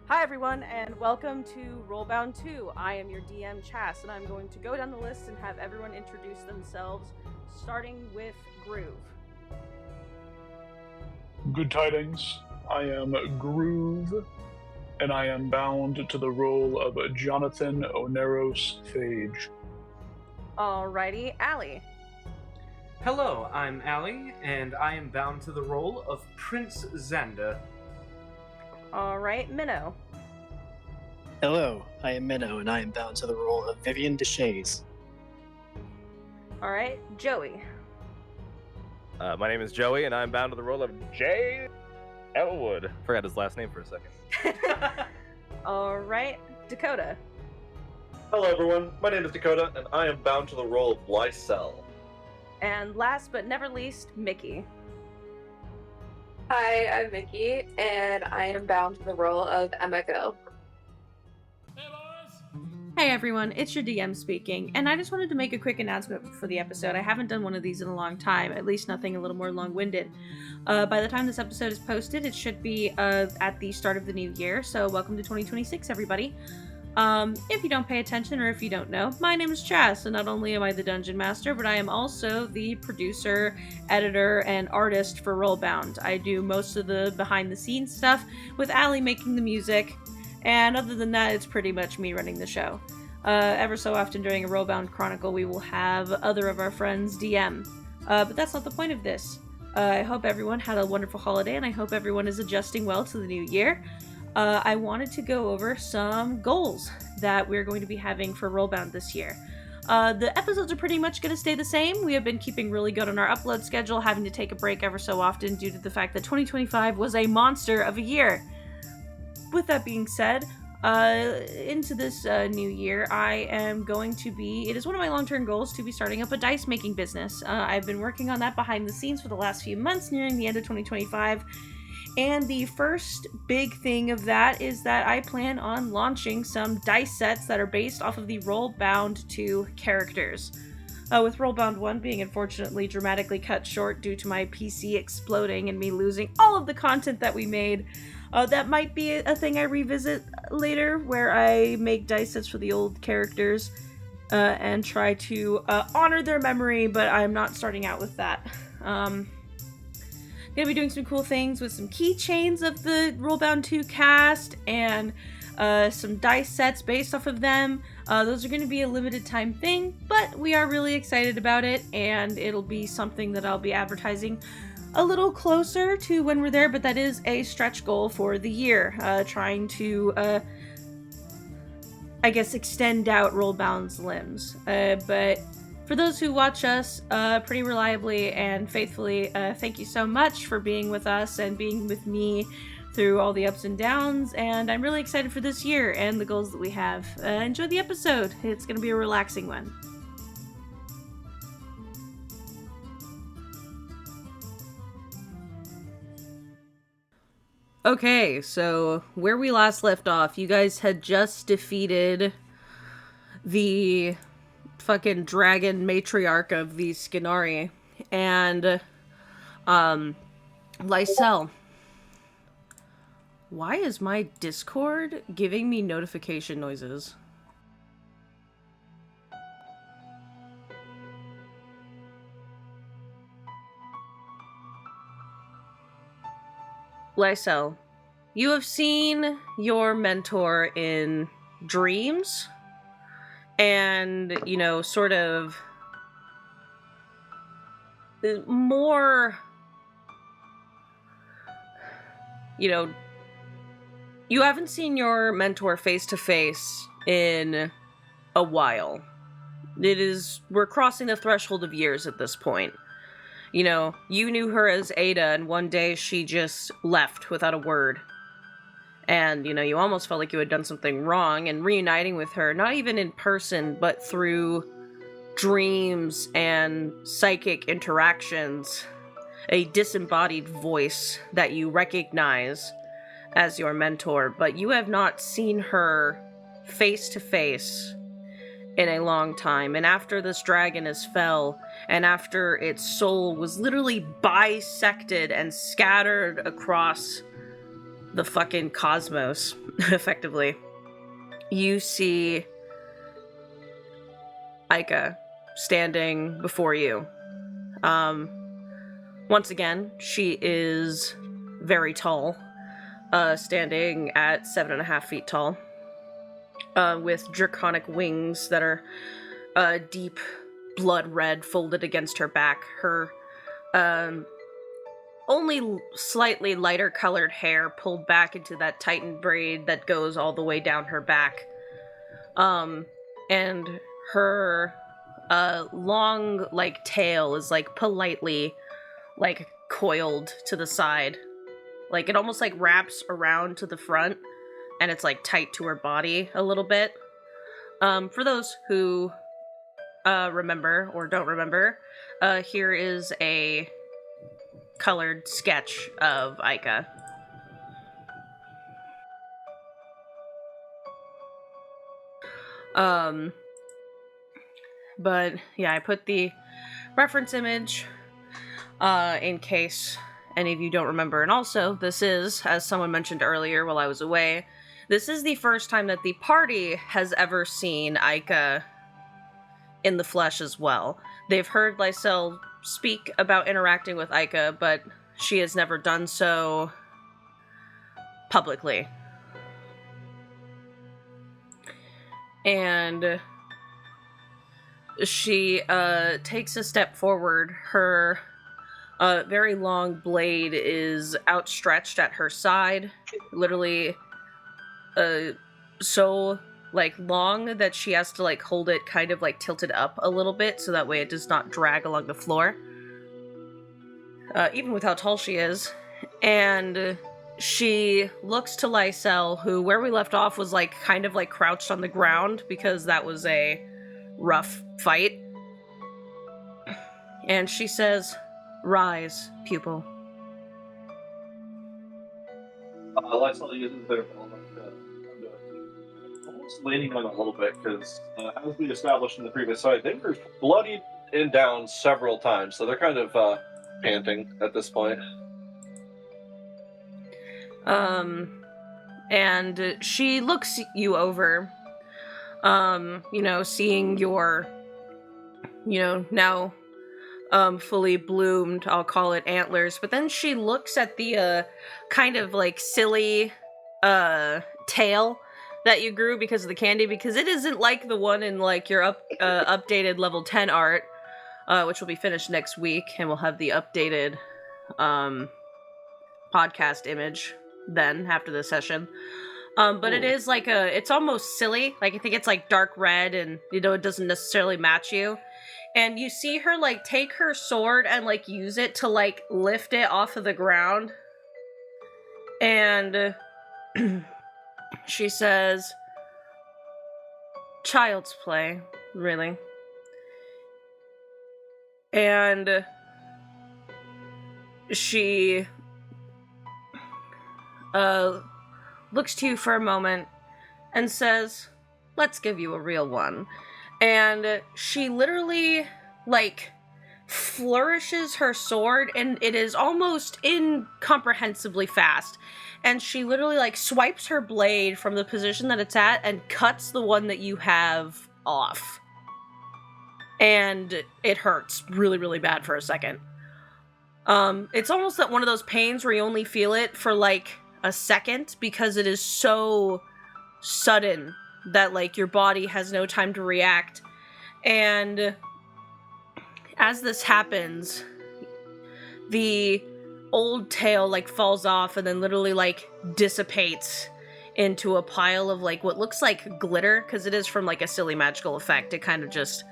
Hi everyone, and welcome to RollBound 2. I am your DM, Chas, and I'm going to go down the list and have everyone introduce themselves, starting with Groove. Good tidings. I am Groove, and I am bound to the role of Jonathan Oneros Phage. Alrighty, Allie. Hello, I'm Ali, and I am bound to the role of Prince Xander. Alright, Minnow. Hello, I am Minnow, and I am bound to the role of Vivian Deshays. Alright, Joey. My name is Joey, and I'm bound to the role of Jay Elwood. Forgot his last name for a second. Alright, Dakota. Hello everyone, my name is Dakota, and I am bound to the role of Lysel. And last but never least, Mickey. Hi, I'm Mickey, and I am bound to the role of Emiko. Hey everyone, it's your DM speaking, and I just wanted to make a quick announcement for the episode. I haven't done one of these in a long time, at least nothing a little more long-winded. By the time this episode is posted, it should be at the start of the new year, so welcome to 2026, everybody. If you don't pay attention or if you don't know, my name is Chas, and not only am I the Dungeon Master, but I am also the producer, editor, and artist for RollBound. I do most of the behind-the-scenes stuff, with Allie making the music, and other than that, it's pretty much me running the show. Ever so often during a RollBound Chronicle, we will have other of our friends DM. But that's not the point of this. I hope everyone had a wonderful holiday, and I hope everyone is adjusting well to the new year. I wanted to go over some goals that we're going to be having for RollBound this year. The episodes are pretty much going to stay the same. We have been keeping really good on our upload schedule, having to take a break ever so often due to the fact that 2025 was a monster of a year. With that being said, into this new year, I am going to be, it is one of my long-term goals to be starting up a dice making business. I've been working on that behind the scenes for the last few months, nearing the end of 2025, and the first big thing of that is that I plan on launching some dice sets that are based off of the RollBound 2 characters. With RollBound 1 being unfortunately dramatically cut short due to my PC exploding and me losing all of the content that we made, that might be a thing I revisit later, where I make dice sets for the old characters and try to honor their memory, but I'm not starting out with that. Gonna be doing some cool things with some keychains of the RollBound 2 cast and some dice sets based off of them. Those are going to be a limited time thing, but we are really excited about it, and it'll be something that I'll be advertising a little closer to when we're there, but that is a stretch goal for the year, trying to, I guess, extend out RollBound's limbs. But for those who watch us pretty reliably and faithfully, thank you so much for being with us and being with me through all the ups and downs, and I'm really excited for this year and the goals that we have. Enjoy the episode. It's going to be a relaxing one. Okay, so where we last left off, you guys had just defeated the fucking dragon matriarch of the Skinari, and Lysel. Why is my Discord giving me notification noises? Lysel, you have seen your mentor in dreams, and, you know, sort of more, you know, you haven't seen your mentor face to face in a while. We're crossing the threshold of years at this point. You know, you knew her as Ada, and one day she just left without a word. And, you know, you almost felt like you had done something wrong, and reuniting with her, not even in person, but through dreams and psychic interactions, a disembodied voice that you recognize as your mentor, but you have not seen her face to face in a long time. And after this dragon has fell, and after its soul was literally bisected and scattered across the fucking cosmos, effectively, you see Aika standing before you. Once again, she is very tall, standing at 7.5 feet tall, with draconic wings that are deep blood red folded against her back. Her only slightly lighter colored hair pulled back into that tightened braid that goes all the way down her back. And her long, like, tail is, like, politely, like, coiled to the side. Like, it almost, like, wraps around to the front, and it's, like, tight to her body a little bit. For those who remember or don't remember, here is a colored sketch of Aika. But yeah, I put the reference image in case any of you don't remember. And also, this is, as someone mentioned earlier while I was away, this is the first time that the party has ever seen Aika in the flesh as well. They've heard Lysel speak about interacting with Aika, but she has never done so publicly. And she takes a step forward. Her very long blade is outstretched at her side, literally so like long that she has to like hold it kind of like tilted up a little bit so that way it does not drag along the floor, even with how tall she is. And she looks to Lysel, who, where we left off, was like kind of like crouched on the ground because that was a rough fight. And she says, "Rise, pupil." Lysel uses their element almost leaning on a little bit because, as we established in the previous fight, they were bloodied and down several times, so they're kind of panting at this point. And she looks you over, seeing your, now, fully bloomed, I'll call it, antlers, but then she looks at the, kind of, like, silly, tail that you grew because of the candy, because it isn't like the one in, like, your updated level 10 art, which will be finished next week, and we'll have the updated, podcast image then after the session. But it is like it's almost silly. Like, I think it's like dark red and, it doesn't necessarily match you. And you see her like take her sword and like use it to like lift it off of the ground. And she says, "Child's play, really." And she looks to you for a moment and says, "Let's give you a real one." And she literally, like, flourishes her sword, and it is almost incomprehensibly fast. And she literally, like, swipes her blade from the position that it's at and cuts the one that you have off. And it hurts really, really bad for a second. It's almost that one of those pains where you only feel it for, like, a second, because it is so sudden that, like, your body has no time to react. And as this happens, the old tail, like, falls off and then literally, like, dissipates into a pile of, like, what looks like glitter, because it is from, like, a silly magical effect. It kind of just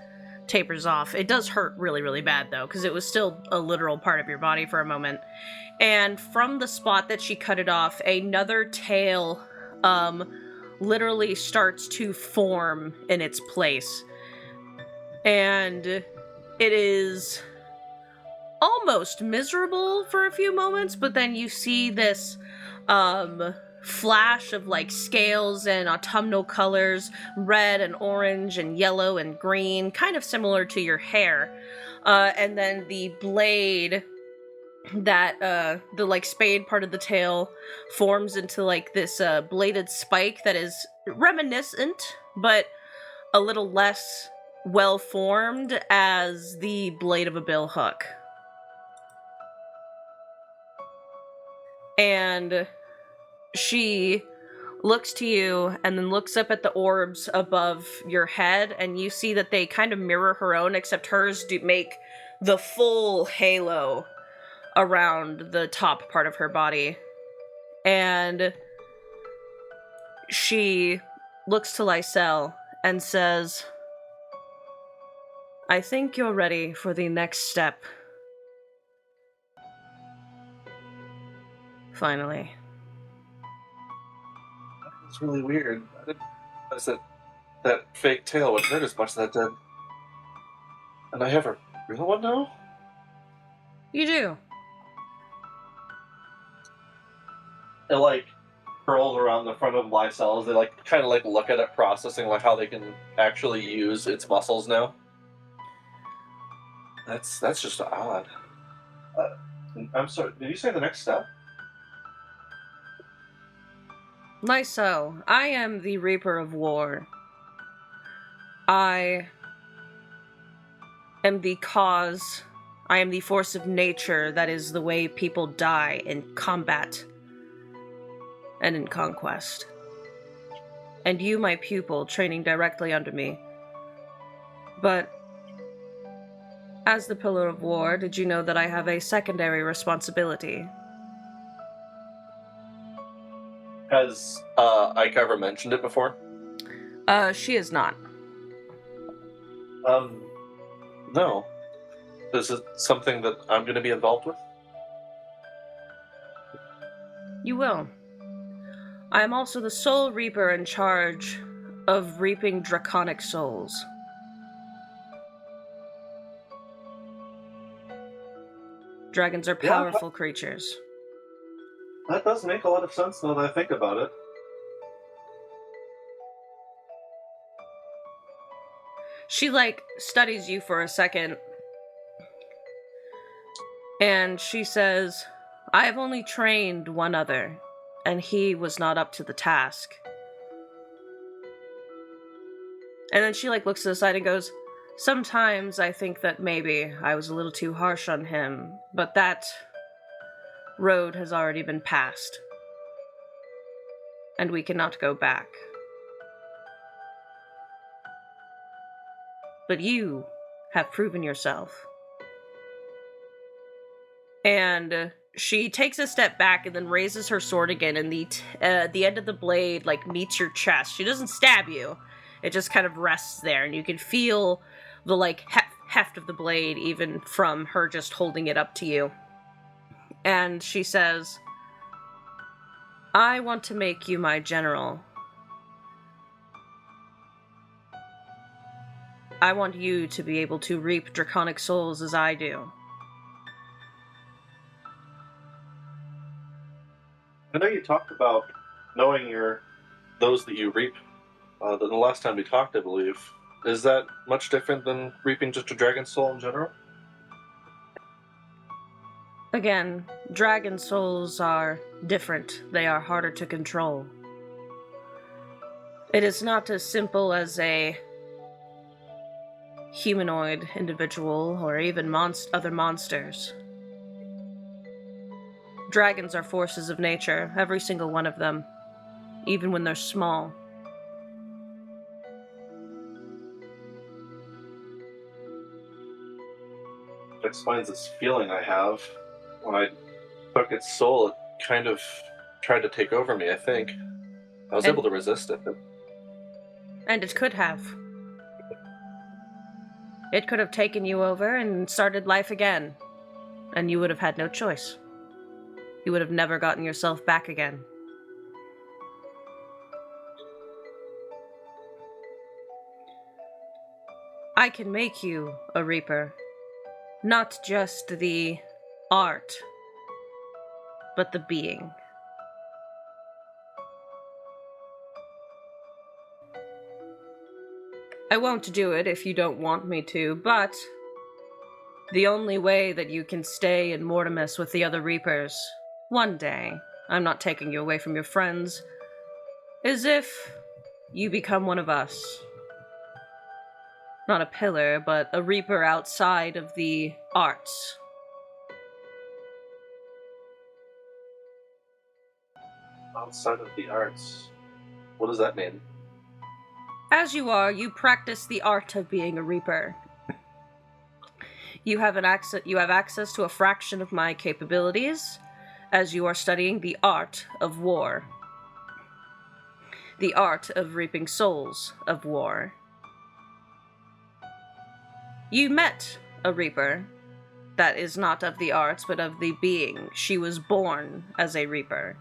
tapers off. It does hurt really, really bad, though, because it was still a literal part of your body for a moment. And from the spot that she cut it off, another tail, literally starts to form in its place. And it is almost miserable for a few moments, but then you see this, flash of, like, scales and autumnal colors, red and orange and yellow and green, kind of similar to your hair. And then the blade that the like spade part of the tail forms into like this bladed spike that is reminiscent but a little less well formed as the blade of a bill hook. And she looks to you and then looks up at the orbs above your head, and you see that they kind of mirror her own, except hers do make the full halo around the top part of her body. And she looks to Lysel and says, I think you're ready for the next step. Finally. It's really weird. I didn't realize that fake tail would hurt as much as that did. And I have a real one now? You do. It like curls around the front of Lysel as they like kind of like look at it, processing like how they can actually use its muscles now. That's just odd. I'm sorry. Did you say the next step? Lysel, I am the Reaper of War. I am the cause. I am the force of nature that is the way people die in combat and in conquest. And you, my pupil, training directly under me. But as the Pillar of War, did you know that I have a secondary responsibility? Has Ike ever mentioned it before? She is not. No. Is it something that I'm going to be involved with? You will. I am also the sole Reaper in charge of reaping draconic souls. Dragons are powerful creatures. That does make a lot of sense now that I think about it. She, studies you for a second. And she says, I have only trained one other, and he was not up to the task. And then she, looks to the side and goes, sometimes I think that maybe I was a little too harsh on him, but that road has already been passed. And we cannot go back. But you have proven yourself. And she takes a step back and then raises her sword again, and the end of the blade, meets your chest. She doesn't stab you. It just kind of rests there, and you can feel the, heft of the blade even from her just holding it up to you. And she says, I want to make you my general. I want you to be able to reap draconic souls as I do. I know you talked about knowing those that you reap than the last time we talked, I believe. Is that much different than reaping just a dragon soul in general? Again, dragon souls are different. They are harder to control. It is not as simple as a humanoid individual or even other monsters. Dragons are forces of nature, every single one of them, even when they're small. It explains this feeling I have. When I took its soul, it kind of tried to take over me, I think. I was able to resist it. And it could have. It could have taken you over and started life again. And you would have had no choice. You would have never gotten yourself back again. I can make you a Reaper. Not just the art, but the being. I won't do it if you don't want me to, but The only way that you can stay in Mortimus with the other Reapers, one day, I'm not taking you away from your friends, is if you become one of us. Not a pillar, but a Reaper outside of the arts. Outside of the arts. What does that mean? As you are, you practice the art of being a Reaper. You have access to a fraction of my capabilities, as you are studying the art of war. The art of reaping souls of war. You met a Reaper that is not of the arts, but of the being. She was born as a Reaper.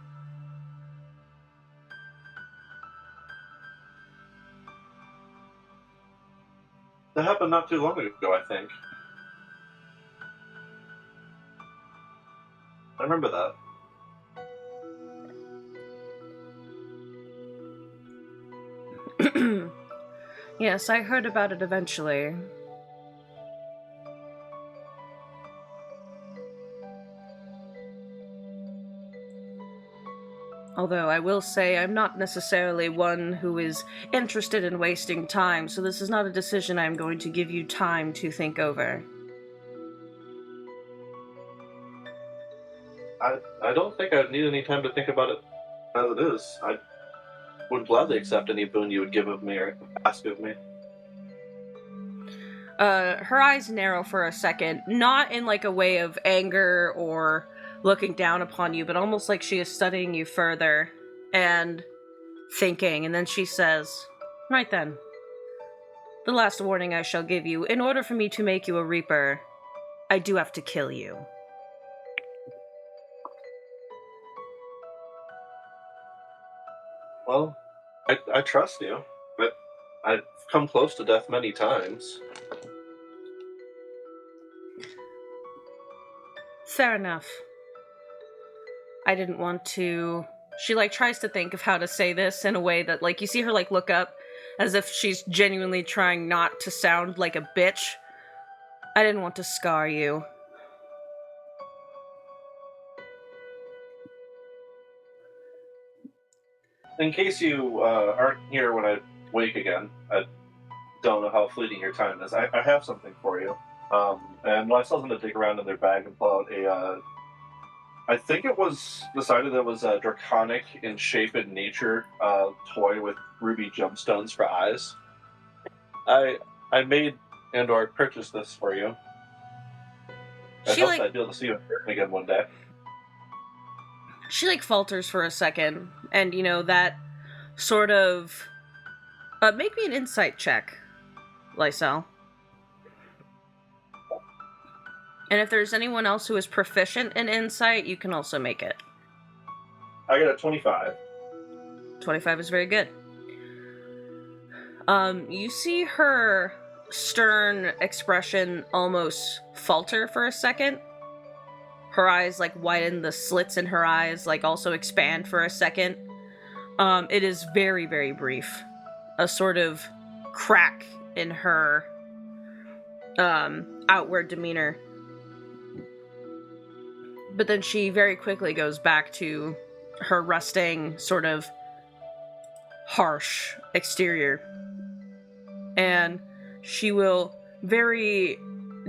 That happened not too long ago, I think. I remember that. Yes, I heard about it eventually. Although I will say I'm not necessarily one who is interested in wasting time, so this is not a decision I'm going to give you time to think over. I don't think I'd need any time to think about it as it is. I would gladly accept any boon you would give of me or ask of me. Her eyes narrow for a second, not in like a way of anger or looking down upon you, but almost like she is studying you further and thinking, and then she says, "Right then. The last warning I shall give you, in order for me to make you a Reaper, I do have to kill you." Well, I trust you, but I've come close to death many times. Fair enough. I didn't want to... She, tries to think of how to say this in a way that, you see her, look up as if she's genuinely trying not to sound like a bitch. I didn't want to scar you. In case you aren't here when I wake again, I don't know how fleeting your time is. I have something for you. And Lysel's going to dig around in their bag and pull out a... I think it was decided that it was a draconic in shape and nature toy with ruby gemstones for eyes. I made and or purchased this for you. I hope I'd be able to see you in person again one day. She falters for a second, and that sort of... make me an insight check, Lysel. And if there's anyone else who is proficient in insight, you can also make it. I got a 25. 25 is very good. You see her stern expression almost falter for a second. Her eyes, widen, the slits in her eyes, also expand for a second. It is very, very brief. A sort of crack in her, outward demeanor. But then she very quickly goes back to her resting, sort of harsh exterior. And she will very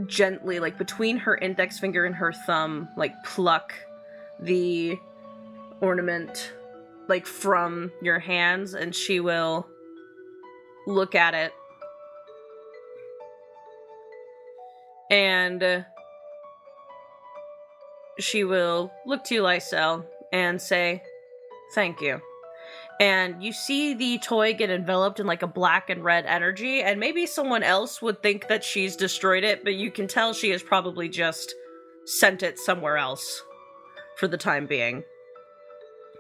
gently, between her index finger and her thumb, pluck the ornament, from your hands, and she will look at it. And she will look to you, Lysel, and say, "Thank you." And you see the toy get enveloped in a black and red energy, and maybe someone else would think that she's destroyed it, but you can tell she has probably just sent it somewhere else for the time being.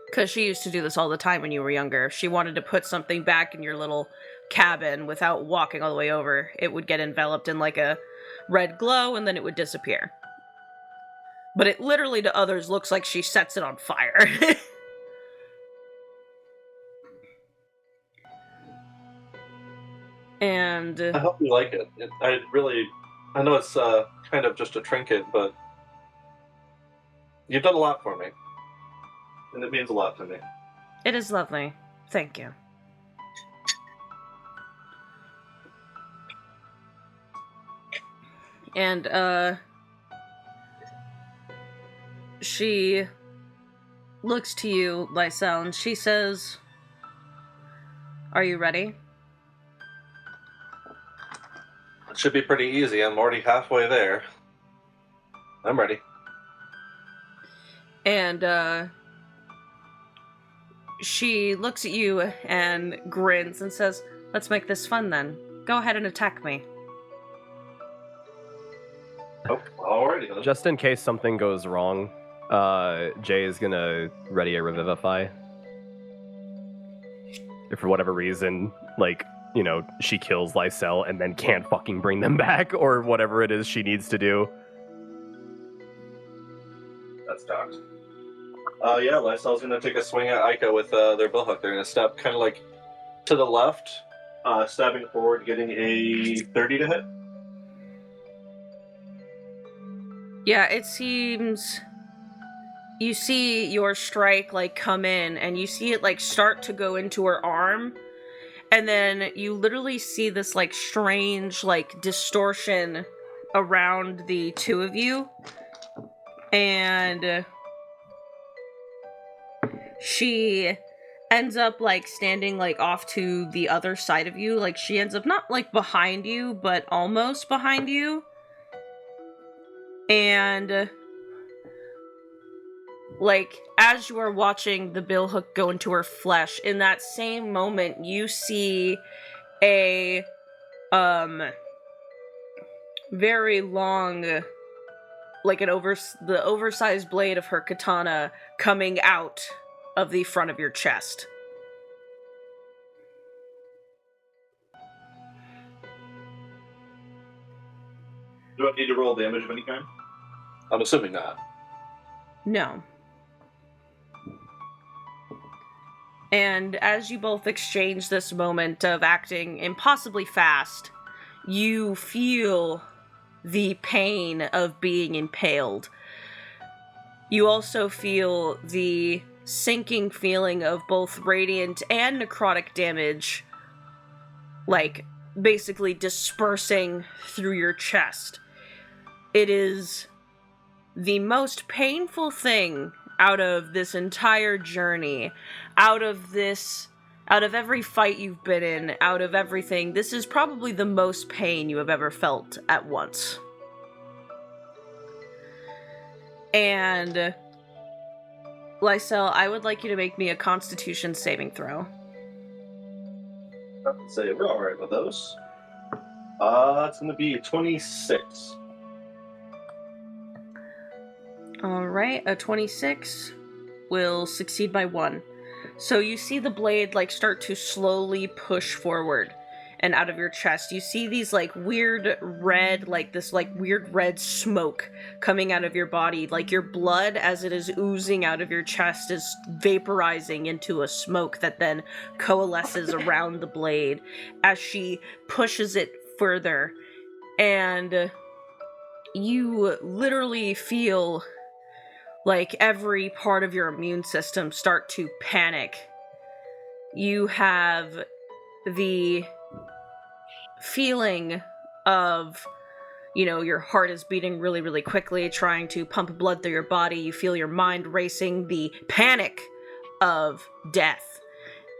Because she used to do this all the time when you were younger. If she wanted to put something back in your little cabin without walking all the way over, it would get enveloped in a red glow, and then it would disappear. But it literally to others looks like she sets it on fire. And I hope you like it. I really I know it's kind of just a trinket, but you've done a lot for me. And it means a lot to me. It is lovely. Thank you. And, she looks to you, Lysel, and she says, "Are you ready?" It should be pretty easy. I'm already halfway there. I'm ready. And, she looks at you and grins and says, "Let's make this fun then. Go ahead and attack me." Oh, alrighty then. Just in case something goes wrong, Jay is gonna ready a Revivify. If for whatever reason, like, you know, she kills Lysel and then can't fucking bring them back, or whatever it is she needs to do. That's docked. Yeah, Lysel's gonna take a swing at Aika with their billhook. They're gonna step kind of like to the left, stabbing forward, getting a 30 to hit. Yeah, it seems you see your strike like come in and you see it like start to go into her arm, and then you literally see this like strange like distortion around the two of you, and she ends up like standing like off to the other side of you. Like she ends up not like behind you, but almost behind you. And like as you are watching the billhook go into her flesh, in that same moment you see a very long, like the oversized blade of her katana coming out of the front of your chest. Do I need to roll damage of any kind? I'm assuming not. No. And as you both exchange this moment of acting impossibly fast, you feel the pain of being impaled. You also feel the sinking feeling of both radiant and necrotic damage, like, basically dispersing through your chest. It is the most painful thing out of this entire journey, out of every fight you've been in, out of everything. This is probably the most pain you have ever felt at once. And Lysel, I would like you to make me a Constitution saving throw. I'd say we're alright with those. It's gonna be 26. Alright, a 26 will succeed by 1. So you see the blade like start to slowly push forward and out of your chest. You see these like weird red, like this like weird red smoke coming out of your body. Like your blood as it is oozing out of your chest is vaporizing into a smoke that then coalesces around the blade as she pushes it further. And you literally feel like every part of your immune system start to panic. You have the feeling of, you know, your heart is beating really, really quickly, trying to pump blood through your body. You feel your mind racing, the panic of death.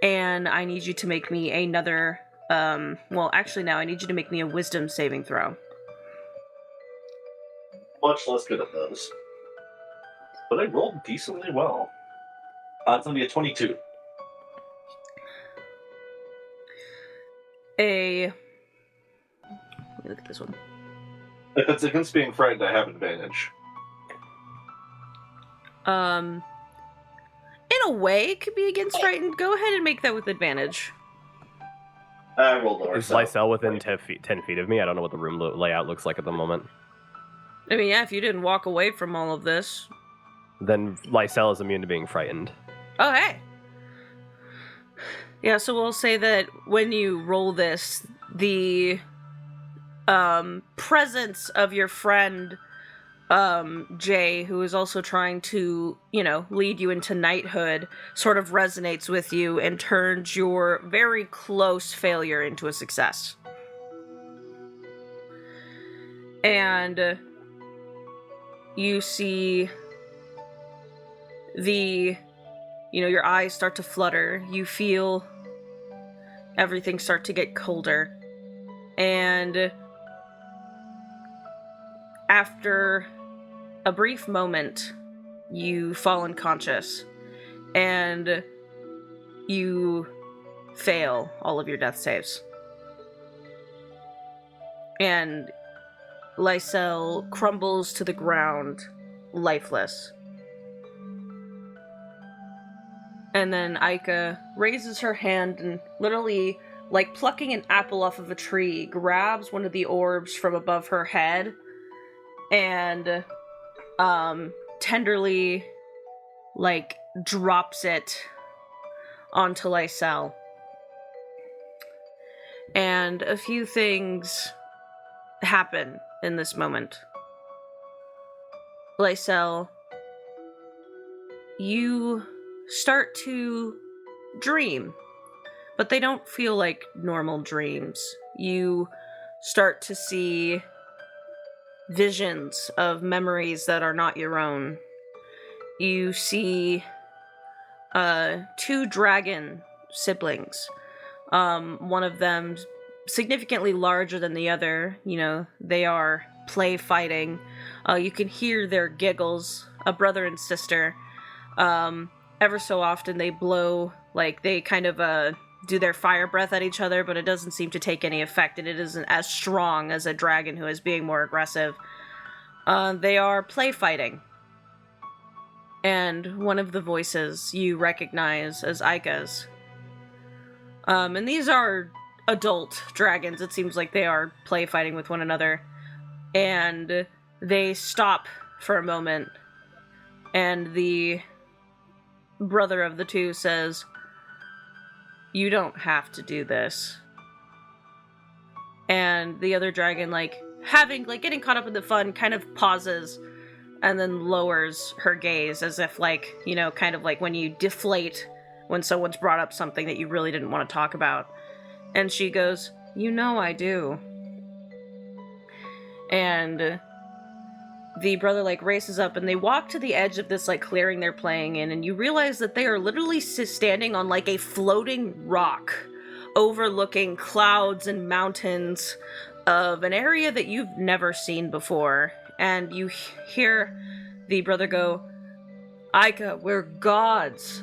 And I need you to make me another, well, actually now I need you to make me a wisdom saving throw. Much less good at those. But I rolled decently well. It's gonna be a 22. Let me look at this one. If it's against being frightened, I have advantage. In a way, it could be against frightened. Go ahead and make that with advantage. I rolled lower. Is Lysel within 10 feet of me? I don't know what the room layout looks like at the moment. I mean, yeah, if you didn't walk away from all of this. Then Lysel is immune to being frightened. Oh, hey! Yeah, so we'll say that when you roll this, the presence of your friend, Jay, who is also trying to, lead you into knighthood, sort of resonates with you and turns your very close failure into a success. And you see your eyes start to flutter. You feel everything start to get colder. And after a brief moment, you fall unconscious. And you fail all of your death saves. And Lysel crumbles to the ground, lifeless. And then Aika raises her hand and literally, like plucking an apple off of a tree, grabs one of the orbs from above her head and tenderly, drops it onto Lysel. And a few things happen in this moment. Lysel, you start to dream, but they don't feel like normal dreams. You start to see visions of memories that are not your own. You see 2 dragon siblings. One of them significantly larger than the other. They are play fighting. You can hear their giggles, a brother and sister. Ever so often they blow, they kind of do their fire breath at each other, but it doesn't seem to take any effect, and it isn't as strong as a dragon who is being more aggressive. They are play fighting. And one of the voices you recognize as Aika's. And these are adult dragons. It seems like they are play fighting with one another. And they stop for a moment. And the brother of the two says, "You don't have to do this." And the other dragon, getting caught up in the fun, kind of pauses and then lowers her gaze as if, kind of like when you deflate when someone's brought up something that you really didn't want to talk about. And she goes, I do. And the brother, races up, and they walk to the edge of this, clearing they're playing in, and you realize that they are literally standing on, a floating rock overlooking clouds and mountains of an area that you've never seen before. And you hear the brother go, "Aika, we're gods.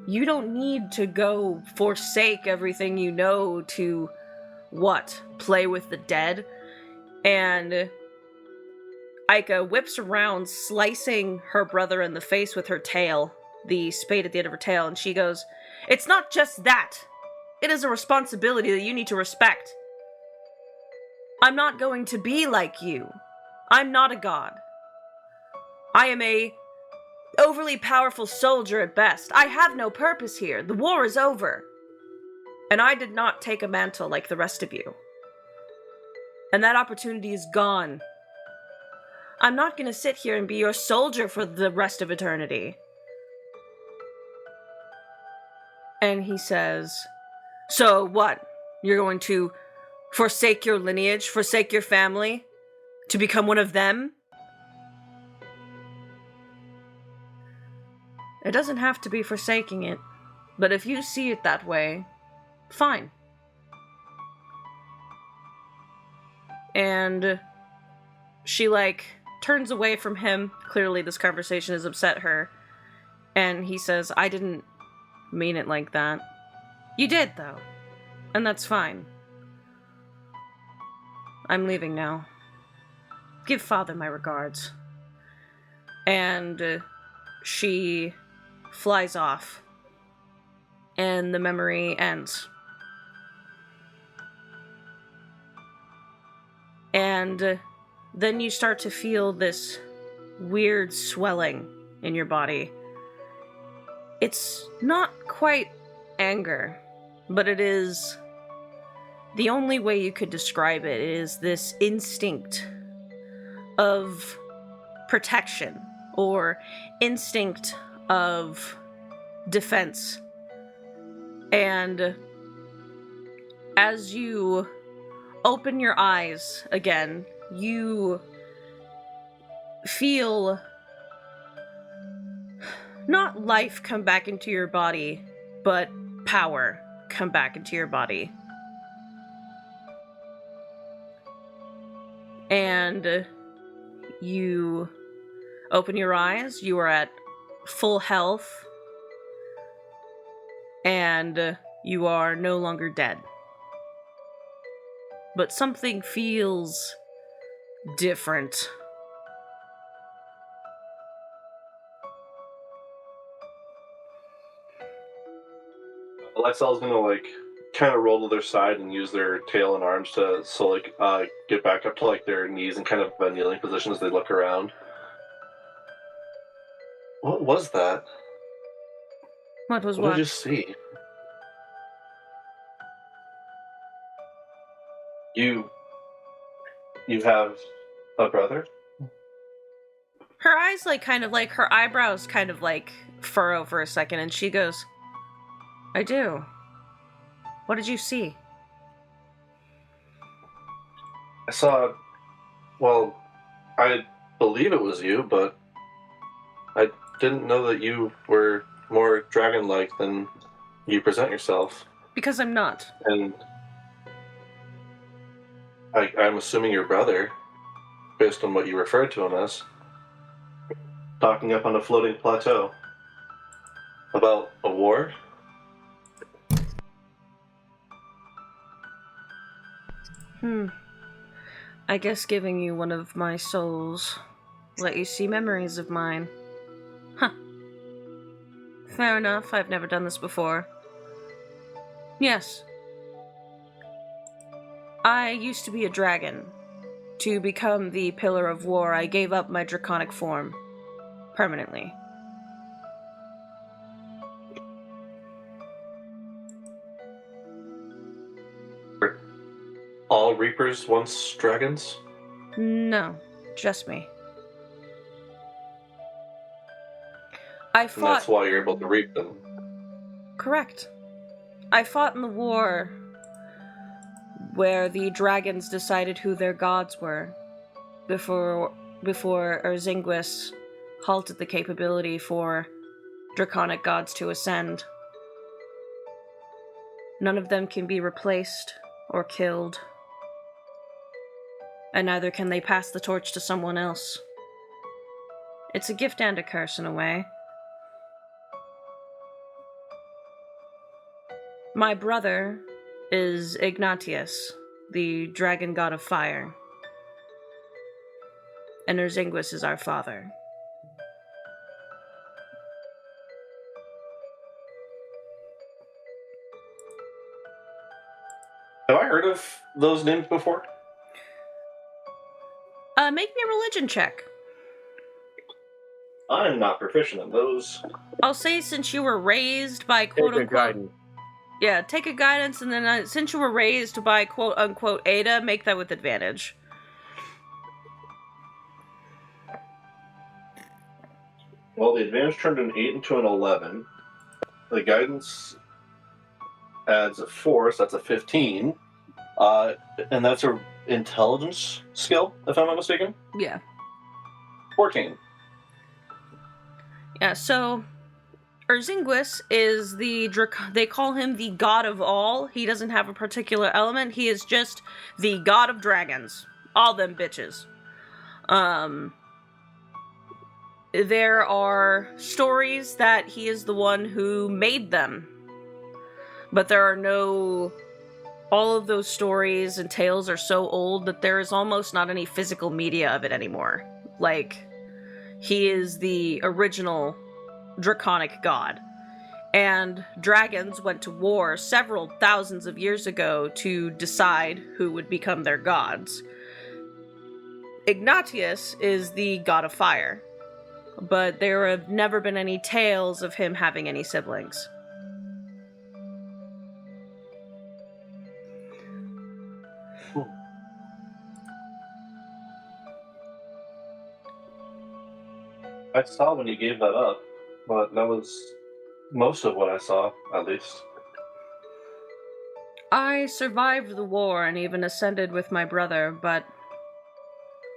You don't need to go forsake everything you know to, play with the dead?" And Aika whips around, slicing her brother in the face with her tail, the spade at the end of her tail, and she goes, "It's not just that. It is a responsibility that you need to respect. I'm not going to be like you. I'm not a god. I am a overly powerful soldier at best. I have no purpose here. The war is over. And I did not take a mantle like the rest of you. And that opportunity is gone. I'm not going to sit here and be your soldier for the rest of eternity." And he says, "So what? You're going to forsake your lineage, forsake your family, to become one of them?" "It doesn't have to be forsaking it, but if you see it that way, fine." And she, turns away from him. Clearly this conversation has upset her. And he says, "I didn't mean it like that." "You did, though. And that's fine. I'm leaving now. Give father my regards." And she flies off. And the memory ends. And then you start to feel this weird swelling in your body. It's not quite anger, but it is the only way you could describe it is this instinct of protection or instinct of defense. And as you open your eyes again, you feel not life come back into your body, but power come back into your body. And you open your eyes, you are at full health, and you are no longer dead. But something feels different. Alexel's gonna kind of roll to their side and use their tail and arms to get back up to their knees and kind of a kneeling position as they look around. What was that? What was What what? did you see? You have a brother? Her eyes her eyebrows furrow for a second, and she goes, I do. What did you see? I saw. Well, I believe it was you, but I didn't know that you were more dragon-like than you present yourself. Because I'm not. And I'm assuming your brother, based on what you referred to him as, talking up on a floating plateau about a war. I guess giving you one of my souls let you see memories of mine. Huh. Fair enough, I've never done this before. Yes. I used to be a dragon. To become the Pillar of War, I gave up my draconic form. Permanently. Were all Reapers once dragons? No, just me. I And fought... that's why you're able to reap them. Correct. I fought in the war where the dragons decided who their gods were before Erzinguis halted the capability for draconic gods to ascend. None of them can be replaced or killed, and neither can they pass the torch to someone else. It's a gift and a curse in a way. My brother is Ignatius, the dragon god of fire. And Erzinguis is our father. Have I heard of those names before? Make me a religion check. I'm not proficient in those. I'll say since you were raised by quote-unquote... guidance. Yeah, take a guidance, and then since you were raised by quote-unquote Ada, make that with advantage. Well, the advantage turned an 8 into an 11. The guidance adds a 4, so that's a 15. And that's a intelligence skill, if I'm not mistaken. Yeah. 14. Yeah, so Erzinguis is they call him the god of all. He doesn't have a particular element. He is just the god of dragons. All them bitches. There are stories that he is the one who made them. But there are no... All of those stories and tales are so old that there is almost not any physical media of it anymore. He is the original draconic god. And dragons went to war several thousands of years ago to decide who would become their gods. Ignatius is the god of fire, but there have never been any tales of him having any siblings. I saw when you gave that up, but that was most of what I saw, at least. I survived the war and even ascended with my brother, but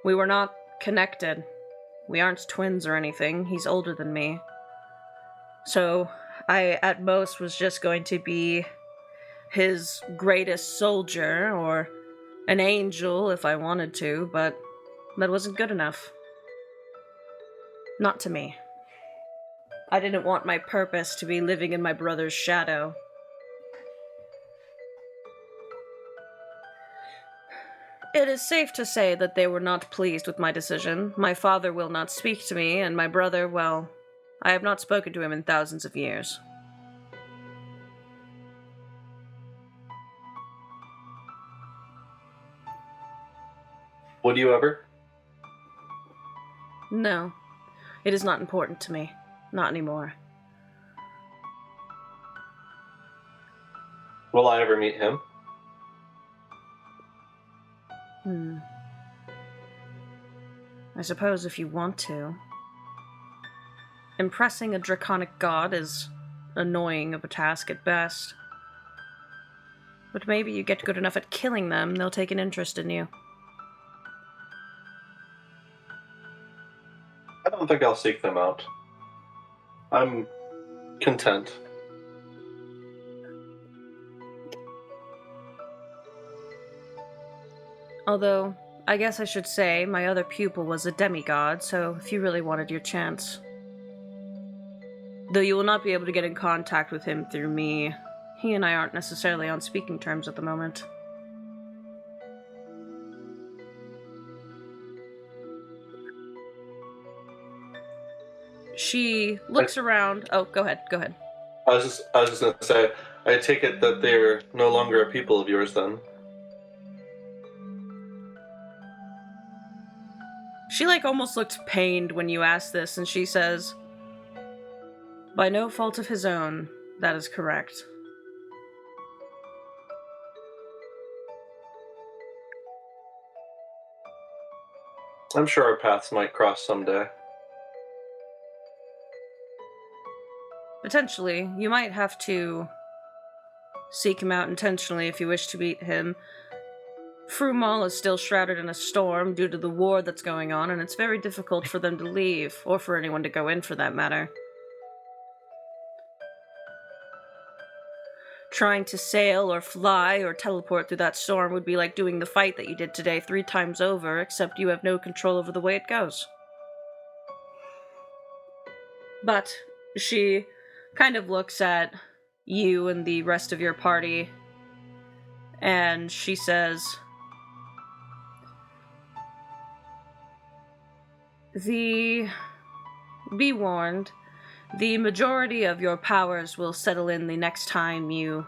we were not connected. We aren't twins or anything. He's older than me. So I, at most, was just going to be his greatest soldier, or an angel if I wanted to, but that wasn't good enough. Not to me. I didn't want my purpose to be living in my brother's shadow. It is safe to say that they were not pleased with my decision. My father will not speak to me, and my brother, well, I have not spoken to him in thousands of years. Would you ever? No, it is not important to me. Not anymore. Will I ever meet him? I suppose if you want to. Impressing a draconic god is annoying of a task at best. But maybe you get good enough at killing them, they'll take an interest in you. I don't think I'll seek them out. I'm content. Although, I guess I should say, my other pupil was a demigod, so if you really wanted your chance. Though you will not be able to get in contact with him through me. He and I aren't necessarily on speaking terms at the moment. She looks around. Oh, go ahead. I was just gonna say, I take it that they're no longer a people of yours then. She, almost looked pained when you asked this, and she says, "By no fault of his own, that is correct." I'm sure our paths might cross someday. Potentially. You might have to seek him out intentionally if you wish to meet him. Frumal is still shrouded in a storm due to the war that's going on, and it's very difficult for them to leave, or for anyone to go in for that matter. Trying to sail or fly or teleport through that storm would be like doing the fight that you did today 3 times over, except you have no control over the way it goes. But she kind of looks at you and the rest of your party, and she says, Be warned, the majority of your powers will settle in the next time you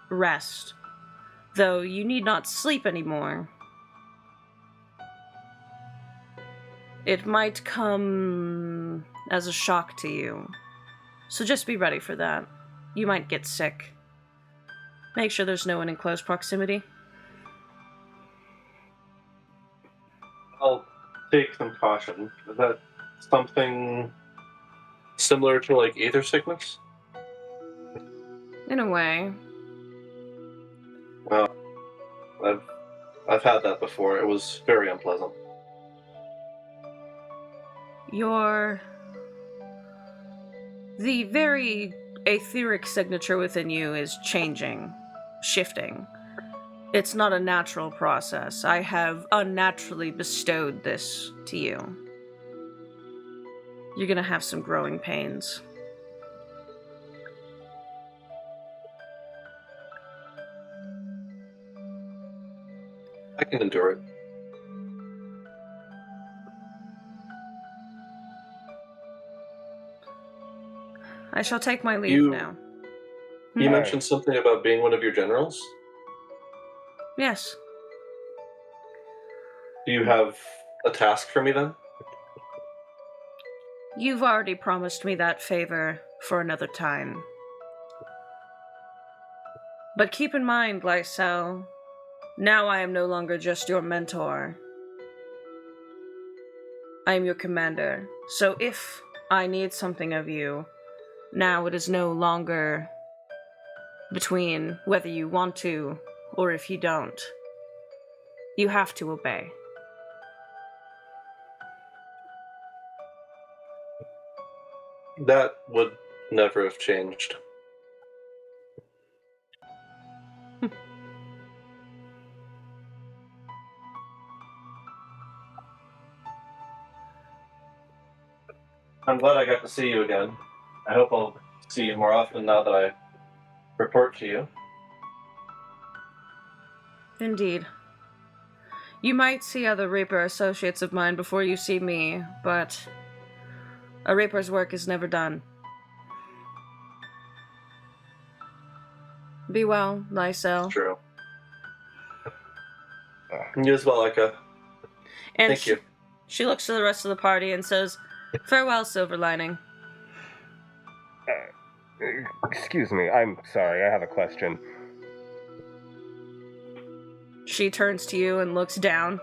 rest, though you need not sleep anymore. It might come as a shock to you, so just be ready for that. You might get sick. Make sure there's no one in close proximity. I'll take some caution. Is that something similar to ether sickness? In a way. Well, I've had that before. It was very unpleasant. The very etheric signature within you is changing, shifting. It's not a natural process. I have unnaturally bestowed this to you. You're gonna have some growing pains. I can endure it. I shall take my leave now. You mentioned something about being one of your generals? Yes. Do you have a task for me then? You've already promised me that favor for another time. But keep in mind, Lysel, now I am no longer just your mentor. I am your commander. So if I need something of you, now it is no longer between whether you want to or if you don't. You have to obey. That would never have changed. I'm glad I got to see you again. I hope I'll see you more often now that I report to you. Indeed. You might see other Reaper associates of mine before you see me, but a Reaper's work is never done. Be well, Lysel. True. You as well, Eka. And Thank you. She looks to the rest of the party and says, "Farewell, Silver Lining." Excuse me, I'm sorry, I have a question. She turns to you and looks down.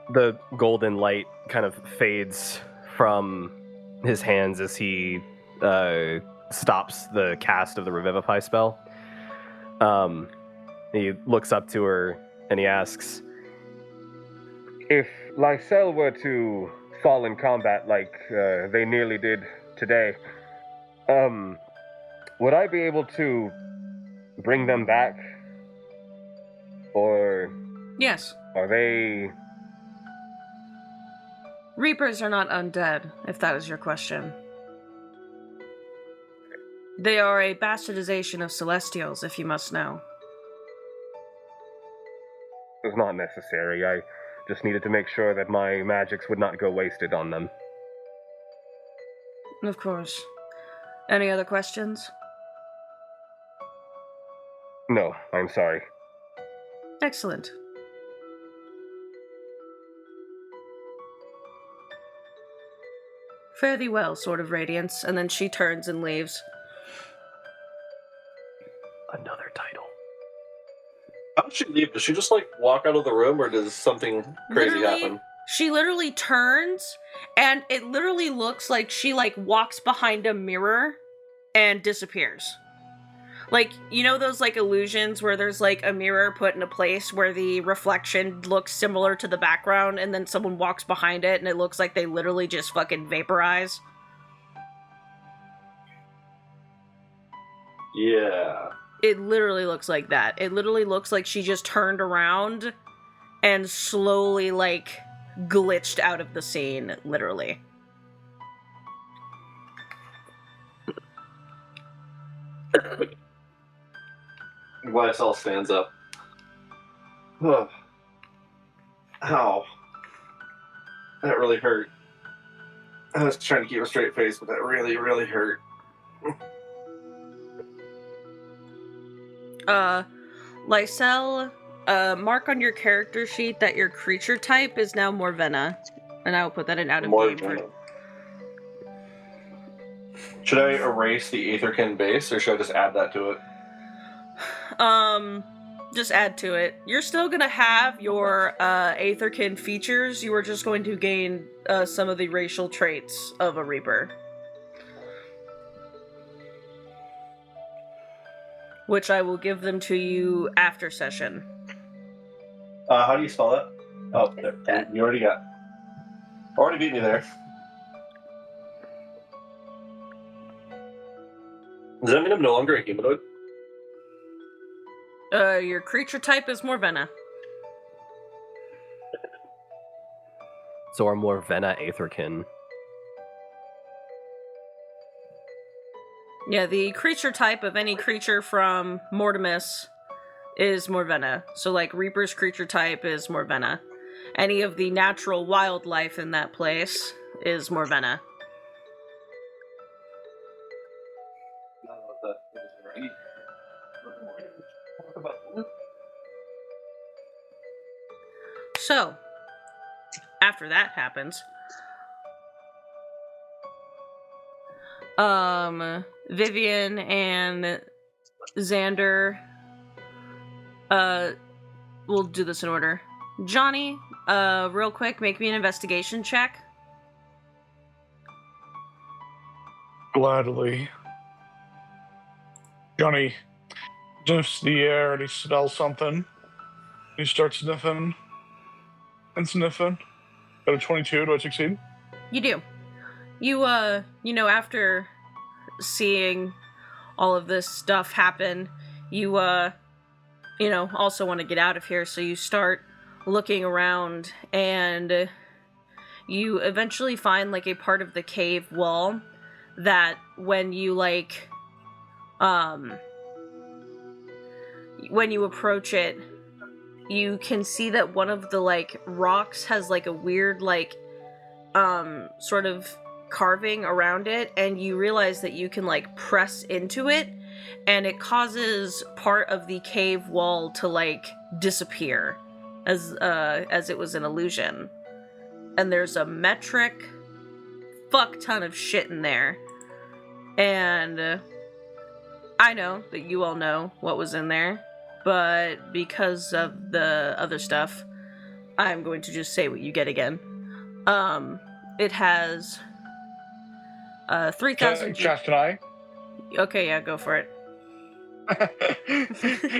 The golden light kind of fades from his hands as he stops the cast of the Revivify spell. He looks up to her and he asks, "If Lysel were to fall in combat like they nearly did today, would I be able to bring them back? Or Yes. are they..." Reapers are not undead, if that is your question. They are a bastardization of Celestials, if you must know. It's not necessary. I just needed to make sure that my magics would not go wasted on them. Of course. Any other questions? No, I'm sorry. Excellent. Fare thee well, Sword of Radiance, and then she turns and leaves. Another title. How does she leave? Does she just walk out of the room, or does something crazy happen? She literally turns, and it literally looks like she walks behind a mirror and disappears. You know those illusions where there's a mirror put in a place where the reflection looks similar to the background, and then someone walks behind it and it looks like they literally just fucking vaporize? Yeah. It literally looks like that. It literally looks like she just turned around and slowly glitched out of the scene, literally. YSL stands up. Ugh. Ow. That really hurt. I was trying to keep a straight face, but that really, really hurt. Lysel, mark on your character sheet that your creature type is now Morvenna. And I will put that in out of game for... Should I erase the Aetherkin base, or should I just add that to it? Just add to it. You're still gonna have your, Aetherkin features, you are just going to gain, some of the racial traits of a Reaper. Which I will give them to you after session. How do you spell that? Oh, there. You already got. Already beat me there. Does that mean I'm no longer a humanoid? Your creature type is Morvenna. So are Morvenna Aetherkin. Yeah, the creature type of any creature from Mortimus is Morvenna. So, Reaper's creature type is Morvenna. Any of the natural wildlife in that place is Morvenna. So, after that happens, Vivian and Xander, we'll do this in order. Johnny, real quick, make me an investigation check. Gladly. Johnny sniffs the air and he smells something. He starts sniffing and sniffing. Got a 22. Do I succeed? You do. You after seeing all of this stuff happen, you also want to get out of here, so you start looking around, and you eventually find, like, a part of the cave wall that when you, like, when you approach it, you can see that one of the, like, rocks has, like, a weird, like, sort of carving around it, and you realize that you can, like, press into it, and it causes part of the cave wall to, like, disappear as it was an illusion. And there's a metric fuck ton of shit in there. And I know that you all know what was in there, but because of the other stuff, I'm going to just say what you get again. It has 3,000... Can I? Okay, yeah, go for it.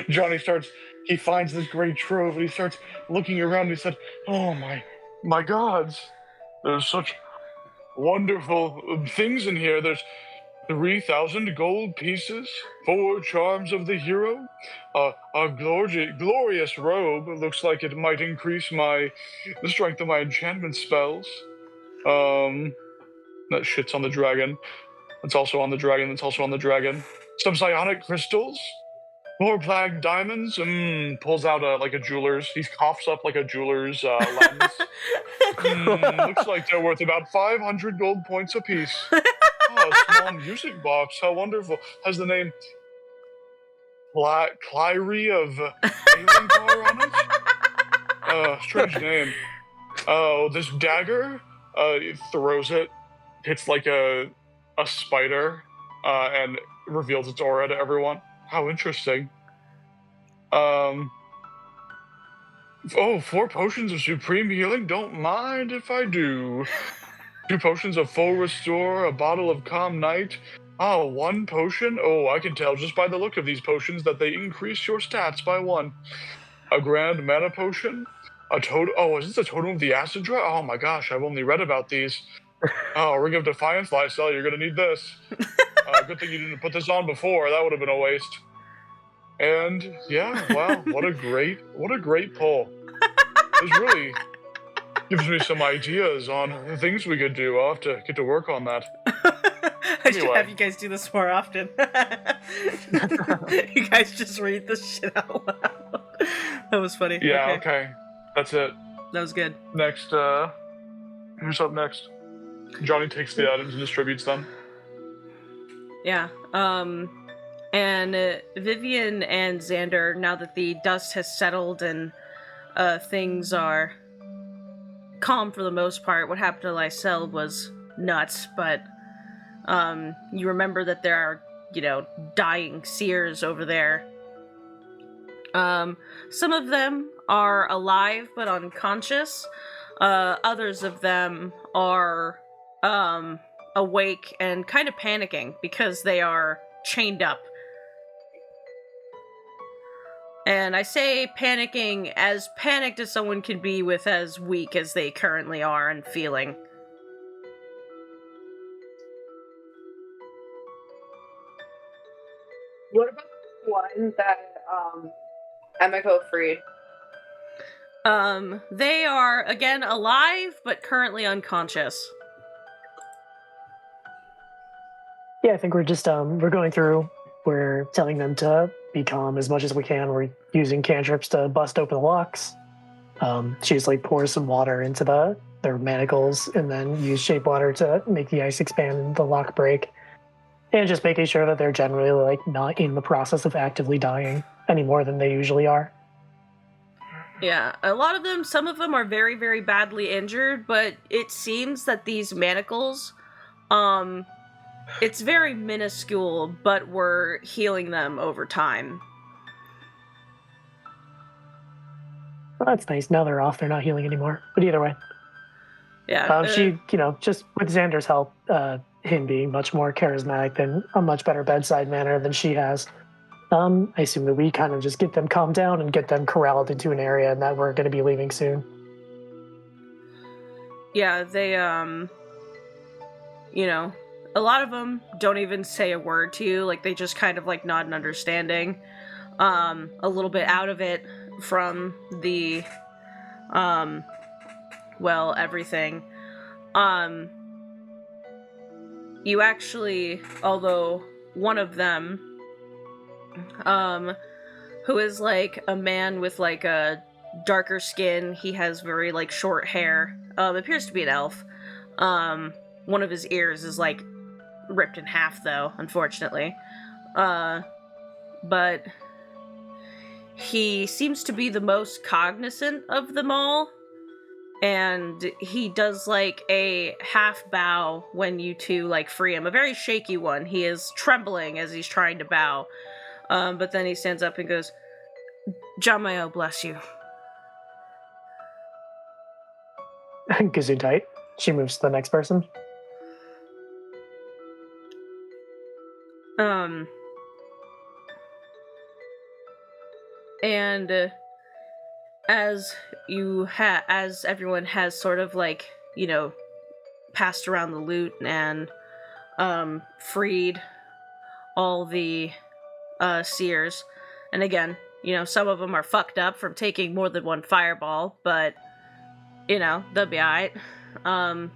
Johnny he finds this great trove and he starts looking around and he said, "Oh my gods, there's such wonderful things in here. There's 3,000 gold pieces, 4 charms of the hero, a glorious robe. It looks like it might increase the strength of my enchantment spells. That shit's on the dragon. That's also on the dragon. That's also on the dragon. Some psionic crystals, 4 black diamonds." Pulls out a jeweler's. He coughs up like a jeweler's lens. Looks like they're worth about 500 gold points apiece. Oh, a small music box. How wonderful. Has the name Clyrie of Alencar on it. Strange name. Oh, this dagger. It throws it. Hits like a spider. And reveals its aura to everyone. How interesting. 4 potions of supreme healing. Don't mind if I do. 2 potions of full restore, a bottle of calm night. 1 potion? Oh, I can tell just by the look of these potions that they increase your stats by 1. A grand mana potion. A totem. Oh, is this a totem of the acid dry? Oh my gosh, I've only read about these. Ring of Defiance, Lysel, you're gonna need this. Good thing you didn't put this on before. That would have been a waste. And yeah, wow, what a great pull. This really gives me some ideas on things we could do. I'll have to get to work on that. I should have you guys do this more often. You guys just read this shit out loud. That was funny. Yeah, okay. That's it. That was good. Next, who's up next? Johnny takes the items and distributes them. Yeah. And Vivian and Xander, now that the dust has settled and things are calm for the most part, what happened to Lysel was nuts, but you remember that there are, dying seers over there. Some of them are alive but unconscious. Others of them are awake and kind of panicking because they are chained up. And I say panicking as panicked as someone can be with as weak as they currently are and feeling. What about the one that Emiko freed? They are, again, alive, but currently unconscious. Yeah, I think we're just, we're going through. We're telling them to be calm as much as we can. We're using cantrips to bust open the locks. She just, pours some water into their manacles and then use shape water to make the ice expand and the lock break. And just making sure that they're generally, not in the process of actively dying any more than they usually are. Yeah, a lot of them, some of them are very, very badly injured, but it seems that these manacles, it's very minuscule, but we're healing them over time. Well, that's nice. Now they're off. They're not healing anymore. But either way, Yeah. she, just with Xander's help, him being much more charismatic than a much better bedside manner than she has. I assume that we kind of just get them calmed down and get them corralled into an area, and that we're going to be leaving soon. Yeah, they, a lot of them don't even say a word to you. Like, they just kind of, like, nod in understanding. A little bit out of it from the, everything. You actually, although one of them, who is, like, a man with, like, a darker skin, he has very, like, short hair, appears to be an elf. One of his ears is, like, ripped in half, though, unfortunately. But he seems to be the most cognizant of them all, and he does, like, a half bow when you two, like, free him. A very shaky one. He is trembling as he's trying to bow. But then he stands up and goes, "Jamayo, bless you." Gesundheit. She moves to the next person. And as everyone has sort of, like, passed around the loot and freed all the seers, and again, some of them are fucked up from taking more than one fireball, but they'll be alright. A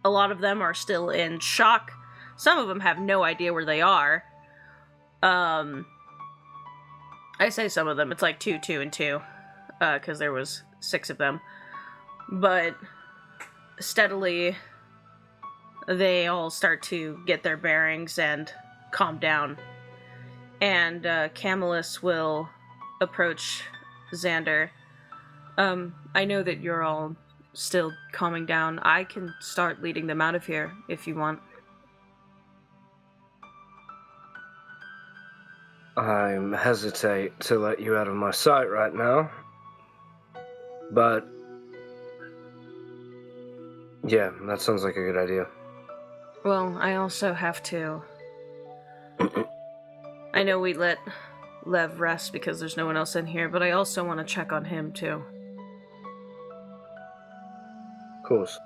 lot of them are still in shock. Some of them have no idea where they are. I say some of them, it's like 2, 2, and 2, because there was 6 of them. But steadily, they all start to get their bearings and calm down. And Camillus will approach Xander. I know that you're all still calming down. I can start leading them out of here if you want. I hesitate to let you out of my sight right now, but yeah, that sounds like a good idea. Well, I also have to... I know we let Lev rest because there's no one else in here, but I also want to check on him, too. Of course.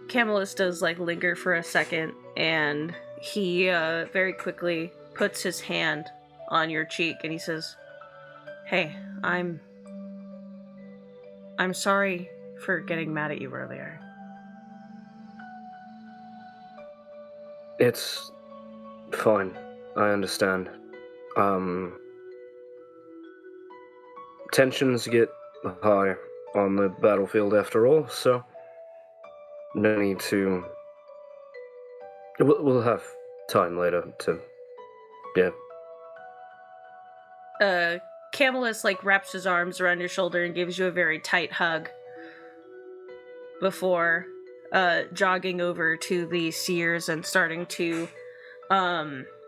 Camillus does, like, linger for a second, and he very quickly puts his hand on your cheek, and he says, "Hey, I'm sorry for getting mad at you earlier." It's fine. I understand. Tensions get high on the battlefield after all, so no need to... We'll have time later to... Yeah. Camillus, like, wraps his arms around your shoulder and gives you a very tight hug before jogging over to the seers and starting to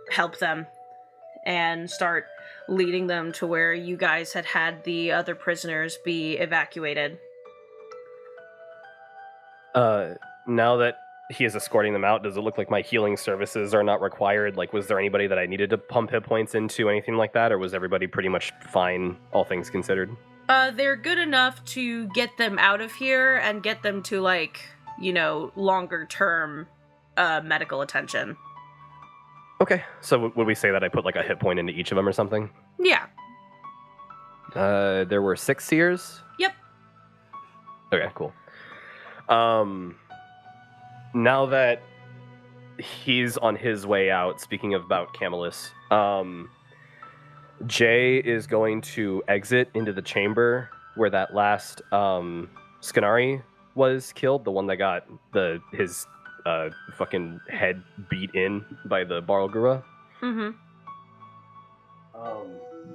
help them and start leading them to where you guys had the other prisoners be evacuated. Now that he is escorting them out, does it look like my healing services are not required? Like, was there anybody that I needed to pump hit points into, anything like that, or was everybody pretty much fine, all things considered? They're good enough to get them out of here and get them to, like, longer term medical attention. Okay, so would we say that I put, like, a hit point into each of them or something? Yeah. There were 6 seers? Yep. Okay, cool. Now that he's on his way out, speaking about Camillus, Jay is going to exit into the chamber where that last Scanari was killed, the one that got his fucking head beat in by the Barlgura. Mm-hmm.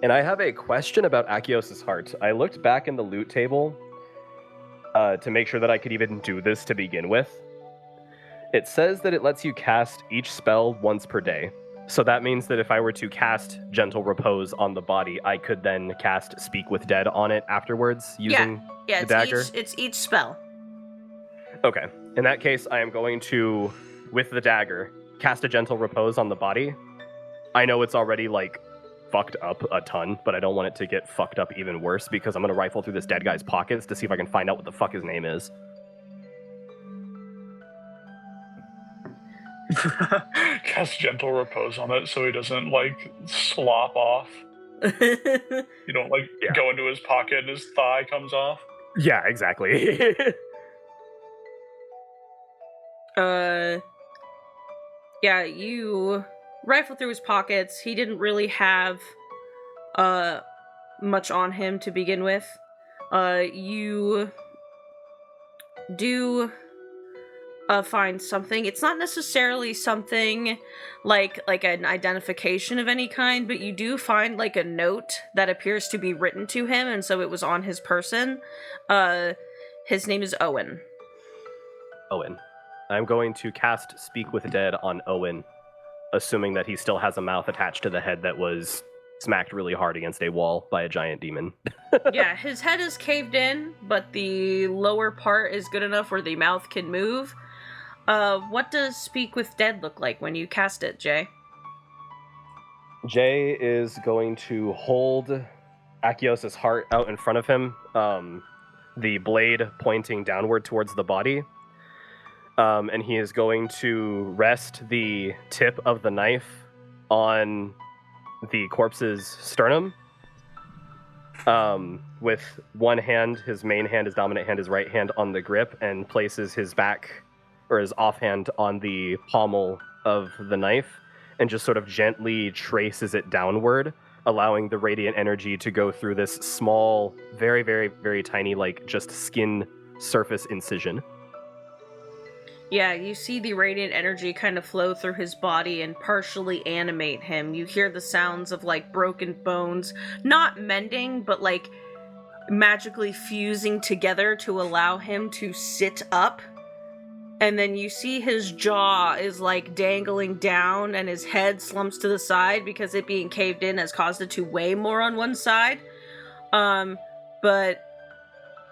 And I have a question about Akios' heart. I looked back in the loot table to make sure that I could even do this to begin with. It says that it lets you cast each spell once per day. So that means that if I were to cast Gentle Repose on the body, I could then cast Speak with Dead on it afterwards using Yeah, the dagger? it's each spell. Okay. In that case, I am going to, with the dagger, cast a Gentle Repose on the body. I know it's already, like, fucked up a ton, but I don't want it to get fucked up even worse because I'm going to rifle through this dead guy's pockets to see if I can find out what the fuck his name is. Cast Gentle Repose on it so he doesn't, like, slop off. You don't, like, go into his pocket and his thigh comes off. Yeah, exactly. Yeah, you rifle through his pockets. He didn't really have much on him to begin with. You do find something. It's not necessarily something like an identification of any kind, but you do find like a note that appears to be written to him, and so it was on his person. His name is Owen. Owen. I'm going to cast Speak with Dead on Owen, assuming that he still has a mouth attached to the head that was smacked really hard against a wall by a giant demon. Yeah, his head is caved in, but the lower part is good enough where the mouth can move. What does Speak with Dead look like when you cast it, Jay? Jay is going to hold Akios' heart out in front of him, the blade pointing downward towards the body. And he is going to rest the tip of the knife on the corpse's sternum. With one hand, his main hand, his dominant hand, his right hand on the grip, and places his back, or his offhand on the pommel of the knife, and just sort of gently traces it downward, allowing the radiant energy to go through this small, very, very, very tiny, like, just skin surface incision. Yeah, you see the radiant energy kind of flow through his body and partially animate him. You hear the sounds of, like, broken bones, not mending, but, like, magically fusing together to allow him to sit up. And then you see his jaw is, like, dangling down and his head slumps to the side because it being caved in has caused it to weigh more on one side. But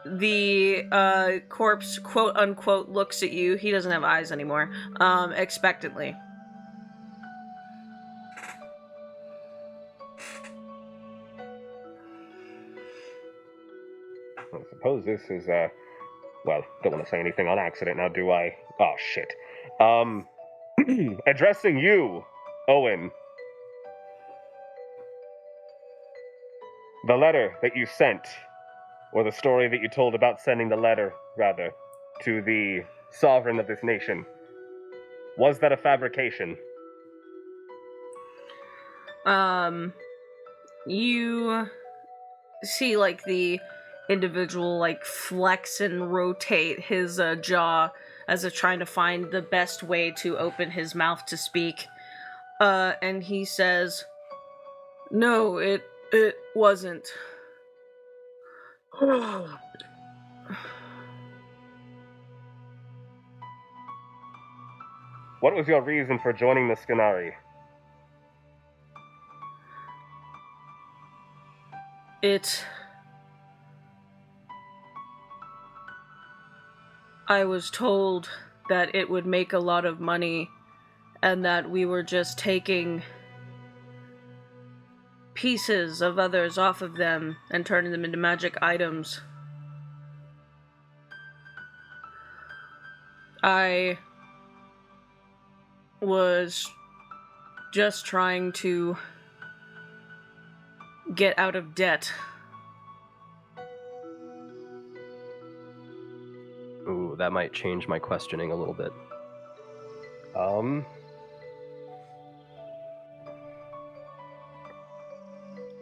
the corpse, quote unquote, looks at you. He doesn't have eyes anymore. Expectantly. I suppose this is, well, don't want to say anything on accident now, do I? Oh, shit. Addressing you, Owen. The letter that you sent, or the story that you told about sending the letter, rather, to the sovereign of this nation, was that a fabrication? You see, like, the individual, like, flex and rotate his jaw as if trying to find the best way to open his mouth to speak. And he says, "No, it wasn't." What was your reason for joining the Scanari? I was told that it would make a lot of money and that we were just taking pieces of others off of them and turning them into magic items. I was just trying to get out of debt. Ooh, that might change my questioning a little bit.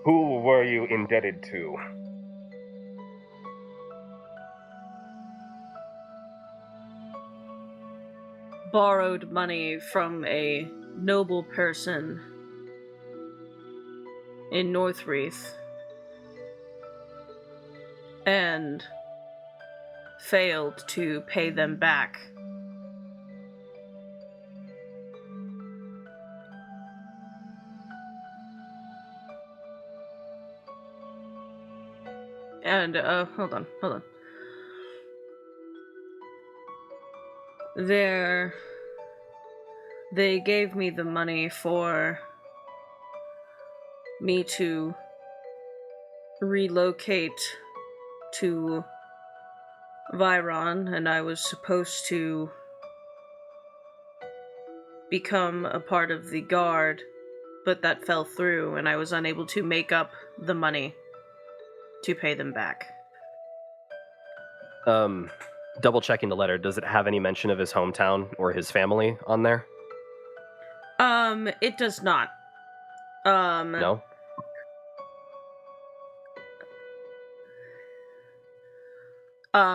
Who were you indebted to? Borrowed money from a noble person in Northreath and failed to pay them back. And, hold on. They gave me the money for me to relocate to Viron, and I was supposed to become a part of the guard, but that fell through, and I was unable to make up the money to pay them back. Double checking the letter, does it have any mention of his hometown or his family on there? It does not. No?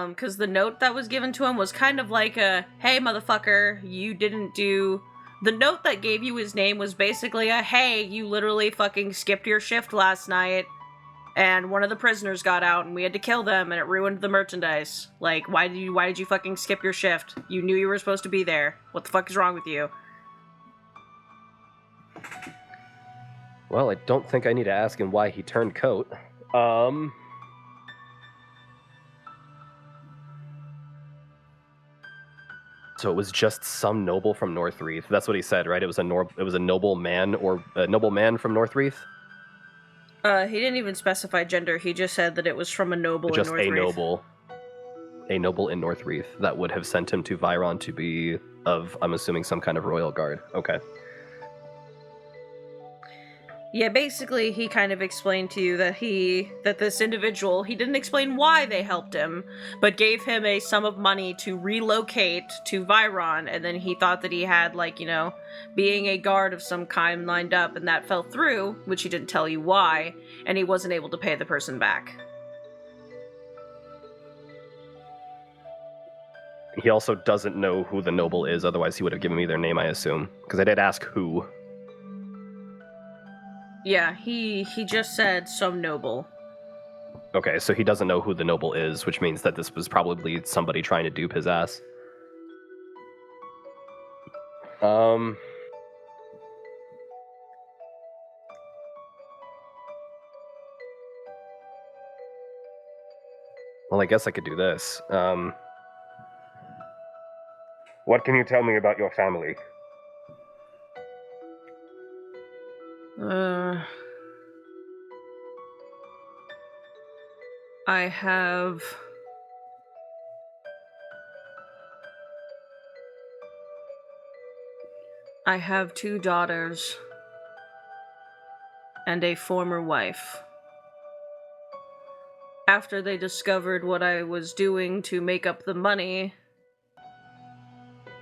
Because the note that was given to him was kind of like a, hey, motherfucker, you didn't do... The note that gave you his name was basically a, hey, you literally fucking skipped your shift last night, and one of the prisoners got out, and we had to kill them, and it ruined the merchandise. Like, why did you fucking skip your shift? You knew you were supposed to be there. What the fuck is wrong with you? Well, I don't think I need to ask him why he turned coat. So it was just some noble from Northreath. That's what he said, right? It was a noble man or a nobleman from Northreath. He didn't even specify gender. He just said that it was from a noble in Northreath. A noble in Northreath that would have sent him to Viron to be of, I'm assuming, some kind of royal guard. Okay. Yeah, basically, he kind of explained to you that this individual, he didn't explain why they helped him, but gave him a sum of money to relocate to Viron, and then he thought that he had, being a guard of some kind lined up, and that fell through, which he didn't tell you why, and he wasn't able to pay the person back. He also doesn't know who the noble is, otherwise he would have given me their name, I assume. Because I did ask who. Yeah, he just said some noble. Okay, so he doesn't know who the noble is, which means that this was probably somebody trying to dupe his ass. Well, I guess I could do this. What can you tell me about your family? I have 2 daughters and a former wife. After they discovered what I was doing to make up the money,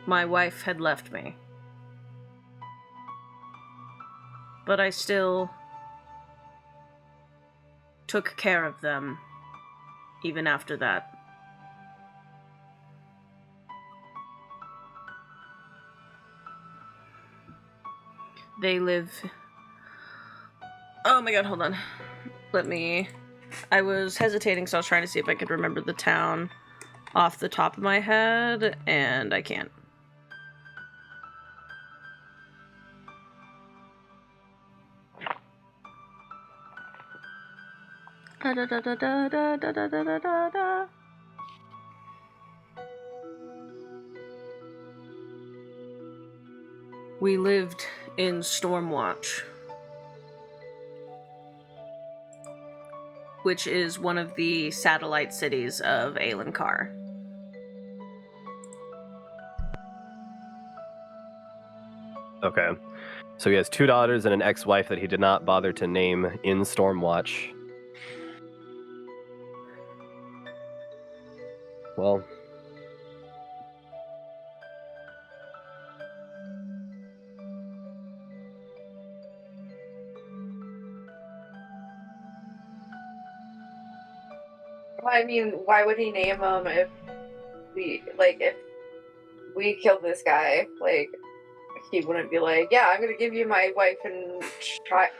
my wife had left me. But I still took care of them, even after that. They live... Oh my god, hold on. I was hesitating, so I was trying to see if I could remember the town off the top of my head, and I can't. We lived in Stormwatch, which is one of the satellite cities of Aelenkar. Okay. So he has 2 daughters and an ex-wife that he did not bother to name in Stormwatch. Well... I mean, why would he name him if we killed this guy? Like, he wouldn't be like, yeah, I'm gonna give you my wife and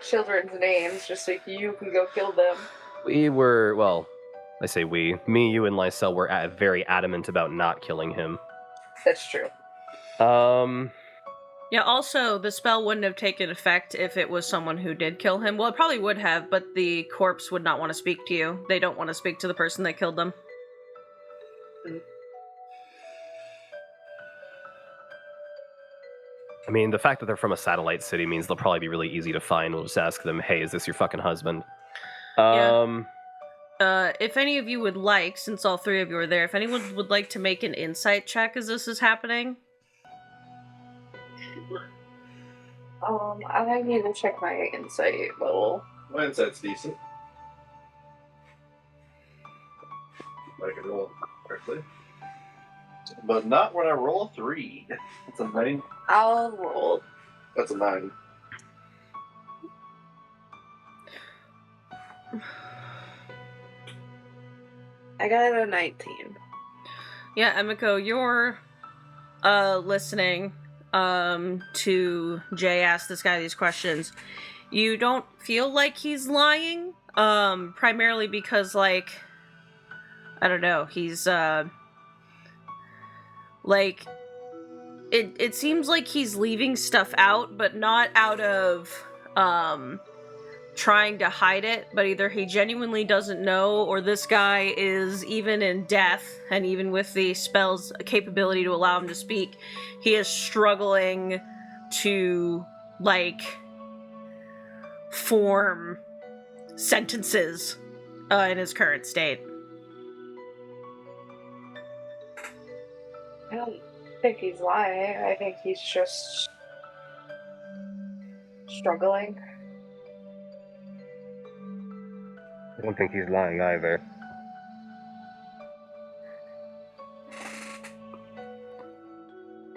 children's names just so you can go kill them. We were, well, I say we. Me, you, and Lysel were very adamant about not killing him. That's true. Yeah, also, the spell wouldn't have taken effect if it was someone who did kill him. Well, it probably would have, but the corpse would not want to speak to you. They don't want to speak to the person that killed them. I mean, the fact that they're from a satellite city means they'll probably be really easy to find. We'll just ask them, hey, is this your fucking husband? Yeah. If any of you would like, since all three of you are there, if anyone would like to make an insight check as this is happening. I need to check my insight level. My insight's decent. I can roll correctly. But not when I roll a 3. That's a 9. I'll roll. That's a 9. I got a 19. Yeah, Emiko, you're listening to Jay ask this guy these questions. You don't feel like he's lying, primarily because, like, I don't know, he's like, it seems like he's leaving stuff out, but not out of trying to hide it, but either he genuinely doesn't know, or this guy is, even in death, and even with the spell's capability to allow him to speak, he is struggling to, like, form sentences in his current state. I don't think he's lying. I think he's just struggling. I don't think he's lying either.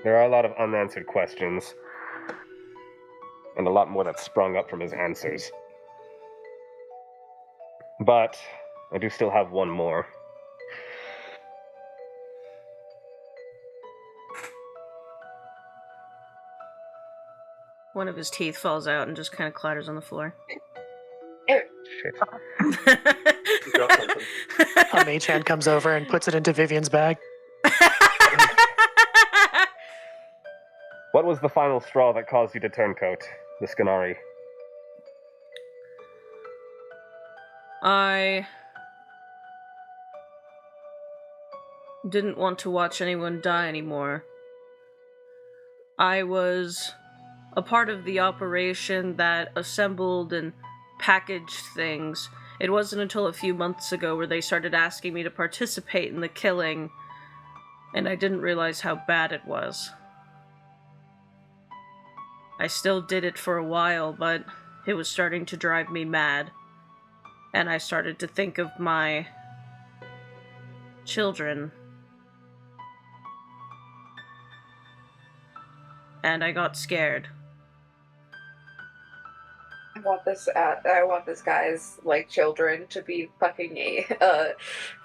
There are a lot of unanswered questions, and a lot more that sprung up from his answers. But I do still have one more. One of his teeth falls out and just kind of clatters on the floor. Shit. A mage hand comes over and puts it into Vivian's bag. What was the final straw that caused you to turncoat, the Scanari? I didn't want to watch anyone die anymore. I was a part of the operation that assembled and packaged things. It wasn't until a few months ago where they started asking me to participate in the killing, and I didn't realize how bad it was. I still did it for a while, but it was starting to drive me mad, and I started to think of my children. And I got scared. I want this guy's, like, children to be fucking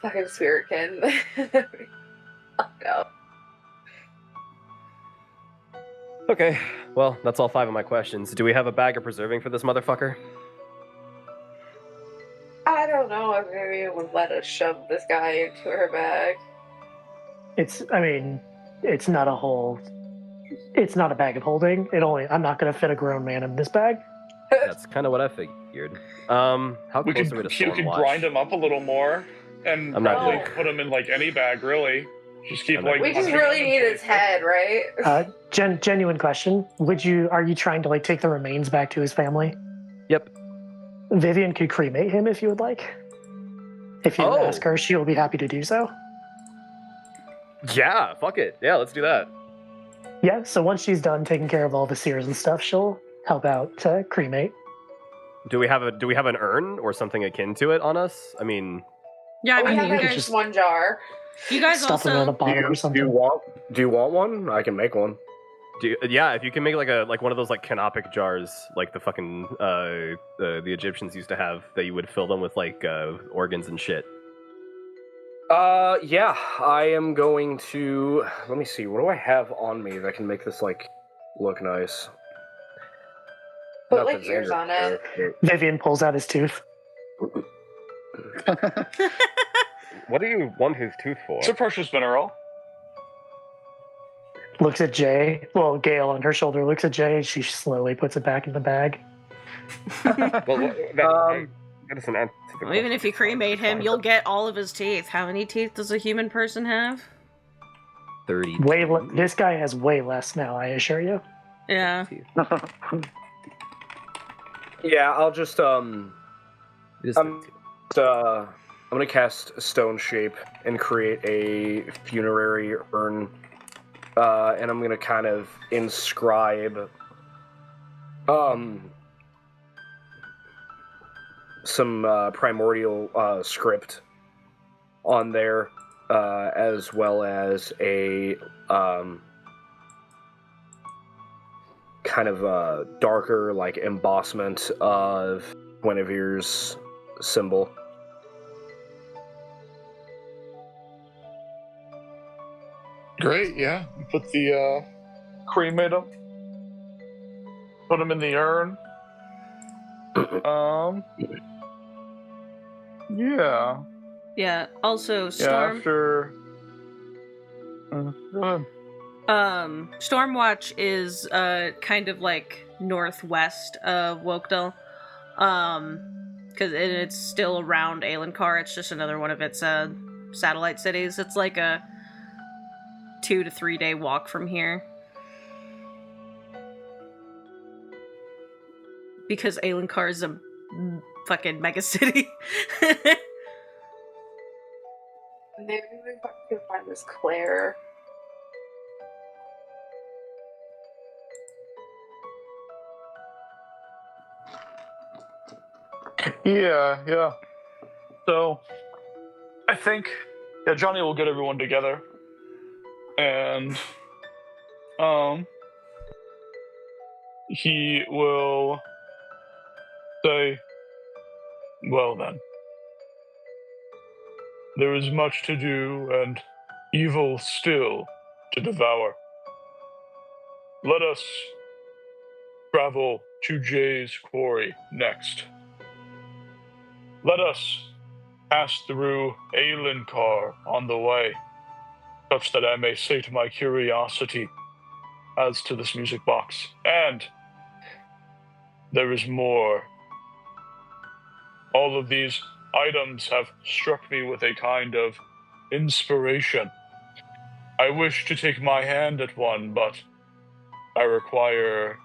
fucking spiritkin. Fucked up. Okay, well, that's all 5 of my questions. Do we have a bag of preserving for this motherfucker? I don't know if Vivian would let us shove this guy into her bag. It's not a bag of holding. I'm not going to fit a grown man in this bag. That's kind of what I figured. How We close could, are we to you could Stormwatch? grind them up a little more and I'm not probably doing- put them in like any bag, really. Just keep I'm not like. We just punching really them need until his head, right? Genuine question. Are you trying to, like, take the remains back to his family? Yep. Vivian could cremate him if you would like. If you ask her, she will be happy to do so. Yeah, fuck it. Yeah, let's do that. Yeah, so once she's done taking care of all the seers and stuff, she'll help out to cremate. Do we have an urn or something akin to it on us? I mean, Yeah, I We mean, have you at guys, least one jar. you guys Stuff them in a also. bottle or Do something. you want one? I can make one. yeah, if you can make like one of those like canopic jars, like the fucking the Egyptians used to have, that you would fill them with like organs and shit. Yeah, I am going to. Let me see. What do I have on me that can make this like look nice? Put, Not like, that ears Xander on it. cares, Vivian pulls out his tooth. What do you want his tooth for? It's a precious mineral. looks at Jay. Well, Gail on her shoulder looks at Jay. She slowly puts it back in the bag. Well, that is an answer to the Well, even question. if you cremate him, you'll get all of his teeth. How many teeth does a human person have? 30. This guy has way less now, I assure you. Yeah. Yeah, I'll just It is I'm gonna cast Stone Shape and create a funerary urn, and I'm gonna kind of inscribe some primordial script on there, as well as a kind of darker like embossment of Guinevere's symbol. Great, yeah. Put the cremate him. Put him in the urn. Yeah. Yeah. Also, Yeah, Storm. after. Go ahead. Stormwatch is kind of like northwest of Wokedal. Because it's still around Aelenkar. It's just another one of its satellite cities. It's like a 2 to 3 day walk from here. Because Aelenkar is a fucking mega city. Maybe we can find this Claire. Yeah. So, I think, Johnny will get everyone together, and, he will say, well then, there is much to do and evil still to devour. Let us travel to Jay's quarry next. Let us pass through Aelenkar on the way, such that I may sate my curiosity as to this music box. And there is more. All of these items have struck me with a kind of inspiration. I wish to take my hand at one, but I require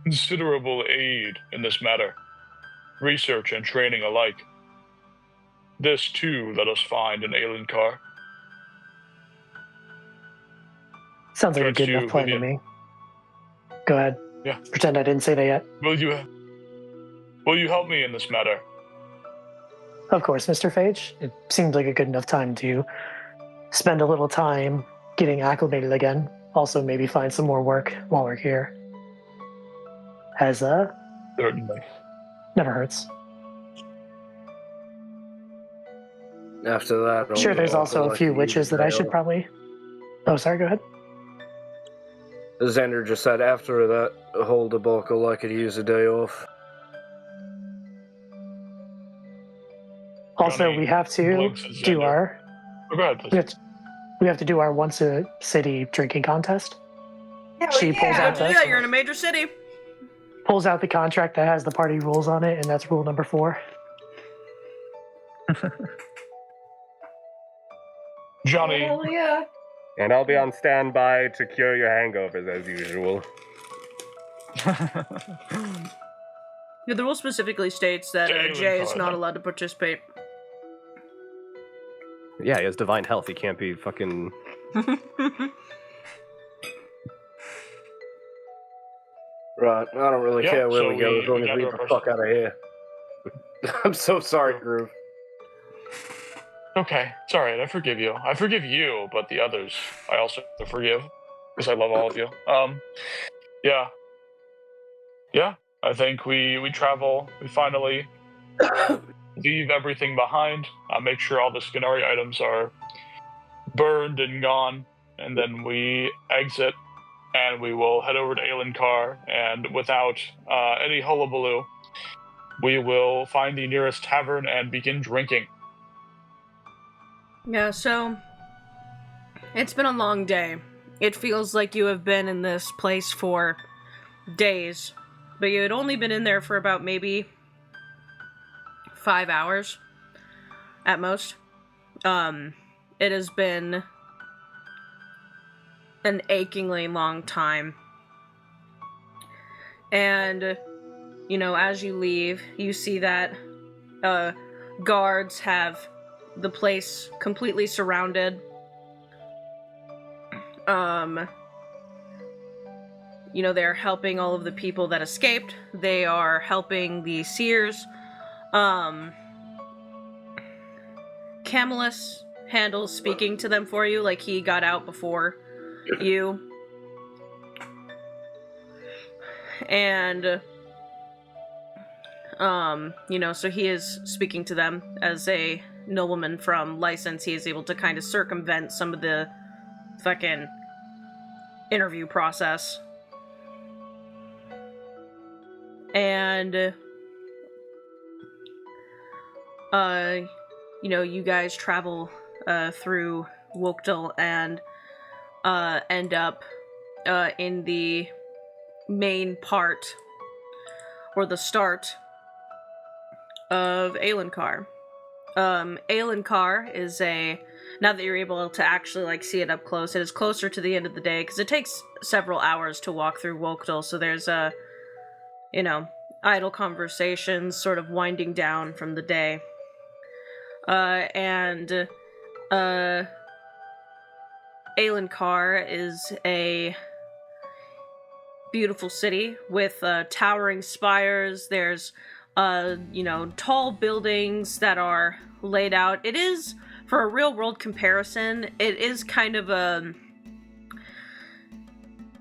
considerable aid in this matter, research and training alike. This, too, let us find in Aelenkar. Sounds like a Turns good to enough plan to Vivian. me. Go ahead. Yeah. Pretend I didn't say that yet. Will you help me in this matter? Of course, Mr. Phage. It seemed like a good enough time to spend a little time getting acclimated again. Also, maybe find some more work while we're here. Certainly. Never hurts. After that, Sure, there's also a like few to witches use that I should Veil. probably... Oh, sorry, go ahead. Xander just said after that whole debacle, I could use a day off. Also, Johnny we have to blinks at do Xander. our... Oh, go ahead, please. We have to do our once a city drinking contest. Hell She pulls yeah. out Yeah, you're in a major city. Pulls out the contract that has the party rules on it, and that's rule number 4. Johnny, Hell yeah. And I'll be on standby to cure your hangovers as usual. Yeah, the rule specifically states that Jay is not allowed to participate. Yeah, he has divine health. He can't be fucking. Right, I don't really Yeah, care where so we go we- as long we as we gather get our the fuck out of here. I'm so sorry, Groove. okay, it's alright, I forgive you. I forgive you, but the others I also forgive, because I love all of you. Yeah. Yeah, I think we travel, we finally leave everything behind, make sure all the Skinari items are burned and gone, and then we exit, and we will head over to Aelenkar, and without any hullabaloo, we will find the nearest tavern and begin drinking. Yeah, so It's been a long day. It feels like you have been in this place for days, but you had only been in there for about maybe 5 hours at most. It has been an achingly long time. And, you know, as you leave, you see that guards have the place completely surrounded. You know, they're helping all of the people that escaped. They are helping the seers. Camillus handles speaking to them for you, like he got out before you. And, you know, so he is speaking to them as a nobleman from license. He is able to kind of circumvent some of the fucking interview process. And, you know, you guys travel, through Wokdal and, end up, in the main part, or the start, of Aelenkar. Aelenkar is now that you're able to actually, like, see it up close, it is closer to the end of the day, because it takes several hours to walk through Wokdal, so there's you know, idle conversations sort of winding down from the day. And Aelenkar is a beautiful city with towering spires. There's, you know, tall buildings that are laid out. It is, for a real world comparison, it is kind of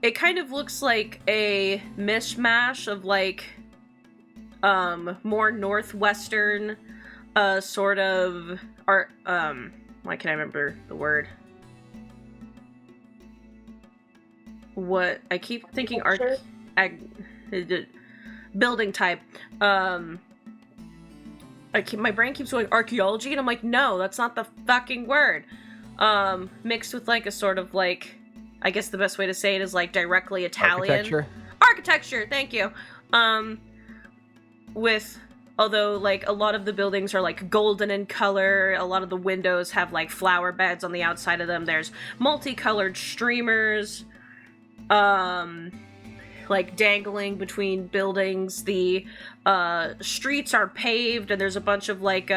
it kind of looks like a mishmash of, like, more northwestern, sort of art, why can't I remember the word? What, I keep thinking building type. My brain keeps going archaeology, and I'm like, no, that's not the fucking word. Mixed with, like, a sort of, like, I guess the best way to say it is, like, directly Italian. Architecture, thank you. Although, like, a lot of the buildings are, like, golden in color, a lot of the windows have, like, flower beds on the outside of them. There's multicolored streamers, like, dangling between buildings. The, streets are paved, and there's a bunch of, like,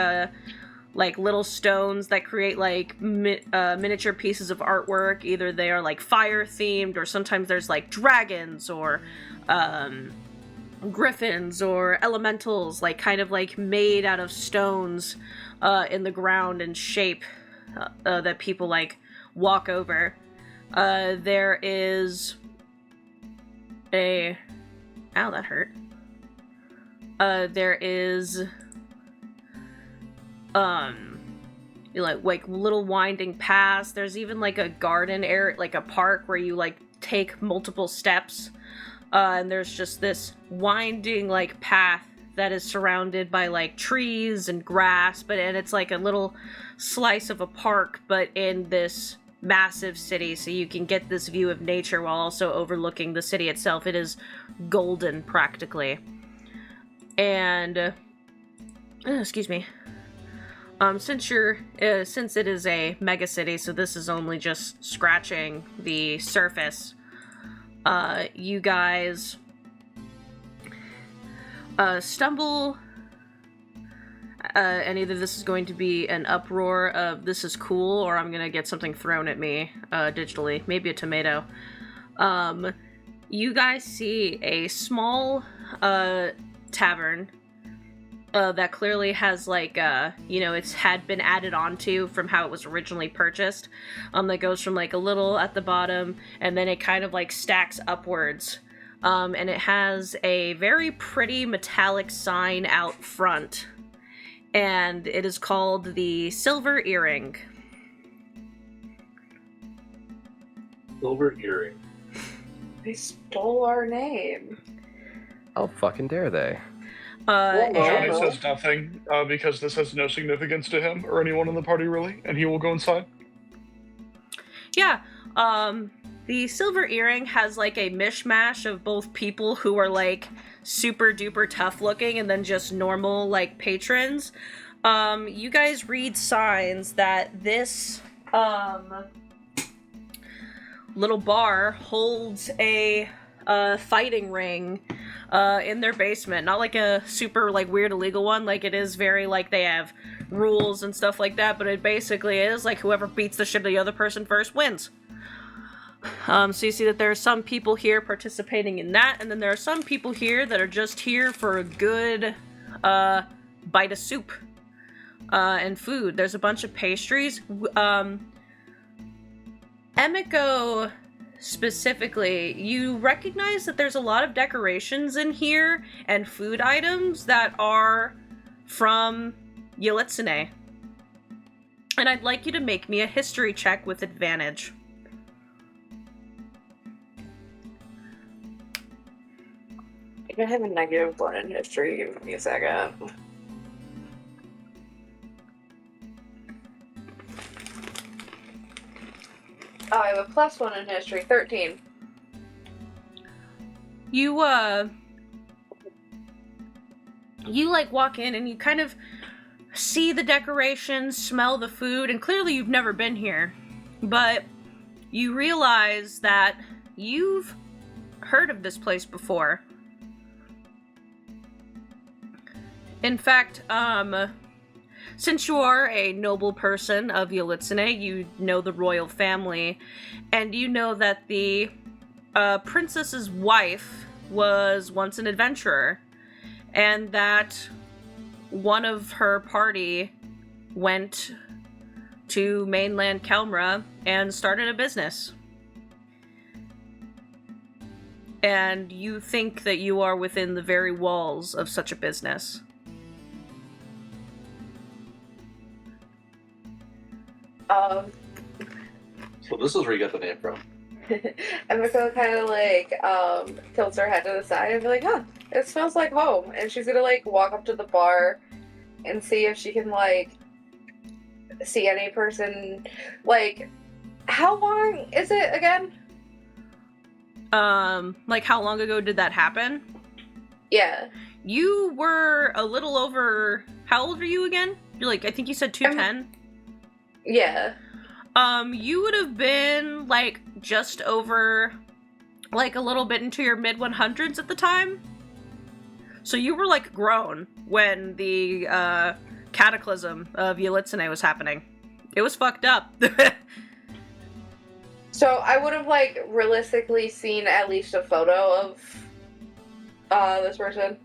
little stones that create, like, miniature pieces of artwork. Either they are, like, fire-themed, or sometimes there's, like, dragons, or, griffins, or elementals, like, kind of, like, made out of stones, in the ground and shape, that people, like, walk over. There is ow, that hurt. There is, like little winding paths. There's even, like, a garden area, like a park where you, like, take multiple steps. And there's just this winding, like, path that is surrounded by, like, trees and grass, and it's like a little slice of a park, but in this massive city, so you can get this view of nature while also overlooking the city itself. It is golden, practically. And, excuse me. Since it is a mega city, so this is only just scratching the surface, you guys stumble, and either this is going to be an uproar of "this is cool," or I'm gonna get something thrown at me digitally, maybe a tomato. You guys see a small tavern that clearly has, like, you know, it's had been added onto from how it was originally purchased. That goes from, like, a little at the bottom, and then it kind of, like, stacks upwards. And it has a very pretty metallic sign out front. And it is called the Silver Earring. Silver Earring. They stole our name. How fucking dare they? Johnny says nothing, because this has no significance to him or anyone in the party, really, and he will go inside. Yeah. The silver earring has like a mishmash of both people who are like super duper tough looking and then just normal like patrons. You guys read signs that this little bar holds a fighting ring in their basement. Not like a super like weird illegal one, like it is very like they have rules and stuff like that, but it basically is like whoever beats the shit of the other person first wins. So you see that there are some people here participating in that, and then there are some people here that are just here for a good bite of soup and food. There's a bunch of pastries. Emiko specifically, you recognize that there's a lot of decorations in here and food items that are from Yelitsune. And I'd like you to make me a history check with advantage. I have a -1 in history. Give me a second. Oh, I have a +1 in history. 13. You like walk in and you kind of see the decorations, smell the food, and clearly you've never been here. But you realize that you've heard of this place before. In fact, since you are a noble person of Yelitsune, you know the royal family, and you know that the princess's wife was once an adventurer, and that one of her party went to mainland Kelmra and started a business. And you think that you are within the very walls of such a business. So this is where you get the name from. Emiko kind of like tilts her head to the side and be like, huh, it smells like home. And she's gonna like walk up to the bar and see if she can like see any person. Like, how long is it again? Like how long ago did that happen? Yeah. You were a little over, how old are you again? You're like, I think you said 210? Yeah. You would have been like just over like a little bit into your mid 100s at the time. So you were like grown when the cataclysm of Yelitsune was happening. It was fucked up. So I would have like realistically seen at least a photo of this person.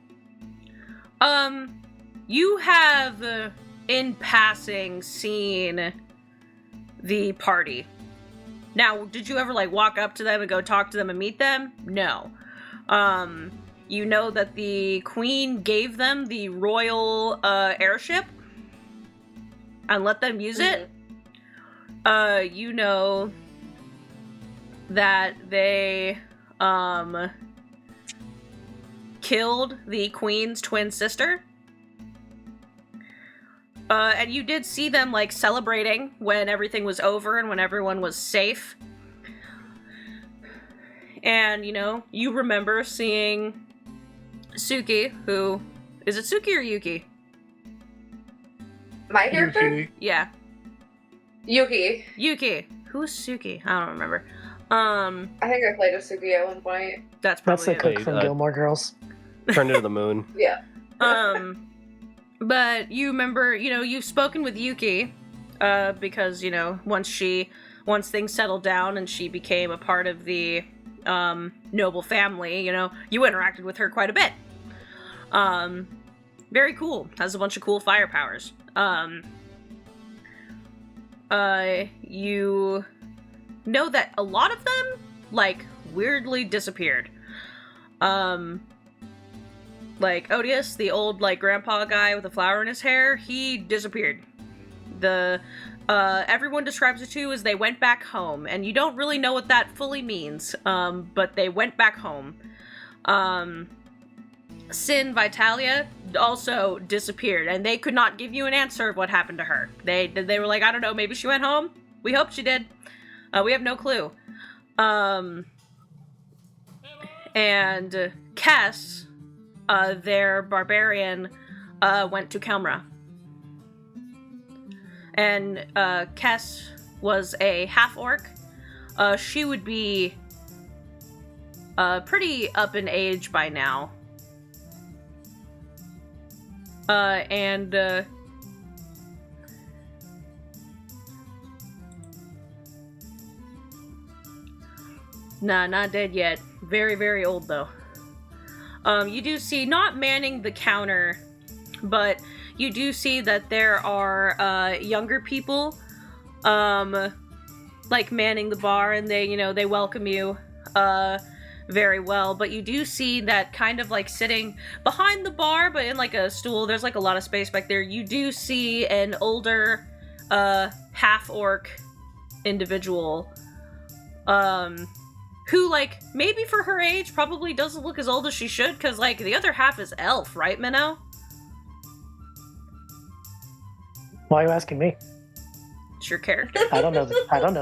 You have in passing seen the party. Now, did you ever like walk up to them and go talk to them and meet them? No. You know that the queen gave them the royal airship and let them use it. You know that they killed the queen's twin sister. And you did see them, like, celebrating when everything was over and when everyone was safe. And, you know, you remember seeing Suki, who... Is it Suki or Yuki? My character? Yuki. Yeah. Yuki. Yuki. Who's Suki? I don't remember. I think I played a Suki at one point. That's That's probably the cook it. from Gilmore Girls. Turned into the moon. Yeah. But you remember, you know, you've spoken with Yuki, because, you know, once things settled down and she became a part of the, noble family, you know, you interacted with her quite a bit. Very cool. Has a bunch of cool fire powers. You know that a lot of them, like, weirdly disappeared. Like, Odious, the old, like, grandpa guy with a flower in his hair, he disappeared. Everyone describes it too as they went back home, and you don't really know what that fully means, but they went back home. Sin Vitalia also disappeared, and they could not give you an answer of what happened to her. They were like, I don't know, maybe she went home? We hope she did. We have no clue. And Kess, their barbarian, went to Kelmra. And Kess was a half-orc. She would be pretty up in age by now. Nah, not dead yet. Very, very old, though. You do see, not manning the counter, but you do see that there are younger people, like manning the bar, and they welcome you very well. But you do see that kind of like sitting behind the bar, but in like a stool. There's like a lot of space back there. You do see an older half-orc individual, who, like, maybe for her age, probably doesn't look as old as she should, because, like, the other half is elf, right, Minnow? Why are you asking me? It's your character. I don't know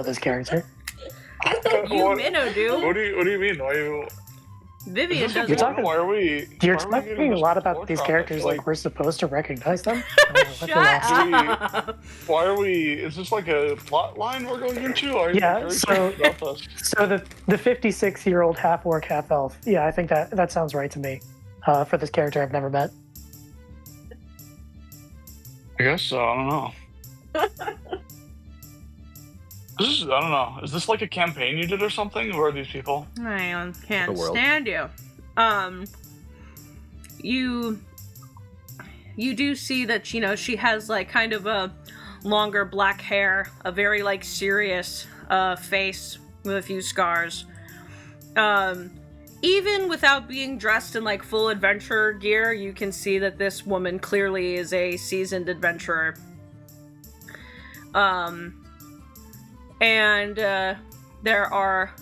this character. You, Minnow, do. What do you mean? Why you? Vivian Is this doesn't. important? Why are we? You're why are we explaining getting a this lot about support these from? characters, like we're supposed to recognize them. I feel lost. Shut up. Why are we? Is this like a plot line we're going into? Yeah, so the 56-year-old half-orc, half-elf. Yeah, I think that sounds right to me. For this character I've never met. I guess so. I don't know. I don't know. Is this like a campaign you did or something? Who are these people? I can't The world. stand you. You do see that, she has, like, kind of a longer black hair, a very, like, serious face with a few scars. Even without being dressed in, like, full adventurer gear, you can see that this woman clearly is a seasoned adventurer. And there are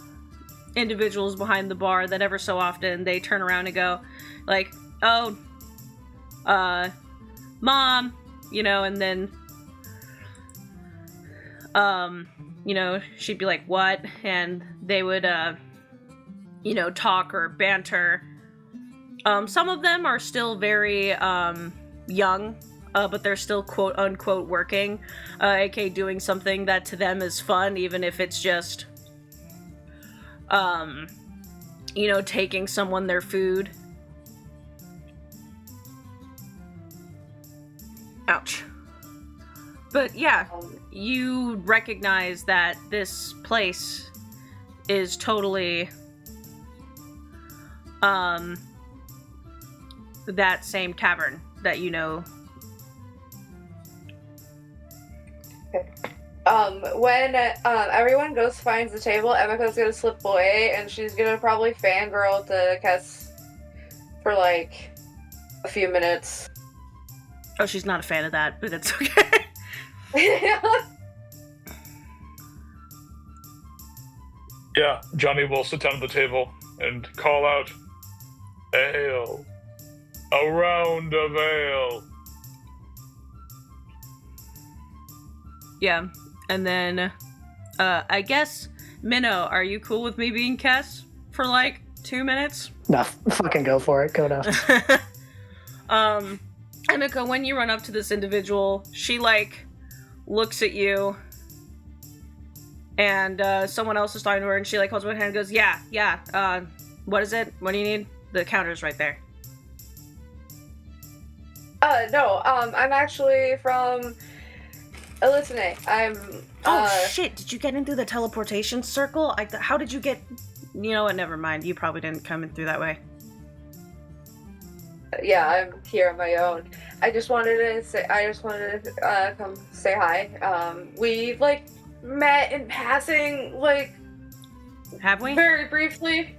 individuals behind the bar that ever so often they turn around and go, like, oh, Mom, and then, she'd be like, what? And they would, talk or banter. Some of them are still very, young, but they're still quote-unquote working, aka doing something that to them is fun, even if it's just, taking someone their food. Ouch. But yeah, you recognize that this place is totally, that same tavern that you know. When everyone goes finds the table, Emika's gonna slip away, and she's gonna probably fangirl to Kess for like a few minutes. Oh, she's not a fan of that, but it's okay. Yeah, Johnny will sit down at the table and call out, "Ale, a round of ale." Yeah, and then, I guess, Minnow, are you cool with me being Kess for like 2 minutes? Nah, fucking go for it. Go now. Emika, when you run up to this individual, she, like, looks at you, and, someone else is talking to her, and she, like, holds her hand and goes, yeah, what is it? What do you need? The counter's right there. No, I'm actually from Elitine. Shit, did you get into the teleportation circle? How did you get... You know what, never mind. You probably didn't come in through that way. Yeah, I'm here on my own. I just wanted to come say hi. We, like, met in passing, like... Have we? Very briefly.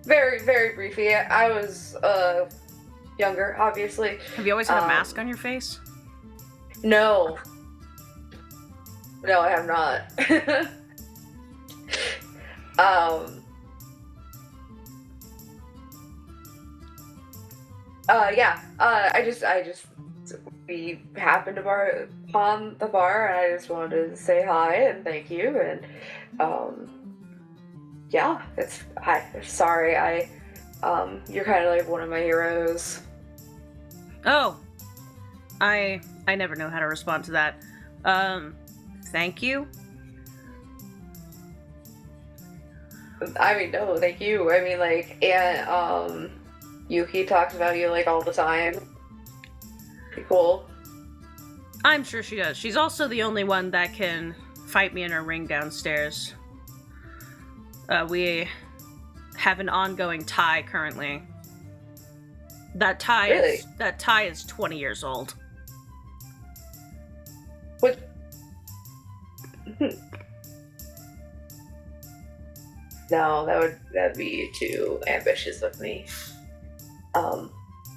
Very, very briefly. I was, younger, obviously. Have you always had a mask on your face? No. No, I have not. Yeah, I just we happened upon the bar, and I just wanted to say hi and thank you. And yeah, sorry. You're kind of like one of my heroes. Oh, I never know how to respond to that. Thank you. I mean, no, thank you. I mean, like, and Yuki talks about you like all the time. Pretty cool. I'm sure she does. She's also the only one that can fight me in her ring downstairs. We have an ongoing tie currently. That tie is 20 years old. What? No, that'd be too ambitious of me.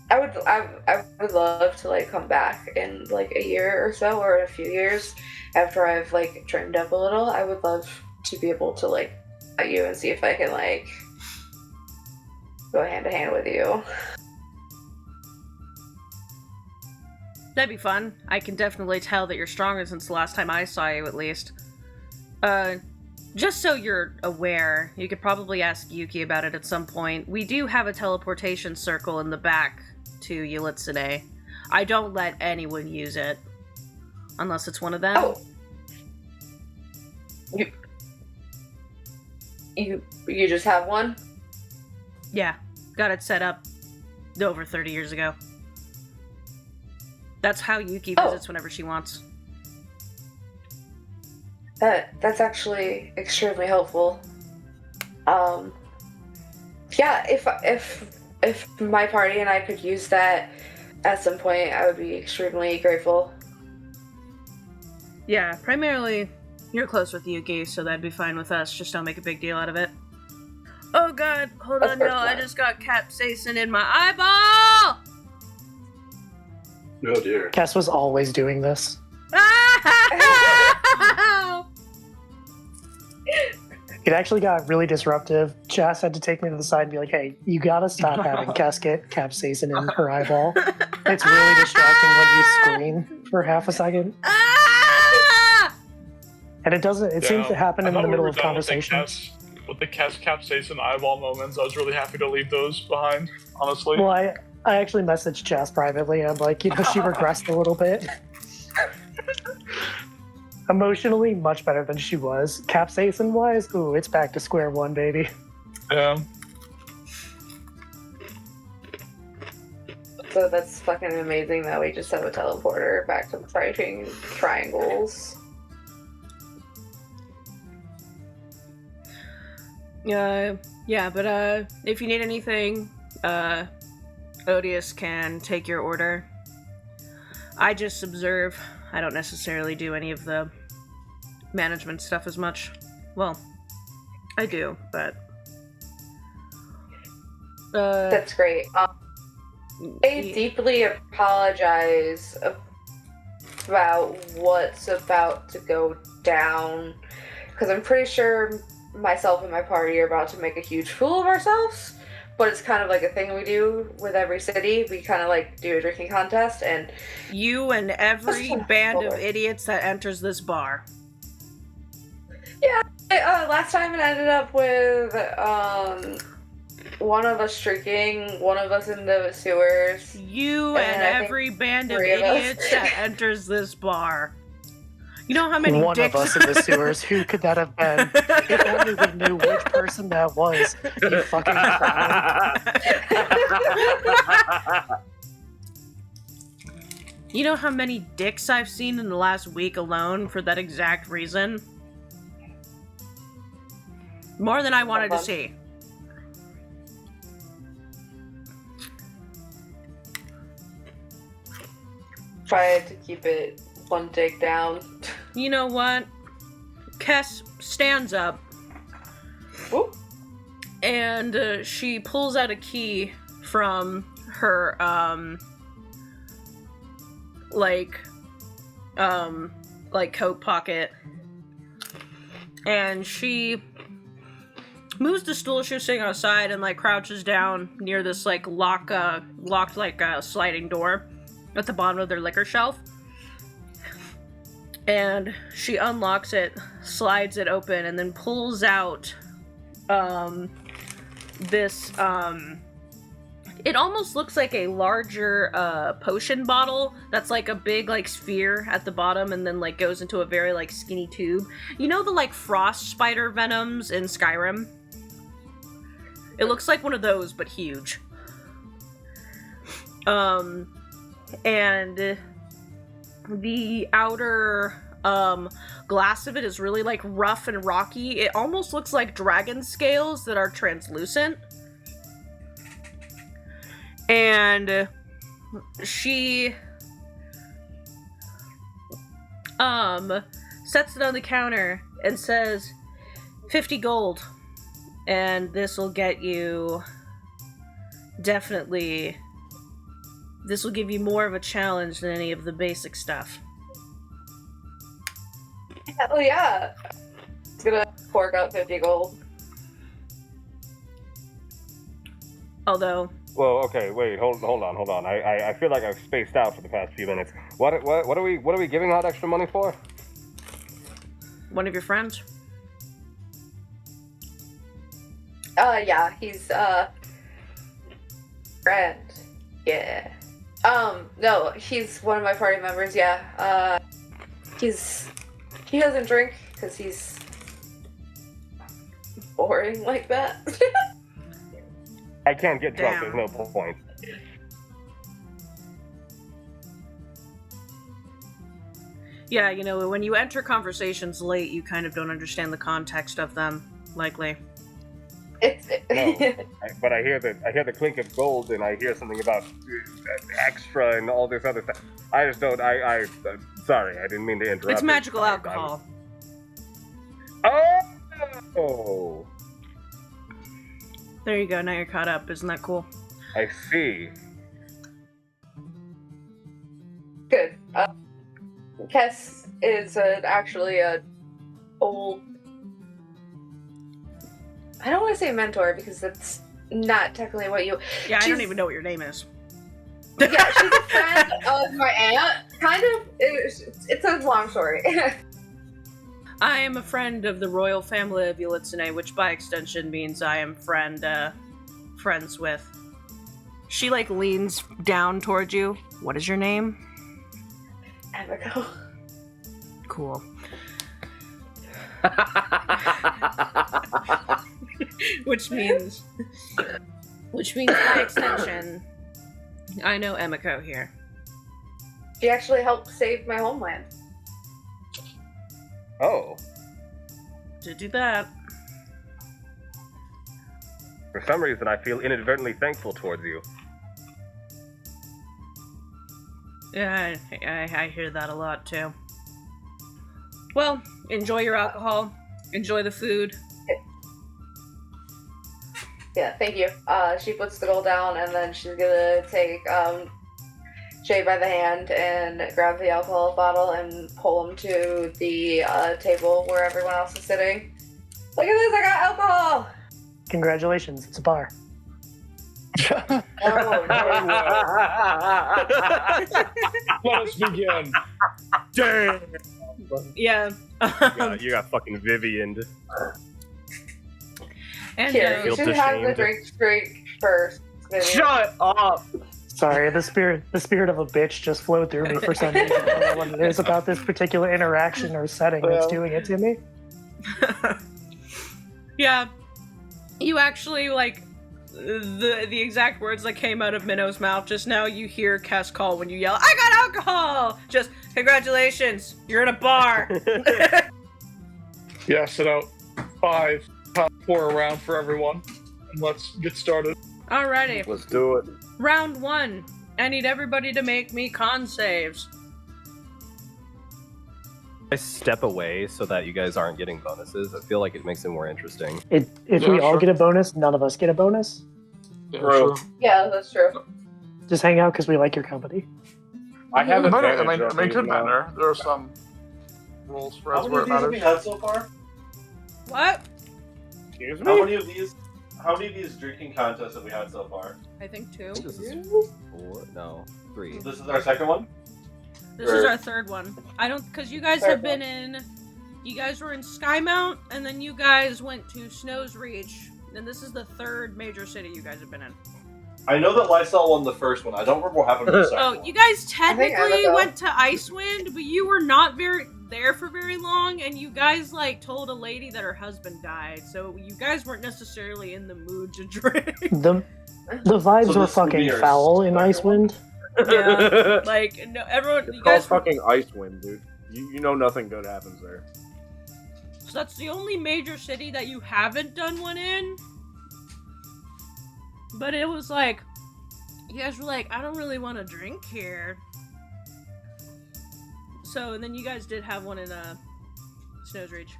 I would love to like come back in like a year or so, or a few years after I've like trimmed up a little. I would love to be able to like at you and see if I can like go hand to hand with you. That'd be fun. I can definitely tell that you're stronger since the last time I saw you, at least. Just so you're aware, you could probably ask Yuki about it at some point. We do have a teleportation circle in the back to Yelitsune. I don't let anyone use it. Unless it's one of them. Oh. You just have one? Yeah. Got it set up over 30 years ago. That's how Yuki visits whenever she wants. That's actually extremely helpful. Yeah, if my party and I could use that at some point, I would be extremely grateful. Yeah, primarily you're close with Yuki, so that'd be fine with us. Just don't make a big deal out of it. Oh god, hold on, no, I just got capsaicin in my eyeball! Oh dear. Cass was always doing this. It actually got really disruptive. Chas had to take me to the side and be like, hey, you gotta stop having Cass get capsaicin in her eyeball. It's really distracting when you scream for half a second. And it seems to happen in the middle of conversations. With the capsaicin eyeball moments, I was really happy to leave those behind, honestly. Well, I actually messaged Chas privately. I'm like, she regressed a little bit. Emotionally, much better than she was. Capsaicin-wise, ooh, it's back to square one, baby. Yeah. So that's fucking amazing that we just have a teleporter back to the fighting triangles. Yeah, but if you need anything, Odious can take your order. I just observe. I don't necessarily do any of the management stuff as much. Well, I do, but... That's great. I deeply apologize about what's about to go down, because I'm pretty sure myself and my party are about to make a huge fool of ourselves. But it's kind of like a thing we do with every city. We kind of like do a drinking contest, and you and every band of idiots that enters this bar. Yeah, last time it ended up with one of us drinking, one of us in the sewers. You and every band of idiots that enters this bar. You know how many One of us in the sewers. Who could that have been? If only we knew which person that was. You fucking clown. You know how many dicks I've seen in the last week alone for that exact reason? More than I wanted to see. Tried to keep it one dick down. You know what? Kess stands up. Whoop. And she pulls out a key from her, coat pocket. And she moves the stool she was sitting outside and, crouches down near this, locked, sliding door. at the bottom of their liquor shelf. And she unlocks it, slides it open, and then pulls out this it almost looks like a larger potion bottle that's like a big like sphere at the bottom and then like goes into a very like skinny tube. You know the like frost spider venoms in Skyrim? It looks like one of those but huge. And the outer glass of it is really like rough and rocky. It almost looks like dragon scales that are translucent. And she sets it on the counter and says 50 gold, and this will get you definitely, this will give you more of a challenge than any of the basic stuff. Hell yeah. It's gonna fork out 50 gold. Although, well, okay, wait, hold on. I feel like I've spaced out for the past few minutes. What are we giving out extra money for? one of your friends? Yeah, he's, friend. Yeah. No, he's one of my party members, yeah. He doesn't drink, because he's boring like that. I can't get drunk, Damn. there's no point. Yeah, you know, when you enter conversations late, you kind of don't understand the context of them, likely. But I hear the clink of gold, and I hear something about extra and all this other stuff. I just don't. Sorry, I didn't mean to interrupt. It's magical alcohol. Oh. There you go. Now you're caught up. Isn't that cool? I see. Good. Kess is actually a old. I don't want to say mentor because that's not technically what you. Yeah, I don't even know what your name is. Yeah, she's a friend of my aunt. Kind of. It's a long story. I am a friend of the royal family of Yelitsune, which by extension means I am friends with. She like leans down towards you. What is your name? Emiko. Cool. Which means by extension, I know Emiko here. She actually helped save my homeland. Oh. To do that. For some reason, I feel inadvertently thankful towards you. Yeah, I hear that a lot too. Well, enjoy your alcohol. Enjoy the food. Yeah, thank you. She puts the gold down and then she's gonna take Jay by the hand and grab the alcohol bottle and pull him to the table where everyone else is sitting. Look at this, I got alcohol! Congratulations, it's a bar. Oh, Let us begin. Damn. Yeah. You got fucking Vivian'd. And here, you Feel should have the ashamed. drink first. Vivian. Shut up! Sorry, the spirit of a bitch just flowed through me for some reason. I don't know what it is about this particular interaction or setting that's doing it to me. yeah. You actually like the exact words that came out of Minnow's mouth just now. You hear Kess call when you yell, "I got alcohol!" Just congratulations, you're in a bar. Yeah, set out 5, pour around for everyone, and let's get started. Alrighty. Let's do it. Round 1. I need everybody to make me con saves. I step away so that you guys aren't getting bonuses. I feel like it makes it more interesting. If Yeah, we all sure. get a bonus, none of us get a bonus. Yeah, Bro. sure. Yeah, that's true. Just hang out because we like your company. I have It advantage. might, on it may these could now. matter. There are some rules for How as many where of it these have we matters. had so far? What? Excuse How me? many of these drinking contests have we had so far? I think 2. I think this is 4. No, 3. This is our second one? This is our third one. I don't, because you guys have been in. You guys were in Skymount, and then you guys went to Snow's Reach, and this is the third major city you guys have been in. I know that Lysol won the first one. I don't remember what happened to the second Oh, one. you guys technically went to Icewind, but you were not there for very long, and you guys like told a lady that her husband died, so you guys weren't necessarily in the mood to drink. The vibes So were this would be fucking our foul in second Icewind. Yeah, like no, everyone. It's You called guys. fucking Icewind, dude. You know nothing good happens there. So that's the only major city that you haven't done one in. But it was like, you guys were like, I don't really want to drink here. So, and then you guys did have one in Snow's Reach.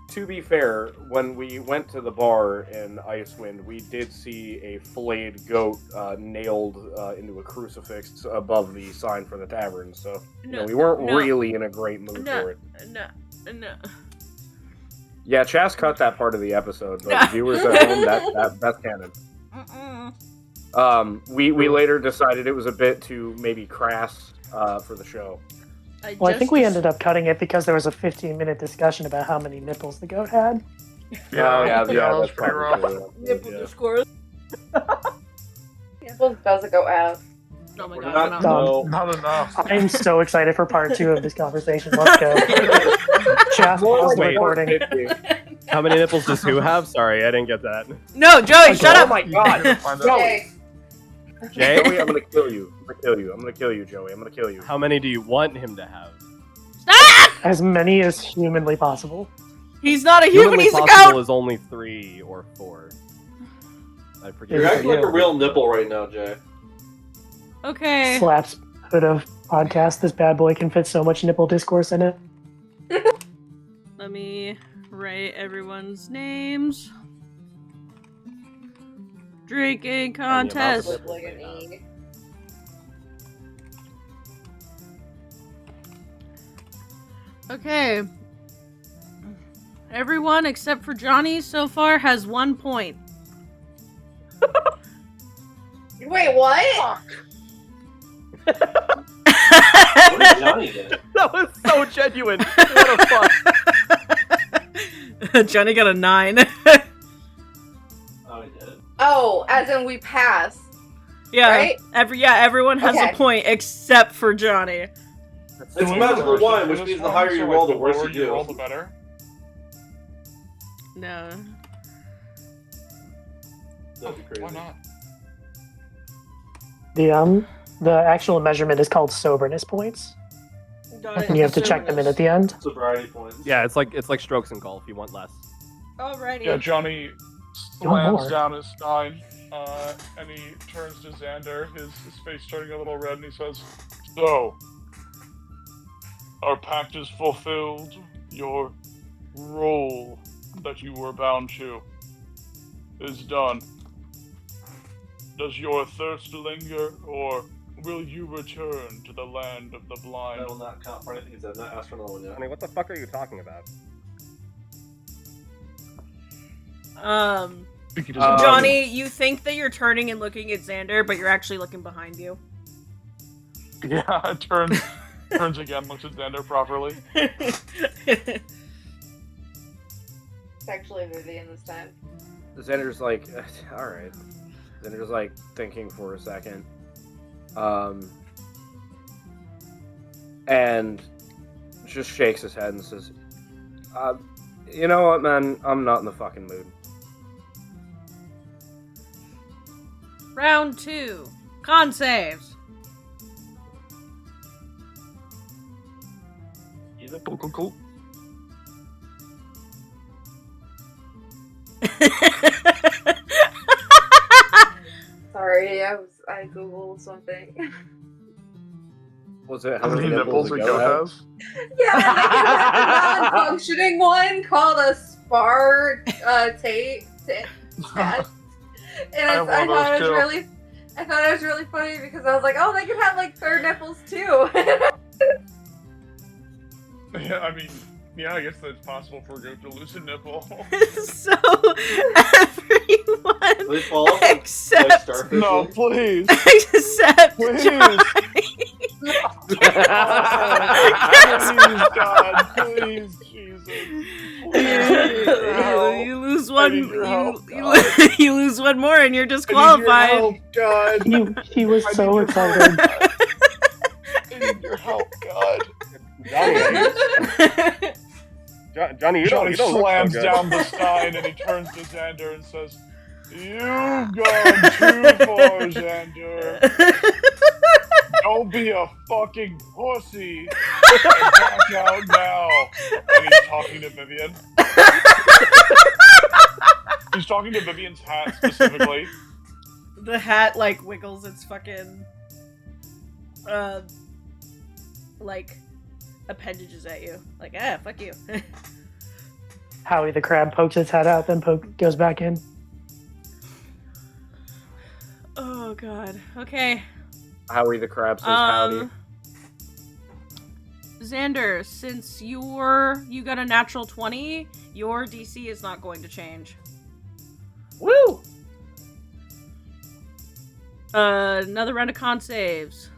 To be fair, when we went to the bar in Icewind, we did see a filleted goat nailed into a crucifix above the sign for the tavern. So we weren't really in a great mood for it. No. Yeah, Chas cut that part of the episode, but viewers at home, that's canon. We later decided it was a bit too maybe crass for the show. Well, I think we ended up cutting it because there was a 15-minute discussion about how many nipples the goat had. Yeah, that was that's pretty rough. probably Nipple yeah. discourse. Nipples does a goat have. Oh my We're god, not, no. Not enough. I'm so excited for part 2 of this conversation. Let's go. Chas, pause the Wait. recording. How many nipples does who have? Sorry, I didn't get that. No, Joey, shut Oh up! my god! Find out. Okay. Jay, Joey, I'm gonna kill you. I'm gonna kill you, Joey. I'm gonna kill you. how many do you want him to have? As many as humanly possible. He's not a human, Humanly he's a possible goat! is only 3 or 4. I forget. You're Yeah. acting like a real nipple right now, Jay. Okay. Slaps hood of podcast. This bad boy can fit so much nipple discourse in it. Let me write everyone's names. Drinking contest. Look like an E. Okay. Everyone except for Johnny so far has 1 point. Wait, what? What did Johnny do? That was so genuine. What a fuck. Johnny got a 9. Oh, he did. Oh, as in we pass. Yeah. Right? Everyone has Okay. a point except for Johnny. It's magical wine, which means the higher you roll, the worse you roll, do. the better. No. That'd be crazy. Why not? The actual measurement is called soberness points, Got it. and you have to check them in at the end. Sobriety points. Yeah, it's like strokes in golf. You want less. Alrighty. Yeah, Johnny You want slams more? down his stein, and he turns to Xander, his face turning a little red, and he says, "So, our pact is fulfilled. Your role that you were bound to is done. Does your thirst linger, or will you return to the land of the blind?" That will not count for anything because I've not asked for another one yet. Honey, what the fuck are you talking about? I think he doesn't Johnny, you think that you're turning and looking at Xander, but you're actually looking behind you. Yeah, it turns again, looks at Xander properly. It's actually Vivian this time. Xander's like, alright. Xander's like thinking for a second. And just shakes his head and says, you know what, man? I'm not in the fucking mood. Round 2. Con saves. Cool. Sorry, I googled something. Was it How many nipples a goat has? Yeah, like a non-functioning one called a spar test. And I I have one of thought it those, was too. I thought it was really funny because I was like, oh, they could have like third nipples too. Yeah, I mean, yeah, I guess that's possible for a goat to lose a nipple. So, everyone They fall off like Except, starfish. No, please. except Please. Johnny. Please, God, please, Jesus. You lose one. need your help, You lose one more, and you're I need your disqualified. help, God. He was I so need your excited. help. I need your help, God. Johnny, you Johnny don't look so slams good. down the sign and he turns to Xander and says, "You've gone too far, Xander. Don't be a fucking pussy. And back out now." And he's talking to Vivian. He's talking to Vivian's hat specifically. The hat like wiggles its fucking like appendages at you. Like, fuck you. Howie the crab pokes his head out, then goes back in. Oh god. Okay. Howie the crab says howdy. Xander, since you got a natural 20, your DC is not going to change. Woo! Another round of con saves.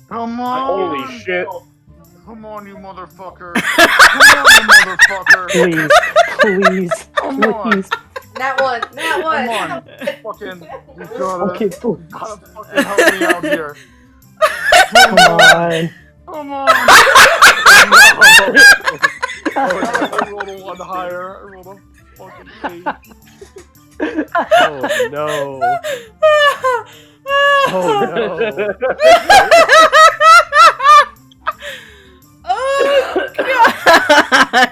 Come on. Holy shit. Come on, you motherfucker. Come on, you motherfucker. Please, Come on. please. Not one. Come on. Fucking, you gotta, Okay, please. gotta fucking help me out here. Come on. Come on. I rolled a 1 higher. I rolled a fucking 8. Oh no. Oh no. Oh god.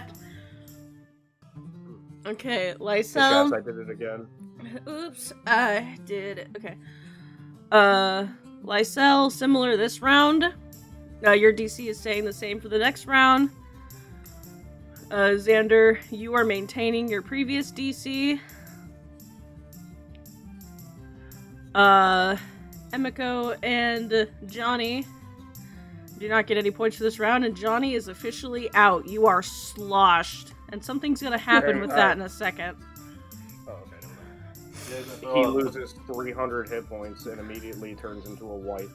Okay, Yes, Lysel. I did it again. Oops, I did. Okay. Lysel, similar this round. Your DC is staying the same for the next round. Xander, you are maintaining your previous DC. Emiko and Johnny do not get any points for this round, and Johnny is officially out. You are sloshed, and something's gonna happen Okay, with that in a second. Oh, okay. He loses 300 hit points and immediately turns into a white.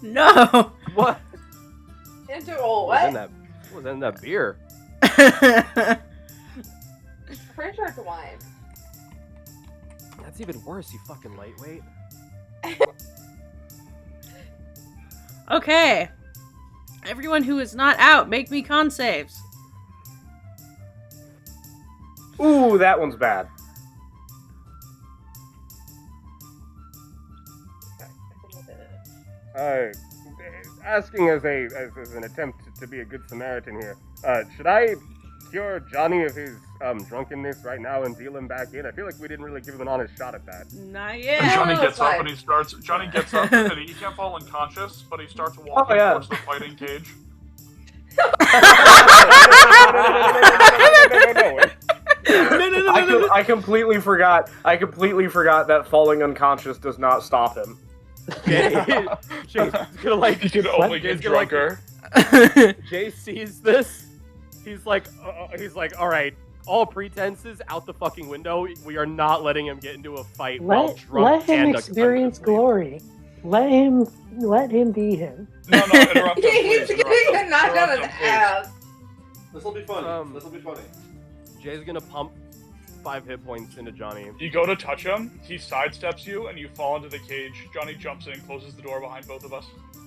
No! What? Into a What what? was in that beer? Pretty sure it's wine. That's even worse, you fucking lightweight. Okay. Everyone who is not out, make me con saves. Ooh, that one's bad. Asking as an attempt to be a good Samaritan here, should I cure Johnny of his drunkenness right now and deal him back in? I feel like we didn't really give him an honest shot at that. Not And yet. Johnny No, gets it's up fine. and he starts. Johnny gets up and he can't fall unconscious, but he starts walking yeah. towards the fighting cage. No. I completely forgot. I completely forgot that falling unconscious does not stop him. Jay's gonna like. He can only Jay's get gonna, like, drunker. Jay sees this. He's like, all right, all pretenses out the fucking window. We are not letting him get into a fight while Let drunk him and experience asleep. glory. Let him be him. No, interrupt him, He's please. getting a knock on Interrupt his him, please. ass. This will be funny. Um, This will be funny. Jay's gonna pump 5 hit points into Johnny. You go to touch him, he sidesteps you, and you fall into the cage. Johnny jumps in and closes the door behind both of us.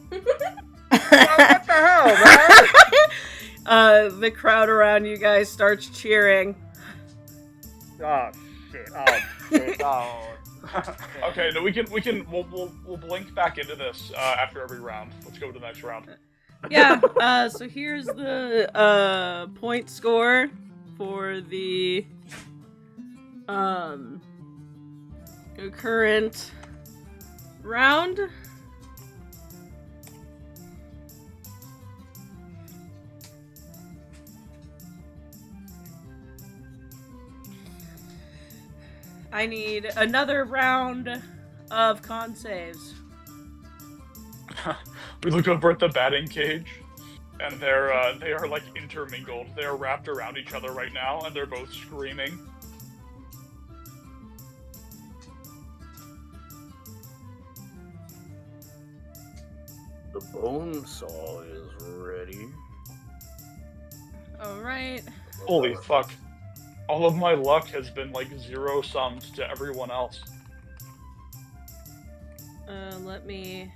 What the hell, man? The crowd around you guys starts cheering. Oh shit! Oh shit! Oh. Okay, no, we'll blink back into this after every round. Let's go to the next round. Yeah, so here's the point score for the current round. I need another round of con saves. We look over at the batting cage, and they are like intermingled. They are wrapped around each other right now, and they're both screaming. The bone saw is ready. Alright. Holy fuck. All of my luck has been like zero summed to everyone else. Let me...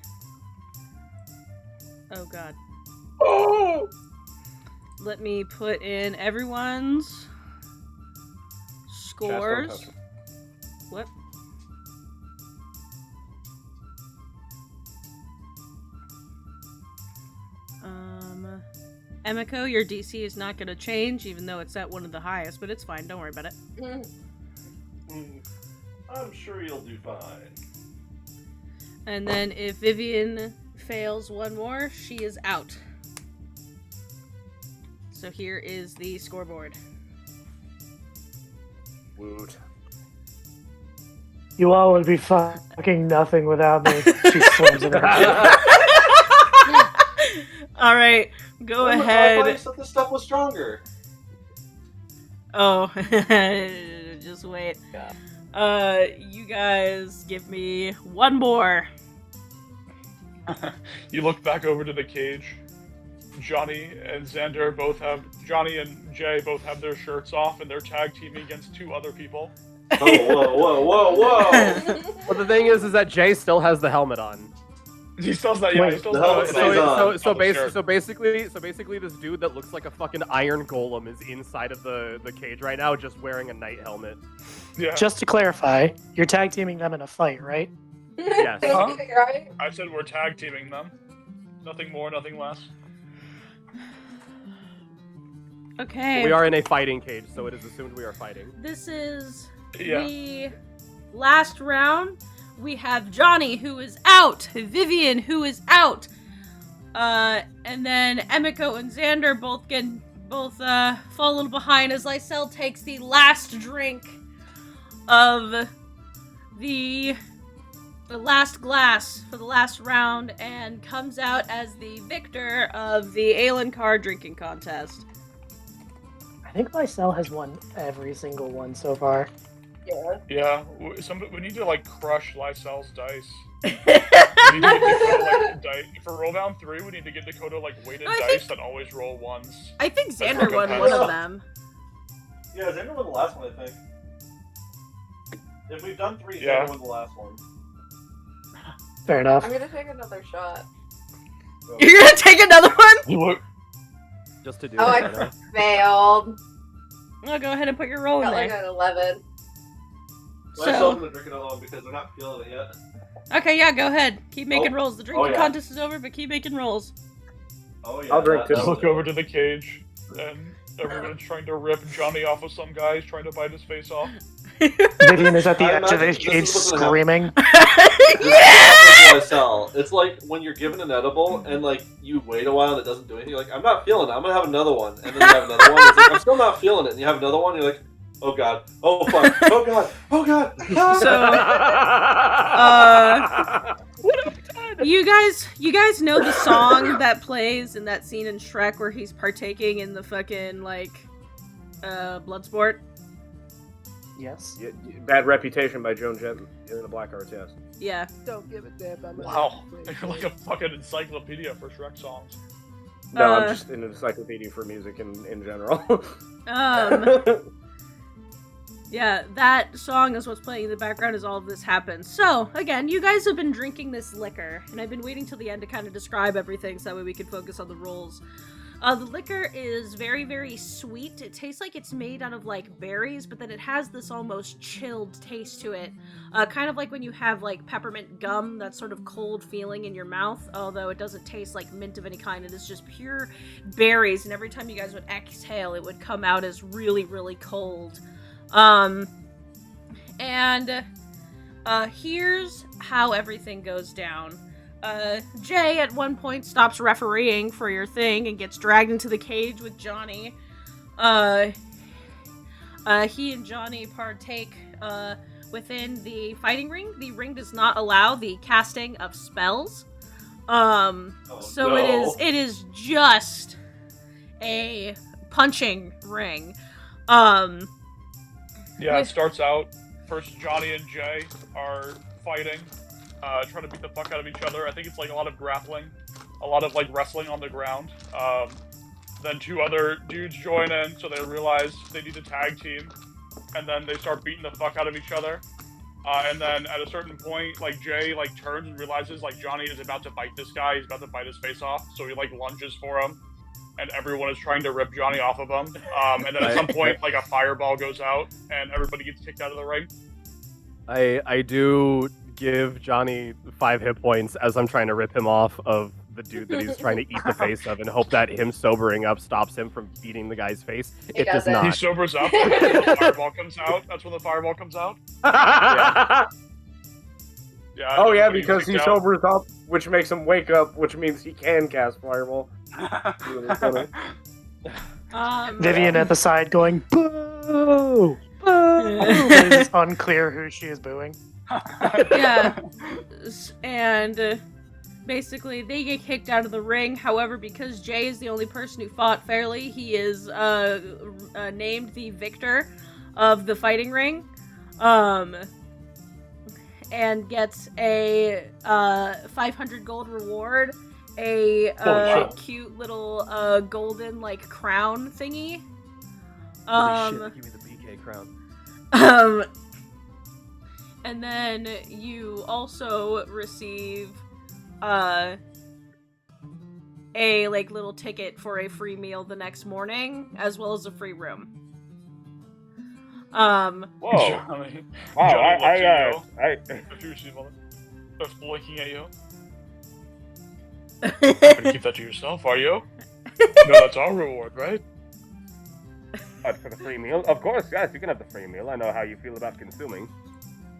Oh god. Oh! Let me put in everyone's scores. What? Emiko, your DC is not going to change, even though it's at one of the highest, but it's fine. Don't worry about it. I'm sure you'll do fine. And then if Vivian fails one more, she is out. So here is the scoreboard. Woot. You all would be fucking nothing without me. She slams it out. All right, go I thought you ahead. said this stuff was stronger. Oh, just wait. You guys give me one more. You look back over to the cage. Johnny and Xander Johnny and Jay both have their shirts off, and they're tag teaming against two other people. Whoa. Well, the thing is that Jay still has the helmet on. He still has that. Yeah, he still The has helmet that. So basically, this dude that looks like a fucking iron golem is inside of the cage right now, just wearing a knight helmet. Yeah. Just to clarify, you're tag teaming them in a fight, right? Yes. Huh? Right? I said we're tag teaming them. Nothing more, nothing less. Okay. We are in a fighting cage, so it is assumed we are fighting. This is Yeah. the last round. We have Johnny, who is out. Vivian, who is out. And then Emiko and Xander both fall a little behind as Lysel takes the last drink of the last glass for the last round and comes out as the victor of the Aelin Card drinking contest. I think Lysel has won every single one so far. Yeah. Yeah. We need to like crush Lysel's dice. We need to get Dakota, for RollBound 3, we need to get Dakota weighted No, I dice think- that always roll ones. I think That's Xander won fucking one bad. of them. Yeah, Xander won the last one, I think. If we've done 3, Yeah. Xander won the last one. Fair enough. I'm gonna take another shot. You're gonna take another one? Look, Just to do Oh, it. I failed. Oh, go ahead and put your roll in Got like there. an 11. Well, I still So, gonna drink another one because they're not feeling it yet. okay, yeah, go ahead. Keep making Oh. rolls. The drinking yeah. contest is over, but keep making rolls. Oh yeah. I'll drink that- too. that look was- over to the cage, and everyone's trying to rip Johnny off of some guy. He's trying to bite his face off. Vivian is at the I edge of imagine the this cage is what's gonna screaming. Yeah! I sell. It's like when you're given an edible and you wait a while and it doesn't do anything. You're like, I'm not feeling it. I'm gonna have another one, and then you have another one. It's like, I'm still not feeling it, and you have another one. And you're like, oh god, oh fuck, oh god, oh god. So, you guys know the song that plays in that scene in Shrek where he's partaking in the fucking blood sport? Yes. Bad Reputation by Joan Jett in the Black Arts, yes. Yeah. Don't give a damn about my Wow, reputation. you're like a fucking encyclopedia for Shrek songs. No, Uh, I'm just an encyclopedia for music in general. Yeah, that song is what's playing in the background as all of this happens. So, again, you guys have been drinking this liquor, and I've been waiting till the end to kind of describe everything so that way we can focus on the rolls. The liquor is very, very sweet. It tastes like it's made out of, berries, but then it has this almost chilled taste to it. Kind of like when you have, peppermint gum, that sort of cold feeling in your mouth, although it doesn't taste like mint of any kind. It is just pure berries, and every time you guys would exhale, it would come out as really, really cold. Here's how everything goes down. Jay at one point stops refereeing for your thing and gets dragged into the cage with Johnny. He and Johnny partake, within the fighting ring. The ring does not allow the casting of spells. So no. it is just a punching ring. Yeah, it starts out, first Johnny and Jay are fighting, trying to beat the fuck out of each other. I think it's a lot of grappling. a lot of like wrestling on the ground. Then 2 other dudes join in, so they realize they need a tag team, and then they start beating the fuck out of each other. And then at a certain point, like Jay like turns and realizes like Johnny is about to bite this guy. He's about to bite his face off, so he like lunges for him, and everyone is trying to rip Johnny off of him. And then at some point, like a fireball goes out, and everybody gets kicked out of the ring. I do give Johnny 5 hit points as I'm trying to rip him off of the dude that he's trying to eat the face of, and hope that him sobering up stops him from beating the guy's face. It does doesn't. not. He sobers up, and the fireball comes out. That's when the fireball comes out. Yeah. Oh yeah, everybody because he freaked out. sobers up, which makes him wake up, which means he can cast Fireball. Really funny. Vivian at the side going, boo! Boo! It is unclear who she is booing. Yeah. And basically, they get kicked out of the ring. However, because Jay is the only person who fought fairly, he is named the victor of the fighting ring. And gets a 500 gold reward, a cute little golden like crown thingy. Holy shit, give me the BK crown. And then you also receive a like little ticket for a free meal the next morning, as well as a free room. Whoa! Johnny, Wow! Johnny looks I at you. If you see mother, starts blinking at you. You're gonna keep that to yourself, are you? No, that's our reward, right? For the free meal? Of course, yes, you can have the free meal. I know how you feel about consuming.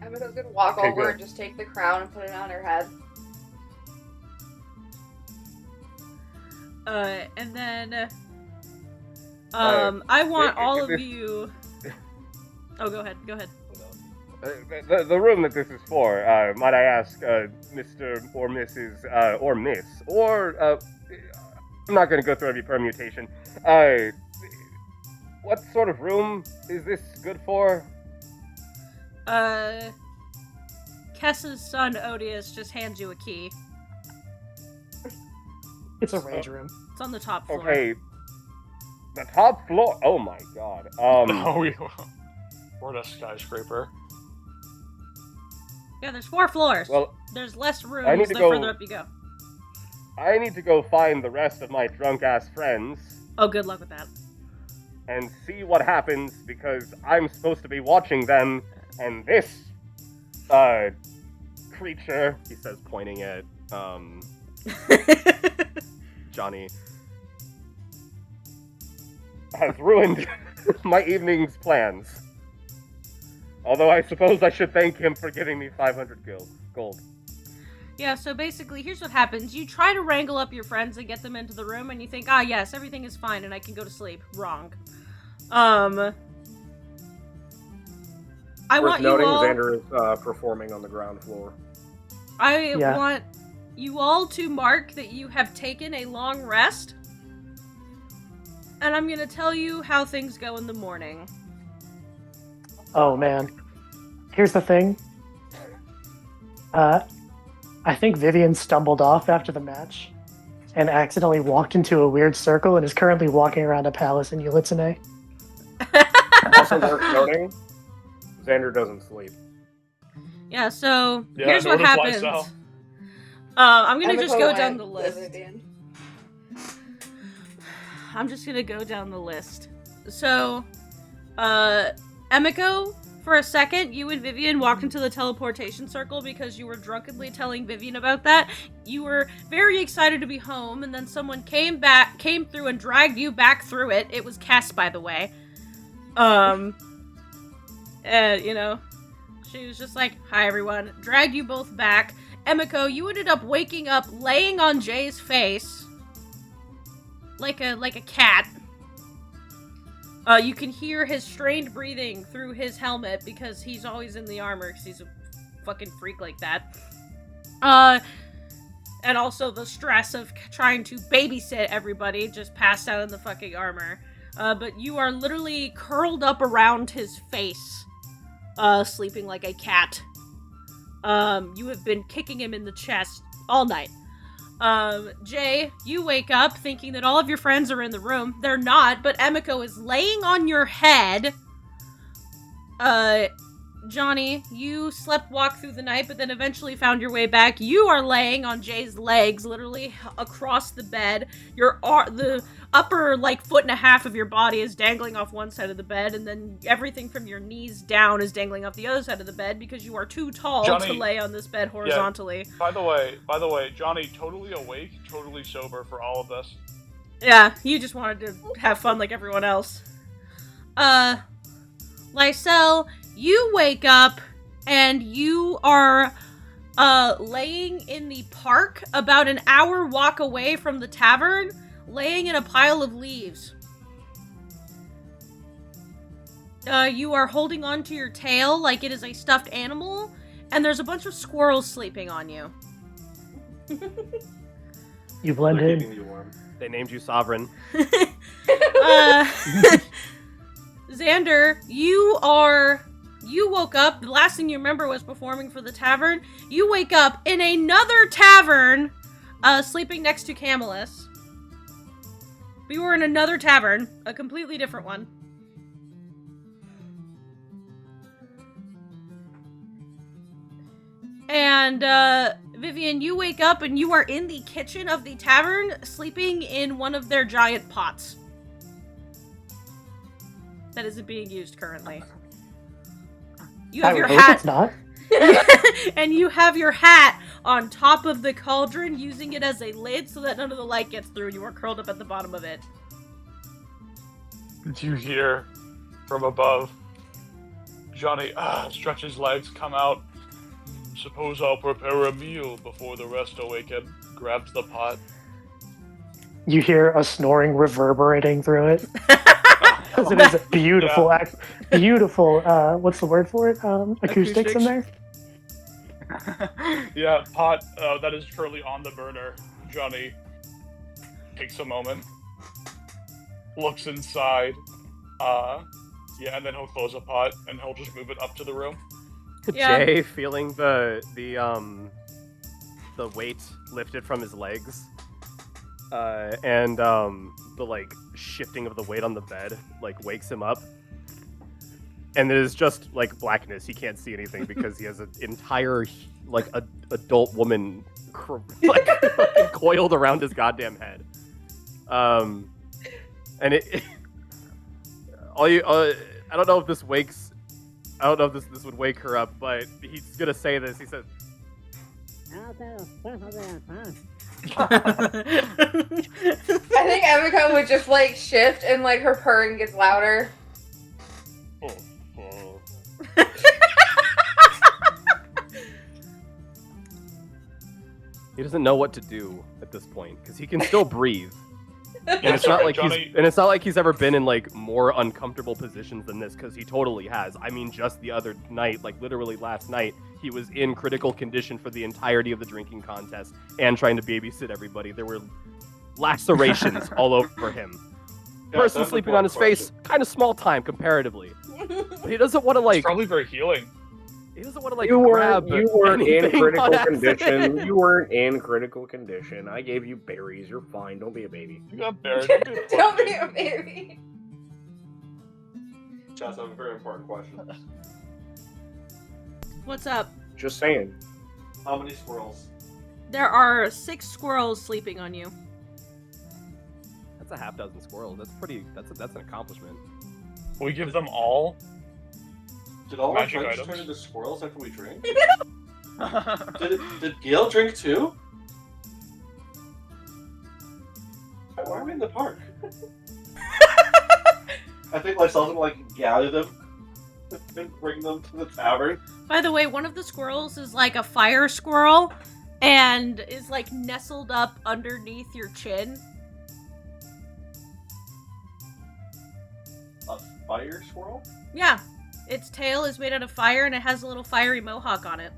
Emiko's gonna walk Okay, over good. and just take the crown and put it on her head. And then I want all of you. Oh, go ahead. The room that this is for, might I ask, Mr. or Mrs. Or Miss, or, I'm not going to go through every permutation. What sort of room is this good for? Kessa's son Odious just hands you a key. It's a rage room. It's on the top floor. Okay. The top floor? Oh my god. No, we're in a skyscraper. Yeah, there's 4 floors. Well, there's less I rooms need the to go- further up you go. I need to go find the rest of my drunk-ass friends Oh, good luck with that. and see what happens, because I'm supposed to be watching them, and this, creature, He says, pointing at Johnny. has ruined my evening's plans. Although I suppose I should thank him for giving me 500 gold. Yeah, so basically, here's what happens. You try to wrangle up your friends and get them into the room, and you think, ah, yes, everything is fine, and I can go to sleep. Wrong. I Worth want you noting, all... Xander is performing on the ground floor. I Yeah. want you all to mark that you have taken a long rest, and I'm gonna tell you how things go in the morning. Oh man. Here's the thing. I think Vivian stumbled off after the match and accidentally walked into a weird circle and is currently walking around a palace in Ulitsune. Also worth noting, Xander doesn't sleep. Yeah, so Yeah, here's nor what does happens. Lysel. I'm gonna just Emiko go down went the with list. Vivian. I'm just gonna go down the list. So, Emiko, for a second, you and Vivian walked into the teleportation circle because you were drunkenly telling Vivian about that. You were very excited to be home, and then someone came through and dragged you back through it. It was Cass, by the way. You know, she was just like, "Hi, everyone." Dragged you both back. Emiko, you ended up waking up, laying on Jay's face, like a cat. You can hear his strained breathing through his helmet because he's always in the armor because he's a fucking freak like that. And also the stress of trying to babysit everybody just passed out in the fucking armor. But you are literally curled up around his face, sleeping like a cat. You have been kicking him in the chest all night. Jay, you wake up thinking that all of your friends are in the room. They're not, but Emiko is laying on your head. Johnny, you walk through the night, but then eventually found your way back. You are laying on Jay's legs, literally across the bed. The upper, foot and a half of your body is dangling off one side of the bed, and then everything from your knees down is dangling off the other side of the bed because you are too tall to lay on this bed horizontally. Yeah, by the way, Johnny, totally awake, totally sober for all of this. Yeah, you just wanted to have fun like everyone else. Lysel, you wake up and you are laying in the park about an hour walk away from the tavern, laying in a pile of leaves. You are holding onto your tail like it is a stuffed animal, and there's a bunch of squirrels sleeping on you. You blend They're in. keeping you warm. They named you Sovereign. Xander, you woke up, the last thing you remember was performing for the tavern. You wake up in another tavern, sleeping next to Camillus. We were in another tavern, a completely different one. And, Vivian, you wake up and you are in the kitchen of the tavern, sleeping in one of their giant pots. That isn't being used currently. You have your hat. It's not. And you have your hat on top of the cauldron, using it as a lid so that none of the light gets through. You are curled up at the bottom of it. You hear from above, Johnny stretch his legs, come out. Suppose I'll prepare a meal before the rest awaken. Grabs the pot. You hear a snoring reverberating through it. Because it is a beautiful, beautiful, what's the word for it? Acoustics in there? Yeah, pot that is currently on the burner. Johnny takes a moment, looks inside, and then he'll close a pot and he'll just move it up to the room. Yeah. Jay feeling the weight lifted from his legs, and the shifting of the weight on the bed wakes him up, and there's just blackness. He can't see anything because he has an entire adult woman coiled around his goddamn head. And it I don't know if this wakes. I don't know if this would wake her up, but he's gonna say this. He says, I think Emiko would just shift and her purring gets louder. he doesn't know what to do at this point because he can still breathe. And Yeah, it's not like Johnny... he's ever been in more uncomfortable positions than this, because he totally has. I mean, just the other night, literally last night, he was in critical condition for the entirety of the drinking contest and trying to babysit everybody. There were lacerations all over him. Yeah, Person that's sleeping an on his important face, kind of small time comparatively. But he doesn't want to It's probably very healing. He doesn't want to You grab weren't in anything critical on accident. condition. You weren't in critical condition. I gave you berries. You're fine. Don't be a baby. You got buried. Don't be a baby. Chaz, I have a very important question. What's up? Just saying. How many squirrels? There are 6 squirrels sleeping on you. That's a half dozen squirrels. That's an accomplishment. We give them all. Did all our Magic friends items. turn into squirrels after we drank? Did Gil drink too? Why are we in the park? I think myself gonna gather them and bring them to the tavern. By the way, one of the squirrels is a fire squirrel and is nestled up underneath your chin. A fire squirrel? Yeah. Its tail is made out of fire and it has a little fiery mohawk on it.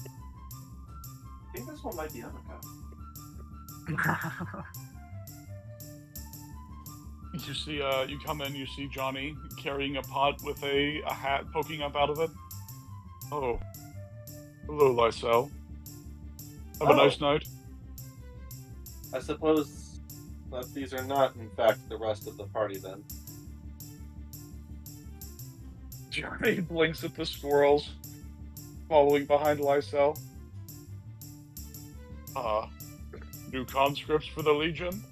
I think this one might be Emiko. You see, you come in, you see Johnny carrying a pot with a hat poking up out of it. Oh. Hello, Lysel. Have a Oh. nice night. I suppose that these are not, in fact, the rest of the party then. Johnny blinks at the squirrels, following behind Lysel. New conscripts for the Legion?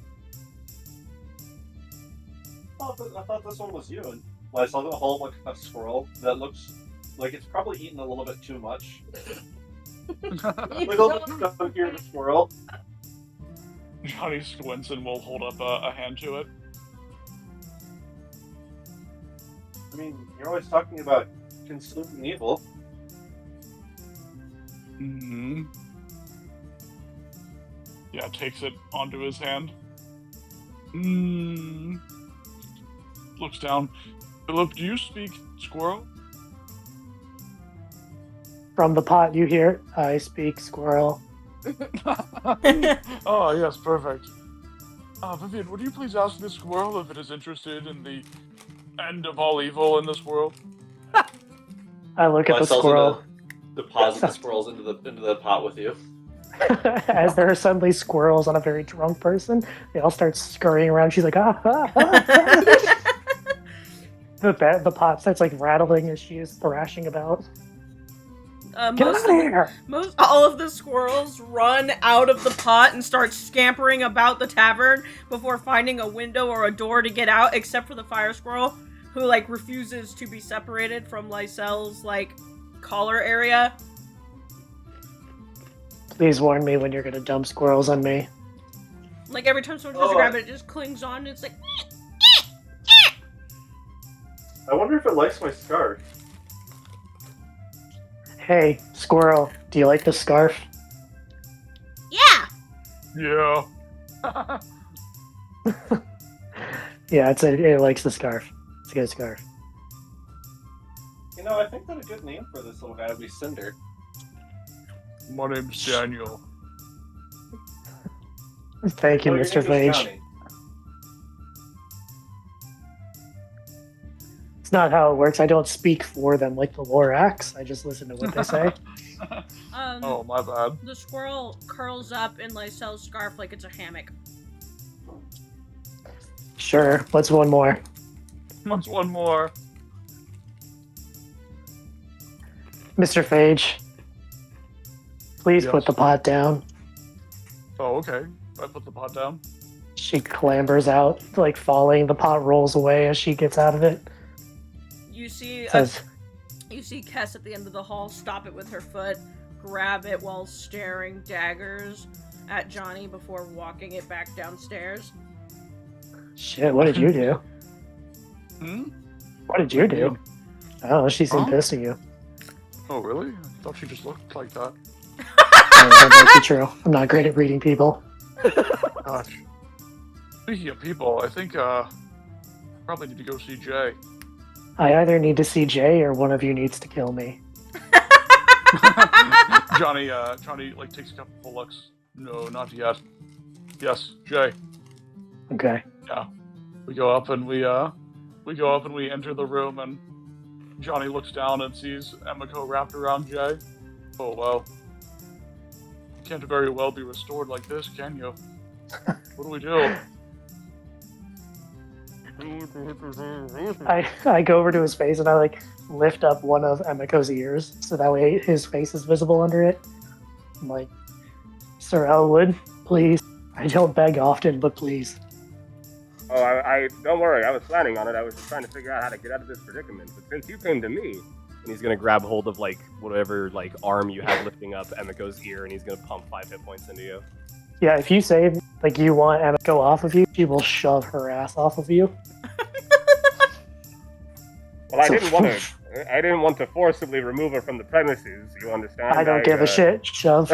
Oh, but I thought this one was you. And I saw the whole like a squirrel that looks like it's probably eaten a little bit too much. Like all the stuff here, the squirrel. Johnny squints and will hold up a hand to it. I mean, you're always talking about consuming evil. Mm-hmm. Yeah, takes it onto his hand. Looks down. Philip, do you speak squirrel? From the pot you hear, I speak squirrel. Oh, yes, perfect. Vivian, would you please ask this squirrel if it is interested in the end of all evil in this world? I look at the squirrel. Deposit the squirrels into the pot with you. As there are suddenly squirrels on a very drunk person, they all start scurrying around. She's like, ah, ah, ah. The pot starts like rattling as she is thrashing about. Get out of here! All of the squirrels run out of the pot and start scampering about the tavern before finding a window or a door to get out, except for the fire squirrel, who like refuses to be separated from Lysel's like collar area. Please warn me when you're gonna dump squirrels on me. Like every time someone tries to grab it, it just clings on and it's like. I wonder if it likes my scarf. Hey, squirrel, do you like the scarf? Yeah! Yeah. Yeah, it likes the scarf. It's a good scarf. You know, I think that a good name for this little guy would be Cinder. My name's Daniel. Thank you, Oh, your Mr. name is Phage. Johnny. It's not how it works. I don't speak for them like the Lorax. I just listen to what they say. Oh, my bad. The squirrel curls up in Lysel's scarf like it's a hammock. Sure, what's one more? What's one more? Mr. Phage, please Yes. put the pot down. Oh, okay. I put the pot down. She clambers out, like falling. The pot rolls away as she gets out of it. You see Says, you see Kess at the end of the hall stop it with her foot, grab it while staring daggers at Johnny before walking it back downstairs. shit, what did you do? What did you do? Oh, she seemed pissed at you. Oh, really? I thought she just looked like that. That might be true. I'm not great at reading people. Gosh. Speaking of people, I think, probably need to go see Jay. I either need to see Jay or one of you needs to kill me. Johnny, like, takes a couple looks. No, not yet. Yes, Jay. Okay. Yeah. We go up and we enter the room, and Johnny looks down and sees Emiko wrapped around Jay. Oh, well. Can't very well be restored like this, can you? What do we do? I go over to his face and I like lift up one of Emiko's ears so that way his face is visible under it. I'm like, Sir Elwood, please. I don't beg often, but please. Oh, I don't worry. I was planning on it. I was just trying to figure out how to get out of this predicament. But since you came to me, And he's gonna grab hold of like whatever like arm you have lifting up Emiko's ear, and he's gonna pump 5 hit points into you. Yeah, if you say like you want Emiko off of you, she will shove her ass off of you. well, I didn't want to forcibly remove her from the premises. You understand? I don't give a shit. Shove.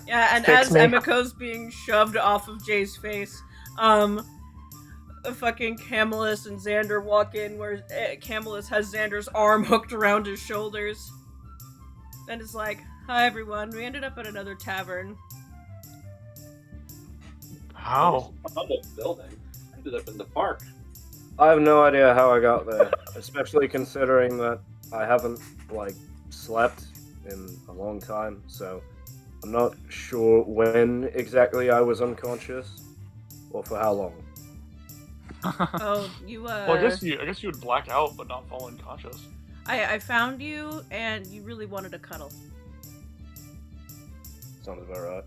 Yeah, and Fix as me. Emiko's being shoved off of Jay's face, fucking Camillus and Xander walk in where Camillus has Xander's arm hooked around his shoulders. And is like, hi everyone, we ended up at another tavern. How? Not the building. I ended up in the park. I have no idea how I got there, especially considering that I haven't, like, slept in a long time, so I'm not sure when exactly I was unconscious or for how long. Oh, you Well, I guess you would black out, but not fall unconscious. I found you, and you really wanted a cuddle. Sounds about right.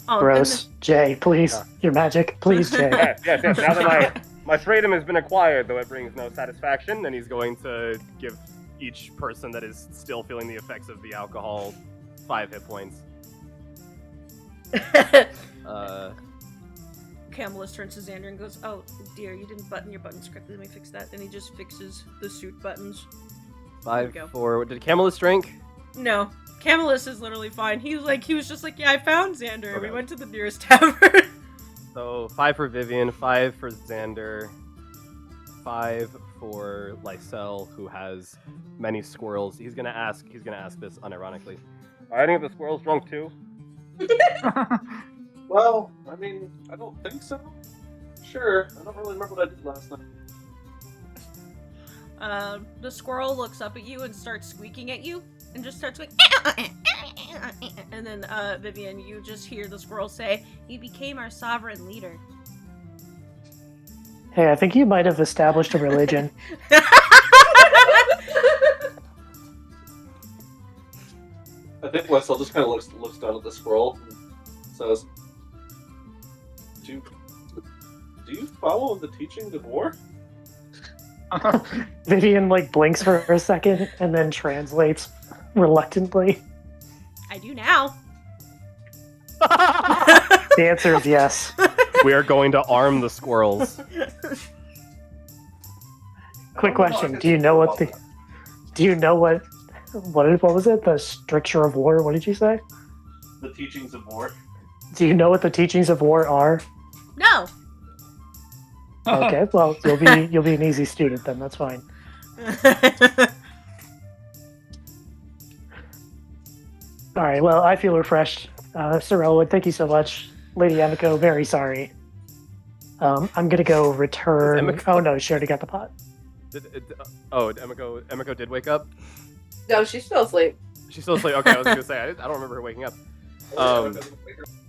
Oh, Gross. Jay, please. Yeah. Your magic. Please, Jay. Yes. Now that my freedom has been acquired, though it brings no satisfaction. And he's going to give each person that is still feeling the effects of the alcohol 5 hit points. Camelus turns to Xander and goes, "Oh dear, you didn't button your buttons correctly. Let me fix that." And he just fixes the suit buttons. 5 go. for... Did Camelus drink? No, Camelus is literally fine. He was just like, "Yeah, I found Xander. Okay. We went to the nearest tavern." So 5 for Vivian, 5 for Xander, 5 for Lysel, who has many squirrels. He's gonna ask this unironically. Are any of the squirrels drunk too? Well, I mean, I don't think so. Sure, I don't really remember what I did last night. The squirrel looks up at you and starts squeaking at you, and just starts going. And then, Vivian, you just hear the squirrel say, "He became our sovereign leader." Hey, I think you might have established a religion. I think Wessel just kind of looks down at the scroll and says, Do you follow the teachings of war? Vivian blinks for a second and then translates reluctantly. I do now. The answer is yes. We are going to arm the squirrels. Quick question: Do you know what was it? The stricture of war? What did you say? The teachings of war. Do you know what the teachings of war are? No. Okay, well you'll be an easy student then. That's fine. All right. Well, I feel refreshed. Sir Elwood, thank you so much. Lady Emiko, very sorry. I'm gonna go return. Emiko- Oh no, she already got the pot. Emiko did wake up? No, she's still asleep. She's still asleep. Okay, I was gonna say, I don't remember her waking up.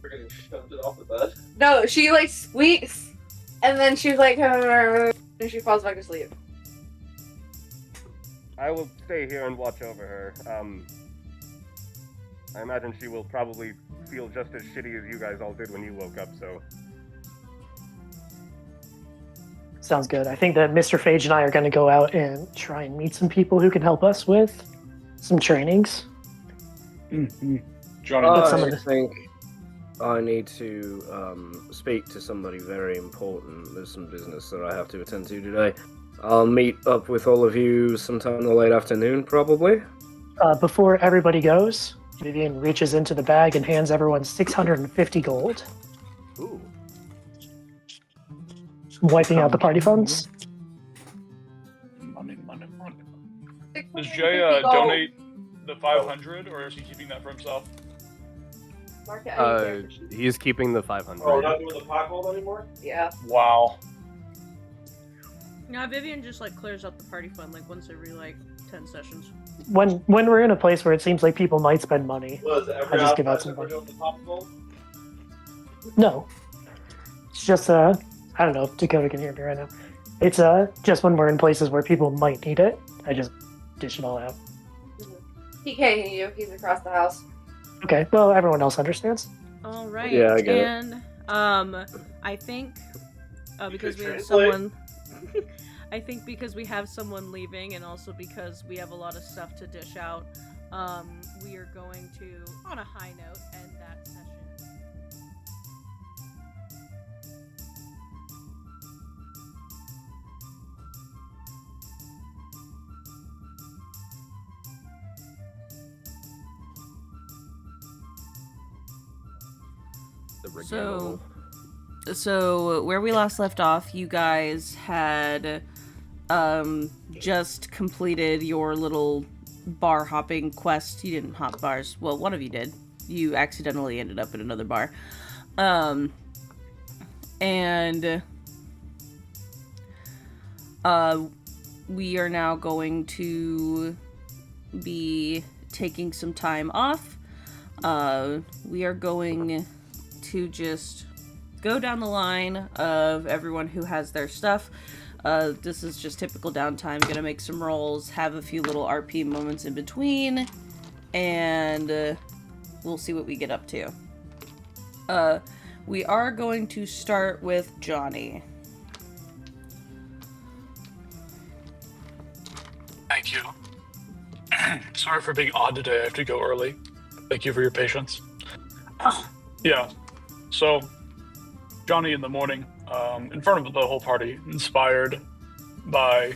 We're getting shoved off the bed. No, she squeaks, and then she's like, and she falls back asleep. I will stay here and watch over her. I imagine she will probably feel just as shitty as you guys all did when you woke up, so... Sounds good. I think that Mr. Phage and I are going to go out and try and meet some people who can help us with some trainings. Johnny, some I think I need to speak to somebody very important. There's some business that I have to attend to today. I'll meet up with all of you sometime in the late afternoon, probably. Before everybody goes, Vivian reaches into the bag and hands everyone 650 gold. Ooh. Wiping out the party funds. money. Does Jay donate the 500, or is he keeping that for himself? Mark it out of your character sheet. He's keeping the 500. Oh, we're not doing the pot gold anymore? Yeah. Wow. No, Vivian just clears up the party fund once every 10 sessions. When we're in a place where it seems like people might spend money, Was it every I just give out outside some that we're money. doing the pot gold? No. It's just I don't know if Dakota can hear me right now. It's just when we're in places where people might need it, I just dish it all out. He can't hear you. He's across the house. Okay, well everyone else understands. All right. Yeah, I get it. And I think because we have translate? someone I think because we have someone leaving and also because we have a lot of stuff to dish out, we are going to, on a high note, end that session. So where we last left off, you guys had just completed your little bar hopping quest. You didn't hop bars. Well, one of you did. You accidentally ended up in another bar. And we are now going to be taking some time off. We are going to just go down the line of everyone who has their stuff. This is just typical downtime. Gonna make some rolls, have a few little RP moments in between, and we'll see what we get up to. We are going to start with Johnny. Thank you. Sorry for being odd today. I have to go early. Thank you for your patience. Yeah. So, Johnny in the morning, in front of the whole party, inspired by...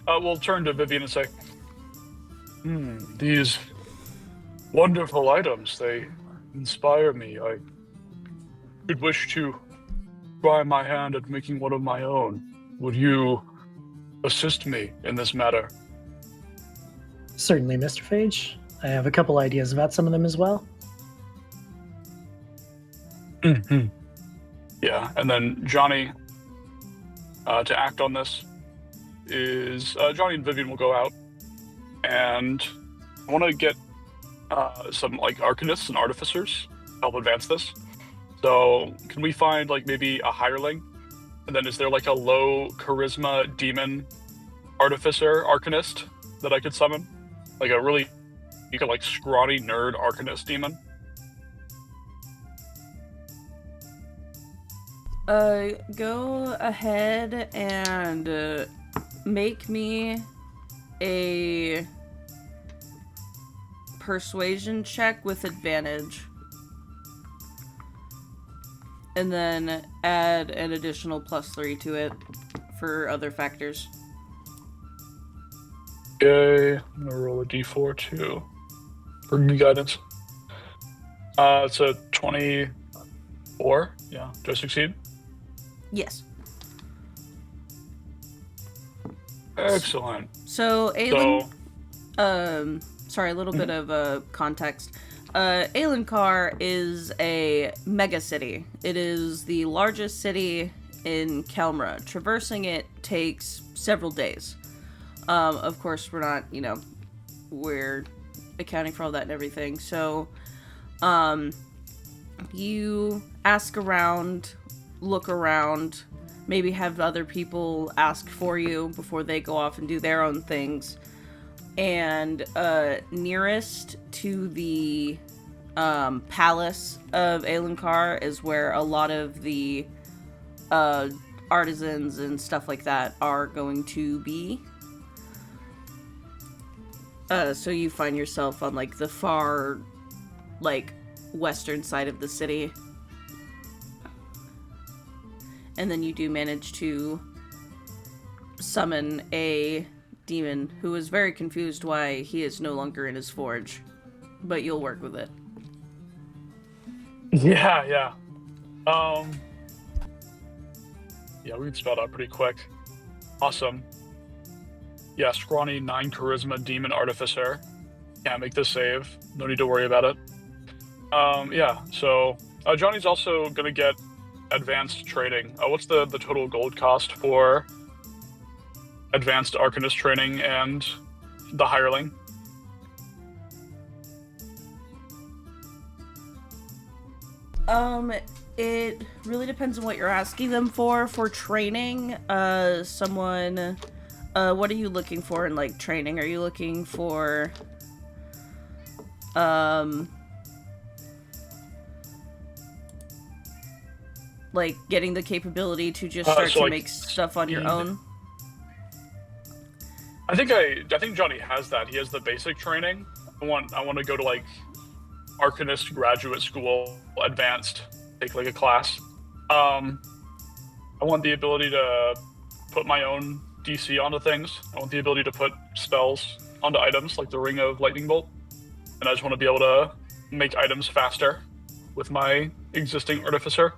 we'll turn to Vivian and say, these wonderful items, they inspire me. I could wish to try my hand at making one of my own. Would you assist me in this matter? Certainly, Mr. Phage. I have a couple ideas about some of them as well. Yeah, and then Johnny, to act on this, is Johnny and Vivian will go out, and I want to get some like arcanists and artificers to help advance this. So can we find like maybe a hireling, and then is there like a low charisma demon artificer arcanist that I could summon, like a really like scrawny nerd arcanist demon? Go ahead and make me a persuasion check with advantage. And then add an additional +3 to it for other factors. Okay, I'm gonna roll a d4 too for new guidance. It's a 24. Yeah, do I succeed? Yes. Excellent. So, Aelin, sorry, a little bit of context. Aelinkar is a mega city. It is the largest city in Kelmra. Traversing it takes several days. Of course, we're not, we're accounting for all that and everything. So, you ask around, look around, maybe have other people ask for you before they go off and do their own things. And nearest to the palace of Aelinkar is where a lot of the artisans and stuff like that are going to be. So you find yourself on like the far, like, western side of the city. And then you do manage to summon a demon who is very confused why he is no longer in his forge. But you'll work with it. Yeah. Yeah, we can spell it out pretty quick. Awesome. Yeah, scrawny 9 charisma demon artificer. Can't make this save. No need to worry about it. Yeah, so Johnny's also gonna get advanced training. What's the total gold cost for advanced arcanist training and the hireling? It really depends on what you're asking them for. For training, someone, what are you looking for in, like, training? Are you looking for, like, getting the capability to just start to make stuff on your own? I think Johnny has that. He has the basic training. I want to go to like Arcanist graduate school, advanced, take like a class. I want the ability to put my own DC onto things. I want the ability to put spells onto items, like the Ring of Lightning Bolt. And I just want to be able to make items faster with my existing artificer.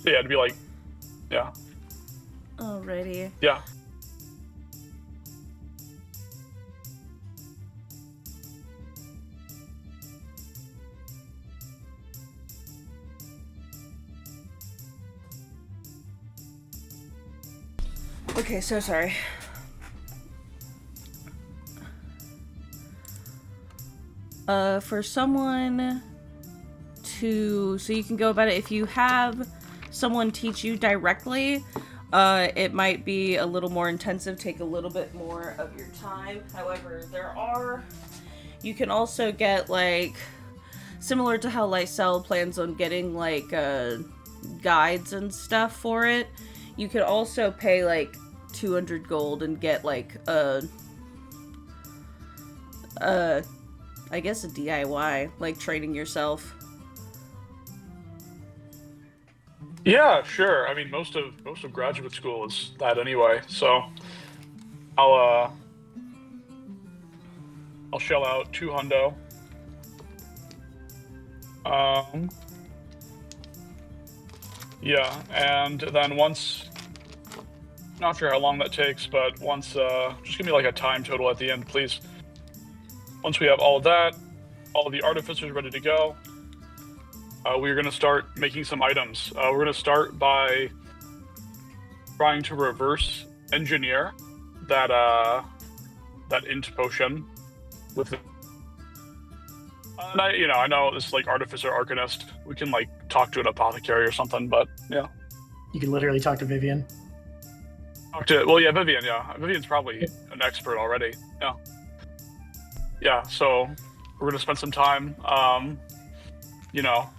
So yeah, it'd be like, yeah. Alrighty. Yeah. Okay, so sorry. For someone to, so you can go about it, if you have someone teach you directly, it might be a little more intensive, take a little bit more of your time. However, you can also get, like, similar to how Lysel plans on getting, like, guides and stuff for it, you could also pay, like, 200 gold and get, like, I guess a DIY, like training yourself. Yeah, sure. I mean, most of graduate school is that anyway. So I'll shell out 200. Yeah, and then once, not sure how long that takes, but once, just give me like a time total at the end, please. Once we have all of that, all of the artificers ready to go, we're going to start making some items. We're going to start by trying to reverse engineer that int potion with the... And I know this is like Artificer Arcanist. We can like talk to an apothecary or something, but yeah. You can literally talk to Vivian. Vivian, yeah. Vivian's probably an expert already. Yeah. Yeah, so we're gonna spend some time,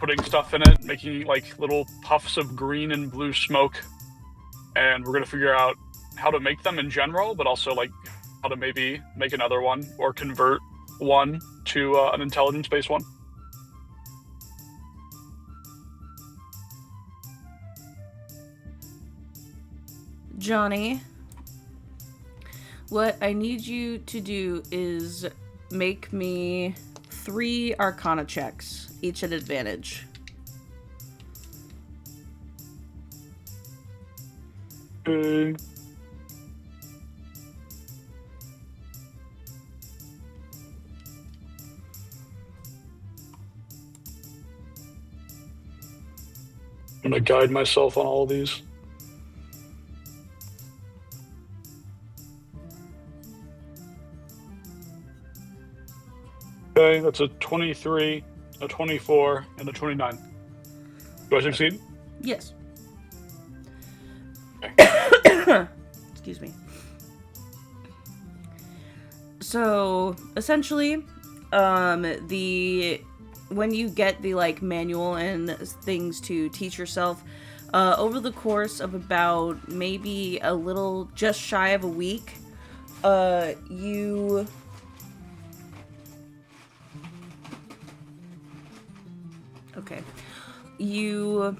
putting stuff in it, making like little puffs of green and blue smoke, and we're gonna figure out how to make them in general, but also like how to maybe make another one or convert one to an intelligence-based one. Johnny, what I need you to do is make me 3 Arcana checks, each at advantage. Okay. I'm gonna guide myself on all of these. Okay, that's a 23, a 24, and a 29. Do I succeed? Yes. Excuse me. So, essentially, when you get the like manual and things to teach yourself, over the course of about maybe a little just shy of a week, you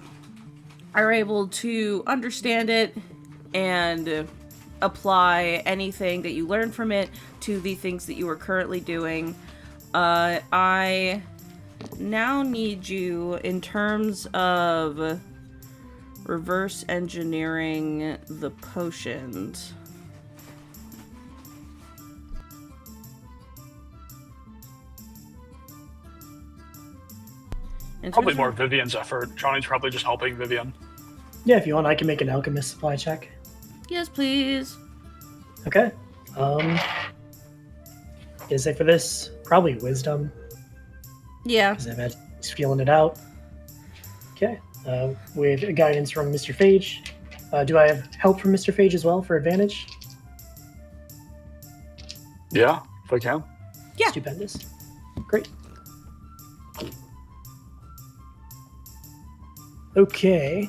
are able to understand it and apply anything that you learn from it to the things that you are currently doing. I now need you, in terms of reverse engineering the potions. Probably more Vivian's effort. Johnny's probably just helping Vivian. Yeah, if you want, I can make an alchemist supply check. Yes, please. Okay. Gonna say for this, probably wisdom. Yeah. Because I've had feeling it out. Okay. With guidance from Mr. Phage. Do I have help from Mr. Phage as well for advantage? Yeah, if I can. Yeah. Stupendous. Great. Okay.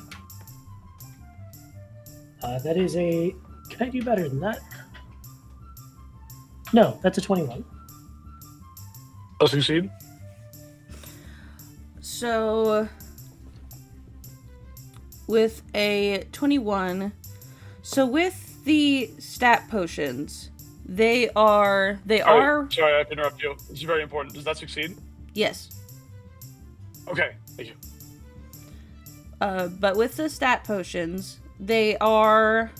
That is a... Can I do better than that? No, that's a 21. I'll succeed. So, with a 21, so with the stat potions, they are... Sorry, I have to interrupt you. This is very important. Does that succeed? Yes. Okay, thank you. But with the stat potions, they are...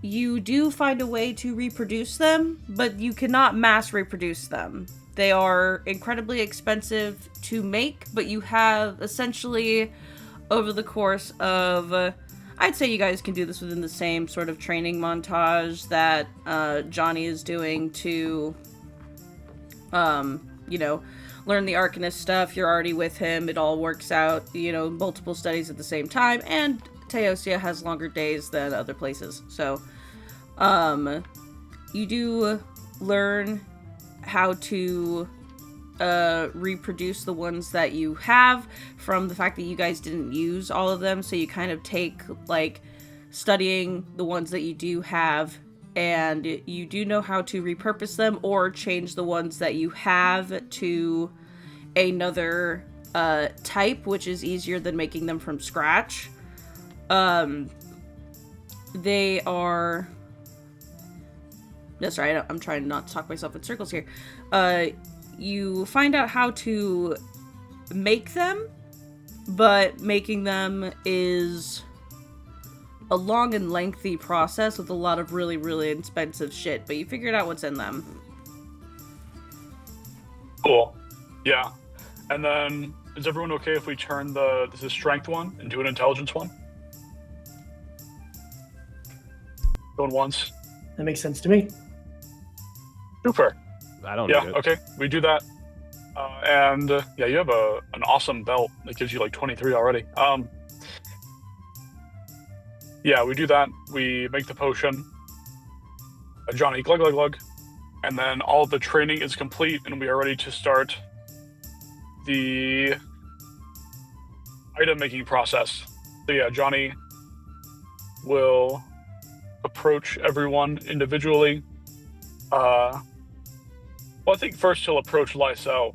You do find a way to reproduce them, but you cannot mass reproduce them. They are incredibly expensive to make, but you have essentially, over the course of... I'd say you guys can do this within the same sort of training montage that Johnny is doing to you know, learn the Arcanist stuff. You're already with him. It all works out, you know, multiple studies at the same time. And Teosia has longer days than other places. So, you do learn how to reproduce the ones that you have from the fact that you guys didn't use all of them. So you kind of take, like, studying the ones that you do have, and you do know how to repurpose them or change the ones that you have to another type, which is easier than making them from scratch. They are... No, sorry, I'm trying not to talk myself in circles here. You find out how to make them, but making them is a long and lengthy process with a lot of really, really expensive shit, but you figured out what's in them. Cool. Yeah. And then, is everyone okay if we turn the strength one into an intelligence one? Going once. That makes sense to me. Super. I don't Yeah, need it. okay. We do that. And yeah, you have an awesome belt that gives you like 23 already. Yeah, we do that. We make the potion. Johnny, glug, glug, glug. And then all the training is complete, and we are ready to start the item making process. So yeah, Johnny will approach everyone individually. Well, I think first he'll approach Lysel.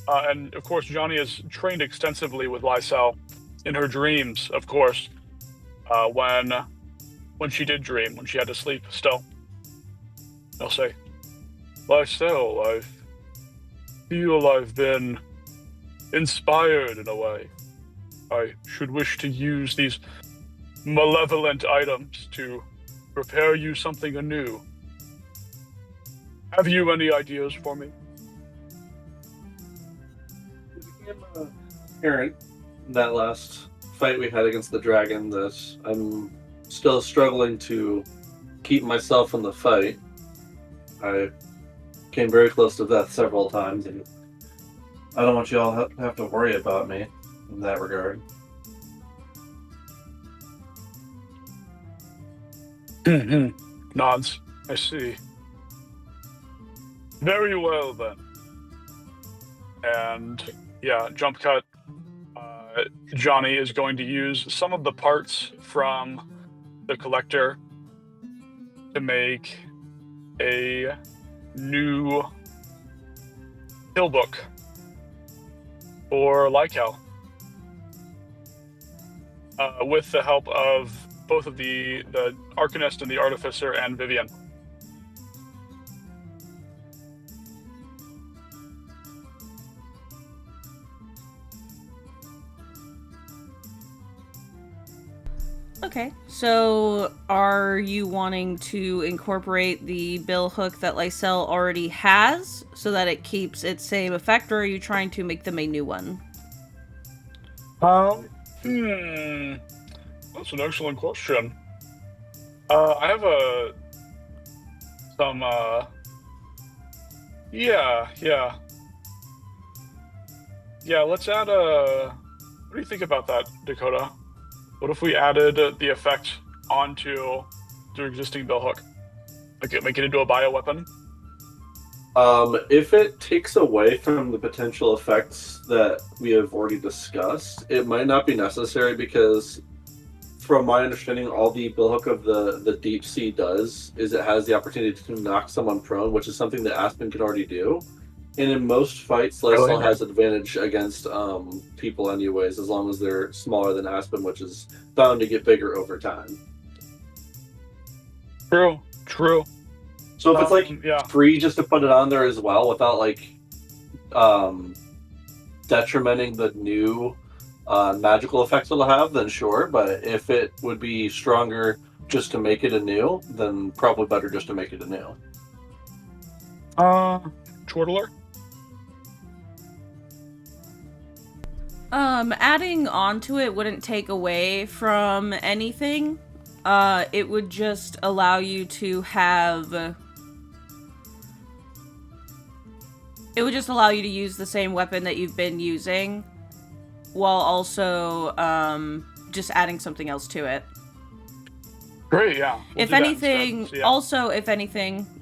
And of course, Johnny has trained extensively with Lysel in her dreams, of course, when she did dream, when she had to sleep still. I'll say, Lysel, I feel I've been inspired in a way. I should wish to use these malevolent items to prepare you something anew. Have you any ideas for me? It became apparent in that last fight we had against the dragon that I'm still struggling to keep myself in the fight. I came very close to death several times, and I don't want you all to have to worry about me in that regard. Nods. I see. Very well then. And yeah, jump cut. Johnny is going to use some of the parts from the collector to make a new hill book for Lycal. With the help of both of the Arcanist and the Artificer and Vivian. Okay, so are you wanting to incorporate the bill hook that Lysel already has so that it keeps its same effect, or are you trying to make them a new one? That's an excellent question. I have yeah, let's add what do you think about that, Dakota? What if we added the effect onto the existing bill hook? Make it into a bioweapon? If it takes away from the potential effects that we have already discussed, it might not be necessary because, from my understanding, all the billhook of the Deep Sea does is it has the opportunity to knock someone prone, which is something that Aspen can already do. And in most fights, Lysel has advantage against people anyways, as long as they're smaller than Aspen, which is bound to get bigger over time. True. So if it's free just to put it on there as well without detrimenting the new magical effects it'll have, then sure. But if it would be stronger just to make it anew, then probably better just to make it anew. Chortler? Adding onto it wouldn't take away from anything. It would just allow you to have It would just allow you to use the same weapon that you've been using, while also just adding something else to it. Great, yeah. If anything,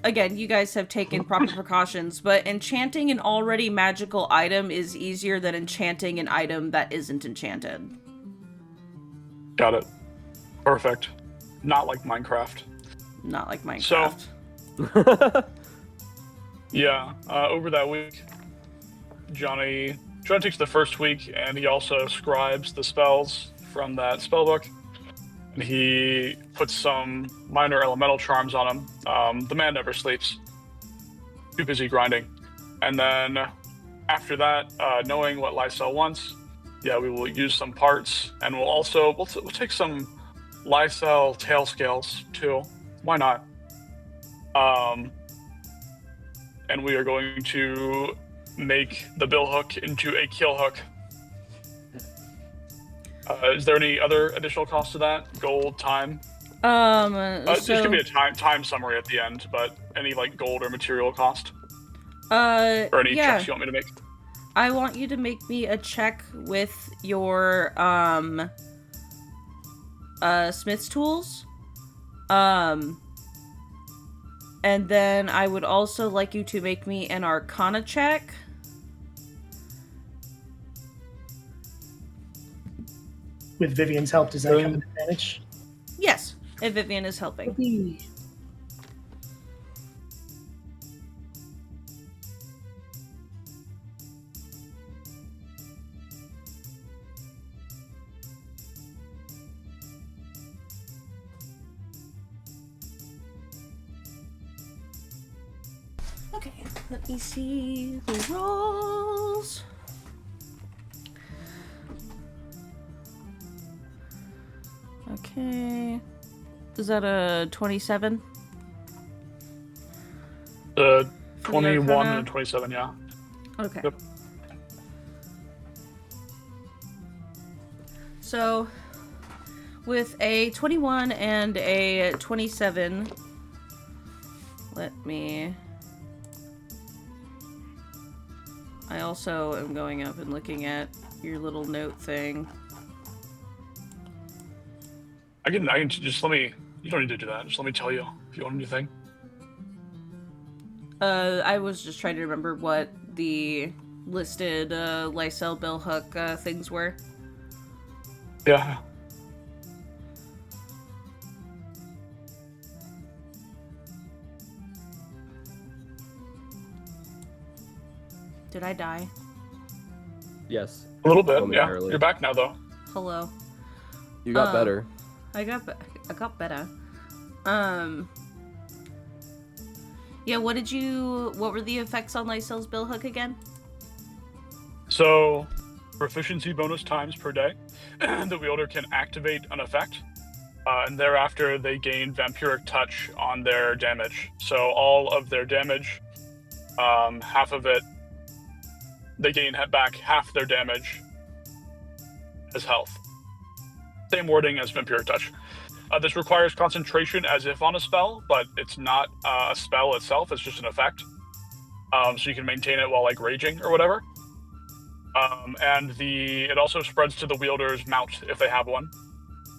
again, you guys have taken proper precautions, but enchanting an already magical item is easier than enchanting an item that isn't enchanted. Got it. Perfect. Not like Minecraft. Not like Minecraft. So, yeah, over that week, Johnny takes the first week, and he also scribes the spells from that spellbook. And he puts some minor elemental charms on him. The man never sleeps. Too busy grinding. And then after that, knowing what Lysel wants, yeah, we will use some parts, and we'll take some Lysel tail scales too. Why not? And we are going to make the bill hook into a kill hook. Is there any other additional cost to that? Gold, time? There's gonna be a time summary at the end, but any like gold or material cost? Or any checks you want me to make? I want you to make me a check with your smith's tools. And then I would also like you to make me an Arcana check. With Vivian's help, does that come an advantage? Yes, if Vivian is helping. Okay, let me see the rolls. Okay. Is that a 27? 21 and 27, yeah. Okay. Yep. So, with a 21 and a 27, I also am going up and looking at your little note thing. I can just you don't need to do that. Just let me tell you if you want anything. I was just trying to remember what the listed Lysel bill hook things were. Yeah. Did I die? Yes. A little bit, yeah. Momentarily. You're back now, though. Hello. You got better. I got better. Yeah, what were the effects on Lysel's bill hook again? So, proficiency bonus times per day. The wielder can activate an effect, and thereafter they gain vampiric touch on their damage. So all of their damage, half of it, they gain back half their damage as health. Same wording as vampiric touch. This requires concentration as if on a spell, but it's not a spell itself, it's just an effect. So you can maintain it while like raging or whatever. And it also spreads to the wielder's mount if they have one.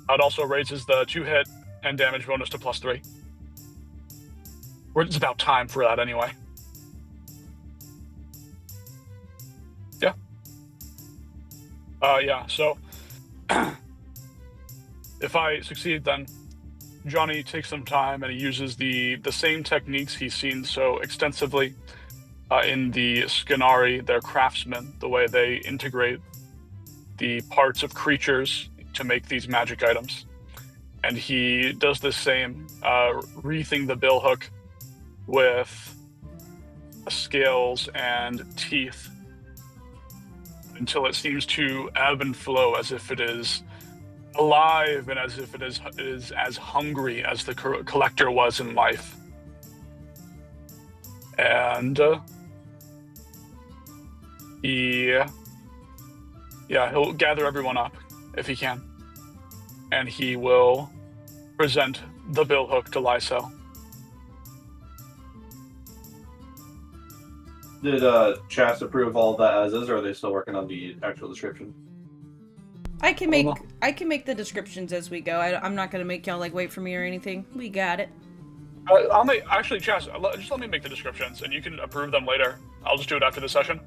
It also raises the 2-hit and damage bonus to +3. It's about time for that anyway. Yeah. Yeah, so if I succeed, then Johnny takes some time and he uses the same techniques he's seen so extensively in the Scanari, their craftsmen, the way they integrate the parts of creatures to make these magic items. And he does the same, wreathing the bill hook with scales and teeth until it seems to ebb and flow as if it is alive and as if it is as hungry as the collector was in life. And he'll gather everyone up if he can, and he will present the bill hook to Lysel. Did Chas approve all of that as is, or are they still working on the actual description? I can make the descriptions as we go. I'm not gonna make y'all like wait for me or anything. We got it. Actually, Chas, just let me make the descriptions, and you can approve them later. I'll just do it after the session.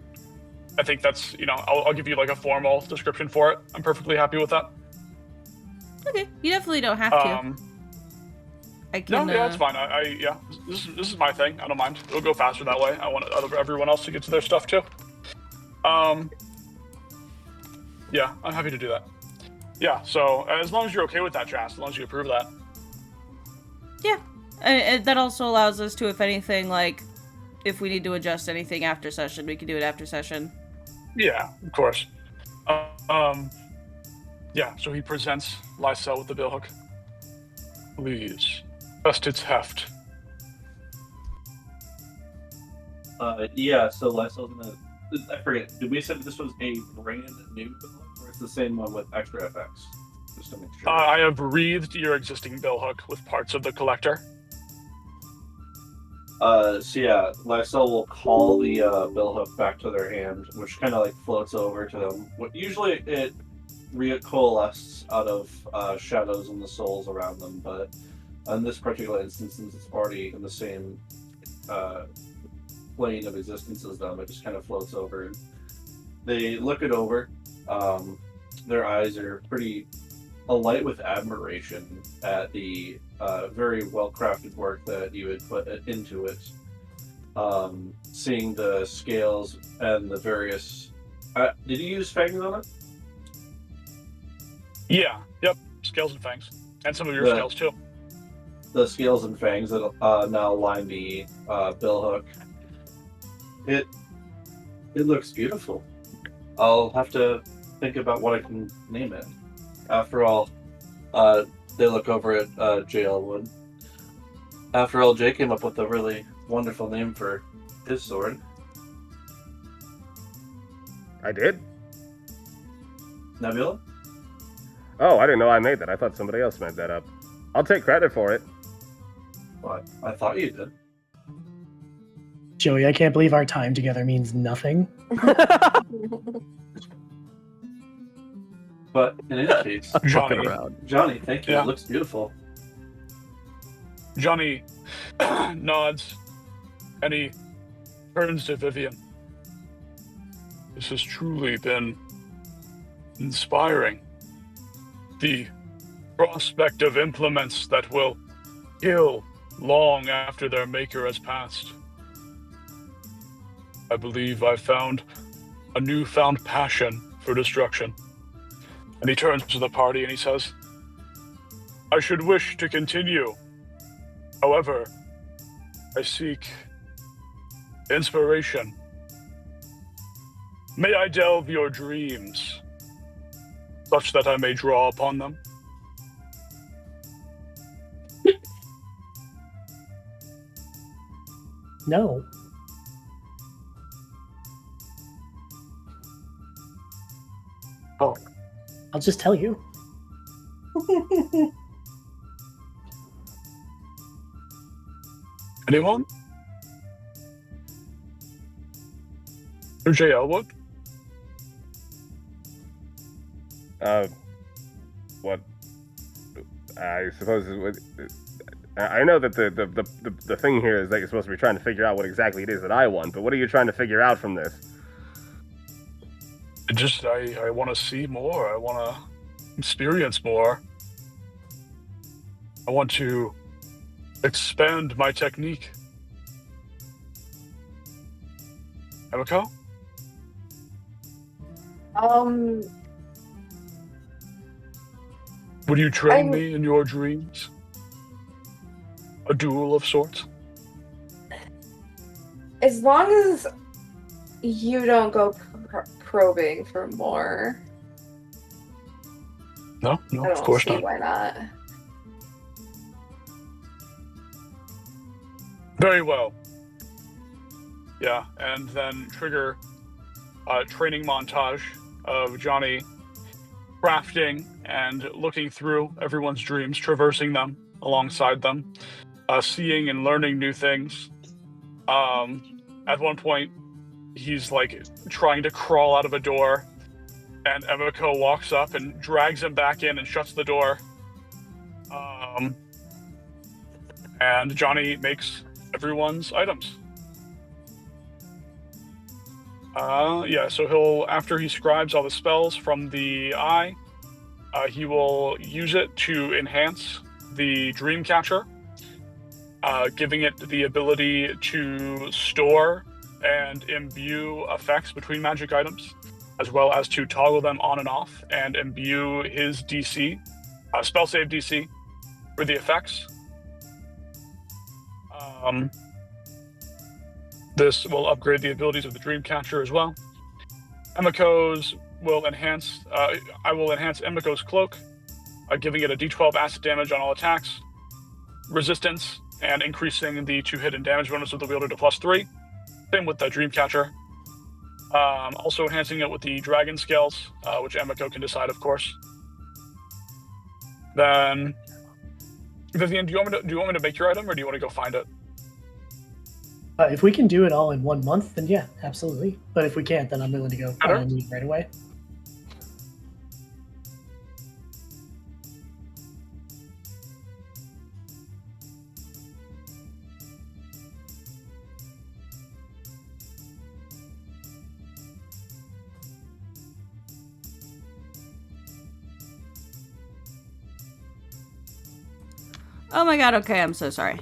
I think that's, I'll give you like a formal description for it. I'm perfectly happy with that. Okay, you definitely don't have to. I can. No, yeah, it's fine. This is my thing. I don't mind. It'll go faster that way. I want everyone else to get to their stuff too. Yeah, I'm happy to do that. Yeah, so as long as you're okay with that, Chas, as long as you approve that. Yeah, that also allows us to, if anything, like, if we need to adjust anything after session, we can do it after session. Yeah, of course. Yeah, so he presents Lysel with the billhook. Please, test its heft. Yeah, so Lysel's gonna... I forget, did we say that this was a brand new billhook, or it's the same one with extra effects? Just to make sure. I have breathed your existing billhook with parts of the collector. So yeah, Lysel will call the billhook back to their hand, which kind of like floats over to them. Usually it coalesces out of shadows and the souls around them, but in this particular instance, since it's already in the same plane of existence as them, it just kind of floats over. They look it over. Their eyes are pretty alight with admiration at the very well-crafted work that you had put into it. Seeing the scales and the various... did you use fangs on it? Yeah, yep, scales and fangs. And some of your scales, too. The scales and fangs that now line the billhook. It looks beautiful. I'll have to think about what I can name it. After all, they look over at Jay Elwood. After all, Jay came up with a really wonderful name for his sword. I did? Nebula? Oh, I didn't know I made that. I thought somebody else made that up. I'll take credit for it. What? I thought you did. Joey, I can't believe our time together means nothing. But in any case, Johnny, thank you. Yeah. It looks beautiful. Johnny nods, and he turns to Vivian. This has truly been inspiring. The prospect of implements that will kill long after their maker has passed. I believe I've found a newfound passion for destruction. And he turns to the party and he says, I should wish to continue. However, I seek inspiration. May I delve your dreams, such that I may draw upon them? No. Oh. I'll just tell you. Anyone? Jay Elwood? What? I suppose I know that the thing here is that you're supposed to be trying to figure out what exactly it is that I want, but what are you trying to figure out from this? I want to see more. I want to experience more. I want to expand my technique. Emiko? Would you train me in your dreams? A duel of sorts? As long as you don't go probing for more. No, I don't of course see not. Why not? Very well. Yeah, and then trigger a training montage of Johnny crafting and looking through everyone's dreams, traversing them alongside them, seeing and learning new things. At one point, he's like trying to crawl out of a door, and Emiko walks up and drags him back in and shuts the door. And Johnny makes everyone's items. So he'll, after he scribes all the spells from the eye, he will use it to enhance the Dreamcatcher, giving it the ability to store and imbue effects between magic items, as well as to toggle them on and off and imbue his DC, spell save DC, for the effects. This will upgrade the abilities of the Dreamcatcher as well. Emiko's will enhance. I will enhance Emiko's cloak, giving it a D12 acid damage on all attacks, resistance, and increasing the 2 hit and damage bonus of the wielder to +3. Same with the Dreamcatcher. Also enhancing it with the dragon scales, which Emiko can decide, of course. Then, Vivian, do you want me to make your item, or do you want to go find it? If we can do it all in 1 month, then yeah, absolutely. But if we can't, then I'm willing to go find it right away. Oh my god, okay, I'm so sorry.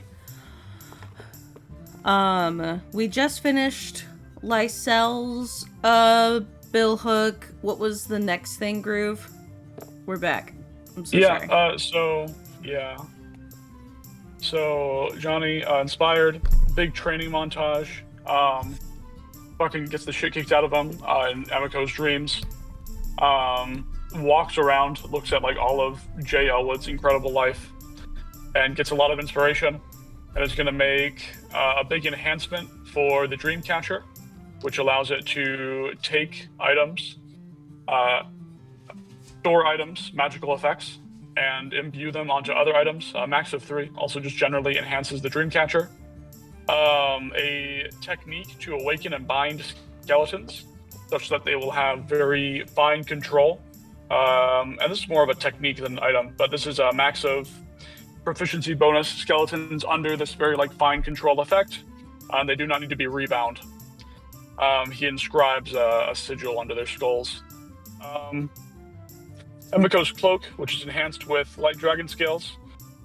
We just finished Lysel's, Bill Hook. What was the next thing, Groove? We're back. I'm so sorry. So Johnny, inspired, big training montage, fucking gets the shit kicked out of him, in Emiko's dreams, walks around, looks at, like, all of J. Elwood's incredible life, and gets a lot of inspiration. And it's going to make a big enhancement for the Dreamcatcher, which allows it to take items, store items, magical effects, and imbue them onto other items, max of 3. Also just generally enhances the Dreamcatcher. A technique to awaken and bind skeletons, such that they will have very fine control. And this is more of a technique than an item, but this is a max of proficiency bonus skeletons under this very, like, fine control effect. They do not need to be rebound. He inscribes a sigil under their skulls. Emiko's cloak, which is enhanced with light dragon scales,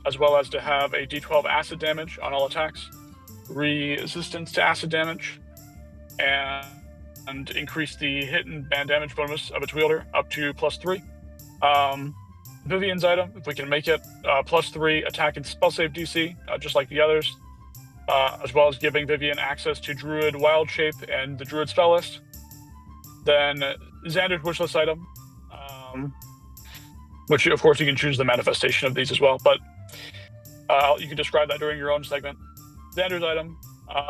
as well as to have a D12 acid damage on all attacks, resistance to acid damage, and increase the hit and band damage bonus of its wielder up to +3. Vivian's item, if we can make it, +3 attack and spell save DC, just like the others, as well as giving Vivian access to Druid Wild Shape and the Druid spell list. Then Xander's wishlist item, which of course you can choose the manifestation of these as well, but you can describe that during your own segment. Xander's item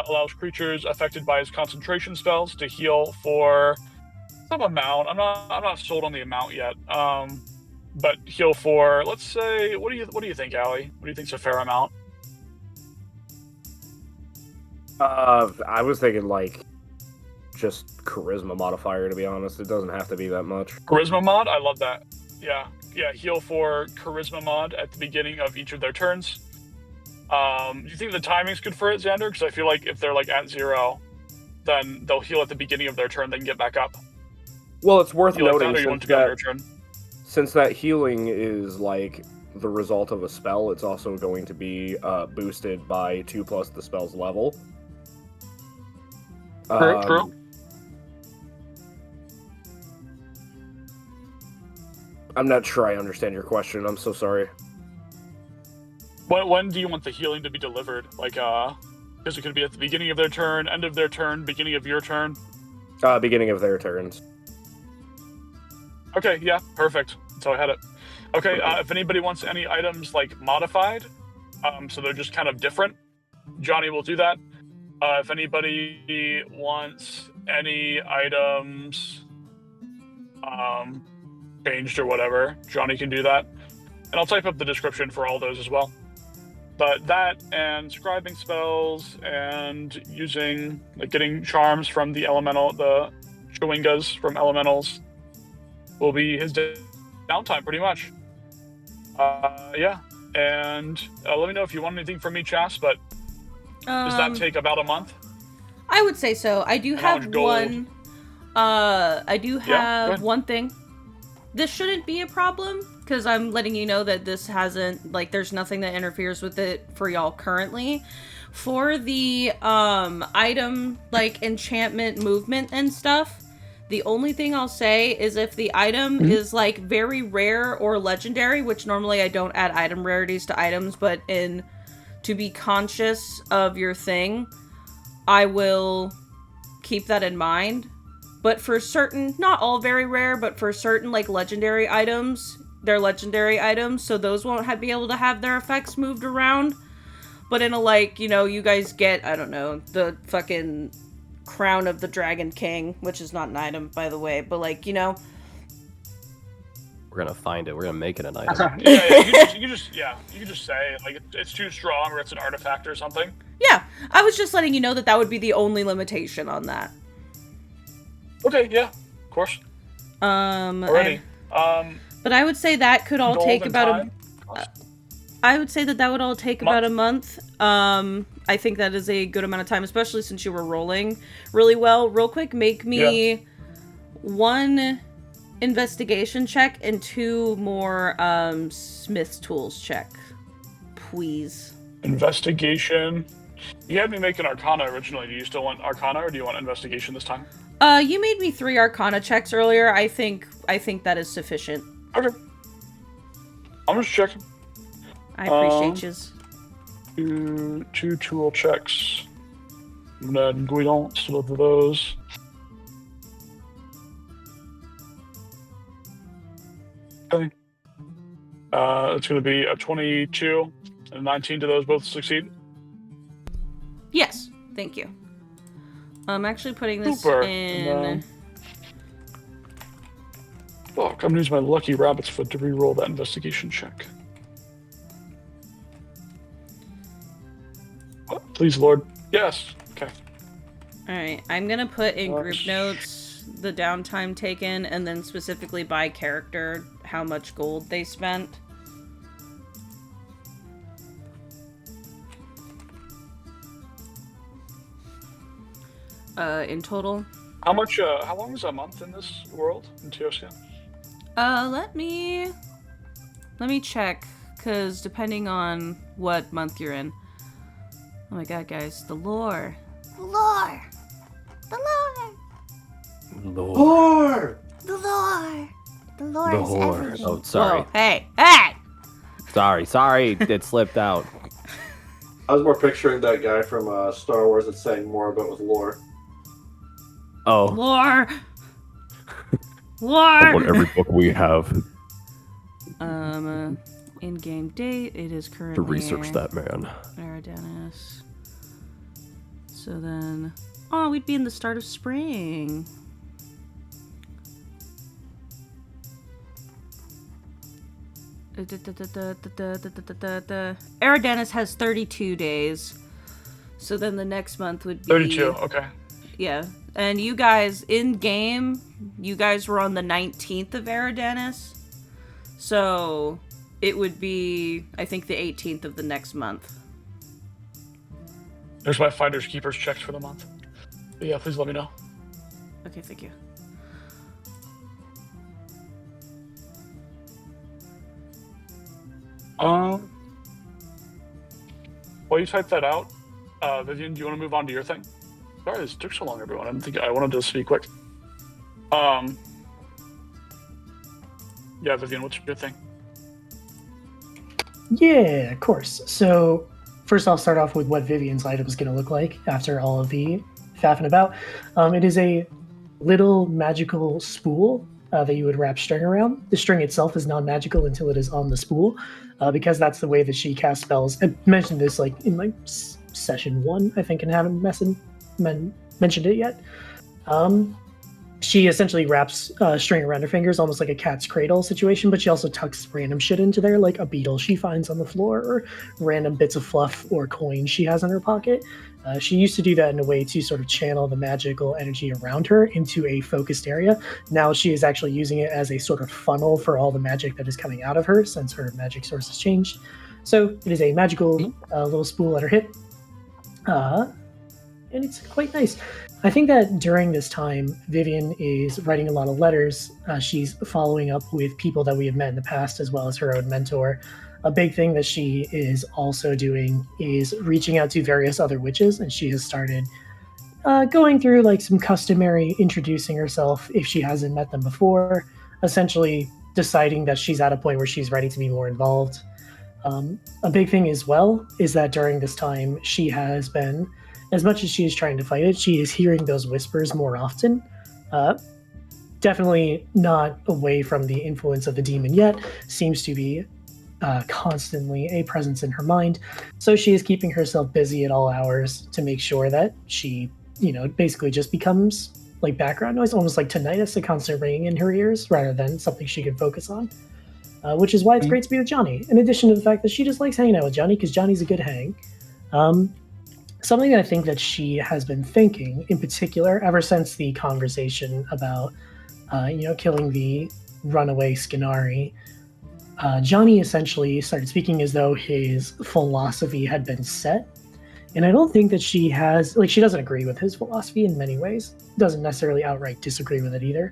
allows creatures affected by his concentration spells to heal for some amount. I'm not sold on the amount yet. But heal for, let's say, what do you think, Allie? What do you think's a fair amount? I was thinking, like, just charisma modifier, to be honest. It doesn't have to be that much. Charisma mod? I love that. Yeah, heal for charisma mod at the beginning of each of their turns. Do you think the timing's good for it, Xander? Because I feel like if they're, like, at 0, then they'll heal at the beginning of their turn, they can get back up. Well, it's worth noting, since that healing is, like, the result of a spell, it's also going to be boosted by 2+ the spell's level. True. I'm not sure I understand your question. I'm so sorry. When do you want the healing to be delivered? Like, because it could be at the beginning of their turn, end of their turn, beginning of your turn? Beginning of their turns. Okay, yeah, perfect. That's how I had it. Okay, if anybody wants any items, like, modified, so they're just kind of different, Johnny will do that. If anybody wants any items changed or whatever, Johnny can do that. And I'll type up the description for all those as well. But that and scribing spells and using, like, getting charms from the Chewingas from elementals will be his downtime, pretty much. Yeah. And let me know if you want anything from me, Chas, but does that take about a month? I would say so. I do have one. One thing. This shouldn't be a problem because I'm letting you know that this hasn't, like, there's nothing that interferes with it for y'all currently. For the item, like, enchantment movement and stuff, the only thing I'll say is if the item is, like, very rare or legendary, which normally I don't add item rarities to items, but to be conscious of your thing, I will keep that in mind. But for certain, not all very rare, but for certain, like, legendary items, they're legendary items, so those won't be able to have their effects moved around. But in a, like, you know, you guys get, I don't know, the fucking Crown of the Dragon King, which is not an item, by the way, but, like, you know. We're gonna find it. We're gonna make it an item. You can just say, like, it's too strong or it's an artifact or something. Yeah, I was just letting you know that would be the only limitation on that. Okay, yeah, of course. Alrighty. But I would say that could all take about I would say that would all take about a month. I think that is a good amount of time, especially since you were rolling really well. Real quick, make me 1 investigation check and 2 more Smith's tools check, please. Investigation. You had me make an Arcana originally. Do you still want Arcana, or do you want Investigation this time? You made me 3 Arcana checks earlier. I think that is sufficient. Okay. I'm just checking. I appreciate you. 2 tool checks. I'm gonna add Guidance to both of those. Okay. It's gonna be a 22 and a 19. Do those both succeed? Yes, thank you. I'm actually putting this Super. in. Fuck, I'm gonna use my lucky rabbit's foot to re-roll that investigation check. Oh, please, Lord. Yes. Okay. Alright, I'm gonna put in group notes the downtime taken, and then specifically by character how much gold they spent. In total. How long is a month in this world, in Teoscan? Let me check, because depending on what month you're in. Oh my god, guys, the lore. The lore! The lore! Lore! The lore! The lore The is whore. everything. Oh, sorry. Whoa, hey! Hey! Sorry, it slipped out. I was more picturing that guy from Star Wars that's saying more about with lore. Oh. Lore! Lore! I want every book we have. In-game date, it is currently... To research that man. Eridanis. So then... Oh, we'd be in the start of spring. Eridanis has 32 days. So then the next month would be... 32, okay. Yeah. And you guys, in-game, you guys were on the 19th of Eridanis. So it would be, I think, the 18th of the next month. There's my Finders Keepers checks for the month. But yeah, please let me know. Okay, thank you. While you type that out, Vivian, do you want to move on to your thing? Sorry, this took so long, everyone. I wanted to speak quick. Yeah, Vivian, what's your thing? Yeah, of course. So first I'll start off with what Vivian's item is going to look like after all of the faffing about. It is a little magical spool that you would wrap string around. The string itself is non-magical until it is on the spool, because that's the way that she casts spells. I mentioned this like in like session 1, I think, and haven't mentioned it yet. she essentially wraps a string around her fingers, almost like a cat's cradle situation, but she also tucks random shit into there, like a beetle she finds on the floor or random bits of fluff or coins she has in her pocket. She used to do that in a way to sort of channel the magical energy around her into a focused area. Now she is actually using it as a sort of funnel for all the magic that is coming out of her, since her magic source has changed. So it is a magical little spool at her hip. And it's quite nice. I think that during this time, Vivian is writing a lot of letters. She's following up with people that we have met in the past, as well as her own mentor. A big thing that she is also doing is reaching out to various other witches, and she has started going through like some customary introducing herself if she hasn't met them before, essentially deciding that she's at a point where she's ready to be more involved. A big thing as well is that during this time, she has been, as much as she is trying to fight it, she is hearing those whispers more often. Definitely not away from the influence of the demon yet, seems to be constantly a presence in her mind. So she is keeping herself busy at all hours to make sure that she, basically just becomes like background noise, almost like tinnitus, a constant ringing in her ears, rather than something she can focus on. Which is why it's great to be with Johnny, in addition to the fact that she just likes hanging out with Johnny, because Johnny's a good hang. Something that I think that she has been thinking, in particular, ever since the conversation about, killing the runaway Skinari, Johnny essentially started speaking as though his philosophy had been set. And I don't think that she has, she doesn't agree with his philosophy in many ways, doesn't necessarily outright disagree with it either.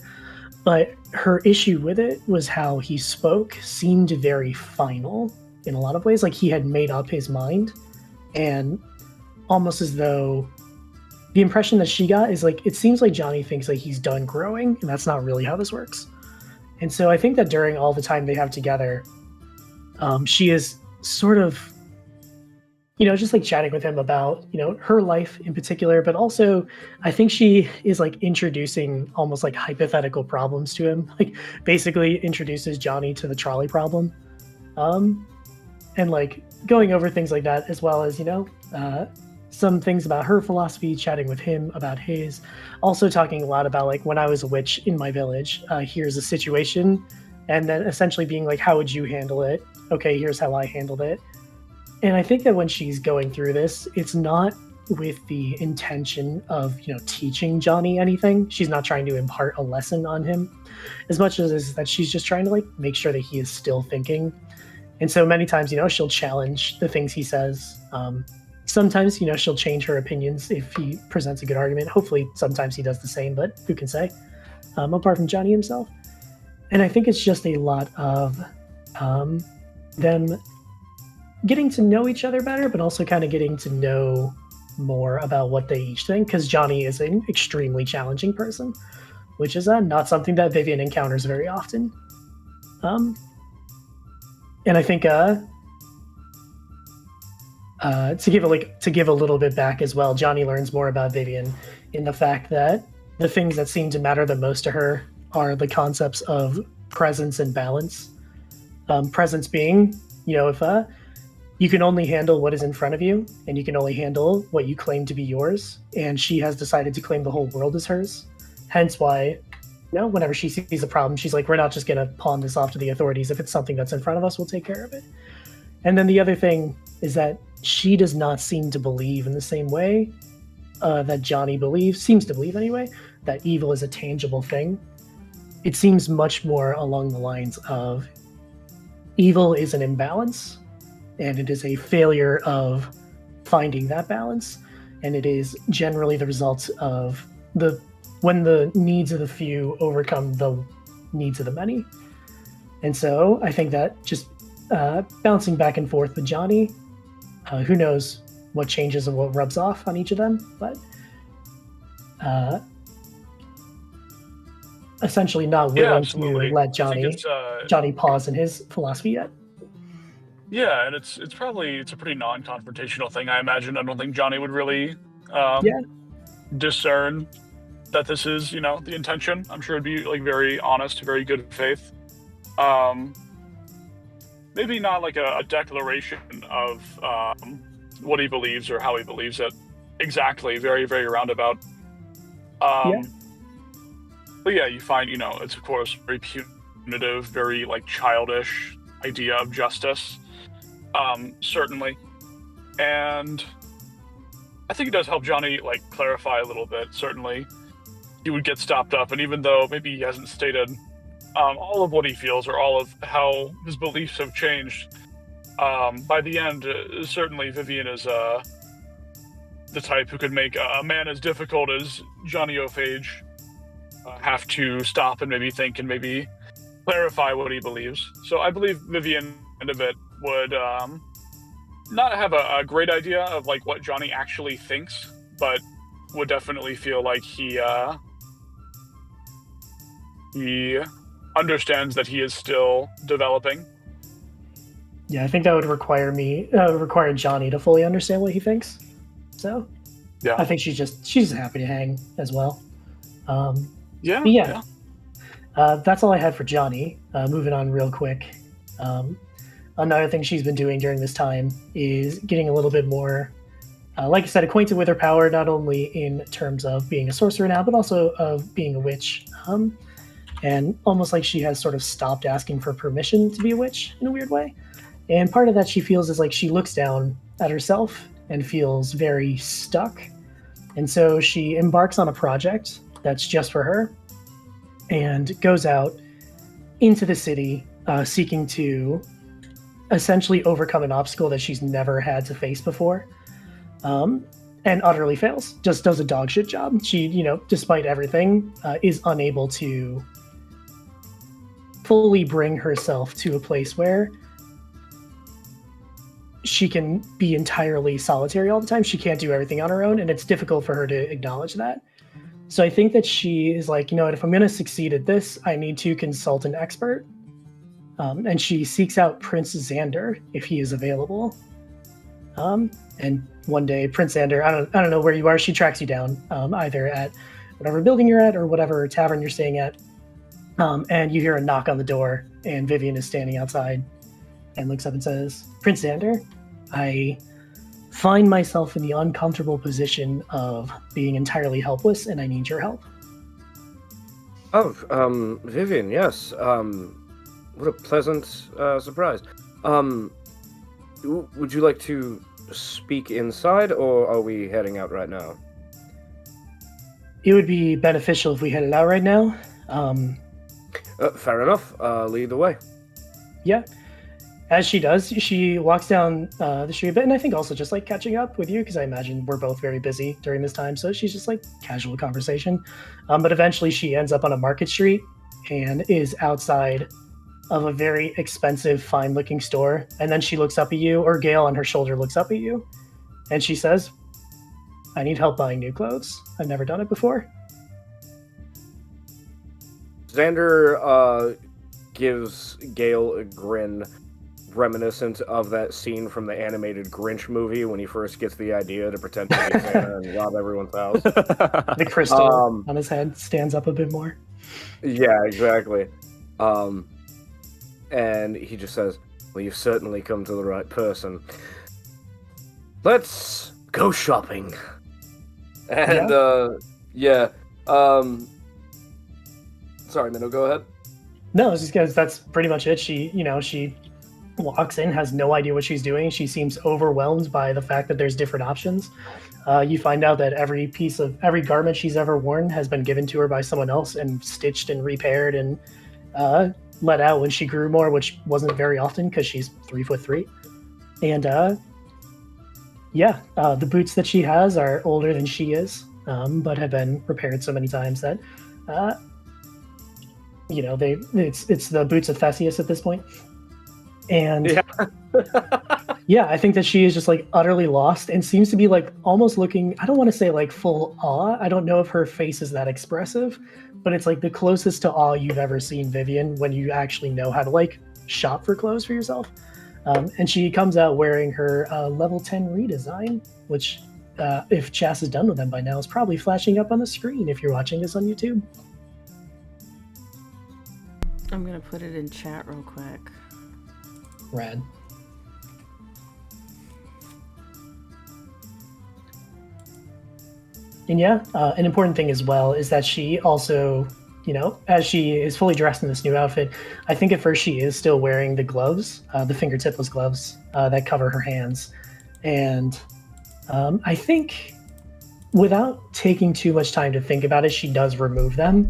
But her issue with it was how he spoke seemed very final in a lot of ways, like he had made up his mind, and almost as though the impression that she got is like, it seems like Johnny thinks like he's done growing, and that's not really how this works. And so I think that during all the time they have together, she is sort of, just like chatting with him about, her life in particular, but also I think she is like introducing almost like hypothetical problems to him, like basically introduces Johnny to the trolley problem. And like going over things like that, as well as, some things about her philosophy, chatting with him about his, also talking a lot about like, when I was a witch in my village, here's a situation, and then essentially being like, how would you handle it? Okay, here's how I handled it. And I think that when she's going through this, it's not with the intention of, teaching Johnny anything. She's not trying to impart a lesson on him, as much as is that she's just trying to like make sure that he is still thinking. And so many times, she'll challenge the things he says. Sometimes, she'll change her opinions if he presents a good argument. Hopefully, sometimes he does the same, but who can say? Apart from Johnny himself. And I think it's just a lot of them getting to know each other better, but also kind of getting to know more about what they each think, because Johnny is an extremely challenging person, which is not something that Vivian encounters very often. And I think to give a little bit back as well, Johnny learns more about Vivian in the fact that the things that seem to matter the most to her are the concepts of presence and balance. Presence being, if you can only handle what is in front of you, and you can only handle what you claim to be yours. And she has decided to claim the whole world as hers. Hence why, whenever she sees a problem, she's like, we're not just going to pawn this off to the authorities. If it's something that's in front of us, we'll take care of it. And then the other thing is that she does not seem to believe in the same way that Johnny seems to believe anyway, that evil is a tangible thing. It seems much more along the lines of evil is an imbalance, and it is a failure of finding that balance, and it is generally the result of when the needs of the few overcome the needs of the many. And so I think that just bouncing back and forth with Johnny, who knows what changes and what rubs off on each of them, but essentially not willing to let Johnny pause in his philosophy yet. Yeah, and it's a pretty non-confrontational thing. I imagine. I don't think Johnny would really discern that this is, the intention. I'm sure it'd be like very honest, very good faith. Maybe not like a declaration of what he believes or how he believes it exactly. Very, very roundabout. But But yeah, you find, it's of course very punitive, very like childish idea of justice. Certainly. And I think it does help Johnny like clarify a little bit, certainly. He would get stopped up, and even though maybe he hasn't stated all of what he feels or all of how his beliefs have changed, by the end, certainly Vivian is the type who could make a man as difficult as Johnny O'Phage have to stop and maybe think and maybe clarify what he believes. So I believe Vivian, end of it, would not have a great idea of like what Johnny actually thinks, but would definitely feel like he understands that he is still developing. Yeah, I think that would require Johnny to fully understand what he thinks. So, Yeah. I think she's happy to hang as well. Yeah. But yeah. That's all I had for Johnny. Moving on real quick. Another thing she's been doing during this time is getting a little bit more, like I said, acquainted with her power, not only in terms of being a sorcerer now, but also of being a witch. And almost like she has sort of stopped asking for permission to be a witch in a weird way. And part of that she feels is like she looks down at herself and feels very stuck. And so she embarks on a project that's just for her and goes out into the city seeking to essentially overcome an obstacle that she's never had to face before, and utterly fails. Just does a dog shit job. She, despite everything, is unable to fully bring herself to a place where she can be entirely solitary all the time. She can't do everything on her own, and it's difficult for her to acknowledge that. So I think that she is like, if I'm going to succeed at this, I need to consult an expert. And she seeks out Prince Xander if he is available. And one day, Prince Xander, I don't know where you are. She tracks you down, either at whatever building you're at or whatever tavern you're staying at. And you hear a knock on the door, and Vivian is standing outside and looks up and says, "Prince Xander, I find myself in the uncomfortable position of being entirely helpless, and I need your help." Oh, Vivian, yes. What a pleasant surprise. Would you like to speak inside, or are we heading out right now? It would be beneficial if we headed out right now. Fair enough. Lead the way. Yeah. As she does, she walks down the street a bit, and I think also just like catching up with you, because I imagine we're both very busy during this time, so she's just like casual conversation. But eventually she ends up on a market street and is outside of a very expensive, fine-looking store, and then she looks up at you, or Gale on her shoulder looks up at you, and she says, "I need help buying new clothes. I've never done it before." Xander gives Gale a grin reminiscent of that scene from the animated Grinch movie when he first gets the idea to pretend to be Santa and rob everyone's house. The crystal on his head stands up a bit more. Yeah, exactly. And he just says, "Well, you've certainly come to the right person. Let's go shopping." And, sorry, Minnow, go ahead. No, it's just because that's pretty much it. She walks in, has no idea what she's doing. She seems overwhelmed by the fact that there's different options. You find out that every garment she's ever worn has been given to her by someone else and stitched and repaired and let out when she grew more, which wasn't very often because she's 3'3". And the boots that she has are older than she is, but have been repaired so many times that it's the boots of Theseus at this point. And I think that she is just like utterly lost and seems to be like almost looking, I don't want to say like full awe. I don't know if her face is that expressive, but it's like the closest to awe you've ever seen Vivian when you actually know how to like shop for clothes for yourself. And she comes out wearing her level 10 redesign, which if Chas is done with them by now is probably flashing up on the screen if you're watching this on YouTube. I'm going to put it in chat real quick. Rad. And an important thing as well is that she also, as she is fully dressed in this new outfit, I think at first she is still wearing the gloves, the fingertipless gloves that cover her hands. And I think without taking too much time to think about it, she does remove them,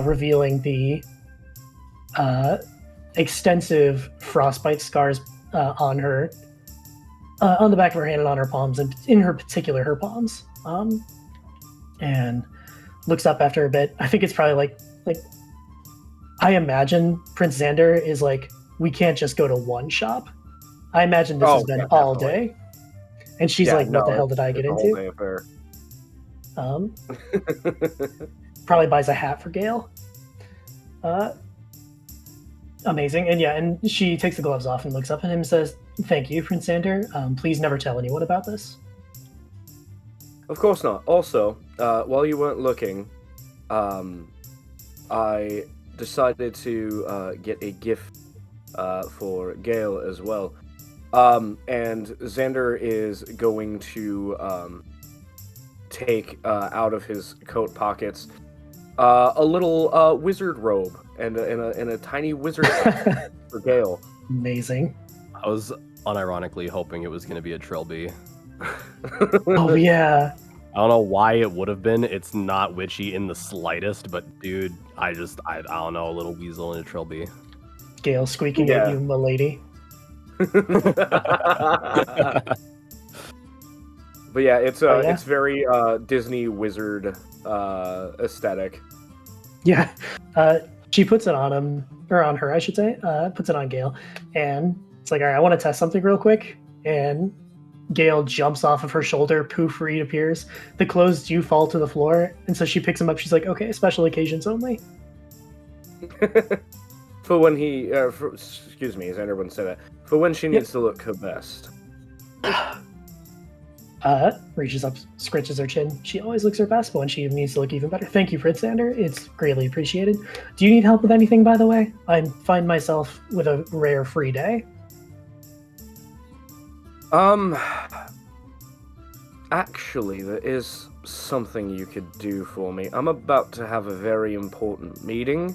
revealing the extensive frostbite scars on her, on the back of her hand and on her palms, and in her particular, her palms. And looks up after a bit. I think it's probably like I imagine Prince Xander is like, we can't just go to one shop. I imagine this has been all day. And she's like, what the hell did I get into? Probably buys a hat for Gale. Amazing. And she takes the gloves off and looks up at him and says, thank you, Prince Xander. Please never tell anyone about this. Of course not. Also, while you weren't looking, I decided to get a gift for Gale as well. And Xander is going to take out of his coat pockets a little wizard robe and a tiny wizard hat for Gale. Amazing. I was unironically hoping it was going to be a trilby. Oh, yeah. I don't know why it would have been. It's not witchy in the slightest, but dude, I don't know, a little weasel in a trilby. Gale squeaking at you, milady. But yeah, it's it's very Disney wizard aesthetic. Yeah, she puts it on him, or on her, I should say. Puts it on Gale, and it's like, all right, I want to test something real quick. And Gale jumps off of her shoulder. Poof, Reed appears. The clothes do fall to the floor, and so she picks them up. She's like, okay, special occasions only. For when he, excuse me, Xander wouldn't say that. For when she needs to look her best. Reaches up, scratches her chin. She always looks her best, but when she needs to look even better. Thank you, Prince Xander. It's greatly appreciated. Do you need help with anything, by the way? I find myself with a rare free day. Actually, there is something you could do for me. I'm about to have a very important meeting,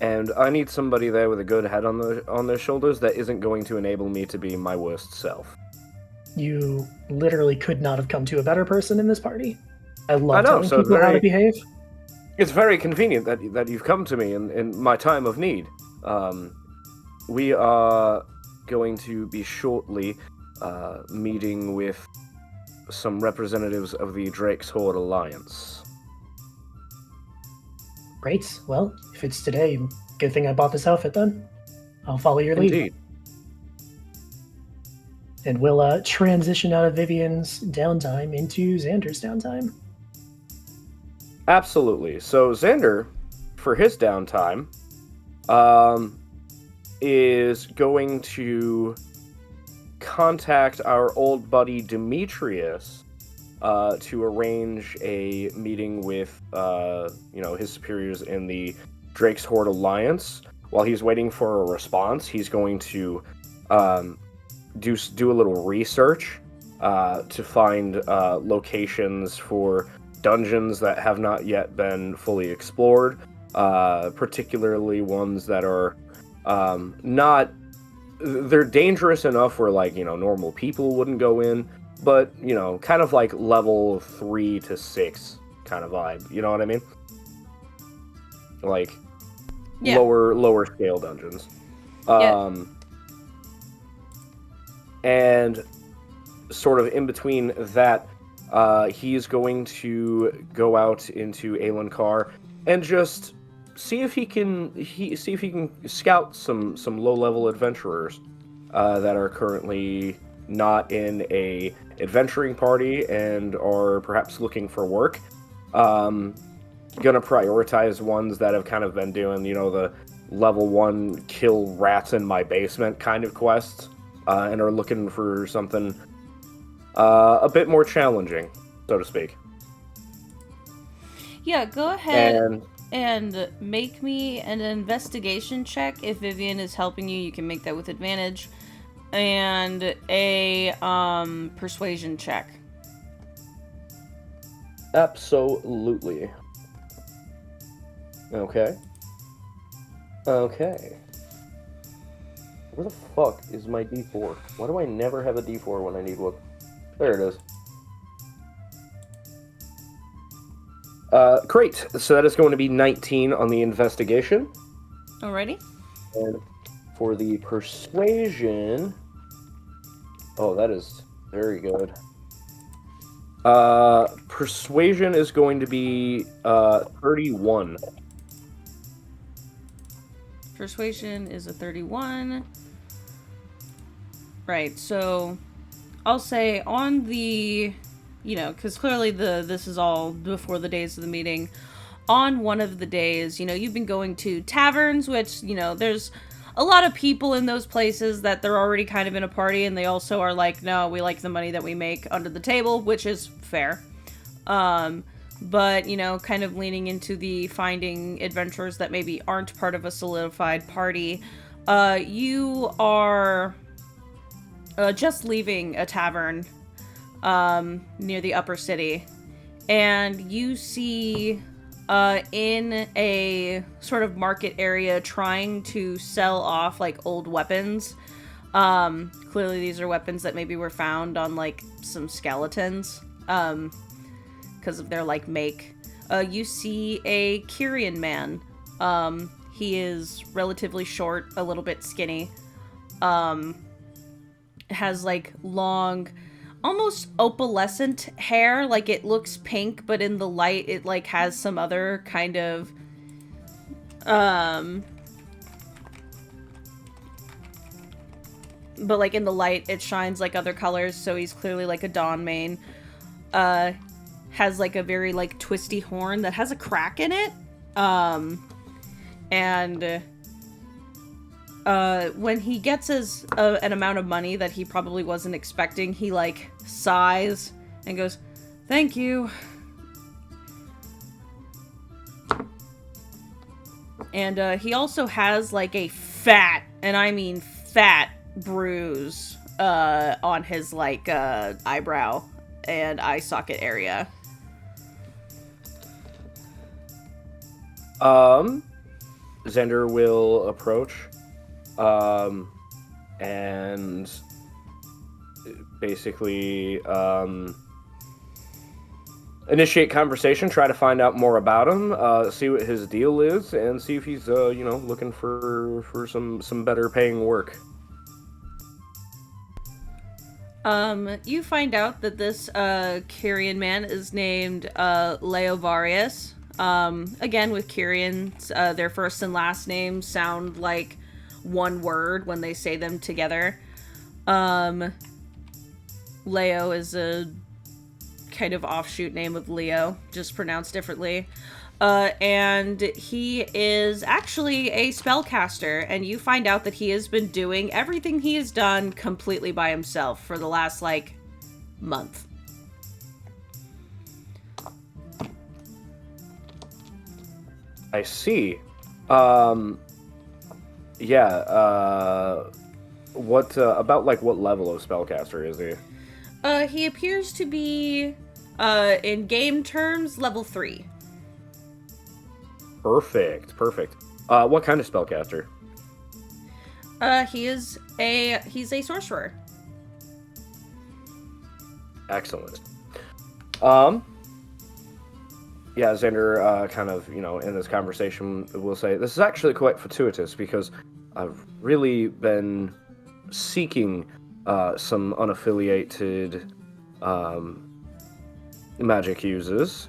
and I need somebody there with a good head on their shoulders that isn't going to enable me to be my worst self. You literally could not have come to a better person in this party. I love telling so people how to behave. It's very convenient that you've come to me in my time of need. We are going to be shortly meeting with some representatives of the Drake's Horde Alliance. Great. Well, if it's today, good thing I bought this outfit then. I'll follow your lead. Indeed. And we'll transition out of Vivian's downtime into Xander's downtime. Absolutely. So Xander, for his downtime, is going to contact our old buddy Demetrius to arrange a meeting with his superiors in the Drake's Horde Alliance. While he's waiting for a response, he's going to do a little research to find locations for dungeons that have not yet been fully explored, particularly ones that are they're dangerous enough where, normal people wouldn't go in, but, kind of like level 3 to 6 kind of vibe, you know what I mean? Lower scale dungeons. And sort of in between that, he's going to go out into Aelonkar and just see if he can scout some low-level adventurers that are currently not in a adventuring party and are perhaps looking for work. Gonna prioritize ones that have kind of been doing, the level 1 kill rats in my basement kind of quests, and are looking for something a bit more challenging, so to speak. Yeah, go ahead and make me an investigation check. If Vivian is helping you, you can make that with advantage. And a persuasion check. Absolutely. Okay. Okay. Where the fuck is my D4? Why do I never have a D4 when I need one? There it is. Great. So that is going to be 19 on the investigation. Alrighty. And for the persuasion... Oh, that is very good. Persuasion is going to be 31. Persuasion is a 31. Right, so I'll say on the, because clearly this is all before the days of the meeting. On one of the days, you've been going to taverns, which, there's a lot of people in those places that they're already kind of in a party, and they also are like, no, we like the money that we make under the table, which is fair. But, kind of leaning into the finding adventurers that maybe aren't part of a solidified party. You are just leaving a tavern near the upper city, and you see in a sort of market area trying to sell off like old weapons. Clearly these are weapons that maybe were found on like some skeletons because of their like make. You see a Kyrian man. He is relatively short, a little bit skinny. Has like long, almost opalescent hair, like it looks pink, but in the light it like has some other kind of but like in the light it shines like other colors, so he's clearly like a Dawn Main. Has like a very like twisty horn that has a crack in it. And when he gets an amount of money that he probably wasn't expecting, he like sighs and goes, "Thank you." And he also has like a fat, and I mean fat, bruise on his like eyebrow and eye socket area. Xander will approach and basically initiate conversation, try to find out more about him, see what his deal is, and see if he's looking for some better paying work. You find out that this Kyrian man is named Leovarius. Again, with Kyrians, their first and last names sound like one word when they say them together. Leo is a kind of offshoot name of Leo, just pronounced differently. And he is actually a spellcaster, and you find out that he has been doing everything he has done completely by himself for the last, like, month. I see. What about like what level of spellcaster is he? He appears to be, in game terms, level 3. Perfect. What kind of spellcaster? He's a sorcerer. Excellent. Yeah, Xander, kind of, in this conversation, will say, this is actually quite fortuitous because I've really been seeking some unaffiliated magic users,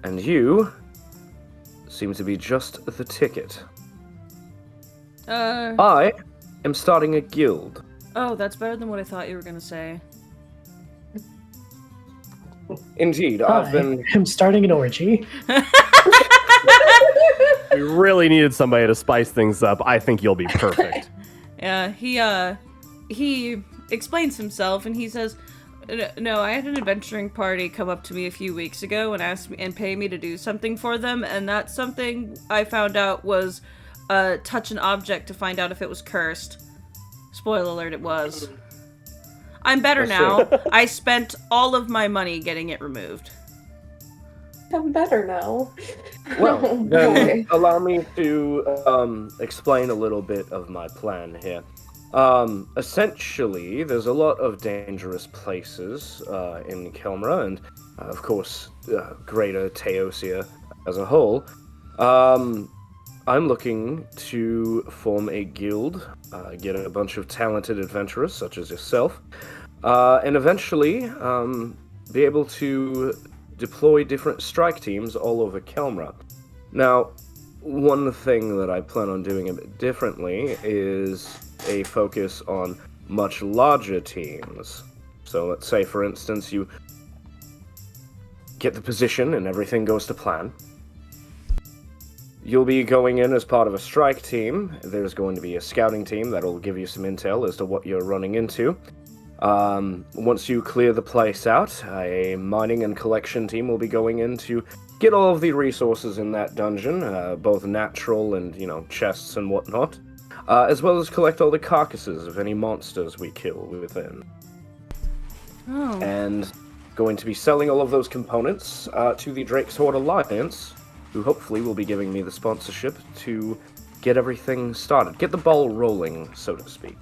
and you seem to be just the ticket. I am starting a guild. Oh, that's better than what I thought you were gonna say. Indeed, I'm starting an orgy. We really needed somebody to spice things up. I think you'll be perfect. Yeah, he explains himself, and he says, "No, I had an adventuring party come up to me a few weeks ago and ask me and pay me to do something for them, and that something I found out was touch an object to find out if it was cursed. Spoiler alert, it was. I'm better now. I spent all of my money getting it removed." I'm better now. Well, Oh, then boy. allow me to explain a little bit of my plan here. Essentially, there's a lot of dangerous places in Kelmra, and of course, Greater Teosia as a whole. I'm looking to form a guild, get a bunch of talented adventurers such as yourself, and eventually be able to deploy different strike teams all over Kelmra. Now, one thing that I plan on doing a bit differently is a focus on much larger teams. So let's say, for instance, you get the position and everything goes to plan. You'll be going in as part of a strike team. There's going to be a scouting team that'll give you some intel as to what you're running into. Once you clear the place out, a mining and collection team will be going in to get all of the resources in that dungeon, both natural and, chests and whatnot, as well as collect all the carcasses of any monsters we kill within. Oh. And going to be selling all of those components to the Drake's Horde Alliance, who hopefully will be giving me the sponsorship to get everything started. Get the ball rolling, so to speak.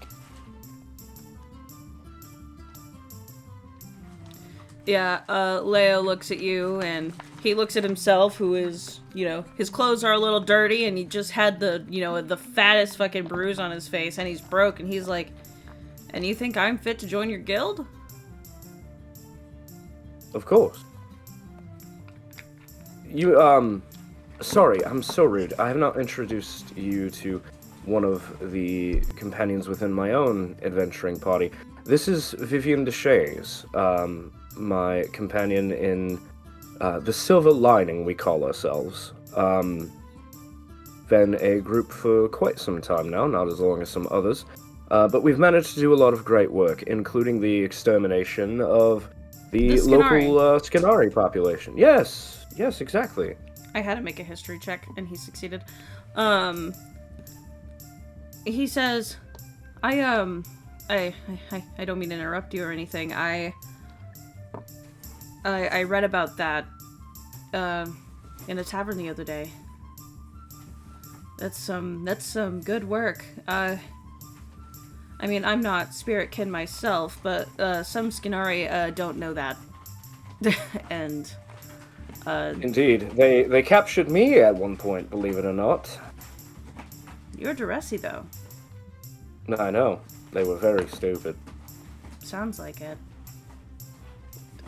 Yeah, Leo looks at you, and he looks at himself, who is, his clothes are a little dirty, and he just had the fattest fucking bruise on his face, and he's broke, and he's like, and you think I'm fit to join your guild? Of course. You, sorry, I'm so rude. I have not introduced you to one of the companions within my own adventuring party. This is Vivian Deshays, my companion in the Silver Lining, we call ourselves. Been a group for quite some time now, not as long as some others, but we've managed to do a lot of great work, including the extermination of the local Skinari population. Yes, exactly. I had to make a history check, and he succeeded. He says, I don't mean to interrupt you or anything. I read about that in a tavern the other day. That's some good work. I mean, I'm not spirit kin myself, but some Skinari don't know that. And indeed, they captured me at one point, believe it or not. You're Duresi, though. I know. They were very stupid. Sounds like it.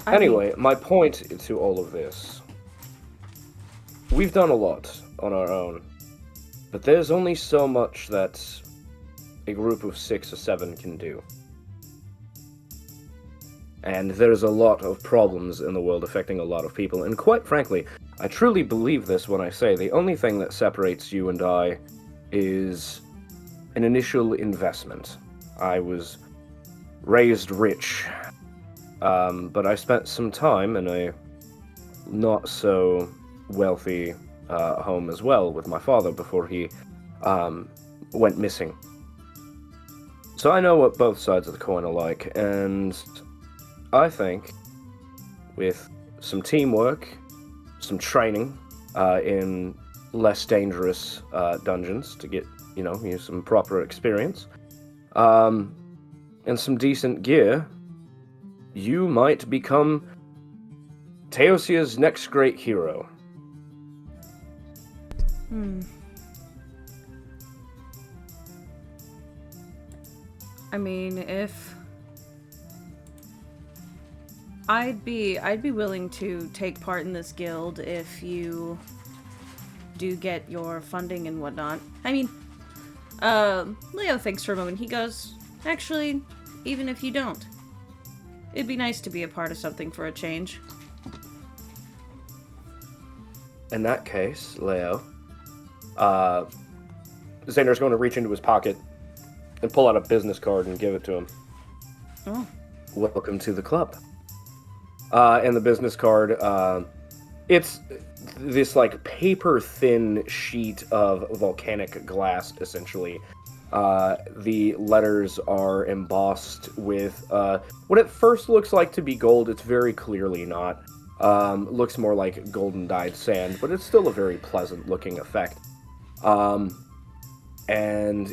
Anyway, my point to all of this. We've done a lot on our own, but there's only so much that a group of 6 or 7 can do. And there's a lot of problems in the world affecting a lot of people, and quite frankly, I truly believe this when I say the only thing that separates you and I is an initial investment. I was raised rich, but I spent some time in a not so wealthy home as well with my father before he went missing. So I know what both sides of the coin are like, and I think with some teamwork, some training in less dangerous dungeons to get, some proper experience, and some decent gear, you might become Teosia's next great hero. I mean, if I'd be willing to take part in this guild if you do get your funding and whatnot. I mean, Leo thinks for a moment. He goes, actually, even if you don't, it'd be nice to be a part of something for a change. In that case, Leo, Xander's going to reach into his pocket and pull out a business card and give it to him. Oh. Welcome to the club. And the business card, it's this paper-thin sheet of volcanic glass, essentially. The letters are embossed with what at first looks like to be gold. It's very clearly not. Looks more like golden dyed sand, but it's still a very pleasant looking effect. And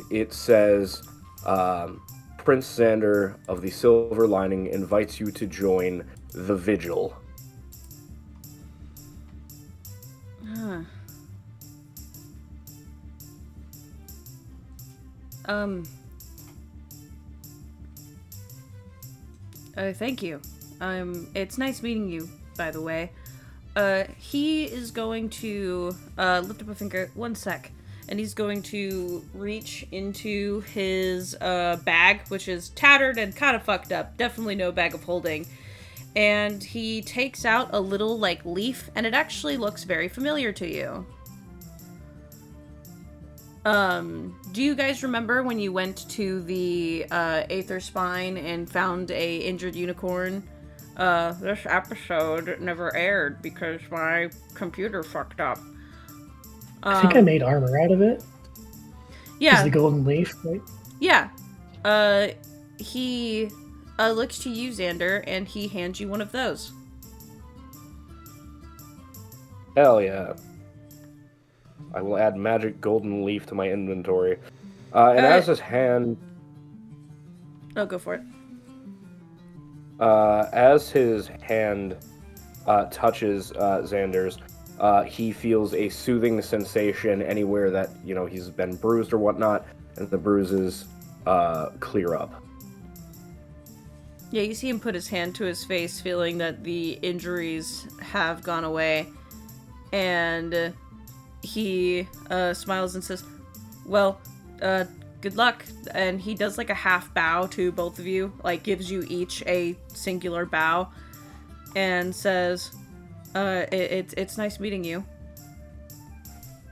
it says, Prince Xander of the Silver Lining invites you to join the Vigil. Huh. Thank you. It's nice meeting you, by the way. He is going to, lift up a finger, one sec, and he's going to reach into his, bag, which is tattered and kind of fucked up. Definitely no bag of holding. And he takes out a little, like, leaf, and it actually looks very familiar to you. Do you guys remember when you went to the, Aether Spine and found a injured unicorn? This episode never aired because my computer fucked up. I think I made armor out of it. Yeah. Is the golden leaf, right? Yeah. He looks to you, Xander, and he hands you one of those. Hell yeah. I will add magic golden leaf to my inventory. And as his hand... Oh, go for it. As his hand touches Xander's, he feels a soothing sensation anywhere that, he's been bruised or whatnot, and the bruises clear up. Yeah, you see him put his hand to his face, feeling that the injuries have gone away. And he smiles and says, well, good luck. And he does like a half bow to both of you, like gives you each a singular bow, and says, it's nice meeting you.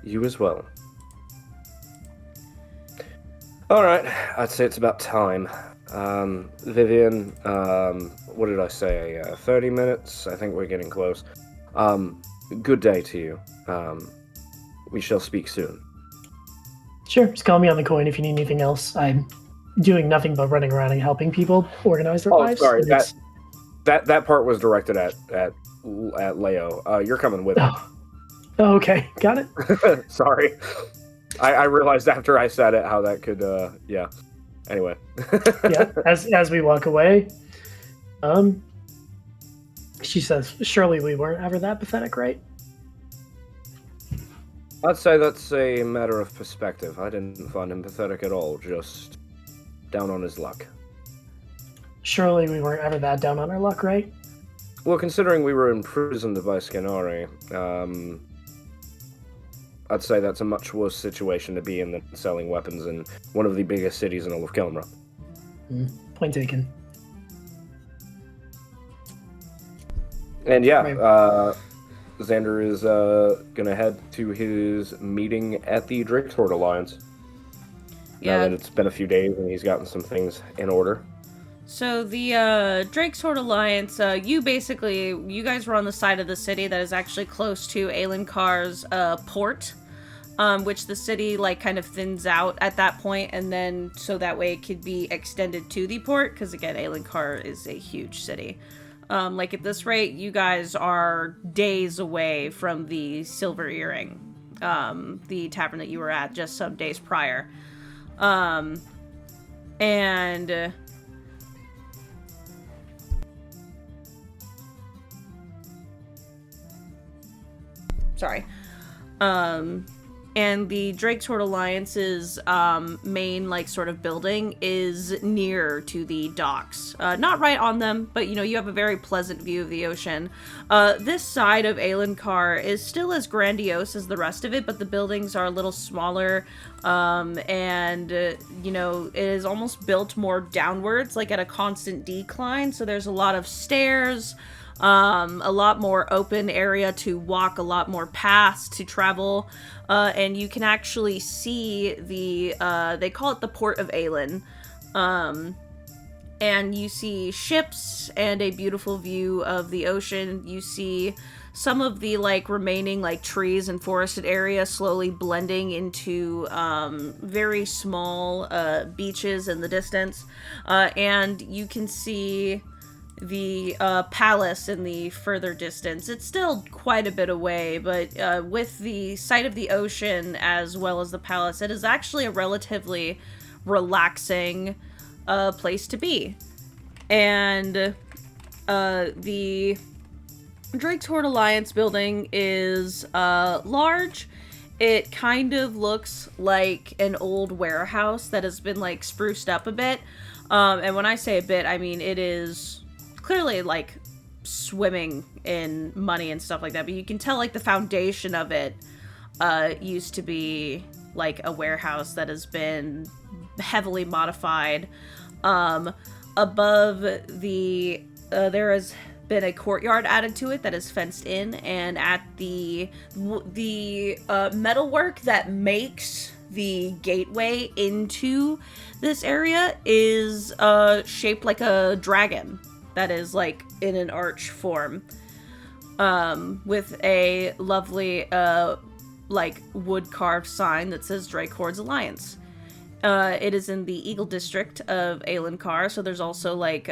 You as well. Alright, I'd say it's about time. Vivian, what did I say? 30 minutes? I think we're getting close. Good day to you. We shall speak soon. Sure, just call me on the coin if you need anything else. I'm doing nothing but running around and helping people organize their lives. Oh, sorry, that part was directed at Leo. You're coming with me. Oh, okay, got it. Sorry. I realized after I said it how that could, yeah. Anyway. Yeah, as we walk away, she says, surely we weren't ever that pathetic, right? I'd say that's a matter of perspective. I didn't find him pathetic at all, just down on his luck. Surely we weren't ever that down on our luck, right? Well, considering we were imprisoned by Scanari, I'd say that's a much worse situation to be in than selling weapons in one of the biggest cities in all of Kelmra. Point taken. And yeah, Right. Xander is gonna head to his meeting at the Drakesword Alliance. Yeah. Now that it's been a few days and he's gotten some things in order. So the Drakesword Alliance, you guys were on the side of the city that is actually close to Aelinkar's port, which the city like kind of thins out at that point, and then so that way it could be extended to the port, because again, Aelinkar is a huge city. Like at this rate, you guys are days away from the Silver Earring, the tavern that you were at just some days prior. And the Drakesword Alliance's main, like, sort of building is near to the docks. Not right on them, but, you have a very pleasant view of the ocean. This side of Aelinkar is still as grandiose as the rest of it, but the buildings are a little smaller, it is almost built more downwards, like at a constant decline, so there's a lot of stairs, a lot more open area to walk, a lot more paths to travel, and you can actually see they call it the Port of Aelin, and you see ships and a beautiful view of the ocean. You see some of the, like, remaining, like, trees and forested area slowly blending into, very small, beaches in the distance, and you can see the palace in the further distance. It's still quite a bit away, but with the sight of the ocean as well as the palace, it is actually a relatively relaxing place to be. And the Drake's Horde Alliance building is large. It kind of looks like an old warehouse that has been like spruced up a bit. And when I say a bit, I mean it is clearly like swimming in money and stuff like that, but you can tell like the foundation of it used to be like a warehouse that has been heavily modified. Above the there has been a courtyard added to it that is fenced in, and at the metalwork that makes the gateway into this area is shaped like a dragon that is like in an arch form, with a lovely like wood carved sign that says Drake Horde's Alliance. It is in the Eagle District of Aelenkar, so there's also like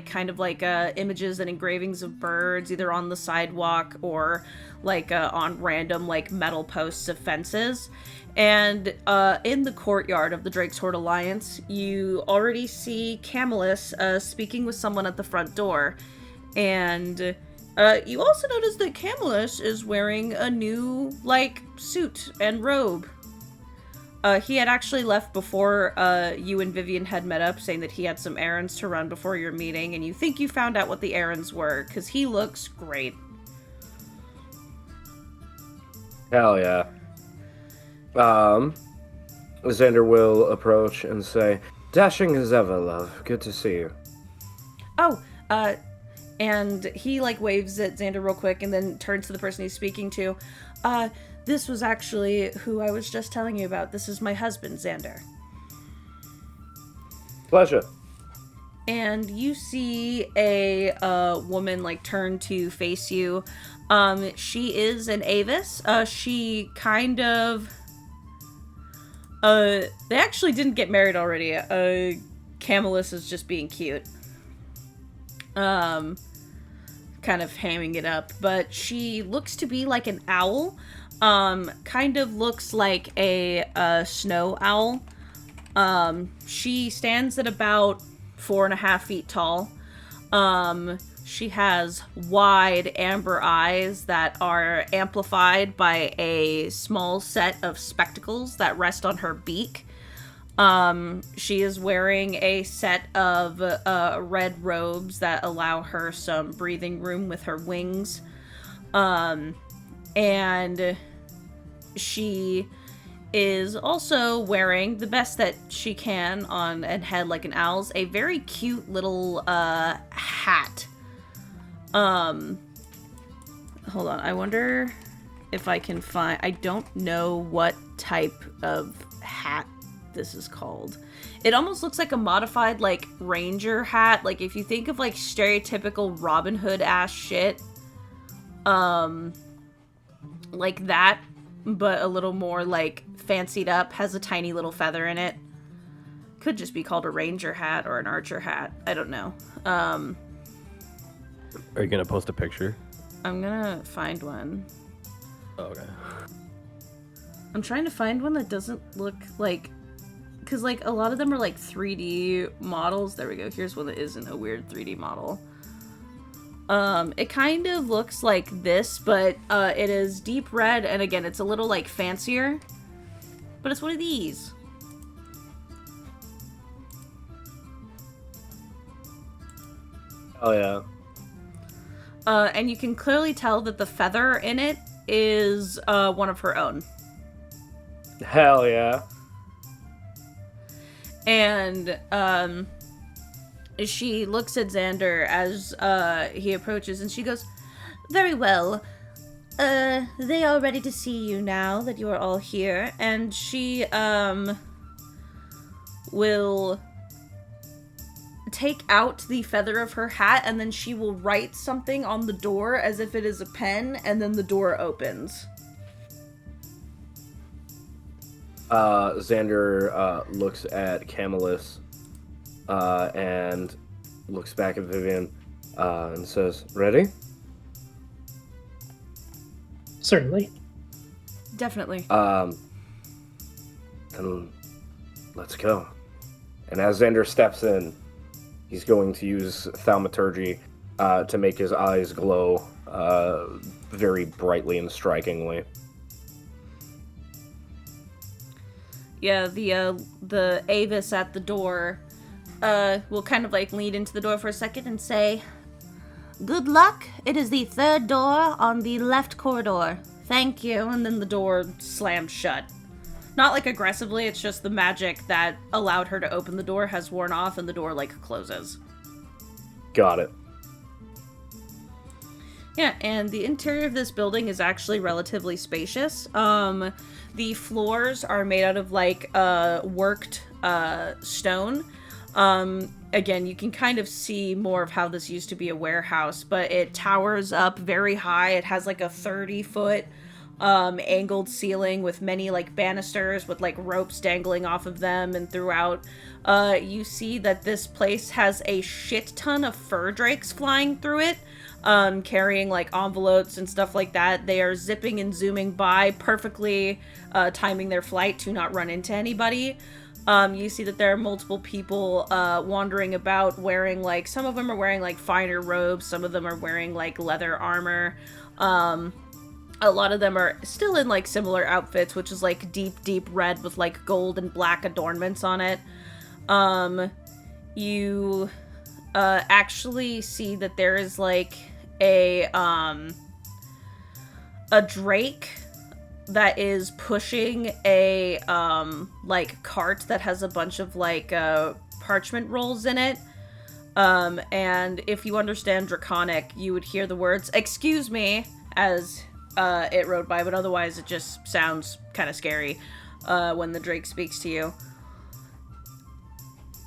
kind of like images and engravings of birds either on the sidewalk or like on random like metal posts of fences. And in the courtyard of the Drake's Horde Alliance, you already see Camillus speaking with someone at the front door. And you also notice that Camillus is wearing a new like suit and robe. He had actually left before you and Vivian had met up, saying that he had some errands to run before your meeting, and you think you found out what the errands were, because he looks great. Hell yeah. Xander will approach and say, "Dashing as ever, love. Good to see you." Oh, and he like waves at Xander real quick and then turns to the person he's speaking to. This was actually who I was just telling you about. This is my husband, Xander. Pleasure. And you see a woman like turn to face you. She is an Avis. She kind of they actually didn't get married already. Camillus is just being cute. Kind of hamming it up, but she looks to be like an owl. Kind of looks like a snow owl. She stands at about 4.5 feet tall. She has wide amber eyes that are amplified by a small set of spectacles that rest on her beak. She is wearing a set of red robes that allow her some breathing room with her wings. And she is also wearing the best that she can on and head like an owl's, a very cute little hat. Hold on, I wonder if I can find, I don't know what type of hat this is called. It almost looks like a modified like ranger hat, like if you think of like stereotypical Robin Hood ass shit, like that, but a little more like fancied up, has a tiny little feather in it. Could just be called a ranger hat or an archer hat, I don't know. Are you gonna post a picture? I'm gonna find one. Oh, okay. I'm trying to find one that doesn't look like, because like a lot of them are like 3D models. There we go. Here's one that isn't a weird 3D model. It kind of looks like this, but it is deep red, and again, it's a little like fancier. But it's one of these. Oh yeah. And you can clearly tell that the feather in it is one of her own. Hell yeah. And she looks at Xander as he approaches, and she goes, "Very well. They are ready to see you now that you are all here." And she will take out the feather of her hat, and then she will write something on the door as if it is a pen, and then the door opens. Xander looks at Camillus and looks back at Vivian and says, "Ready?" Certainly. Definitely. Then let's go. And as Xander steps in, he's going to use thaumaturgy to make his eyes glow very brightly and strikingly. Yeah, the Avis at the door will kind of like lean into the door for a second and say, "Good luck. It is the third door on the left corridor. Thank you." And then the door slams shut. Not like aggressively, it's just the magic that allowed her to open the door has worn off and the door like closes. Got it. Yeah, and the interior of this building is actually relatively spacious. The floors are made out of like worked stone. Again, you can kind of see more of how this used to be a warehouse, but it towers up very high. It has like a 30-foot angled ceiling with many like banisters with like ropes dangling off of them, and throughout you see that this place has a shit ton of fur drakes flying through it, carrying like envelopes and stuff like that. They are zipping and zooming by, perfectly timing their flight to not run into anybody. You see that there are multiple people wandering about wearing like, some of them are wearing like finer robes, some of them are wearing like leather armor. A lot of them are still in like similar outfits, which is like deep red with like gold and black adornments on it. You actually see that there is like a drake that is pushing a like cart that has a bunch of like parchment rolls in it. And if you understand Draconic, you would hear the words "excuse me" as it rode by, but otherwise it just sounds kind of scary when the drake speaks to you.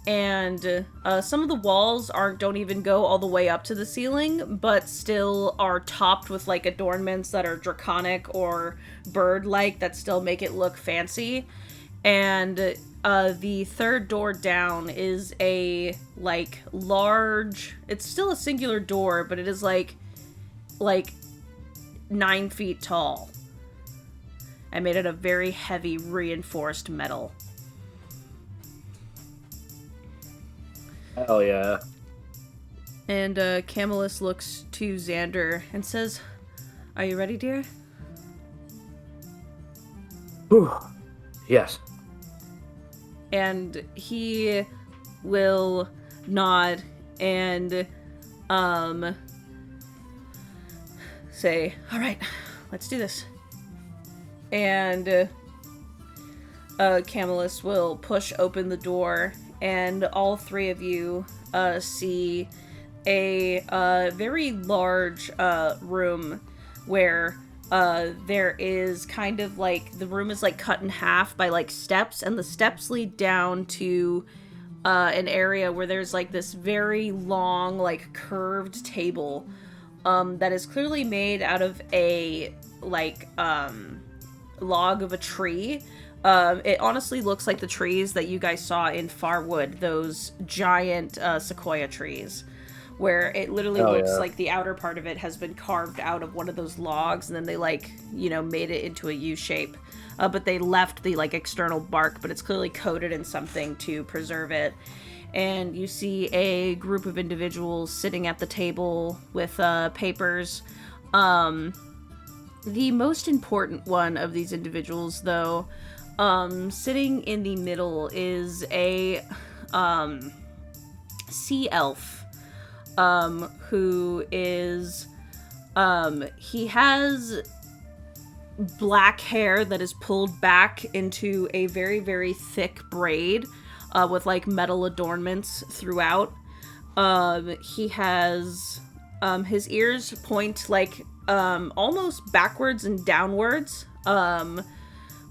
And some of the walls don't even go all the way up to the ceiling, but still are topped with like adornments that are draconic or bird-like that still make it look fancy. And the third door down is a like large, it's still a singular door, but it is like 9 feet tall and made out of very heavy reinforced metal. Hell yeah. And Camillus looks to Xander and says, "Are you ready, dear?" Whew. Yes. And he will nod and say, "All right, let's do this." And Camillus will push open the door, and all three of you see a very large room where there is kind of like, the room is like cut in half by like steps, and the steps lead down to an area where there's like this very long like curved table that is clearly made out of a like log of a tree. It honestly looks like the trees that you guys saw in Farwood, those giant sequoia trees, where it literally looks like the outer part of it has been carved out of one of those logs, and then they like, you know, made it into a U shape. But they left the like external bark, but it's clearly coated in something to preserve it. And you see a group of individuals sitting at the table with papers. The most important one of these individuals, though, sitting in the middle is a sea elf, who is, he has black hair that is pulled back into a very, very thick braid, with like metal adornments throughout. He has, his ears point like, almost backwards and downwards,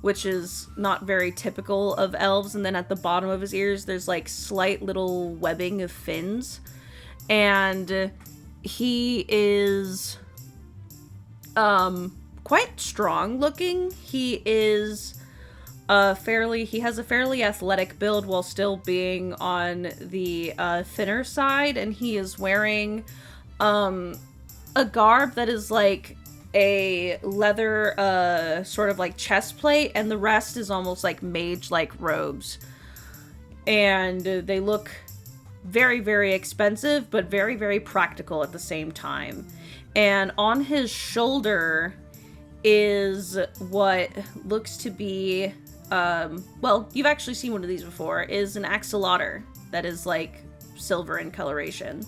which is not very typical of elves. And then at the bottom of his ears, there's like slight little webbing of fins. And he is quite strong looking. He is he has a fairly athletic build while still being on the thinner side, and he is wearing a garb that is like a leather sort of like chest plate, and the rest is almost like mage-like robes. And they look very, very expensive, but very, very practical at the same time. And on his shoulder is what looks to be, well, you've actually seen one of these before, is an axolotl that is like silver in coloration.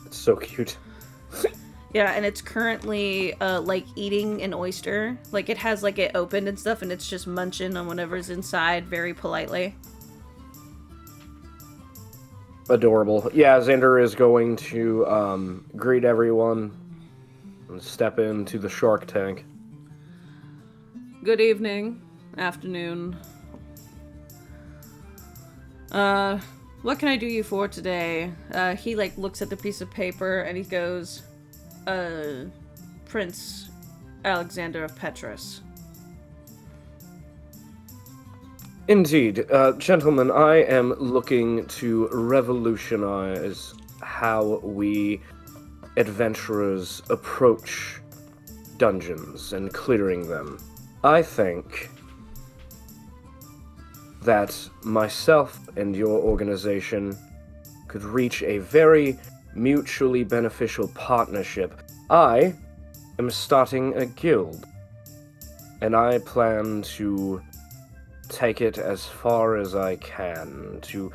It's so cute. Yeah, and it's currently, like, eating an oyster. Like, it has, like, it opened and stuff, and it's just munching on whatever's inside very politely. Adorable. Yeah, Xander is going to greet everyone and step into the shark tank. Good evening. Afternoon. What can I do you for today? He, like, looks at the piece of paper, and he goes... Prince Alexander of Petrus. Indeed. Gentlemen, I am looking to revolutionize how we adventurers approach dungeons and clearing them. I think that myself and your organization could reach a very mutually beneficial partnership. I am starting a guild, and I plan to take it as far as I can, to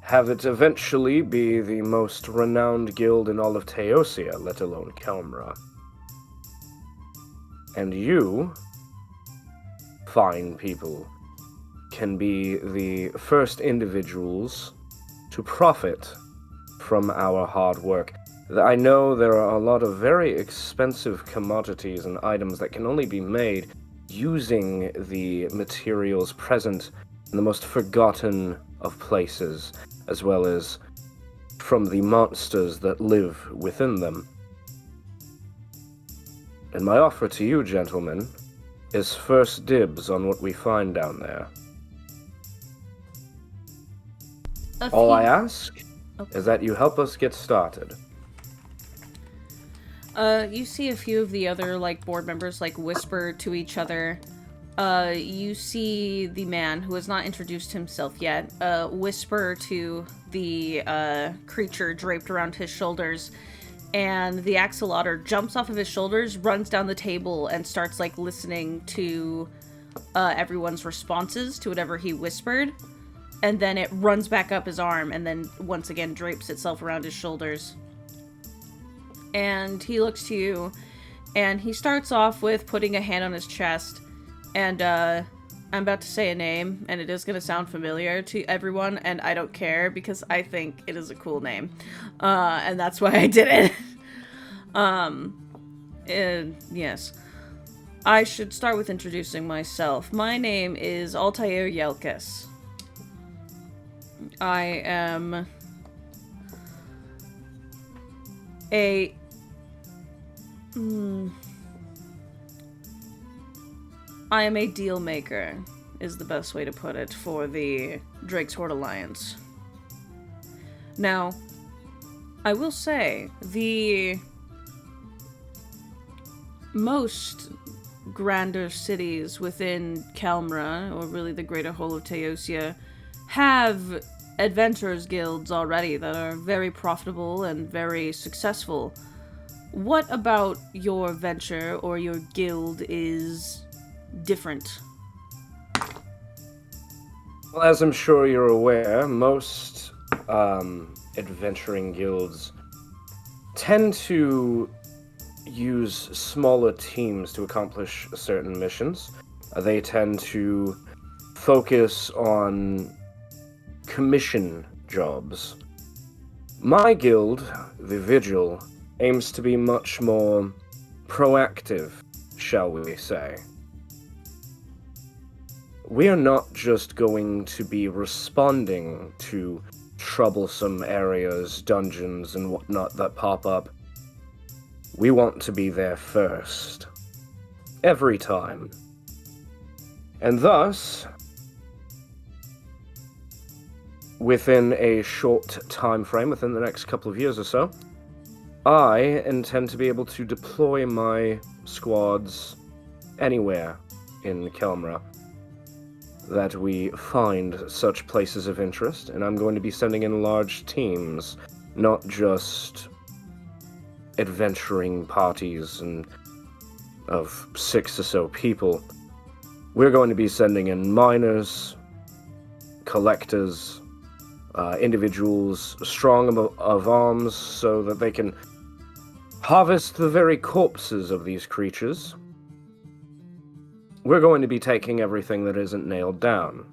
have it eventually be the most renowned guild in all of Teosia, let alone Kelmra. And you, fine people, can be the first individuals to profit from our hard work. I know there are a lot of very expensive commodities and items that can only be made using the materials present in the most forgotten of places, as well as from the monsters that live within them. And my offer to you, gentlemen, is first dibs on what we find down there. All I ask is that you help us get started. You see a few of the other, like, board members, like, whisper to each other. You see the man, who has not introduced himself yet, whisper to the, creature draped around his shoulders, and the axolotl jumps off of his shoulders, runs down the table, and starts, like, listening to, everyone's responses to whatever he whispered. And then it runs back up his arm, and then once again drapes itself around his shoulders. And he looks to you, and he starts off with putting a hand on his chest, and I'm about to say a name, and it is going to sound familiar to everyone, and I don't care, because I think it is a cool name. And that's why I did it. And yes. I should start with introducing myself. My name is Altair Yelkis. I am a deal maker, is the best way to put it, for the Drake's Horde Alliance. Now, I will say, the most grander cities within Kelmra, or really the greater whole of Teosia, have adventurers guilds already that are very profitable and very successful. What about your venture or your guild is different? Well, as I'm sure you're aware, most adventuring guilds tend to use smaller teams to accomplish certain missions. They tend to focus on commission jobs. My guild, the Vigil, aims to be much more proactive, shall we say. We are not just going to be responding to troublesome areas, dungeons, and whatnot that pop up. We want to be there first. every time. And thus, within a short time frame, within the next couple of years or so, I intend to be able to deploy my squads anywhere in Kelmra that we find such places of interest, and I'm going to be sending in large teams, not just adventuring parties and of 6 or so people. We're going to be sending in miners, collectors, individuals strong of arms so that they can harvest the very corpses of these creatures. We're going to be taking everything that isn't nailed down.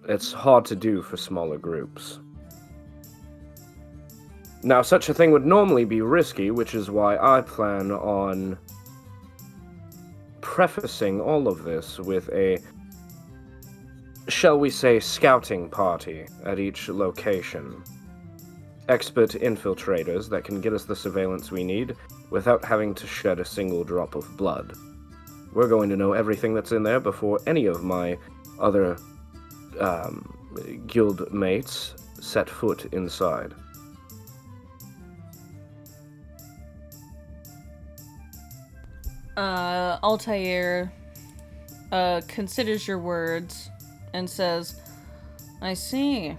It's hard to do for smaller groups. Now, such a thing would normally be risky, which is why I plan on prefacing all of this with a, shall we say, scouting party at each location. Expert infiltrators that can get us the surveillance we need without having to shed a single drop of blood. We're going to know everything that's in there before any of my other guild mates set foot inside. Altair considers your words and says, I see.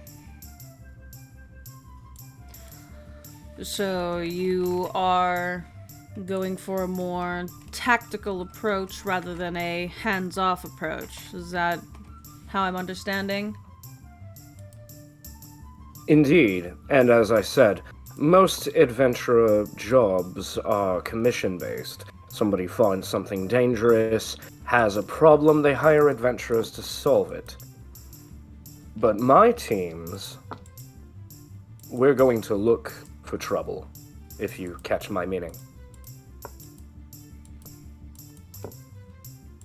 So you are going for a more tactical approach rather than a hands-off approach. Is that how I'm understanding? Indeed, and as I said, most adventurer jobs are commission-based. Somebody finds something dangerous, has a problem, they hire adventurers to solve it. But my teams, we're going to look for trouble, if you catch my meaning.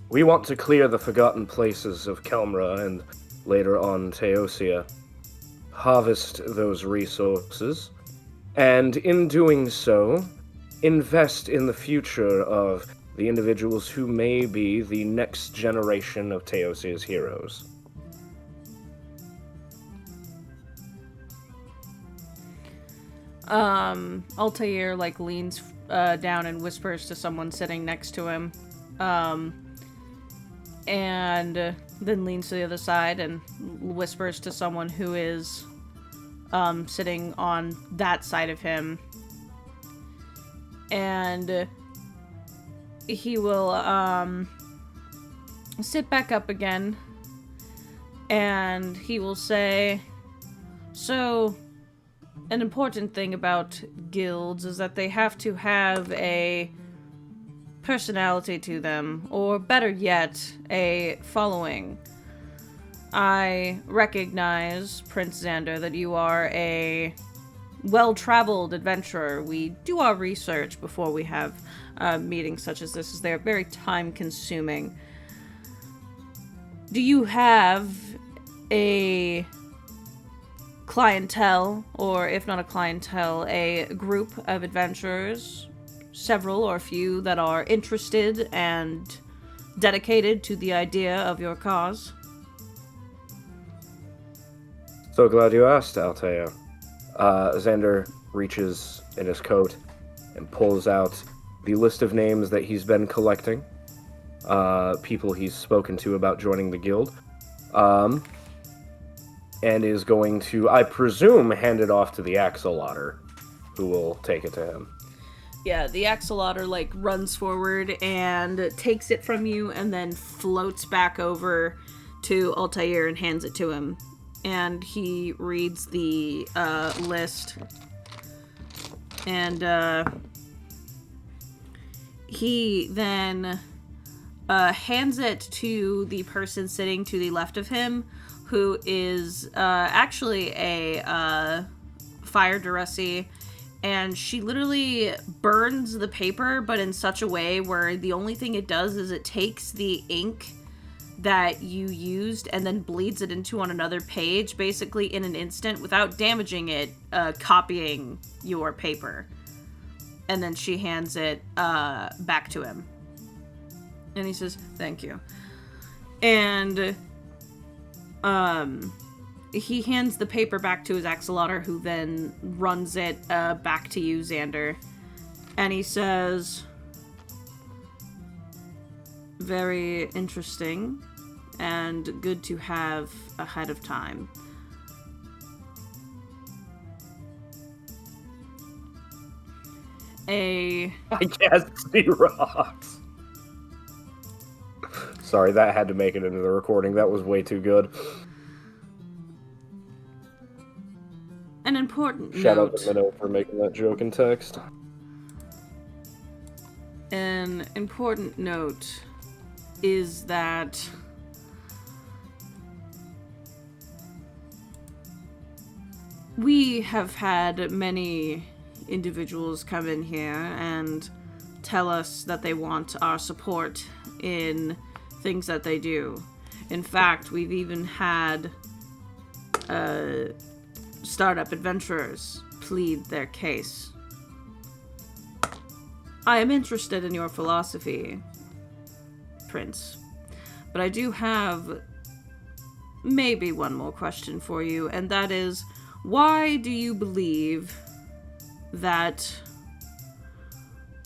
We want to clear the forgotten places of Kelmra and later on Teosia, harvest those resources, and in doing so, invest in the future of the individuals who may be the next generation of Teosia's heroes. Altair, leans down and whispers to someone sitting next to him, and then leans to the other side and whispers to someone who is sitting on that side of him. And he will sit back up again, and he will say, so, an important thing about guilds is that they have to have a personality to them, or better yet, a following. I recognize, Prince Xander, that you are a well-traveled adventurer. We do our research before we have meetings such as this, as they're very time-consuming. Do you have a clientele, or if not a clientele, a group of adventurers, several or few, that are interested and dedicated to the idea of your cause? So glad you asked, Altair. Xander reaches in his coat and pulls out the list of names that he's been collecting, people he's spoken to about joining the guild, and is going to, I presume, hand it off to the axolotl, who will take it to him. Yeah, the axolotl, runs forward and takes it from you and then floats back over to Altair and hands it to him. And he reads the list, and he then hands it to the person sitting to the left of him, who is actually a fire Duresi, and she literally burns the paper, but in such a way where the only thing it does is it takes the ink that you used and then bleeds it into on another page, basically in an instant, without damaging it, copying your paper. And then she hands it back to him. And he says, thank you. And he hands the paper back to his axolotl, who then runs it back to you, Xander. And he says, very interesting and good to have ahead of time. I can't see rocks. Sorry, that had to make it into the recording. That was way too good. An important Shout note. out to Minnow for making that joke in text. An important note is that we have had many individuals come in here and tell us that they want our support in things that they do. In fact, we've even had startup adventurers plead their case. I am interested in your philosophy, Prince, but I do have maybe one more question for you, and that is, why do you believe that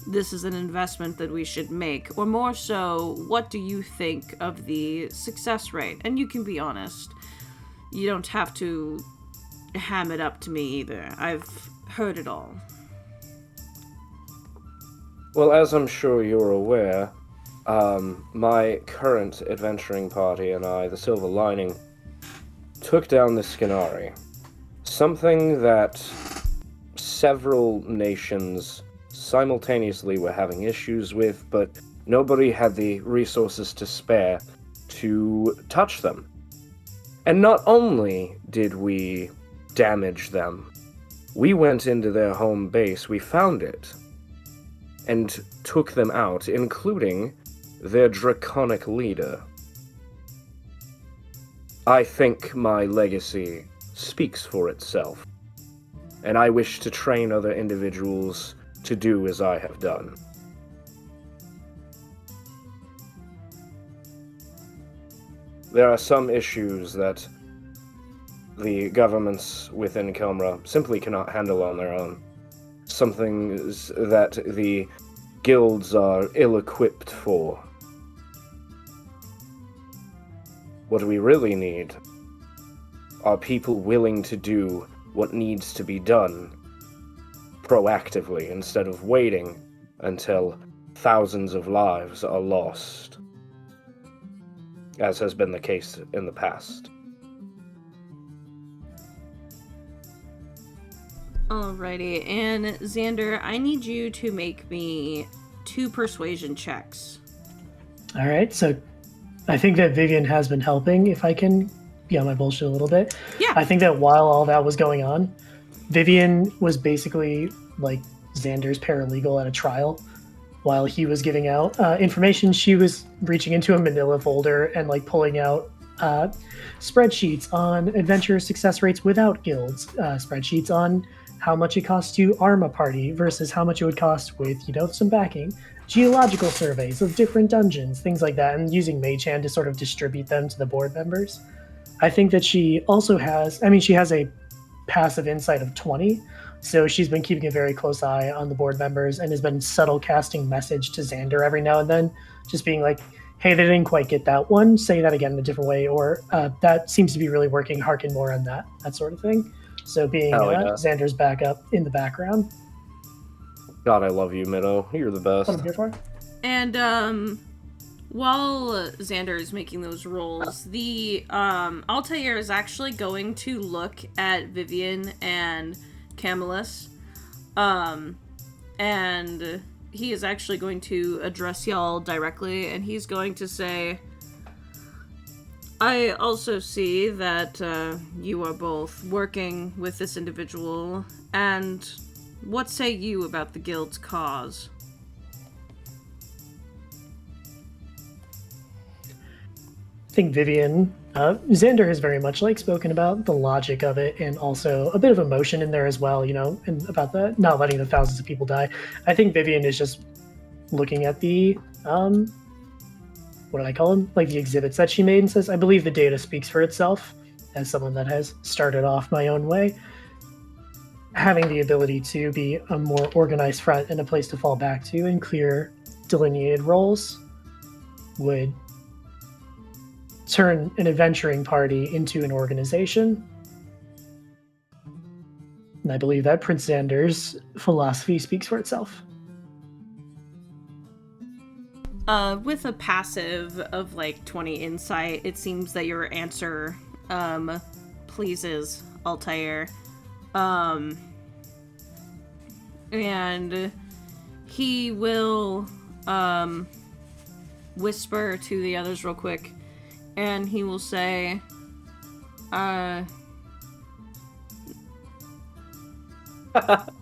this is an investment that we should make? Or more so, what do you think of the success rate? And you can be honest. You don't have to ham it up to me either. I've heard it all. Well, as I'm sure you're aware, my current adventuring party and I, the Silver Lining, took down the Skinari. Something that several nations simultaneously were having issues with, but nobody had the resources to spare to touch them. And not only did we damage them, we went into their home base, we found it, and took them out, including their draconic leader. I think my legacy speaks for itself, and I wish to train other individuals to do as I have done. There are some issues that the governments within Kelmra simply cannot handle on their own. Some things that the guilds are ill-equipped for. What we really need are people willing to do what needs to be done proactively instead of waiting until thousands of lives are lost, as has been the case in the past. Alrighty, and Xander, I need you to make me 2 persuasion checks. All right, so I think that Vivian has been helping, if I can be on my bullshit a little bit. Yeah. I think that while all that was going on, Vivian was basically like Xander's paralegal at a trial. While he was giving out information, she was reaching into a manila folder and like pulling out spreadsheets on adventure success rates without guilds, spreadsheets on how much it costs to arm a party versus how much it would cost with, some backing, geological surveys of different dungeons, things like that, and using Mage Hand to sort of distribute them to the board members. I think that she also has, she has a passive insight of 20, so she's been keeping a very close eye on the board members and has been subtle casting message to Xander every now and then, just being like, hey, they didn't quite get that one, say that again in a different way, or that seems to be really working, harken more on that sort of thing. So being Xander's backup in the background. God, I love you, Minnow. You're the best. What I'm here for. And while Xander is making those rolls, the Altair is actually going to look at Vivian and Camillus, and he is actually going to address y'all directly, and he's going to say, I also see that you are both working with this individual, and what say you about the guild's cause? I think Vivian, Xander has very much spoken about the logic of it, and also a bit of emotion in there as well, and about the not letting the thousands of people die. I think Vivian is just looking at the what do I call them? Like the exhibits that she made, and says, I believe the data speaks for itself. As someone that has started off my own way, having the ability to be a more organized front and a place to fall back to and clear delineated roles would turn an adventuring party into an organization. And I believe that Prince Xander's philosophy speaks for itself. With a passive of like 20 insight, it seems that your answer pleases Altair. And he will whisper to the others real quick, and he will say,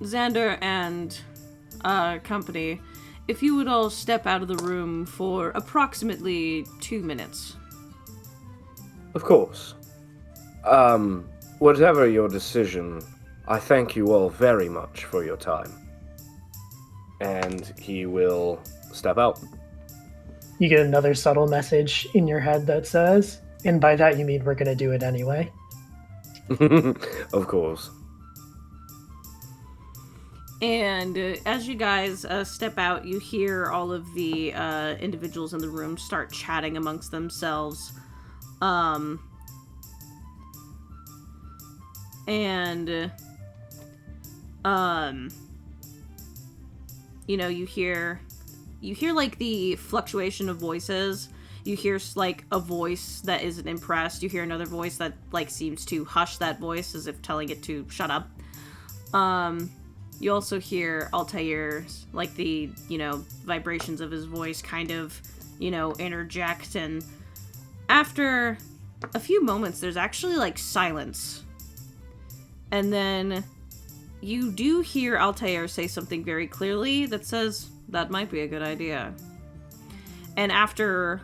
Xander and company, if you would all step out of the room for approximately 2 minutes. Of course. Whatever your decision, I thank you all very much for your time. And he will step out. You get another subtle message in your head that says, and by that you mean we're going to do it anyway. Of course. And as you guys step out, you hear all of the individuals in the room start chatting amongst themselves. You know, you hear like the fluctuation of voices. You hear like a voice that isn't impressed. You hear another voice that like seems to hush that voice as if telling it to shut up. You also hear Altair's, like the, you know, vibrations of his voice kind of, you know, interject, and after a few moments there's actually like silence. And then you do hear Altair say something very clearly that says, that might be a good idea. And also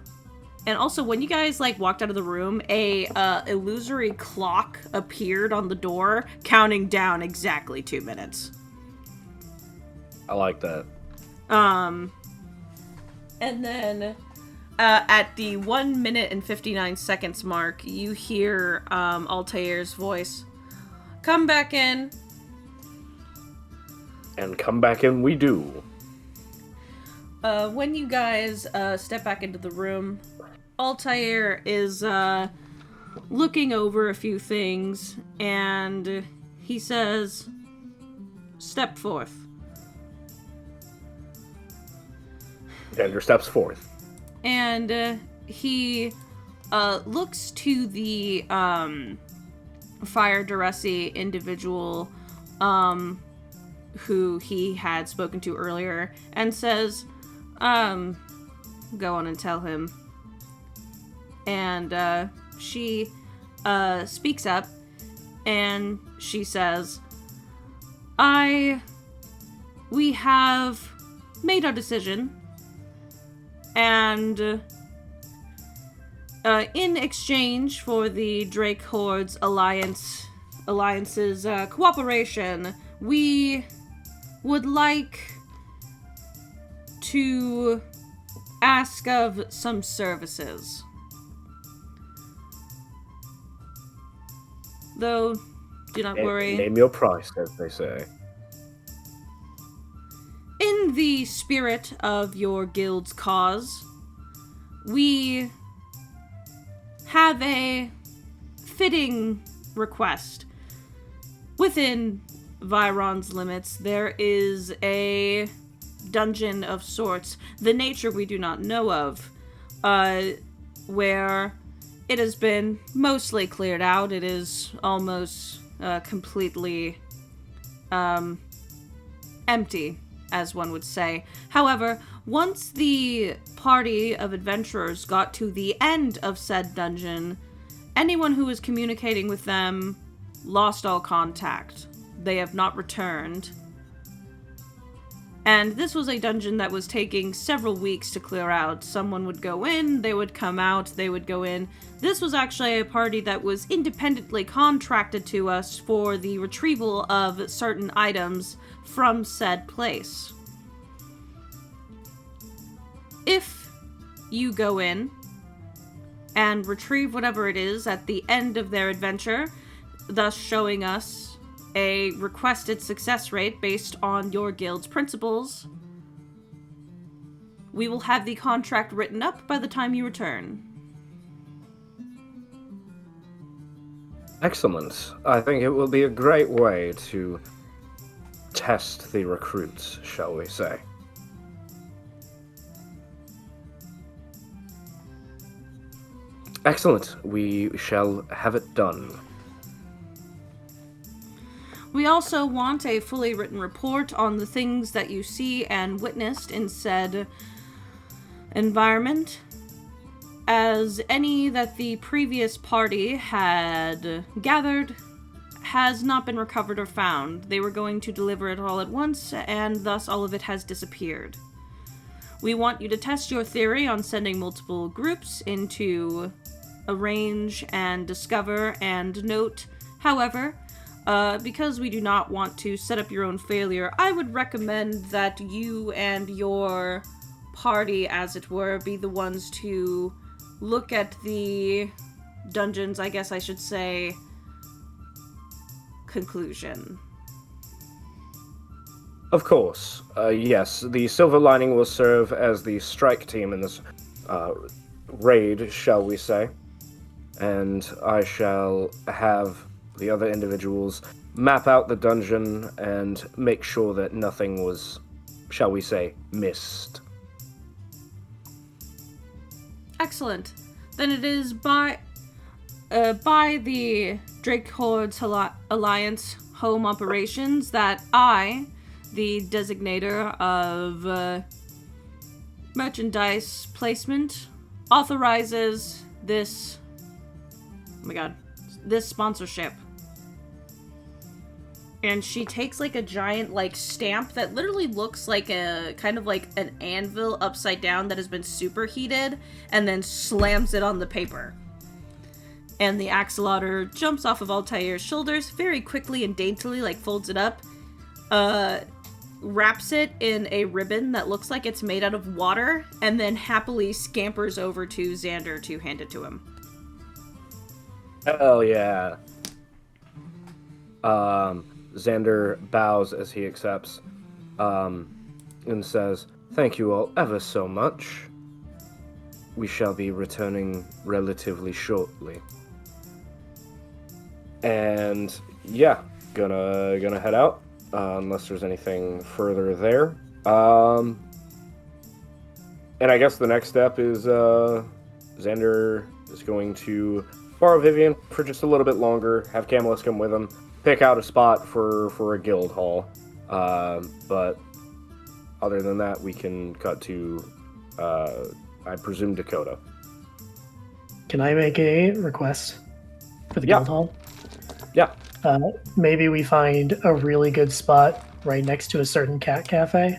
when you guys like walked out of the room, a illusory clock appeared on the door, counting down exactly 2 minutes. I like that. And then at the 1 minute and 59 seconds mark, you hear Altair's voice. Come back in. And come back in we do. When you guys step back into the room, Altair is looking over a few things, and he says, step forth. Xander steps forth. And he looks to the Fire Duresi individual who he had spoken to earlier and says, go on and tell him. And she speaks up and she says, we have made our decision, and in exchange for the Drake Horde's alliance's cooperation, we would like to ask of some services. Though, do not worry. Name your price, as they say. In the spirit of your guild's cause, we have a fitting request. Within Viron's limits, there is a dungeon of sorts, the nature we do not know of, where it has been mostly cleared out. It is almost completely empty, as one would say. However, once the party of adventurers got to the end of said dungeon, anyone who was communicating with them lost all contact. They have not returned. And this was a dungeon that was taking several weeks to clear out. Someone would go in, they would come out, they would go in. This was actually a party that was independently contracted to us for the retrieval of certain items from said place. If you go in and retrieve whatever it is at the end of their adventure, thus showing us a requested success rate based on your guild's principles, we will have the contract written up by the time you return. Excellent. I think it will be a great way to test the recruits, shall we say. Excellent. We shall have it done. We also want a fully written report on the things that you see and witnessed in said environment, as any that the previous party had gathered has not been recovered or found. They were going to deliver it all at once, and thus all of it has disappeared. We want you to test your theory on sending multiple groups into arrange and discover and note. However, because we do not want to set up your own failure, I would recommend that you and your party, as it were, be the ones to look at the dungeons, I guess I should say, conclusion. Of course. Yes, the Silver Lining will serve as the strike team in this raid, shall we say. And I shall have the other individuals map out the dungeon and make sure that nothing was, shall we say, missed. Excellent. Then it is by the Drake Hordes Alliance home operations that I, the designator of merchandise placement, authorizes this, oh my god, this sponsorship. And she takes like a giant like stamp that literally looks like a kind of like an anvil upside down that has been superheated, and then slams it on the paper. And the axolotl jumps off of Altair's shoulders very quickly and daintily, like folds it up, wraps it in a ribbon that looks like it's made out of water, and then happily scampers over to Xander to hand it to him. Hell yeah. Xander bows as he accepts, and says, "Thank you all ever so much. We shall be returning relatively shortly." And yeah, gonna head out, unless there's anything further there. And I guess the next step is Xander is going to borrow Vivian for just a little bit longer, have Camillus come with him, pick out a spot for a guild hall. But other than that, we can cut to, I presume, Dakota. Can I make a request for the guild hall? Yeah. Maybe we find a really good spot right next to a certain cat cafe.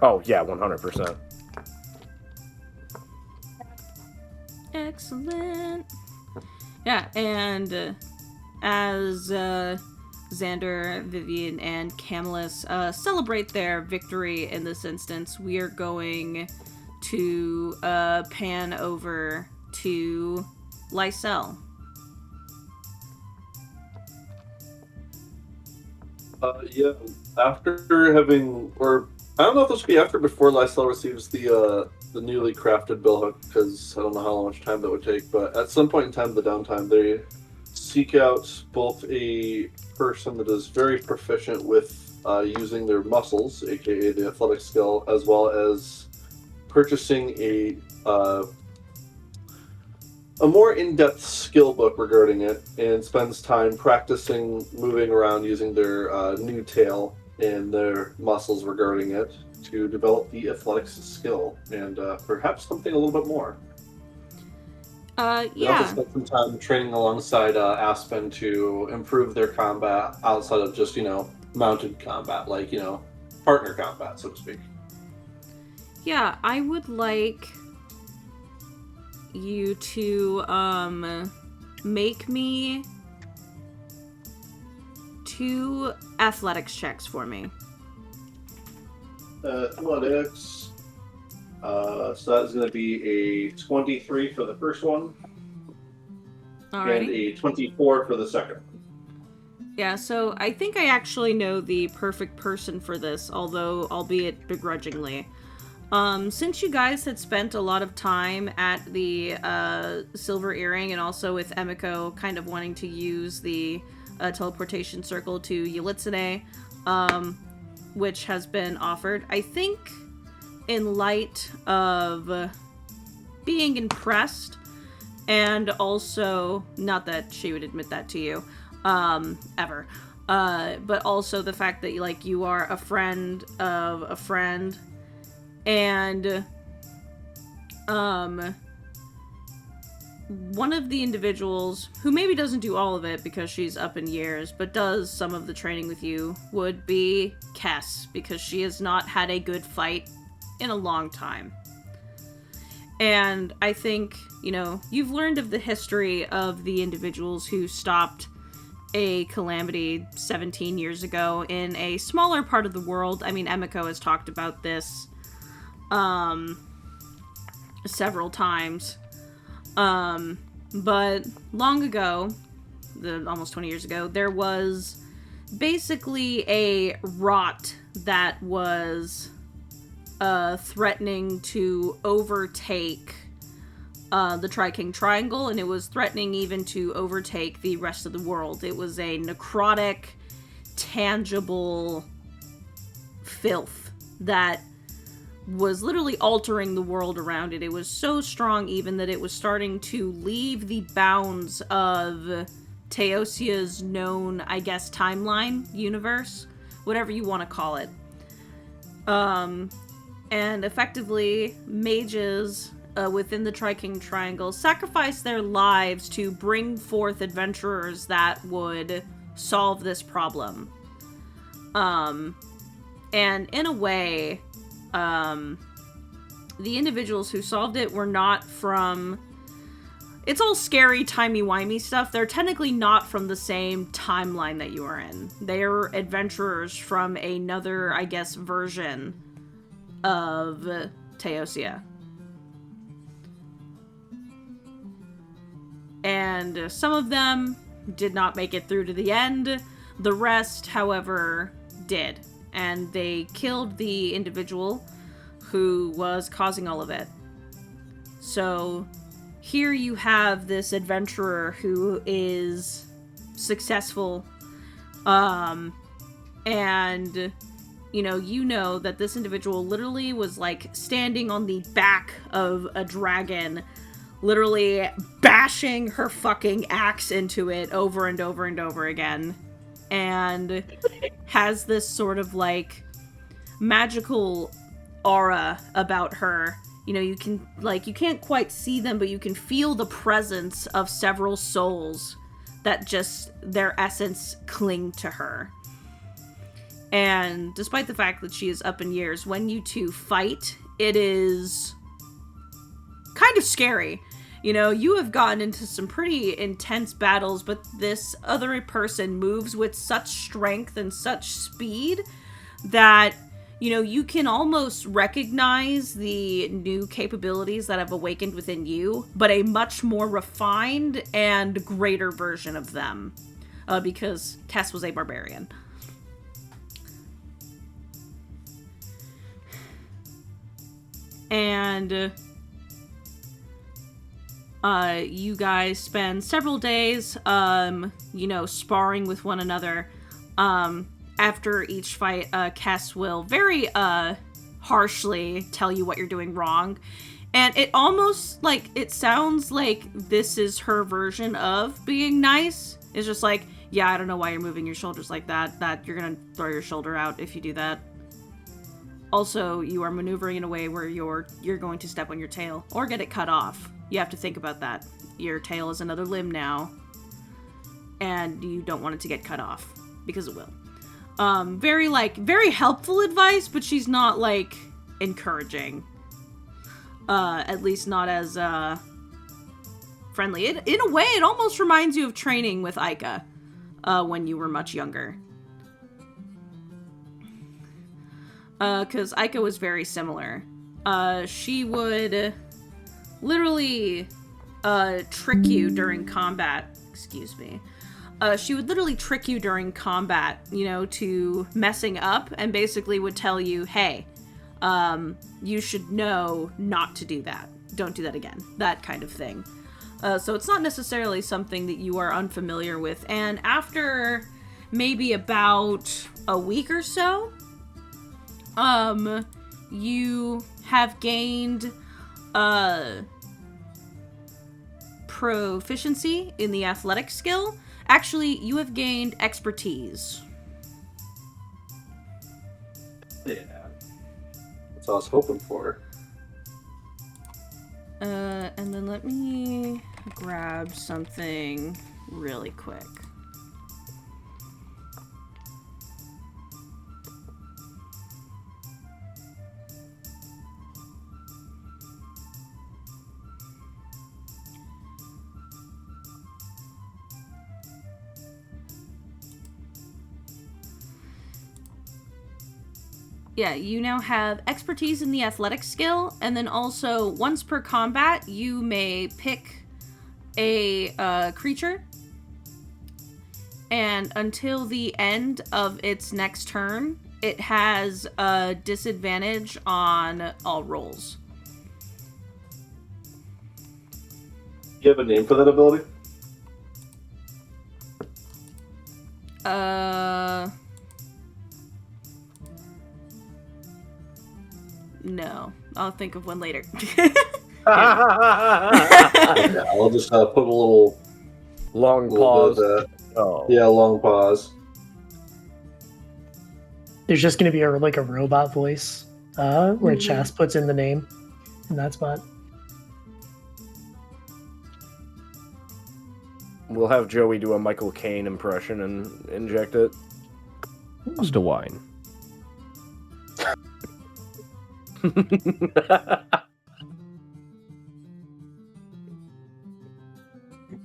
Oh, yeah, 100%. Excellent. Yeah, and as Xander, Vivian, and Camillus celebrate their victory in this instance, we are going to pan over to Lysel. Yeah, after having, or I don't know if this will be after or before Lysel receives the newly crafted billhook, because I don't know how much time that would take, but at some point in time, the downtime, they seek out both a person that is very proficient with using their muscles, aka the athletic skill, as well as purchasing a more in-depth skill book regarding it, and spends time practicing moving around using their new tail and their muscles regarding it to develop the athletics skill and perhaps something a little bit more. They also spent some time training alongside Aspen to improve their combat outside of just, mounted combat, like, partner combat, so to speak. Yeah, I would like you to make me 2 athletics checks for me. Athletics. So that's going to be a 23 for the first one, Alrighty. and a 24 for the second. Yeah, so I think I actually know the perfect person for this, although albeit begrudgingly. Since you guys had spent a lot of time at the Silver Earring and also with Emiko kind of wanting to use the teleportation circle to Yelitsune, which has been offered, I think in light of being impressed, and also, not that she would admit that to you, ever, but also the fact that, like, you are a friend of a friend, and, one of the individuals, who maybe doesn't do all of it because she's up in years, but does some of the training with you, would be Kess, because she has not had a good fight in a long time. And I think, you know, you've learned of the history of the individuals who stopped a calamity 17 years ago in a smaller part of the world. I mean, Emiko has talked about this several times. But long ago, almost 20 years ago, there was basically a rot that was threatening to overtake the Tri-King Triangle, and it was threatening even to overtake the rest of the world. It was a necrotic, tangible filth that was literally altering the world around it. It was so strong even that it was starting to leave the bounds of Teosia's known, I guess, timeline, universe, whatever you want to call it. And effectively, mages within the Tri-King Triangle sacrificed their lives to bring forth adventurers that would solve this problem. And in a way, the individuals who solved it were not from... It's all scary, timey-wimey stuff. They're technically not from the same timeline that you are in. They're adventurers from another, I guess, version of Teosia. And some of them did not make it through to the end. The rest, however, did. And they killed the individual who was causing all of it. So here you have this adventurer who is successful, and you know that this individual literally was like standing on the back of a dragon, literally bashing her fucking axe into it over and over and over again, and has this sort of like magical aura about her. You know, you can't quite see them, but you can feel the presence of several souls that just, their essence cling to her. And despite the fact that she is up in years, when you two fight, it is kind of scary. You know, you have gotten into some pretty intense battles, but this other person moves with such strength and such speed that, you know, you can almost recognize the new capabilities that have awakened within you, but a much more refined and greater version of them, because Kess was a barbarian. And you guys spend several days, sparring with one another. After each fight, Kess will very harshly tell you what you're doing wrong. And it almost, like, it sounds like this is her version of being nice. It's just like, yeah, I don't know why you're moving your shoulders like that. That you're gonna throw your shoulder out if you do that. Also, you are maneuvering in a way where you're going to step on your tail or get it cut off. You have to think about that. Your tail is another limb now, and you don't want it to get cut off, because it will. Very helpful advice, but she's not, like, encouraging. At least not as, friendly. In a way, it almost reminds you of training with Aika, when you were much younger. Because Aika was very similar. she would literally trick you during combat. Excuse me. She would literally trick you during combat, to messing up, and basically would tell you, hey, you should know not to do that. Don't do that again. That kind of thing. So it's not necessarily something that you are unfamiliar with. And after maybe about a week or so, you have gained proficiency in the athletic skill. Actually, you have gained expertise. Yeah. That's what I was hoping for. And then let me grab something really quick. Yeah, you now have expertise in the athletic skill, and then also once per combat, you may pick a creature, and until the end of its next turn, it has a disadvantage on all rolls. You have a name for that ability? No. I'll think of one later. Yeah, I'll just put a little Long pause. bit of that. Oh. Yeah, long pause. There's just going to be a robot voice where Chas puts in the name in that spot. We'll have Joey do a Michael Caine impression and inject it. Just a wine.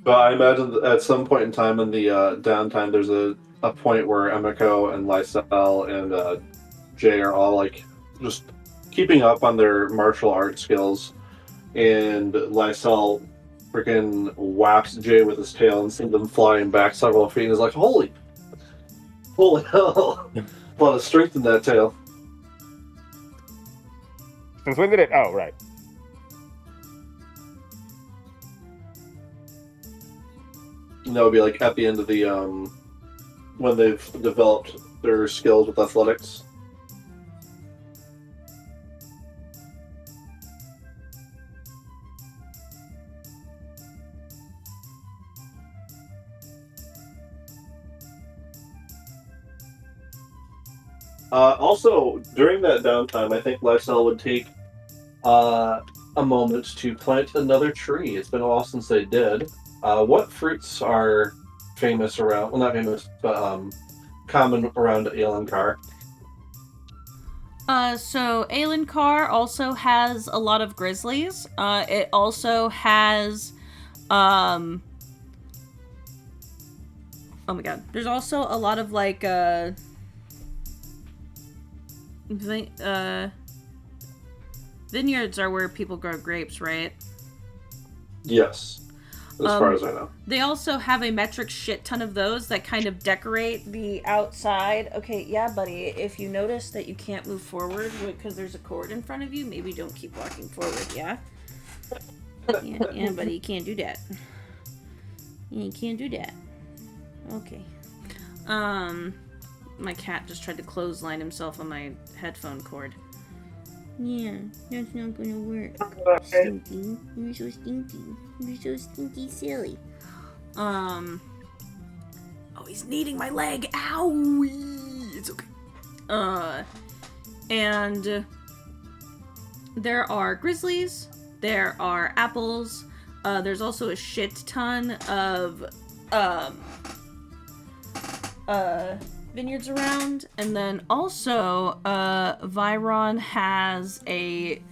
But I imagine that at some point in time in the downtime, there's a point where Emiko and Lysel and Jay are all just keeping up on their martial art skills, and Lysel freaking whaps Jay with his tail and sends them flying back several feet, and is like, holy hell, a lot of strength in that tail. Since when did it? Oh, right. And that would be at the end of the when they've developed their skills with athletics. Also, during that downtime, I think Lysel would take a moment to plant another tree. It's been a while since they did. What fruits are famous around? Well, not famous, but common around Aelenkar? So Aelenkar also has a lot of grizzlies. It also has, oh my god. There's also a lot of vineyards are where people grow grapes, right? Yes, as far as I know. They also have a metric shit ton of those that kind of decorate the outside. Okay, yeah, buddy, if you notice that you can't move forward because there's a cord in front of you, maybe don't keep walking forward, yeah? Yeah, buddy, you can't do that. You can't do that. Okay. My cat just tried to clothesline himself on my headphone cord. Yeah, that's not gonna work. Stinky. You're so stinky. You're so stinky silly. Oh, he's kneading my leg. Owie! It's okay. And there are grizzlies. There are apples. There's also a shit ton of vineyards around, and then also Viron has a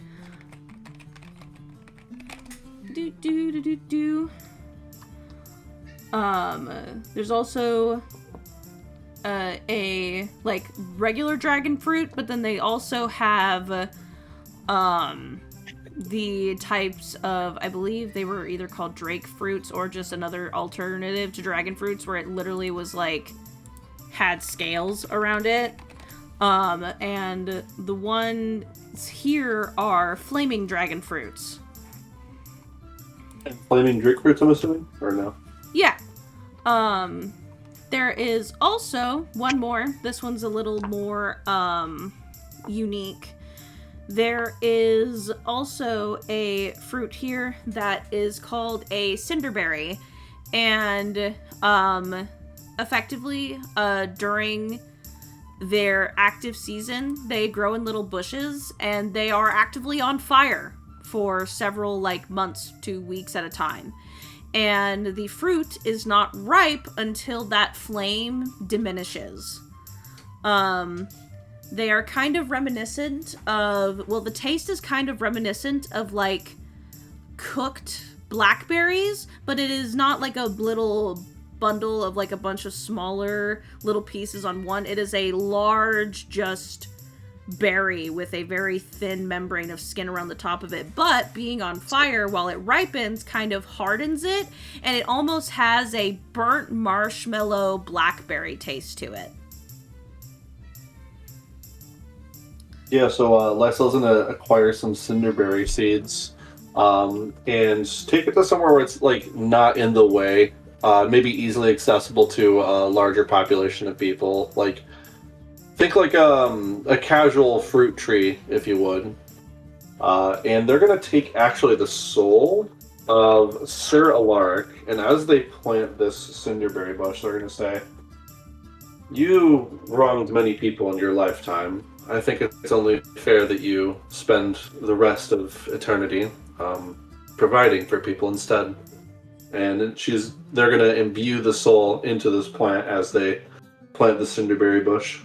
there's also a regular dragon fruit, but then they also have the types of, I believe they were either called drake fruits or just another alternative to dragon fruits, where it literally was like had scales around it. And the ones here are flaming dragon fruits. And flaming drake fruits, I'm assuming, or no? Yeah. There is also one more. This one's a little more unique. There is also a fruit here that is called a cinderberry, and effectively during their active season, they grow in little bushes, and they are actively on fire for several months to weeks at a time. And the fruit is not ripe until that flame diminishes. They are kind of reminiscent of, well, the taste is kind of reminiscent of cooked blackberries, but it is not like a little bundle of a bunch of smaller little pieces on one. It is a large, just berry with a very thin membrane of skin around the top of it, but being on fire while it ripens kind of hardens it, and it almost has a burnt marshmallow blackberry taste to it. Yeah, so Lysel's gonna acquire some cinderberry seeds and take it to somewhere where it's not in the way, maybe easily accessible to a larger population of people. Think a casual fruit tree, if you would. And they're going to take actually the soul of Sir Alaric, and as they plant this cinderberry bush, they're going to say, "You wronged many people in your lifetime. I think it's only fair that you spend the rest of eternity providing for people instead." And they're going to imbue the soul into this plant as they plant the cinderberry bush.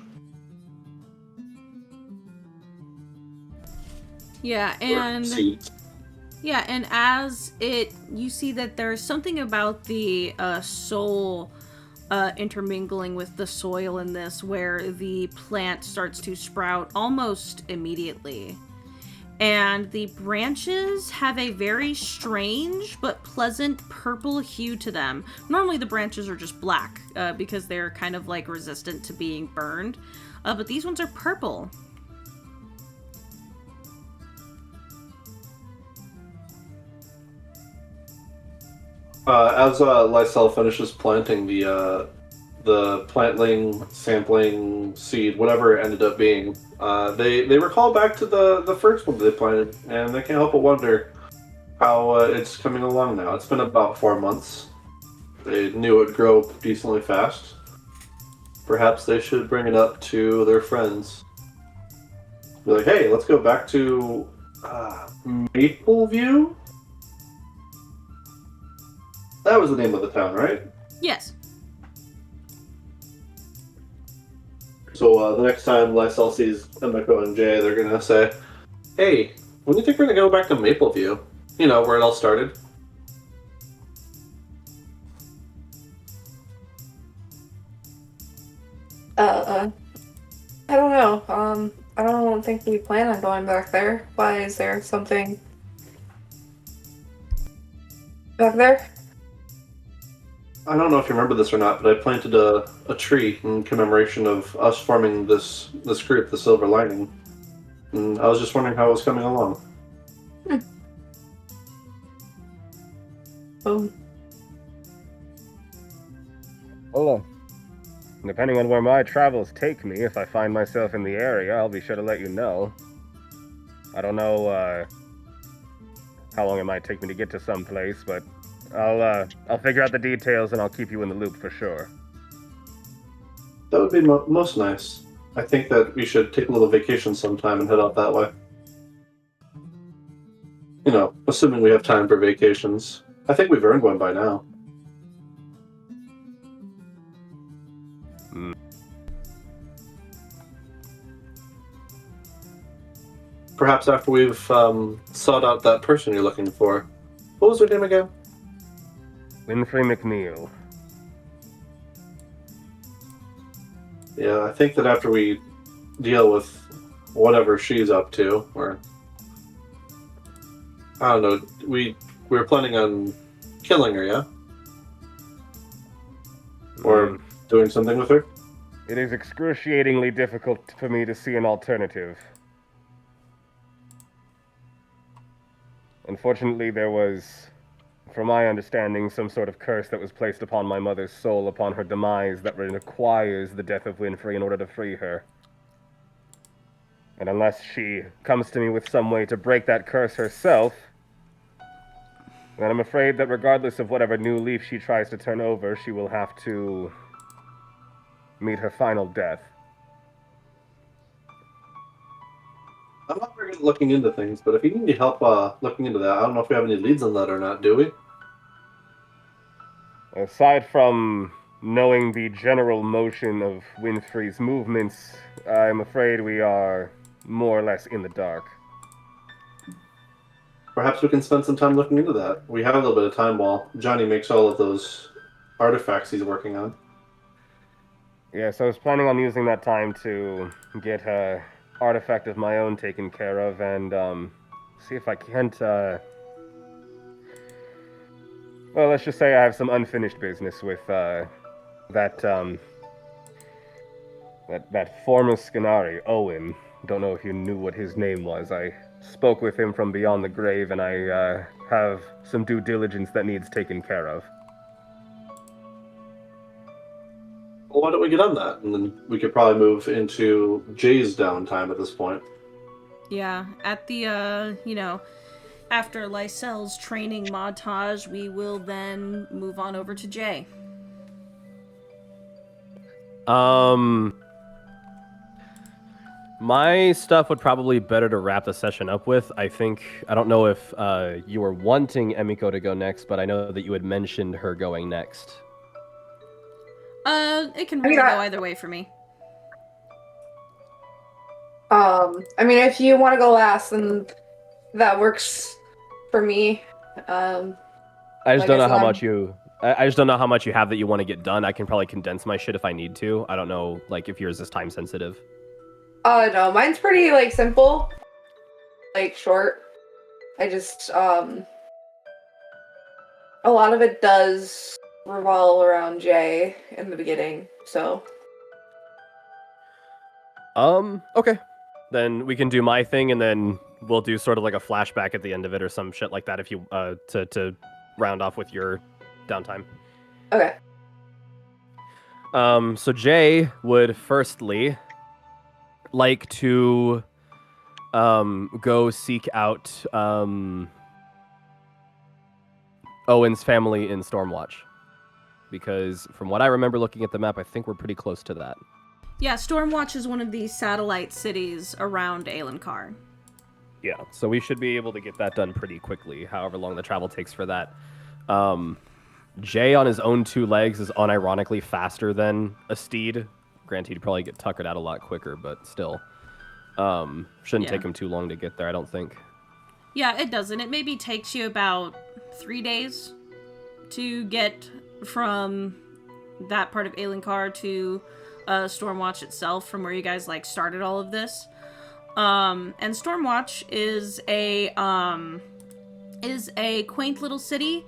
Yeah, and as you see that there's something about the soul intermingling with the soil in this, where the plant starts to sprout almost immediately. And the branches have a very strange but pleasant purple hue to them. Normally the branches are just black because they're kind of resistant to being burned. But these ones are purple. As Lysel finishes planting the plantling, sampling, seed, whatever it ended up being, they recall back to the first one they planted, and they can't help but wonder how it's coming along now. It's been about 4 months. They knew it would grow decently fast. Perhaps they should bring it up to their friends. Be like, "Hey, let's go back to Mapleview?" That was the name of the town, right? Yes. So the next time Lysel sees Emiko and Jay, they're gonna say, "Hey, when do you think we're gonna go back to Mapleview? You know, where it all started?" I don't know. I don't think we plan on going back there. Why, is there something back there? I don't know if you remember this or not, but I planted a tree in commemoration of us forming this group, the Silver Lining. And I was just wondering how it was coming along. Oh. Hold on. Depending on where my travels take me, if I find myself in the area, I'll be sure to let you know. I don't know how long it might take me to get to some place, but I'll figure out the details and I'll keep you in the loop for sure. That would be most nice. I think that we should take a little vacation sometime and head out that way. You know, assuming we have time for vacations. I think we've earned one by now. Perhaps after we've sought out that person you're looking for. What was her name again? Winfrey McNeil. Yeah, I think that after we deal with whatever she's up to, or I don't know. We were planning on killing her, yeah, or doing something with her. It is excruciatingly difficult for me to see an alternative. Unfortunately, there was, from my understanding, some sort of curse that was placed upon my mother's soul upon her demise that requires the death of Winfrey in order to free her. And unless she comes to me with some way to break that curse herself, then I'm afraid that regardless of whatever new leaf she tries to turn over, she will have to meet her final death. I'm not very good at looking into things, but if you need help looking into that, I don't know if we have any leads on that or not, do we? Aside from knowing the general motion of Winfrey's movements, I'm afraid we are more or less in the dark. Perhaps we can spend some time looking into that. We have a little bit of time while Johnny makes all of those artifacts he's working on. Yes, I was planning on using that time to get an artifact of my own taken care of and see if I can't, well, let's just say I have some unfinished business with that former Scanari, Owen. Don't know if you knew what his name was. I spoke with him from beyond the grave, and I have some due diligence that needs taken care of. Well, why don't we get on that? And then we could probably move into Jay's downtime at this point. Yeah, at the, after Lysel's training montage, we will then move on over to Jay. My stuff would probably be better to wrap the session up with. I don't know if you were wanting Emiko to go next, but I know that you had mentioned her going next. It can really go either way for me. I mean, if you want to go last, then that works for me. I just don't know how much you. I just don't know how much you have that you want to get done. I can probably condense my shit if I need to. I don't know, if yours is time sensitive. No, mine's pretty simple, short. I just a lot of it does revolve around Jay in the beginning, so. Okay. Then we can do my thing, and then we'll do sort of like a flashback at the end of it or some shit like that if you, to round off with your downtime. Okay. So Jay would firstly like to, go seek out, Owen's family in Stormwatch. Because from what I remember looking at the map, I think we're pretty close to that. Yeah, Stormwatch is one of these satellite cities around Aelincar. Yeah, so we should be able to get that done pretty quickly, however long the travel takes for that. Jay on his own two legs is unironically faster than a steed. Granted, he'd probably get tuckered out a lot quicker, but still. Shouldn't take him too long to get there, I don't think. Yeah, it doesn't. It maybe takes you about 3 days to get from that part of Aelincar to Stormwatch itself, from where you guys started all of this. And Stormwatch is a quaint little city.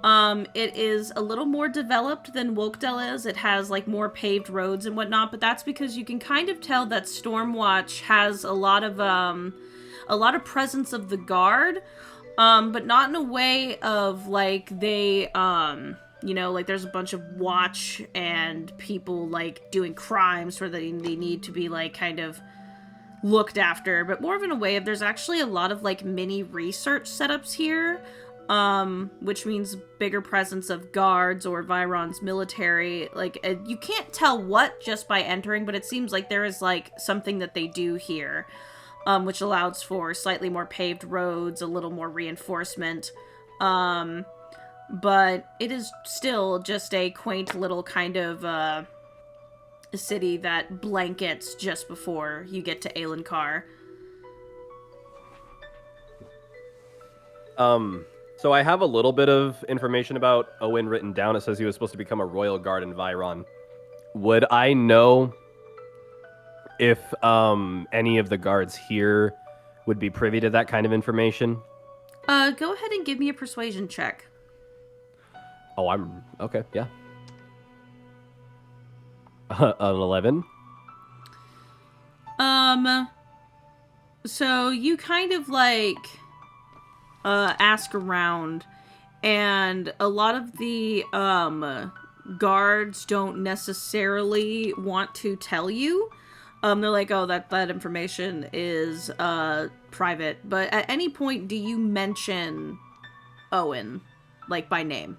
It is a little more developed than Wokedale is. It has more paved roads and whatnot, but that's because you can kind of tell that Stormwatch has a lot of presence of the guard, but not in a way of they there's a bunch of watch and people doing crimes where they need to be kind of looked after, but more of in a way of there's actually a lot of mini research setups here. Which means bigger presence of guards or Viron's military. You can't tell what just by entering, but it seems like there is something that they do here, which allows for slightly more paved roads, a little more reinforcement. But it is still just a quaint little kind of a city that blankets just before you get to Aelincar. So I have a little bit of information about Owen written down. It says he was supposed to become a royal guard in Viron. Would I know if any of the guards here would be privy to that kind of information? Go ahead and give me a persuasion check. Oh, I'm okay. Yeah. An 11. So you kind of like ask around, and a lot of the guards don't necessarily want to tell you. They're like, oh, that information is private. But at any point, do you mention Owen, like by name?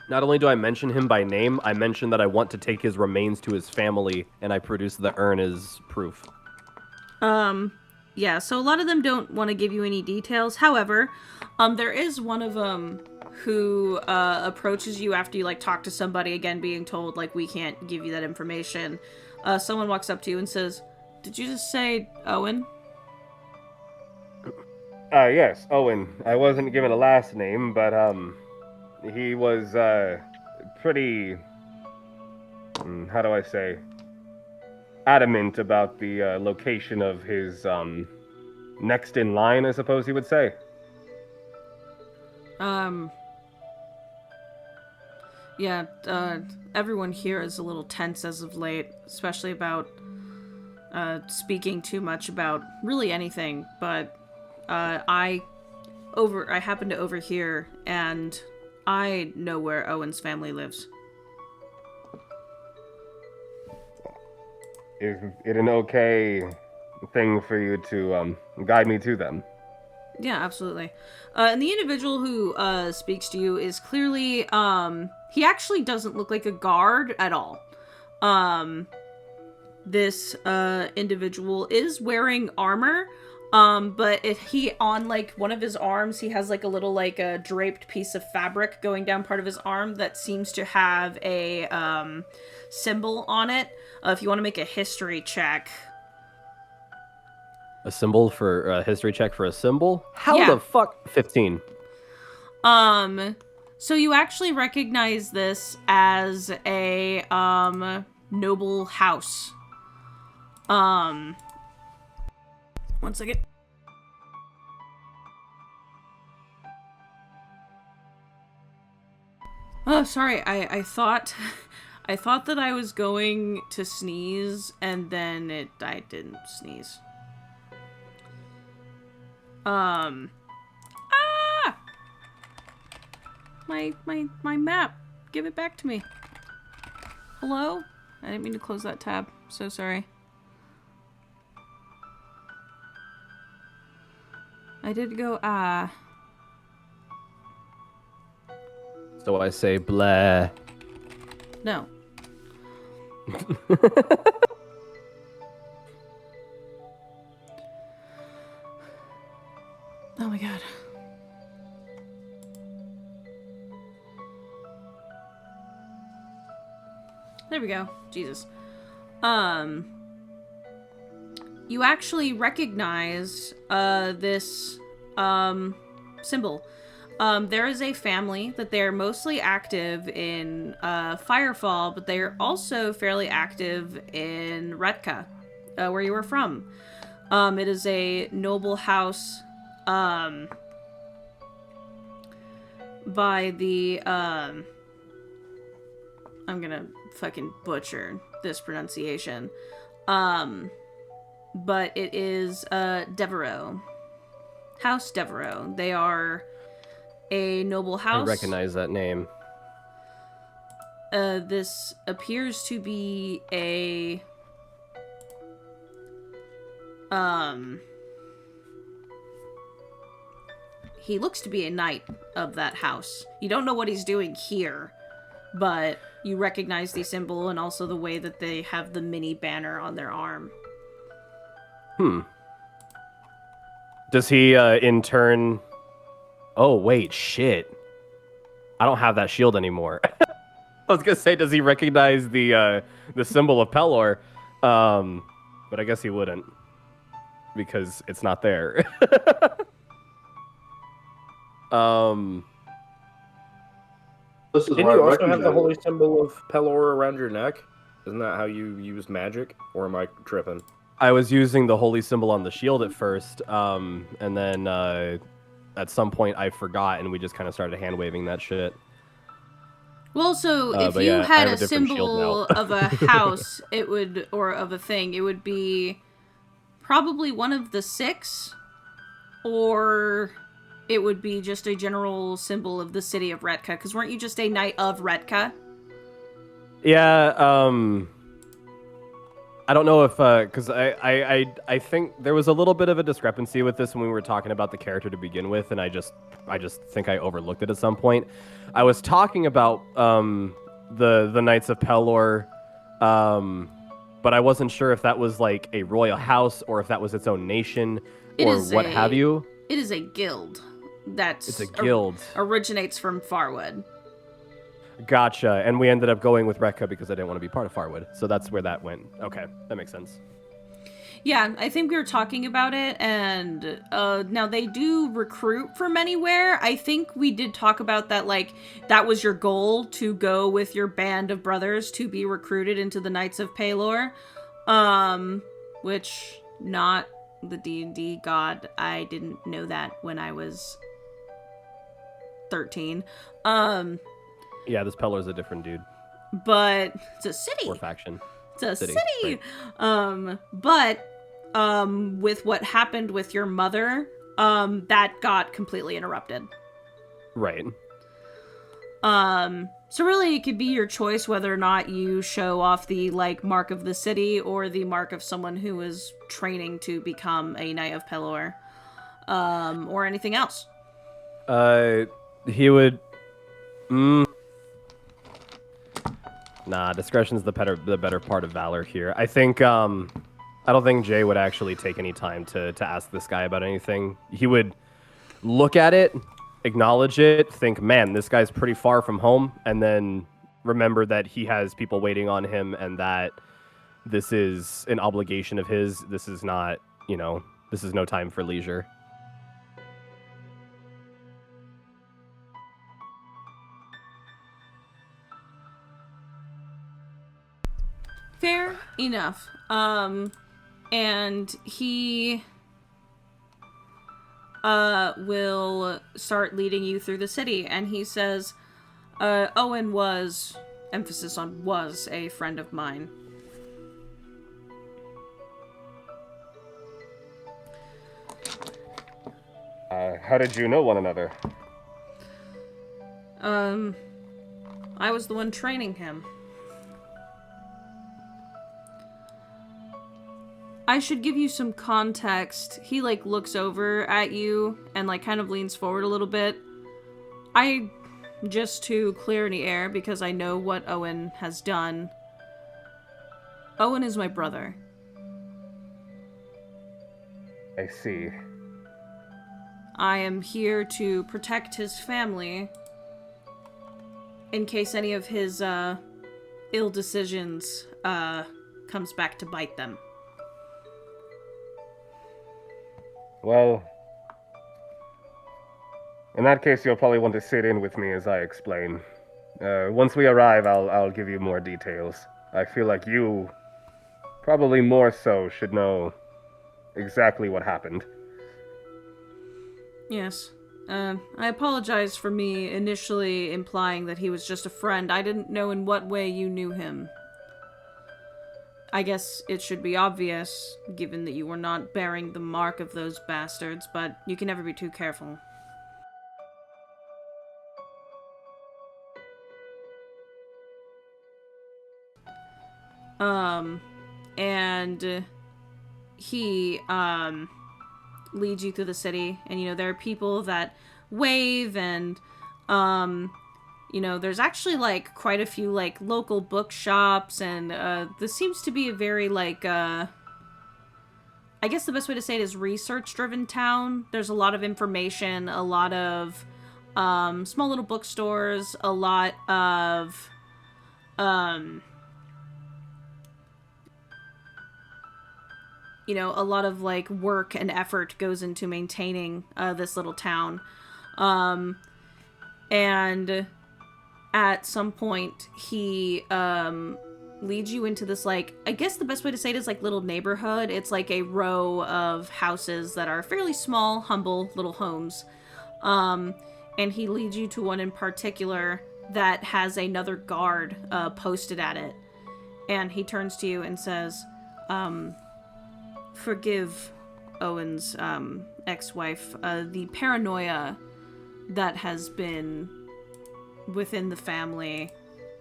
Not only do I mention him by name, I mention that I want to take his remains to his family, and I produce the urn as proof. Yeah, so a lot of them don't want to give you any details. However, there is one of them who approaches you after you, like, talk to somebody, again, being told, like, we can't give you that information. Someone walks up to you and says, did you just say Owen? Yes, Owen. I wasn't given a last name, but, he was, pretty, how do I say, adamant about the, location of his, next in line, I suppose you would say. Yeah, everyone here is a little tense as of late, especially about, speaking too much about really anything, but, I happen to overhear, and I know where Owen's family lives. Is it an okay thing for you to guide me to them? Yeah, absolutely. And the individual who speaks to you is clearly, he actually doesn't look like a guard at all. This individual is wearing armor, but if he, on, like, one of his arms, he has, like, a little, like, a draped piece of fabric going down part of his arm that seems to have a, symbol on it. If you want to make a history check. A symbol for a history check for a symbol? How Yeah. the fuck? 15. So you actually recognize this as a, noble house. One second. Oh, sorry. I thought that I was going to sneeze, and then I didn't sneeze. My map. Give it back to me. Hello? I didn't mean to close that tab. So sorry. I did go, So I say blah. No. Oh my god. There we go. Jesus. You actually recognize this symbol. There is a family that they're mostly active in Firefall, but they're also fairly active in Retka, where you were from. It is a noble house by the I'm gonna fucking butcher this pronunciation. But it is Devereaux. House Devereaux. They are a noble house. I recognize that name. This appears to be a he looks to be a knight of that house. You don't know what he's doing here, but you recognize the symbol and also the way that they have the mini banner on their arm. Does he, in turn... Oh, wait, shit. I don't have that shield anymore. I was gonna say, does he recognize the symbol of Pelor? But I guess he wouldn't. Because it's not there. This is Didn't why you I also have the recognize holy it. symbol of Pelor around your neck? Isn't that how you use magic? Or am I tripping? I was using the holy symbol on the shield at first, and then at some point I forgot, and we just kind of started hand waving that shit. Well, so if but you yeah, I had have a a different shield symbol now. of a house, or of a thing, it would be probably one of the 6, or it would be just a general symbol of the city of Retka. Because weren't you just a knight of Retka? Yeah, I don't know if, because I think there was a little bit of a discrepancy with this when we were talking about the character to begin with, and I just think I overlooked it at some point. I was talking about the Knights of Pelor, but I wasn't sure if that was like a royal house or if that was its own nation or what have you. It is a guild. It's a guild. Originates from Farwood. Gotcha. And we ended up going with Rekka because I didn't want to be part of Farwood. So that's where that went. Okay, that makes sense. Yeah, I think we were talking about it, and now they do recruit from anywhere. I think we did talk about that, like, that was your goal, to go with your band of brothers to be recruited into the Knights of Pelor. Which, not the D&D god. I didn't know that when I was 13. Yeah, this Pelor's a different dude. But it's a city. Or faction. It's a city. Right. But with what happened with your mother, that got completely interrupted. Right. So really it could be your choice whether or not you show off the, like, mark of the city or the mark of someone who is training to become a Knight of Pelor. Or anything else. He would... Nah, discretion's the better part of valor here. I think, I don't think Jay would actually take any time to ask this guy about anything. He would look at it, acknowledge it, think, man, this guy's pretty far from home, and then remember that he has people waiting on him and that this is an obligation of his. This is not, this is no time for leisure. Fair enough. And he will start leading you through the city, and he says, Owen was, emphasis on was, a friend of mine. How did you know one another? I was the one training him. I should give you some context. He, like, looks over at you and, like, kind of leans forward a little bit. Just to clear any air, because I know what Owen has done. Owen is my brother. I see. I am here to protect his family in case any of his, ill decisions, comes back to bite them. Well, in that case, you'll probably want to sit in with me as I explain. Once we arrive, I'll give you more details. I feel like you, probably more so, should know exactly what happened. Yes. I apologize for me initially implying that he was just a friend. I didn't know in what way you knew him. I guess it should be obvious, given that you were not bearing the mark of those bastards, but you can never be too careful. And he, leads you through the city, and, there are people that wave, and, there's actually, like, quite a few, like, local bookshops, and, this seems to be a very, like, I guess the best way to say it is research-driven town. There's a lot of information, a lot of, small little bookstores, a lot of, a lot of, like, work and effort goes into maintaining, this little town. And at some point, he, leads you into this, like, I guess the best way to say it is like little neighborhood. It's like a row of houses that are fairly small, humble little homes. And he leads you to one in particular that has another guard posted at it. And he turns to you and says, forgive Owen's ex-wife. The paranoia that has been within the family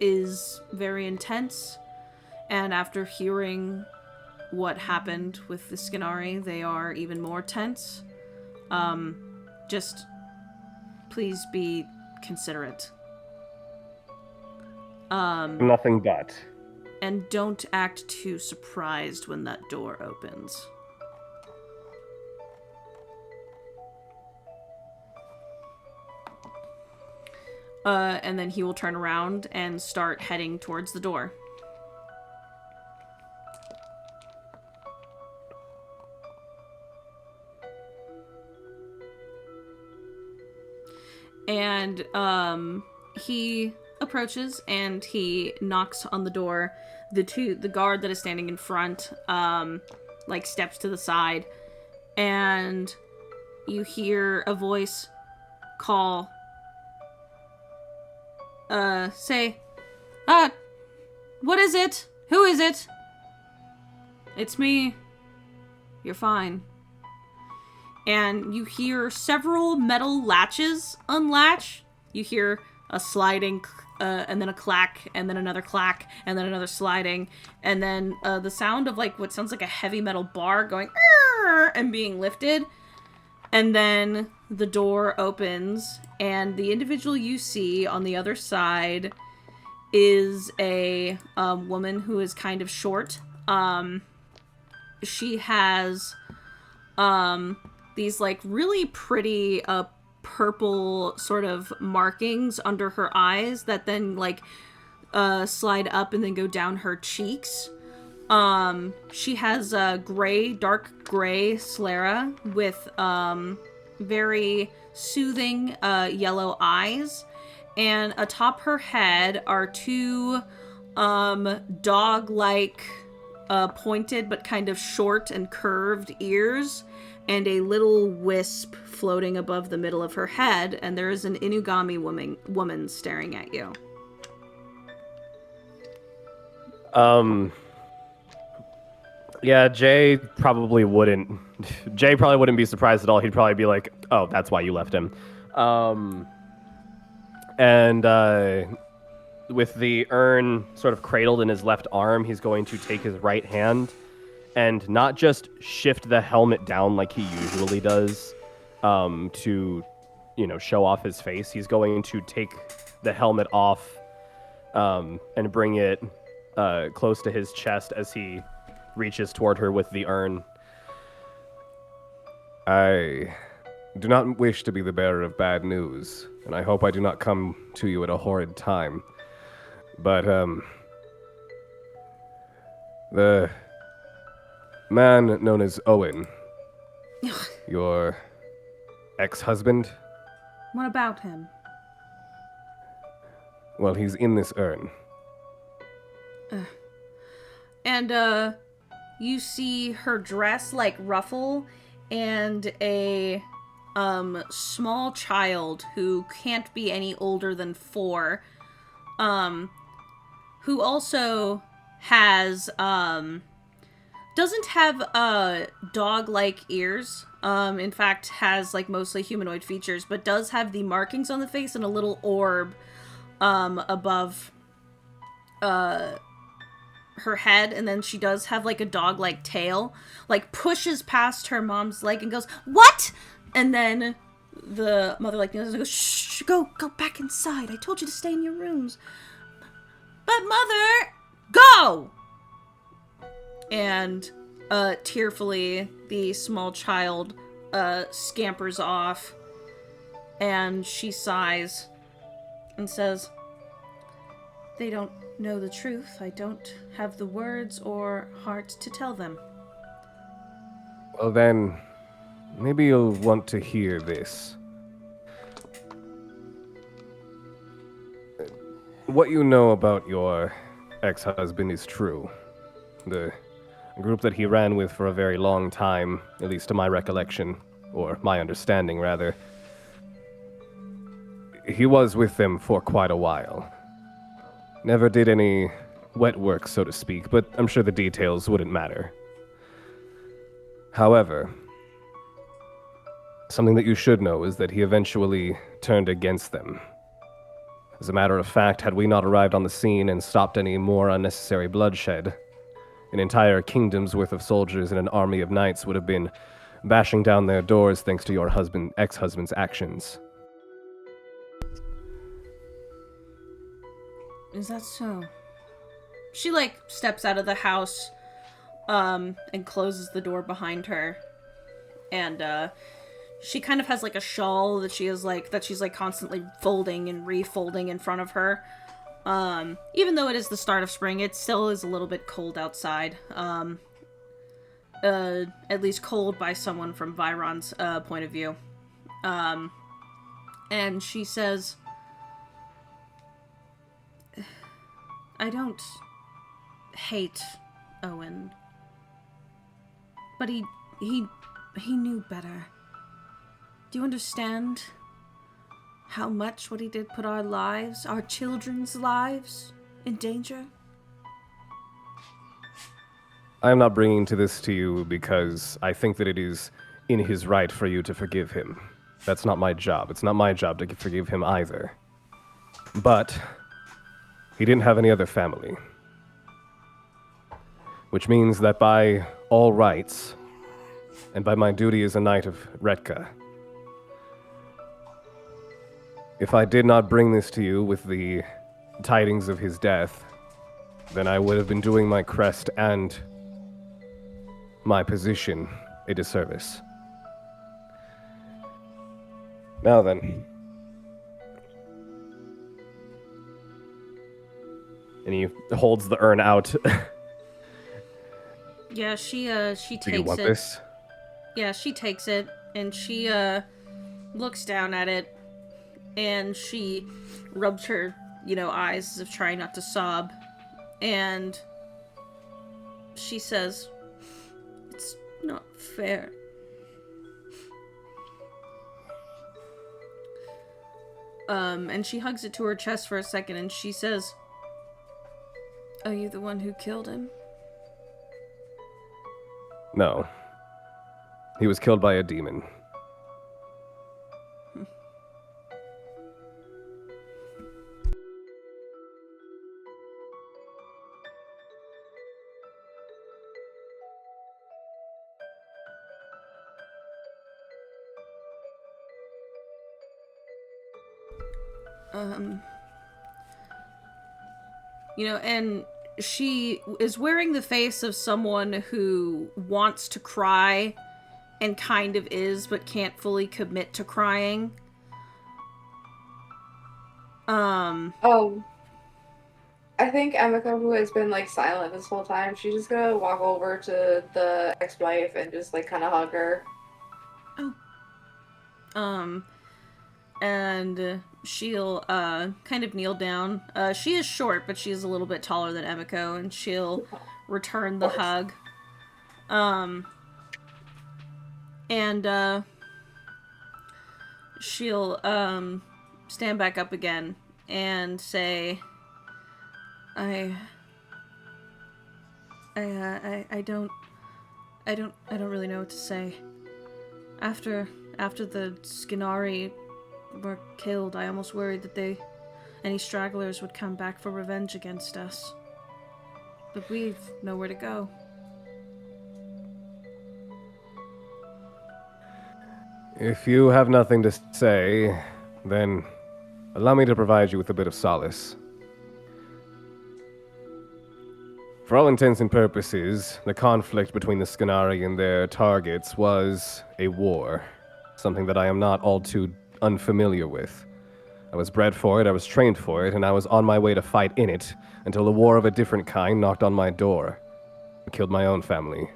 is very intense. And after hearing what happened with the Skinari, they are even more tense. Just please be considerate. Nothing but. And don't act too surprised when that door opens. And then he will turn around and start heading towards the door. And he approaches and he knocks on the door. The guard that is standing in front like steps to the side, and you hear a voice call, say, what is it? Who is it? It's me. You're fine. And you hear several metal latches unlatch. You hear a sliding, and then a clack, and then another clack, and then another sliding, and then the sound of like what sounds like a heavy metal bar going and being lifted. And then the door opens, and the individual you see on the other side is a woman who is kind of short. She has these like really pretty purple sort of markings under her eyes that then like slide up and then go down her cheeks. She has a dark gray sclera with very soothing yellow eyes, and atop her head are two dog-like pointed but kind of short and curved ears, and a little wisp floating above the middle of her head, and there is an Inugami woman staring at you. Yeah, Jay probably wouldn't be surprised at all. He'd probably be like, oh, that's why you left him. With the urn sort of cradled in his left arm, he's going to take his right hand and not just shift the helmet down like he usually does to, show off his face. He's going to take the helmet off and bring it close to his chest as he reaches toward her with the urn. I do not wish to be the bearer of bad news, and I hope I do not come to you at a horrid time. But, the man known as Owen, your ex-husband? What about him? Well, he's in this urn. And, you see her dress, like, ruffle, and a, small child who can't be any older than 4, who also has, doesn't have, dog-like ears, in fact, has, like, mostly humanoid features, but does have the markings on the face and a little orb, above, her head, and then she does have like a dog-like tail, like pushes past her mom's leg and goes, "What?" And then the mother like kneels and goes, "Shh, go back inside. I told you to stay in your rooms." "But mother, go!" And tearfully, the small child scampers off, and she sighs and says, "They don't know the truth. I don't have the words or heart to tell them." Well then, maybe you'll want to hear this. What you know about your ex-husband is true. The group that he ran with for a very long time, at least to my recollection, or my understanding rather, he was with them for quite a while. Never did any wet work, so to speak, but I'm sure the details wouldn't matter. However, something that you should know is that he eventually turned against them. As a matter of fact, had we not arrived on the scene and stopped any more unnecessary bloodshed, an entire kingdom's worth of soldiers and an army of knights would have been bashing down their doors thanks to your ex-husband's actions. Is that so? She, steps out of the house, and closes the door behind her. And, she kind of has, a shawl that she's constantly folding and refolding in front of her. Even though it is the start of spring, it still is a little bit cold outside. At least cold by someone from Viron's, point of view. And she says, I don't hate Owen, but he knew better. Do you understand how much what he did put our lives, our children's lives, in danger? I am not bringing this to you because I think that it is in his right for you to forgive him. That's not my job. It's not my job to forgive him either. But he didn't have any other family. Which means that by all rights, and by my duty as a knight of Retka, if I did not bring this to you with the tidings of his death, then I would have been doing my crest and my position a disservice. Now then. And he holds the urn out. Yeah, she takes it. Do you want this? Yeah, she takes it, and she, looks down at it, and she rubs her, eyes as if trying not to sob, and she says, "It's not fair." And she hugs it to her chest for a second, and she says, "Are you the one who killed him?" No. He was killed by a demon. And she is wearing the face of someone who wants to cry and kind of is, but can't fully commit to crying. I think Emiko, who has been silent this whole time, she's just gonna walk over to the ex-wife and just kind of hug her. And she'll kind of kneel down. She is short, but she is a little bit taller than Emiko, and she'll return the hug. And she'll stand back up again and say, I don't really know what to say. After the Skinari were killed, I almost worried that any stragglers would come back for revenge against us. But we've nowhere to go. If you have nothing to say, then allow me to provide you with a bit of solace. For all intents and purposes, the conflict between the Skinari and their targets was a war, something that I am not all too unfamiliar with. I was bred for it, I was trained for it, and I was on my way to fight in it until a war of a different kind knocked on my door and killed my own family.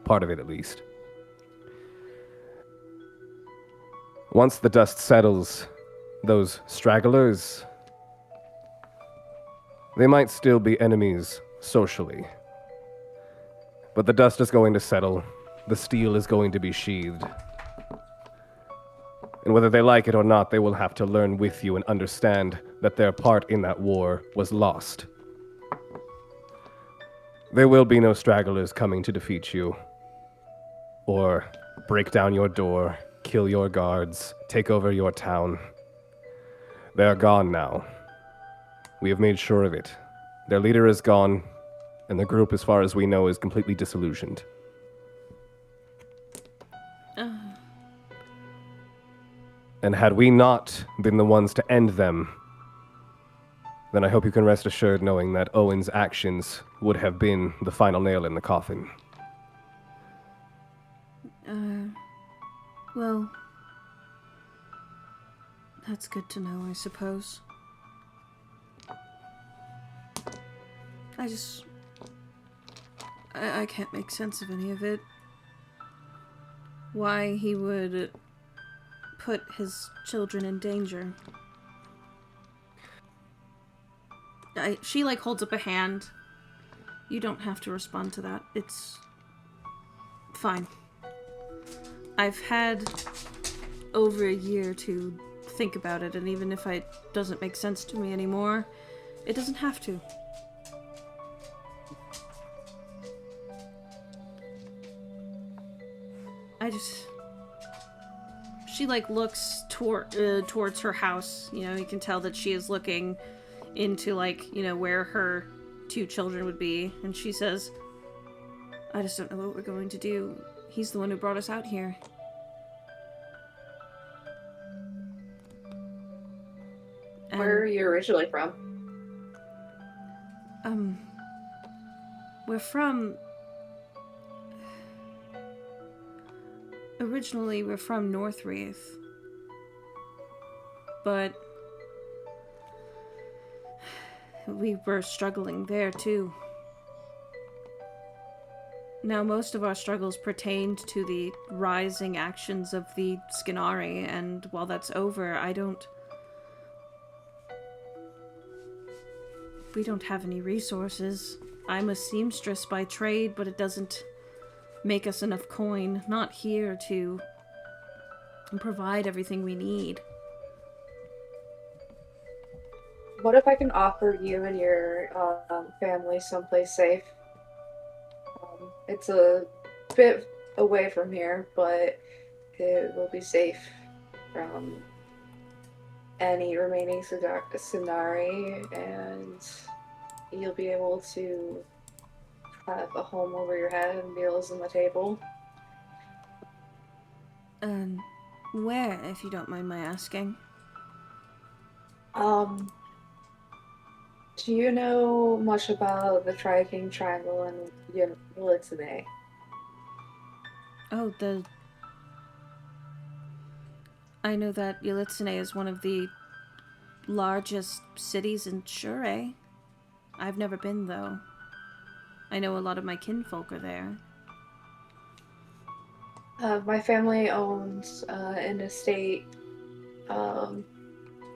Part of it, at least. Once the dust settles, those stragglers, They might still be enemies socially. But the dust is going to settle. The steel is going to be sheathed. And whether they like it or not, they will have to learn with you and understand that their part in that war was lost. There will be no stragglers coming to defeat you, or break down your door, kill your guards, take over your town. They are gone now. We have made sure of it. Their leader is gone, and the group, as far as we know, is completely disillusioned. And had we not been the ones to end them, then I hope you can rest assured knowing that Owen's actions would have been the final nail in the coffin. Well, that's good to know, I suppose. I can't make sense of any of it. Why he would put his children in danger. She, holds up a hand. You don't have to respond to that. It's fine. I've had over a year to think about it, and even if it doesn't make sense to me anymore, it doesn't have to. She looks towards her house. You can tell that she is looking into where her two children would be, and she says, I just don't know what we're going to do. He's the one who brought us out here. Where are you originally from? We're from... Originally, we're from Northwraith. But... we were struggling there, too. Now, most of our struggles pertained to the rising actions of the Skinari, and while that's over, we don't have any resources. I'm a seamstress by trade, but it doesn't make us enough coin. Not here to provide everything we need. What if I can offer you and your family someplace safe? It's a bit away from here, but it will be safe from any remaining Scenari, and you'll be able to have a home over your head and meals on the table. Where, if you don't mind my asking? Do you know much about the Tri-King Triangle and Yelitsune? Oh, I know that Yelitsune is one of the largest cities in Shure. I've never been, though. I know a lot of my kinfolk are there. My family owns an estate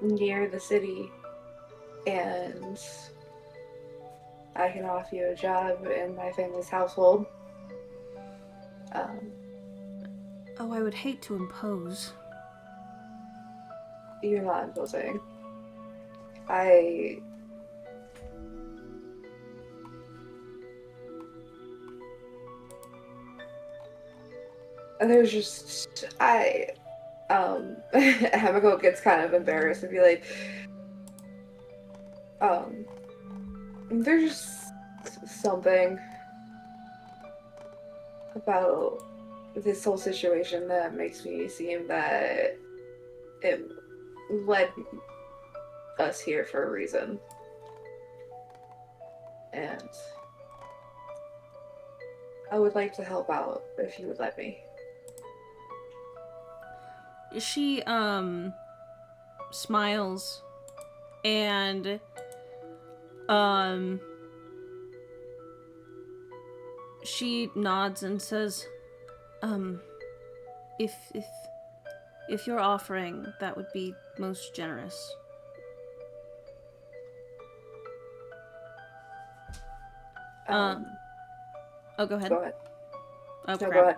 near the city, and I can offer you a job in my family's household. Oh, I would hate to impose. You're not imposing. There's just, Hamako gets kind of embarrassed and be like, there's just something about this whole situation that makes me seem that it led us here for a reason. And I would like to help out if you would let me. She, smiles and, she nods and says, if you're offering, that would be most generous. Oh, go ahead. Go ahead. Oh, No, crap. go ahead.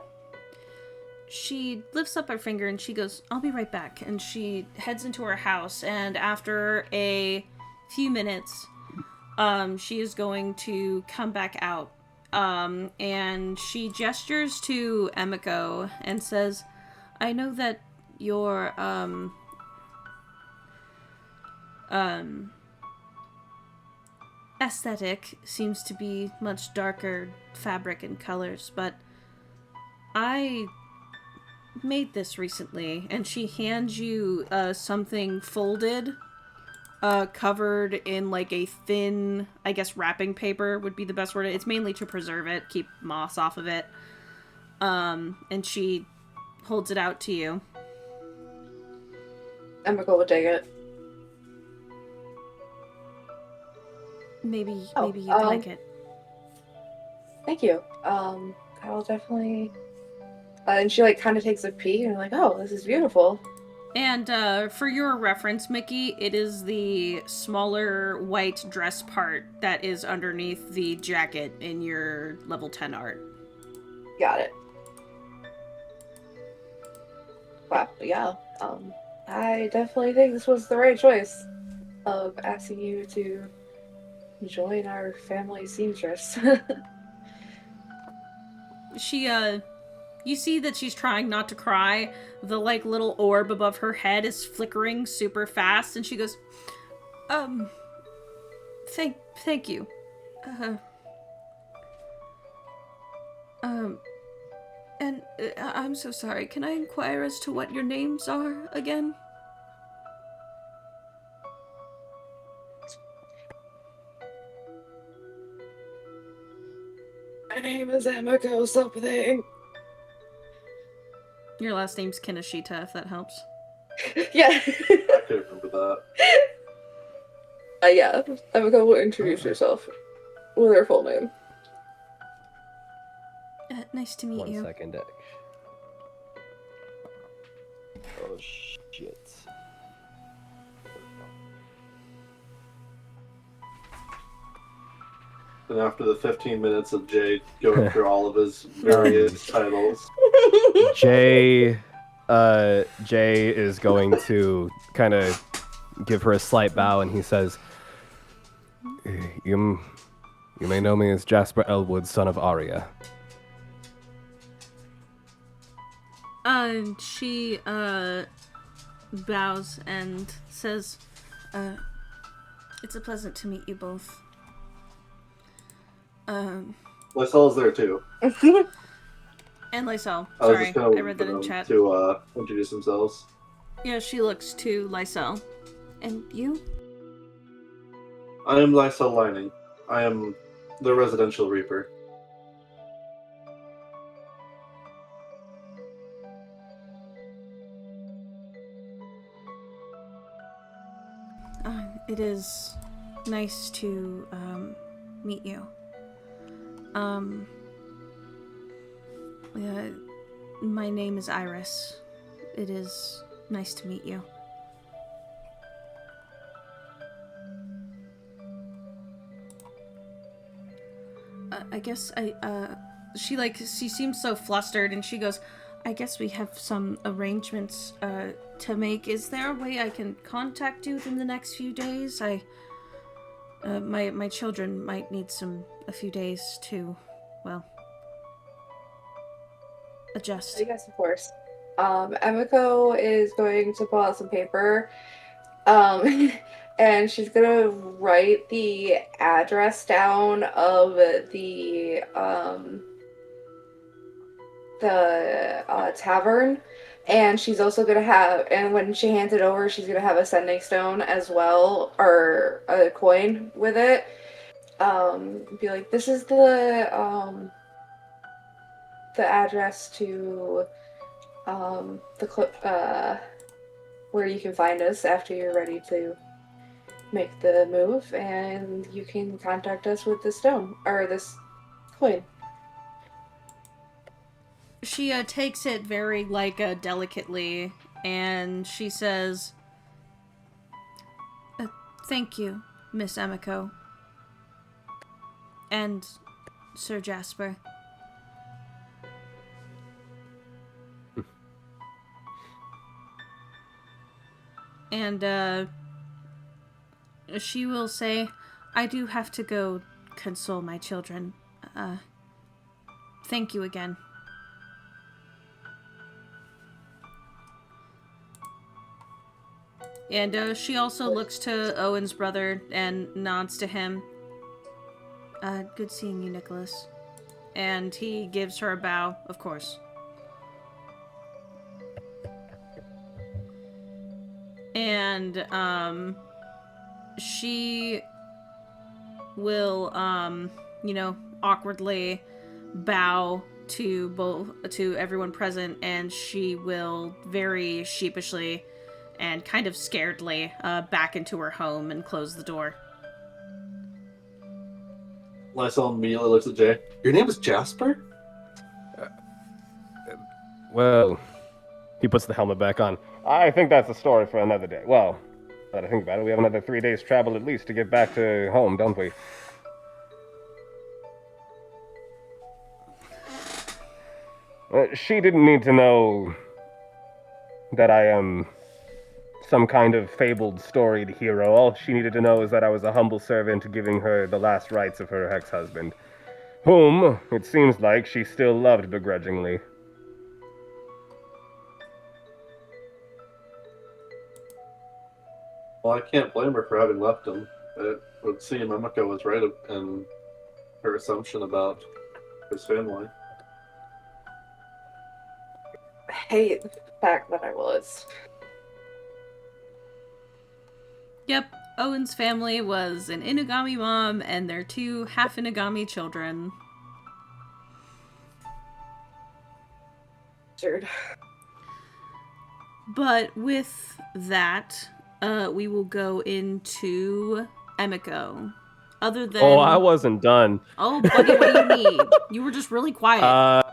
She lifts up her finger and she goes, "I'll be right back." And she heads into her house, and after a few minutes, she is going to come back out. And she gestures to Emiko and says, "I know that your, aesthetic seems to be much darker fabric and colors, but I made this recently," and she hands you something folded, covered in like a thin, I guess wrapping paper would be the best word. It's mainly to preserve it, keep moss off of it. And she holds it out to you. Emiko will take it. Maybe Oh, you'd like it. Thank you. I'll definitely. And she like kind of takes a peek and like, oh, this is beautiful. And for your reference, Mickey, it is the smaller white dress part that is underneath the jacket in your level 10 art. Got it. Wow, yeah. I definitely think this was the right choice of asking you to join our family seamstress. She, you see that she's trying not to cry. The, like, little orb above her head is flickering super fast, and she goes, thank you. And I'm so sorry. Can I inquire as to what your names are again? My name is Emiko something. Your last name's Kinoshita, if that helps. Yeah. I could remember that. Yeah. Emiko will introduce herself with her full name. Nice to meet you. 1 second, Dick. Oh, shit. And after the 15 minutes of Jay going through all of his various titles, Jay is going to kind of give her a slight bow, and he says, You may know me as Jasper Elwood, son of Arya." She, bows and says, "It's a pleasant to meet you both." Lysol's there too. And Lysel. I was Sorry, just gonna I read that in chat. to introduce themselves. Yeah, she looks to Lysel. And you? I am Lysol Lining. I am the residential reaper. It is nice to, meet you. My name is Iris. It is nice to meet you. I guess she seems so flustered, and she goes, "I guess we have some arrangements, to make. Is there a way I can contact you within the next few days? My children might need a few days to, well, adjust." Yes, of course. Emiko is going to pull out some paper, and she's gonna write the address down of the tavern, and she's also gonna have, and when she hands it over, she's gonna have a sending stone as well, or a coin with it. Be like, this is the address to where you can find us after you're ready to make the move, and you can contact us with this stone or this coin. She takes it very delicately, and she says, "Thank you, Miss Emiko. And Sir Jasper. And, she will say, I do have to go console my children. Thank you again. And she also looks to Owen's brother and nods to him. Good seeing you, Nicholas. And he gives her a bow, of course. And, she will, awkwardly bow to everyone present, and she will very sheepishly and kind of scaredly back into her home and close the door. Lysol immediately looks at Jay. Your name is Jasper? Well, he puts the helmet back on. I think that's a story for another day. Well, now that I think about it, we have another 3 days travel at least to get back to home, don't we? She didn't need to know that I am some kind of fabled, storied hero. All she needed to know is that I was a humble servant giving her the last rites of her ex-husband, whom, it seems like, she still loved begrudgingly. Well, I can't blame her for having left him. It would seem Emiko was right in her assumption about his family. I hate the fact that I was. Yep, Owen's family was an Inugami mom and their 2 half-Inugami children. Weird. But with that, we will go into Emiko. Other than... Oh, I wasn't done. Oh, buddy, what do you need? You were just really quiet.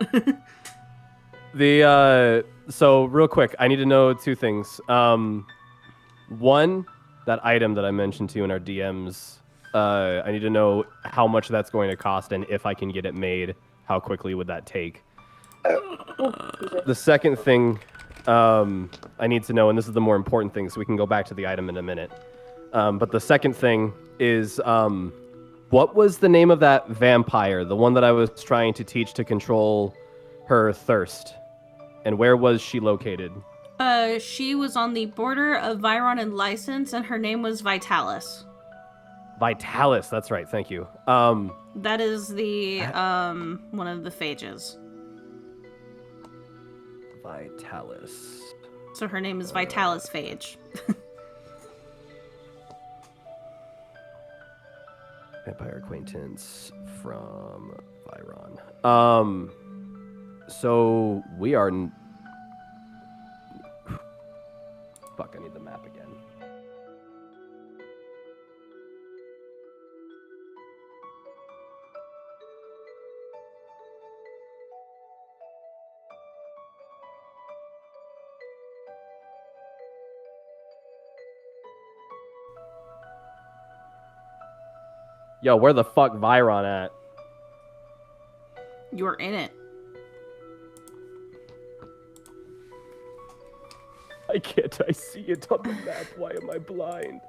So real quick, I need to know 2 things. One, that item that I mentioned to you in our DMs, I need to know how much that's going to cost, and if I can get it made, how quickly would that take? The second thing I need to know, and this is the more important thing, so we can go back to the item in a minute. But the second thing is, what was the name of that vampire, the one that I was trying to teach to control her thirst? And where was she located? She was on the border of Viron and License, and her name was Vitalis. Vitalis, that's right, thank you. That is the, one of the phages. Vitalis. So her name is Vitalis Phage. Vampire acquaintance from Viron. So we are... Fuck, I need the map again. Yo, where the fuck Viron at? You're in it. I can't I see it on the map? Why am I blind?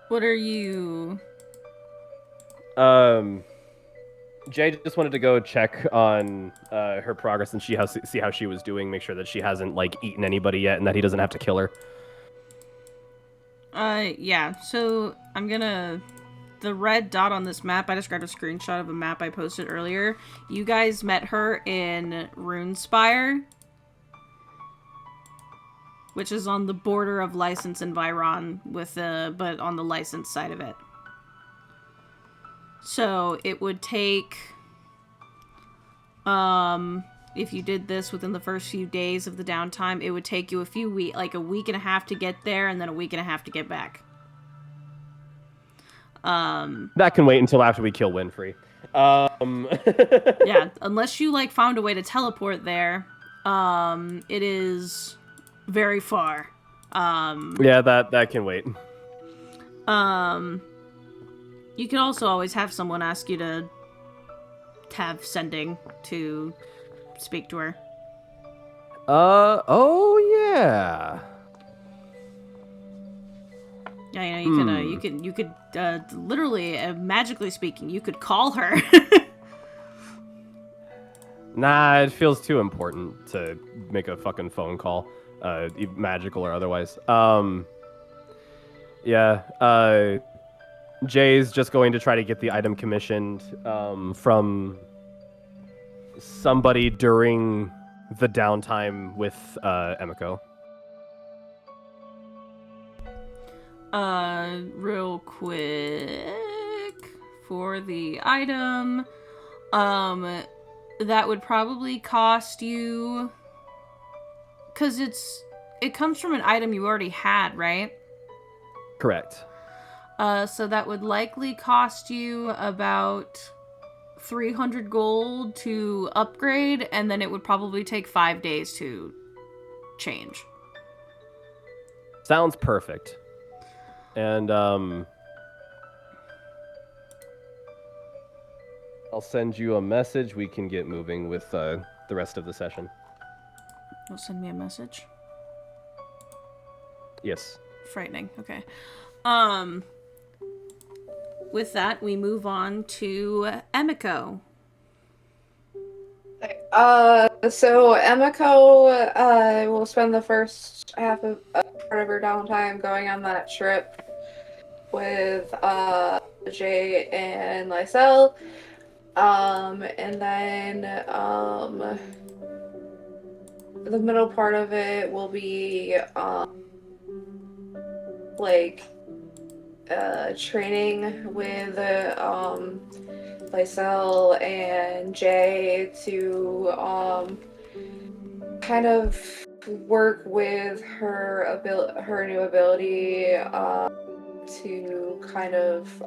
What are you... Jay just wanted to go check on her progress and see how she was doing, make sure that she hasn't, like, eaten anybody yet and that he doesn't have to kill her. Yeah, so I'm gonna... The red dot on this map, I just grabbed a screenshot of a map I posted earlier. You guys met her in Runespire, which is on the border of License and Viron, but on the License side of it. So it would take, if you did this within the first few days of the downtime, it would take you a week and a half to get there, and then a week and a half to get back. That can wait until after we kill Winfrey. Yeah, unless you, like, found a way to teleport there, it is very far. Yeah, that can wait. You can also always have someone ask you to have sending to speak to her. Oh yeah. Yeah, you could literally, magically speaking, you could call her. Nah, it feels too important to make a fucking phone call, magical or otherwise. Yeah, Jay's just going to try to get the item commissioned from somebody during the downtime with Emiko. Real quick for the item, that would probably cost you, because it comes from an item you already had, right? Correct. So that would likely cost you about 300 gold to upgrade, and then it would probably take 5 days to change. Sounds perfect. And I'll send you a message. We can get moving with the rest of the session. You'll send me a message? Yes. Frightening. Okay. With that, we move on to Emiko. So Emiko will spend the first half of part of her downtime going on that trip with Jay and Lysel. And then the middle part of it will be training with Lysel and Jay to kind of work with her new ability to kind of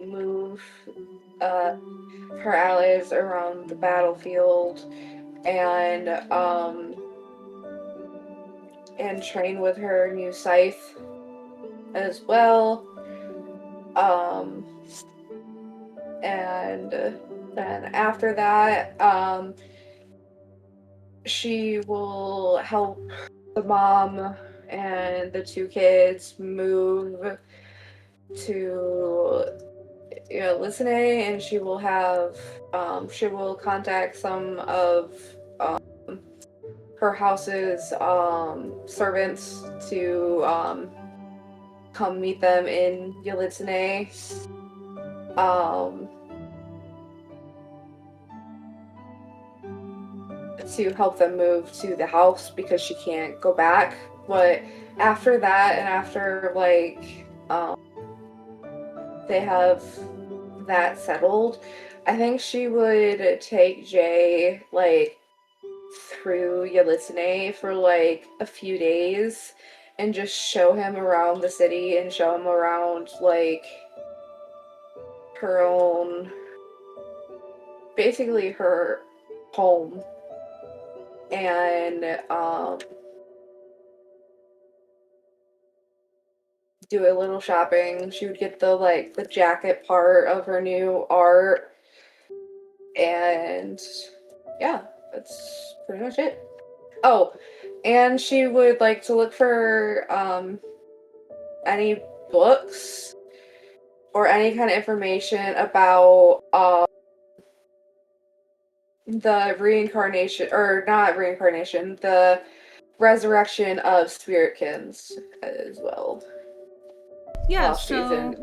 move her allies around the battlefield and train with her new scythe as well. And then after that, she will help the mom and the two kids move to Listening, and she will contact some of her house's servants to come meet them in Yelitsune. To help them move to the house because she can't go back. But after that, and after they have that settled, I think she would take Jay through Yelitsune for a few days and just show him around the city and show him around her own, basically her home, and do a little shopping. She would get the jacket part of her new art, and yeah, that's pretty much it. Oh, and she would like to look for any books or any kind of information about the reincarnation, or not reincarnation, the resurrection of spiritkins as well. Yeah, so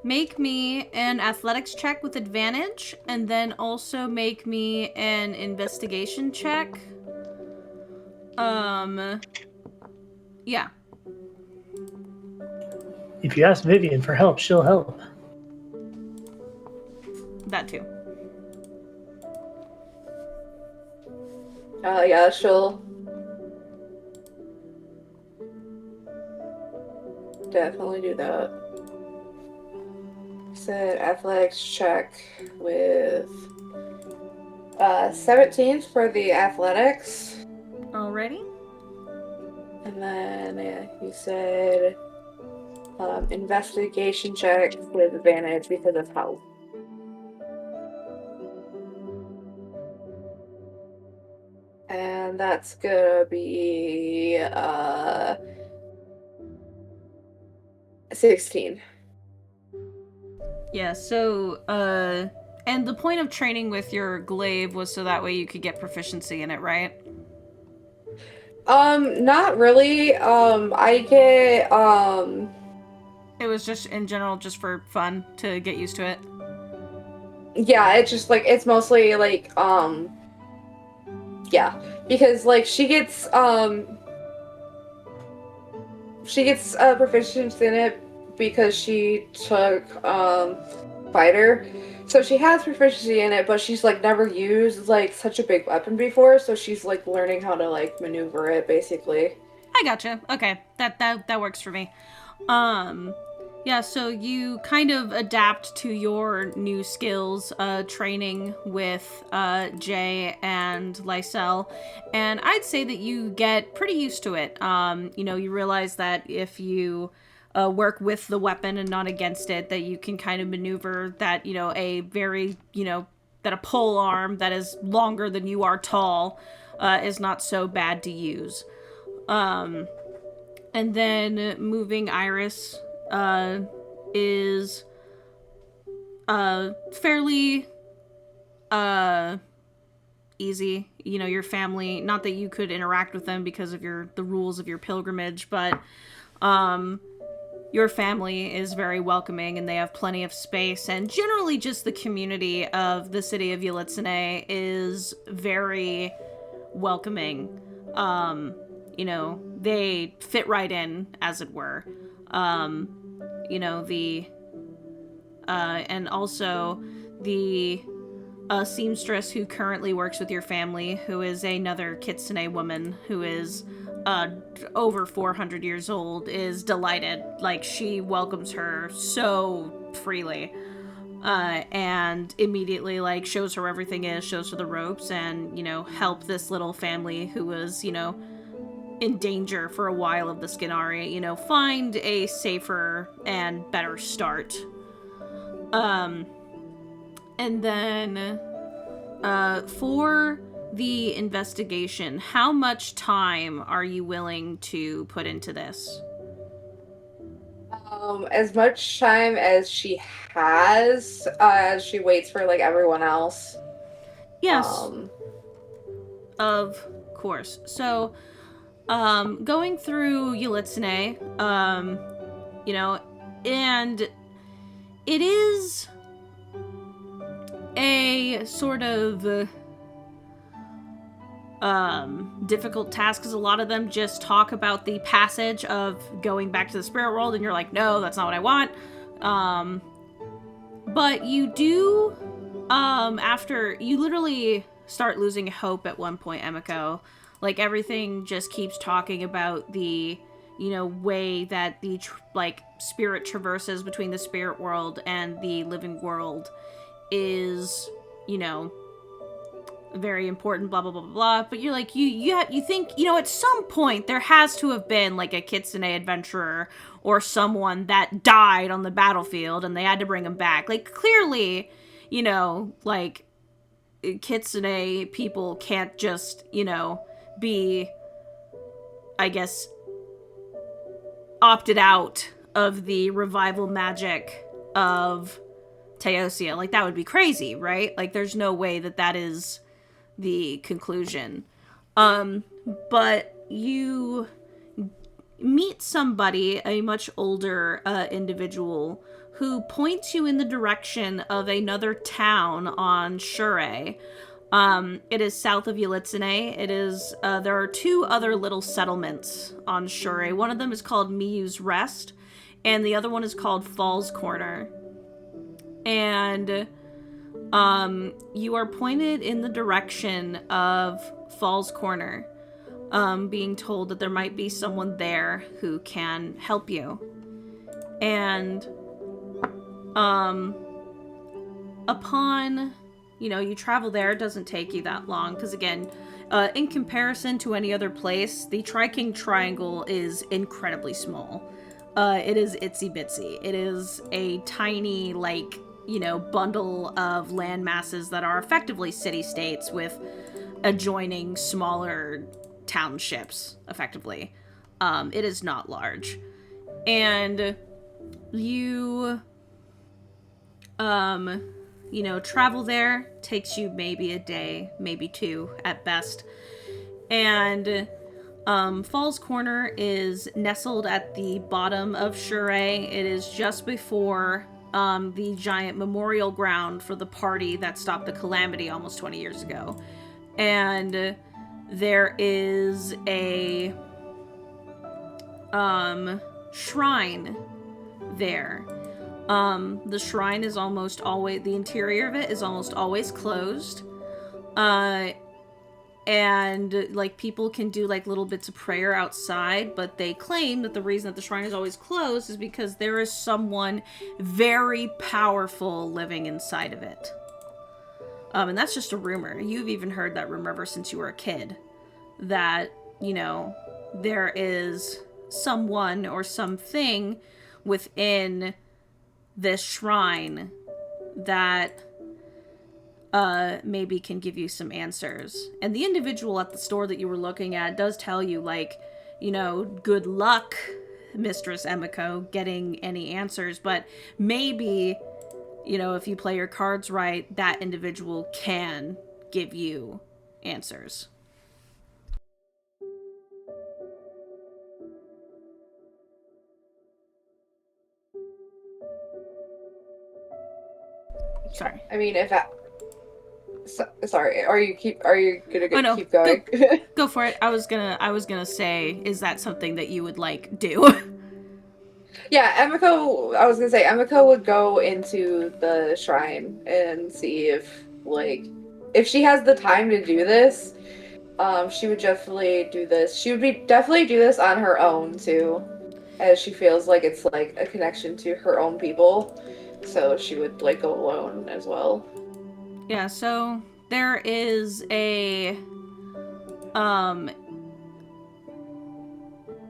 make me an athletics check with advantage, and then also make me an investigation check. Yeah. If you ask Vivian for help, she'll help. That too. Yeah, she'll definitely do that. Said athletics check with 17 for the athletics. Alrighty. And then you said Investigation check with advantage because of health. And that's gonna be 16. Yeah, so, and the point of training with your glaive was so that way you could get proficiency in it, right? Not really. I get, It was just, in general, just for fun, to get used to it. yeah, it's just, like, it's mostly, like, yeah. Because, like, she gets proficiency in it because she took, fighter. So she has proficiency in it, but she's like never used like such a big weapon before, so she's like learning how to like maneuver it basically. I gotcha. Okay, that works for me. Yeah, so you kind of adapt to your new skills, training with Jay and Lysel, and I'd say that you get pretty used to it. You realize that if you work with the weapon and not against it, that you can kind of maneuver that, a very, that a pole arm that is longer than you are tall is not so bad to use. And then moving Iris is fairly easy. Your family, not that you could interact with them because of the rules of your pilgrimage, but your family is very welcoming and they have plenty of space, and generally just the community of the city of Yelitsune is very welcoming. They fit right in, as it were. And also the seamstress who currently works with your family, who is another Kitsune woman who is over 400 years old, is delighted. Like, she welcomes her so freely. And immediately, like, shows her where everything is, shows her the ropes, and, help this little family who was, in danger for a while of the Skinari, find a safer and better start. And then, for the investigation, how much time are you willing to put into this? As much time as she has, as she waits for like everyone else. Yes. Of course. So, going through Yelitsune, and it is a sort of difficult task, because a lot of them just talk about the passage of going back to the spirit world, and you're like, no, that's not what I want. But you do, after you literally start losing hope at one point, Emiko. Like, everything just keeps talking about the, way that the, spirit traverses between the spirit world and the living world is, very important, blah, blah, blah, blah, blah. But you're like, you think, at some point there has to have been, like, a Kitsune adventurer or someone that died on the battlefield and they had to bring him back. Like, clearly, Kitsune people can't just, be, I guess, opted out of the revival magic of Teosia. Like, that would be crazy, right? Like, there's no way that is the conclusion. But you meet somebody, a much older individual, who points you in the direction of another town on Shure. It is south of Yelitsune. It is, there are two other little settlements on Shure. One of them is called Miyu's Rest, and the other one is called Falls Corner. And, you are pointed in the direction of Falls Corner, being told that there might be someone there who can help you. And, upon, you travel there, it doesn't take you that long, because again, in comparison to any other place, the Tri-King Triangle is incredibly small. It is itsy bitsy. It is a tiny, like, bundle of land masses that are effectively city-states with adjoining smaller townships, effectively. It is not large. And you, travel there. Takes you maybe a day, maybe two at best. And Falls Corner is nestled at the bottom of Shure. It is just before the giant memorial ground for the party that stopped the calamity almost 20 years ago. And there is a shrine there. The shrine is almost always, the interior of it is almost always closed. And like people can do like little bits of prayer outside, but they claim that the reason that the shrine is always closed is because there is someone very powerful living inside of it. And that's just a rumor. You've even heard that rumor ever since you were a kid, that, there is someone or something within this shrine that maybe can give you some answers. And the individual at the store that you were looking at does tell you, like, good luck, Mistress Emiko, getting any answers, but maybe, if you play your cards right, that individual can give you answers. Sorry. I mean, sorry. Are you gonna keep going? Go for it. I was gonna say, is that something that you would like do? Yeah, Emiko would go into the shrine and see if she has the time to do this. She would definitely do this. She would definitely do this on her own too, as she feels like it's like a connection to her own people. So she would like go alone as well. Yeah, so there is a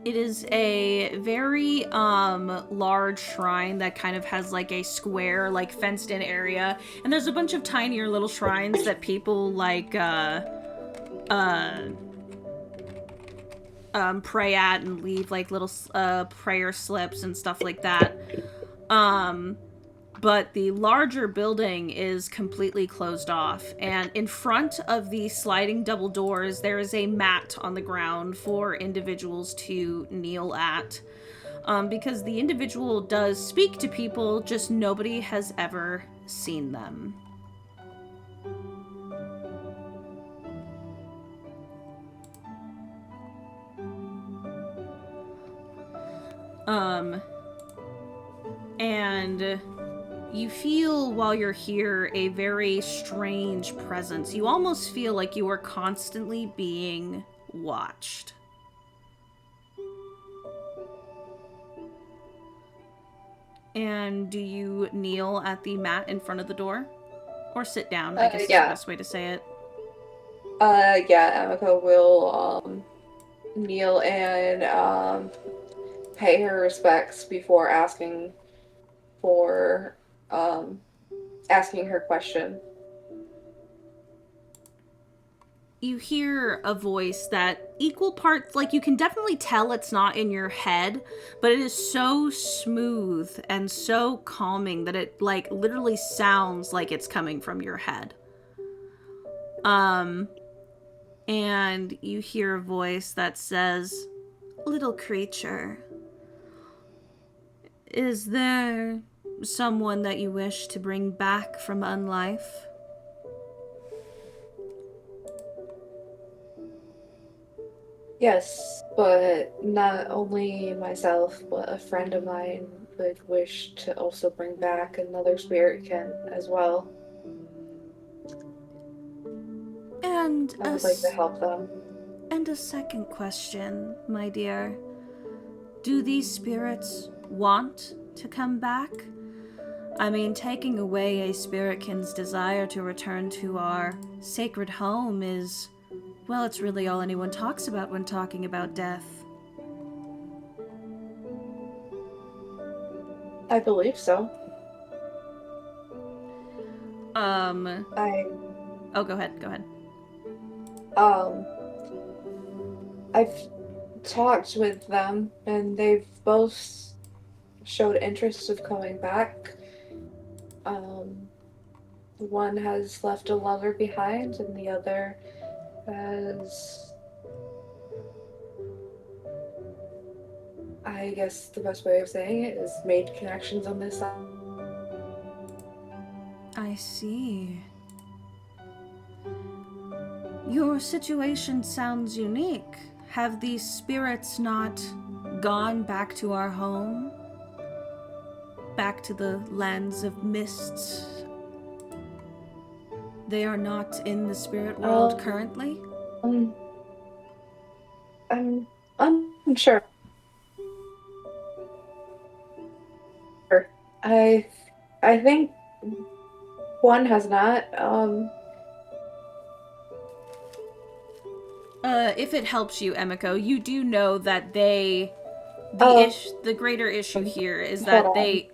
it is a very large shrine that kind of has like a square, like fenced in area, and there's a bunch of tinier little shrines that people like pray at and leave like little prayer slips and stuff like that. But the larger building is completely closed off, and in front of the sliding double doors, there is a mat on the ground for individuals to kneel at. Because the individual does speak to people, just nobody has ever seen them. And you feel while you're here a very strange presence. You almost feel like you are constantly being watched. And do you kneel at the mat in front of the door? Or sit down, I guess is the best way to say it. Yeah, Emiko will kneel and pay her respects before asking her question. You hear a voice that equal parts, like you can definitely tell it's not in your head, but it is so smooth and so calming that it like literally sounds like it's coming from your head. And you hear a voice that says, "Little creature, is there someone that you wish to bring back from unlife?" Yes, but not only myself, but a friend of mine would wish to also bring back another spiritkin as well. And I would like to help them. And a second question, my dear. Do these spirits want to come back? I mean, taking away a spiritkin's desire to return to our sacred home is, well, it's really all anyone talks about when talking about death. I believe so. Oh, go ahead. I've talked with them, and they've both showed interest of coming back. One has left a lover behind, and the other has, I guess the best way of saying it is, made connections on this side. I see. Your situation sounds unique. Have these spirits not gone back to our home? Back to the lands of mists? They are not in the spirit world currently? I'm unsure. I think one has not. If it helps you, Emiko, you do know that the greater issue here is that they...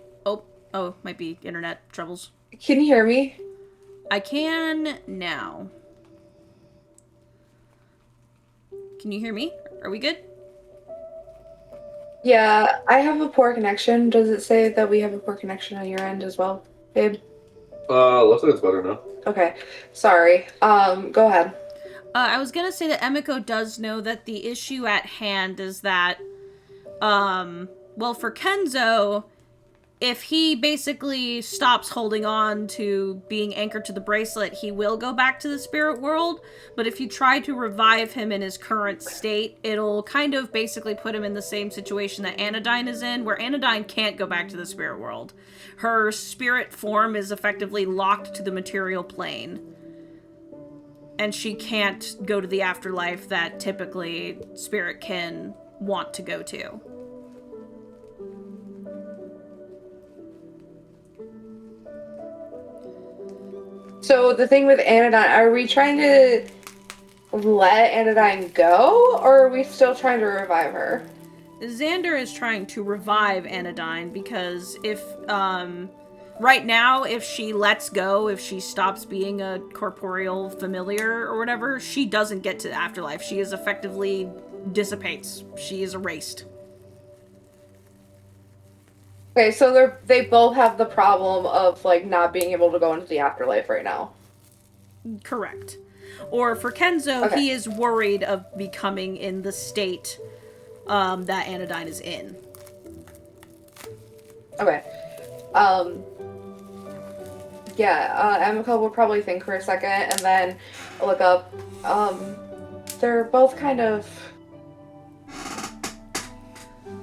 Oh, might be internet troubles. Can you hear me? I can now. Can you hear me? Are we good? Yeah, I have a poor connection. Does it say that we have a poor connection on your end as well, babe? Looks like it's better now. Okay, sorry. Go ahead. I was gonna say that Emiko does know that the issue at hand is that, well, for Kenzo, if he basically stops holding on to being anchored to the bracelet, he will go back to the spirit world. But if you try to revive him in his current state, it'll kind of basically put him in the same situation that Anodyne is in, where Anodyne can't go back to the spirit world. Her spirit form is effectively locked to the material plane. And she can't go to the afterlife that typically spirit can want to go to. So the thing with Anodyne, are we trying to let Anodyne go, or are we still trying to revive her? Xander is trying to revive Anodyne because if, right now, if she lets go, if she stops being a corporeal familiar or whatever, she doesn't get to the afterlife. She is effectively dissipates. She is erased. Okay, so they both have the problem of, like, not being able to go into the afterlife right now. Correct. Or for Kenzo, Okay. he is worried of becoming in the state that Anodyne is in. Okay. Emiko will probably think for a second and then look up. They're both kind of,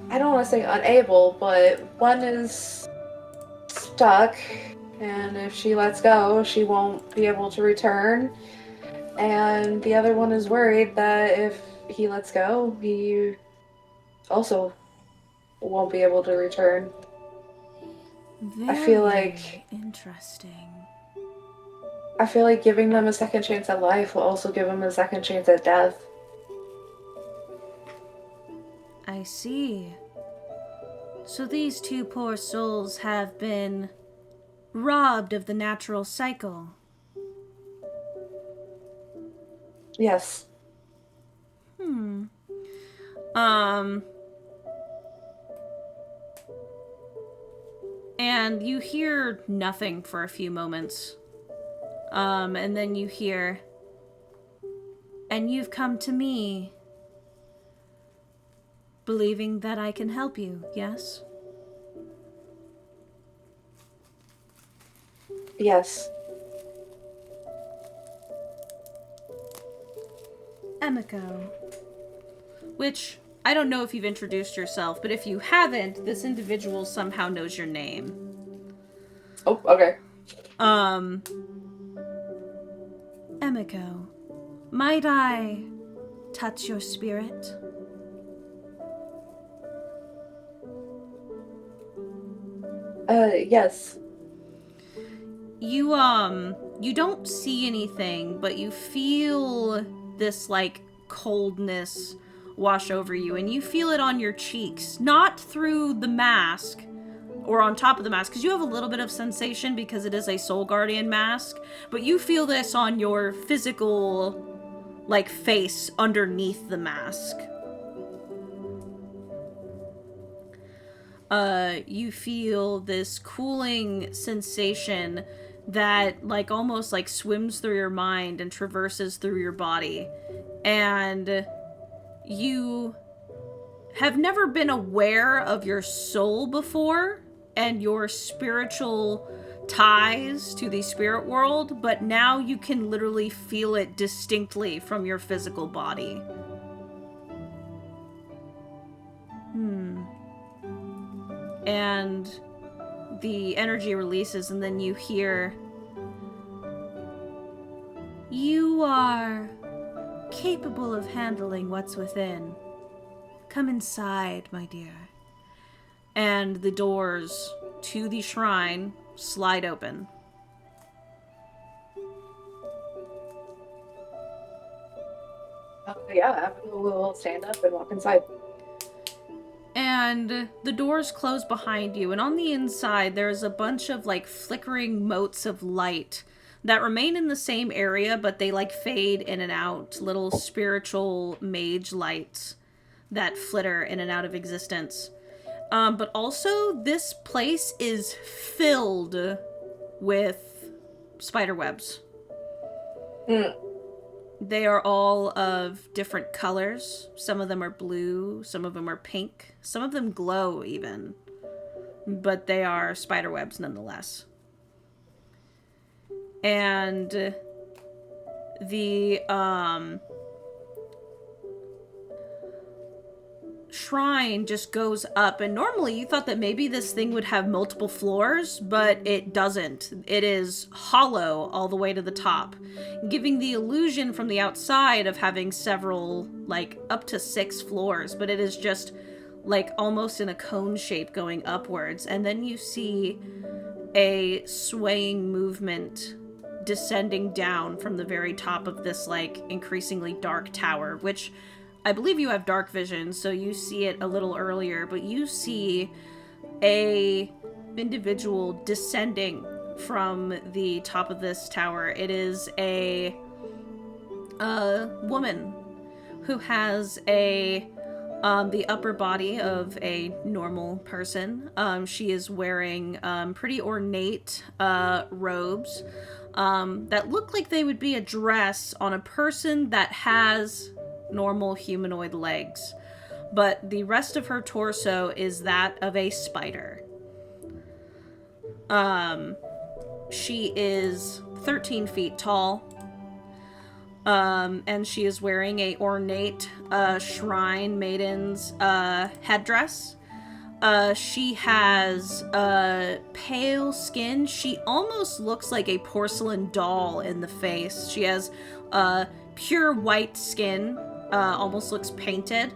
I don't want to say unable, but one is stuck, and if she lets go, she won't be able to return. And the other one is worried that if he lets go, he also won't be able to return. I feel like giving them a second chance at life will also give them a second chance at death. I see. So these two poor souls have been robbed of the natural cycle. Yes. And you hear nothing for a few moments. And then you hear, and you've come to me, believing that I can help you, yes? Yes. Emiko. Which, I don't know if you've introduced yourself, but if you haven't, this individual somehow knows your name. Oh, okay. Emiko, might I touch your spirit? Yes. You don't see anything, but you feel this, like, coldness wash over you, and you feel it on your cheeks. Not through the mask, or on top of the mask, because you have a little bit of sensation because it is a Soul Guardian mask, but you feel this on your physical, like, face underneath the mask. You feel this cooling sensation that, like, almost, like, swims through your mind and traverses through your body. And you have never been aware of your soul before and your spiritual ties to the spirit world, but now you can literally feel it distinctly from your physical body. And the energy releases, and then you hear, "You are capable of handling what's within. Come inside, my dear." And the doors to the shrine slide open. Yeah, we'll stand up and walk inside. And the doors close behind you, and on the inside there's a bunch of, like, flickering motes of light that remain in the same area, but they, like, fade in and out. Little spiritual mage lights that flitter in and out of existence. But also, this place is filled with spider webs. They are all of different colors. Some of them are blue, some of them are pink, some of them glow even. But they are spider webs nonetheless. And the shrine just goes up, and normally you thought that maybe this thing would have multiple floors, but it doesn't. It is hollow all the way to the top, giving the illusion from the outside of having several, like, up to 6 floors, but it is just, like, almost in a cone shape going upwards. And then you see a swaying movement descending down from the very top of this, like, increasingly dark tower, which I believe you have dark vision, so you see it a little earlier, but you see a individual descending from the top of this tower. It is a woman who has the upper body of a normal person. She is wearing pretty ornate robes that look like they would be a dress on a person that has normal humanoid legs, but the rest of her torso is that of a spider. She is 13 feet tall, and she is wearing a ornate shrine maiden's headdress. She has pale skin. She almost looks like a porcelain doll in the face. She has pure white skin. Almost looks painted,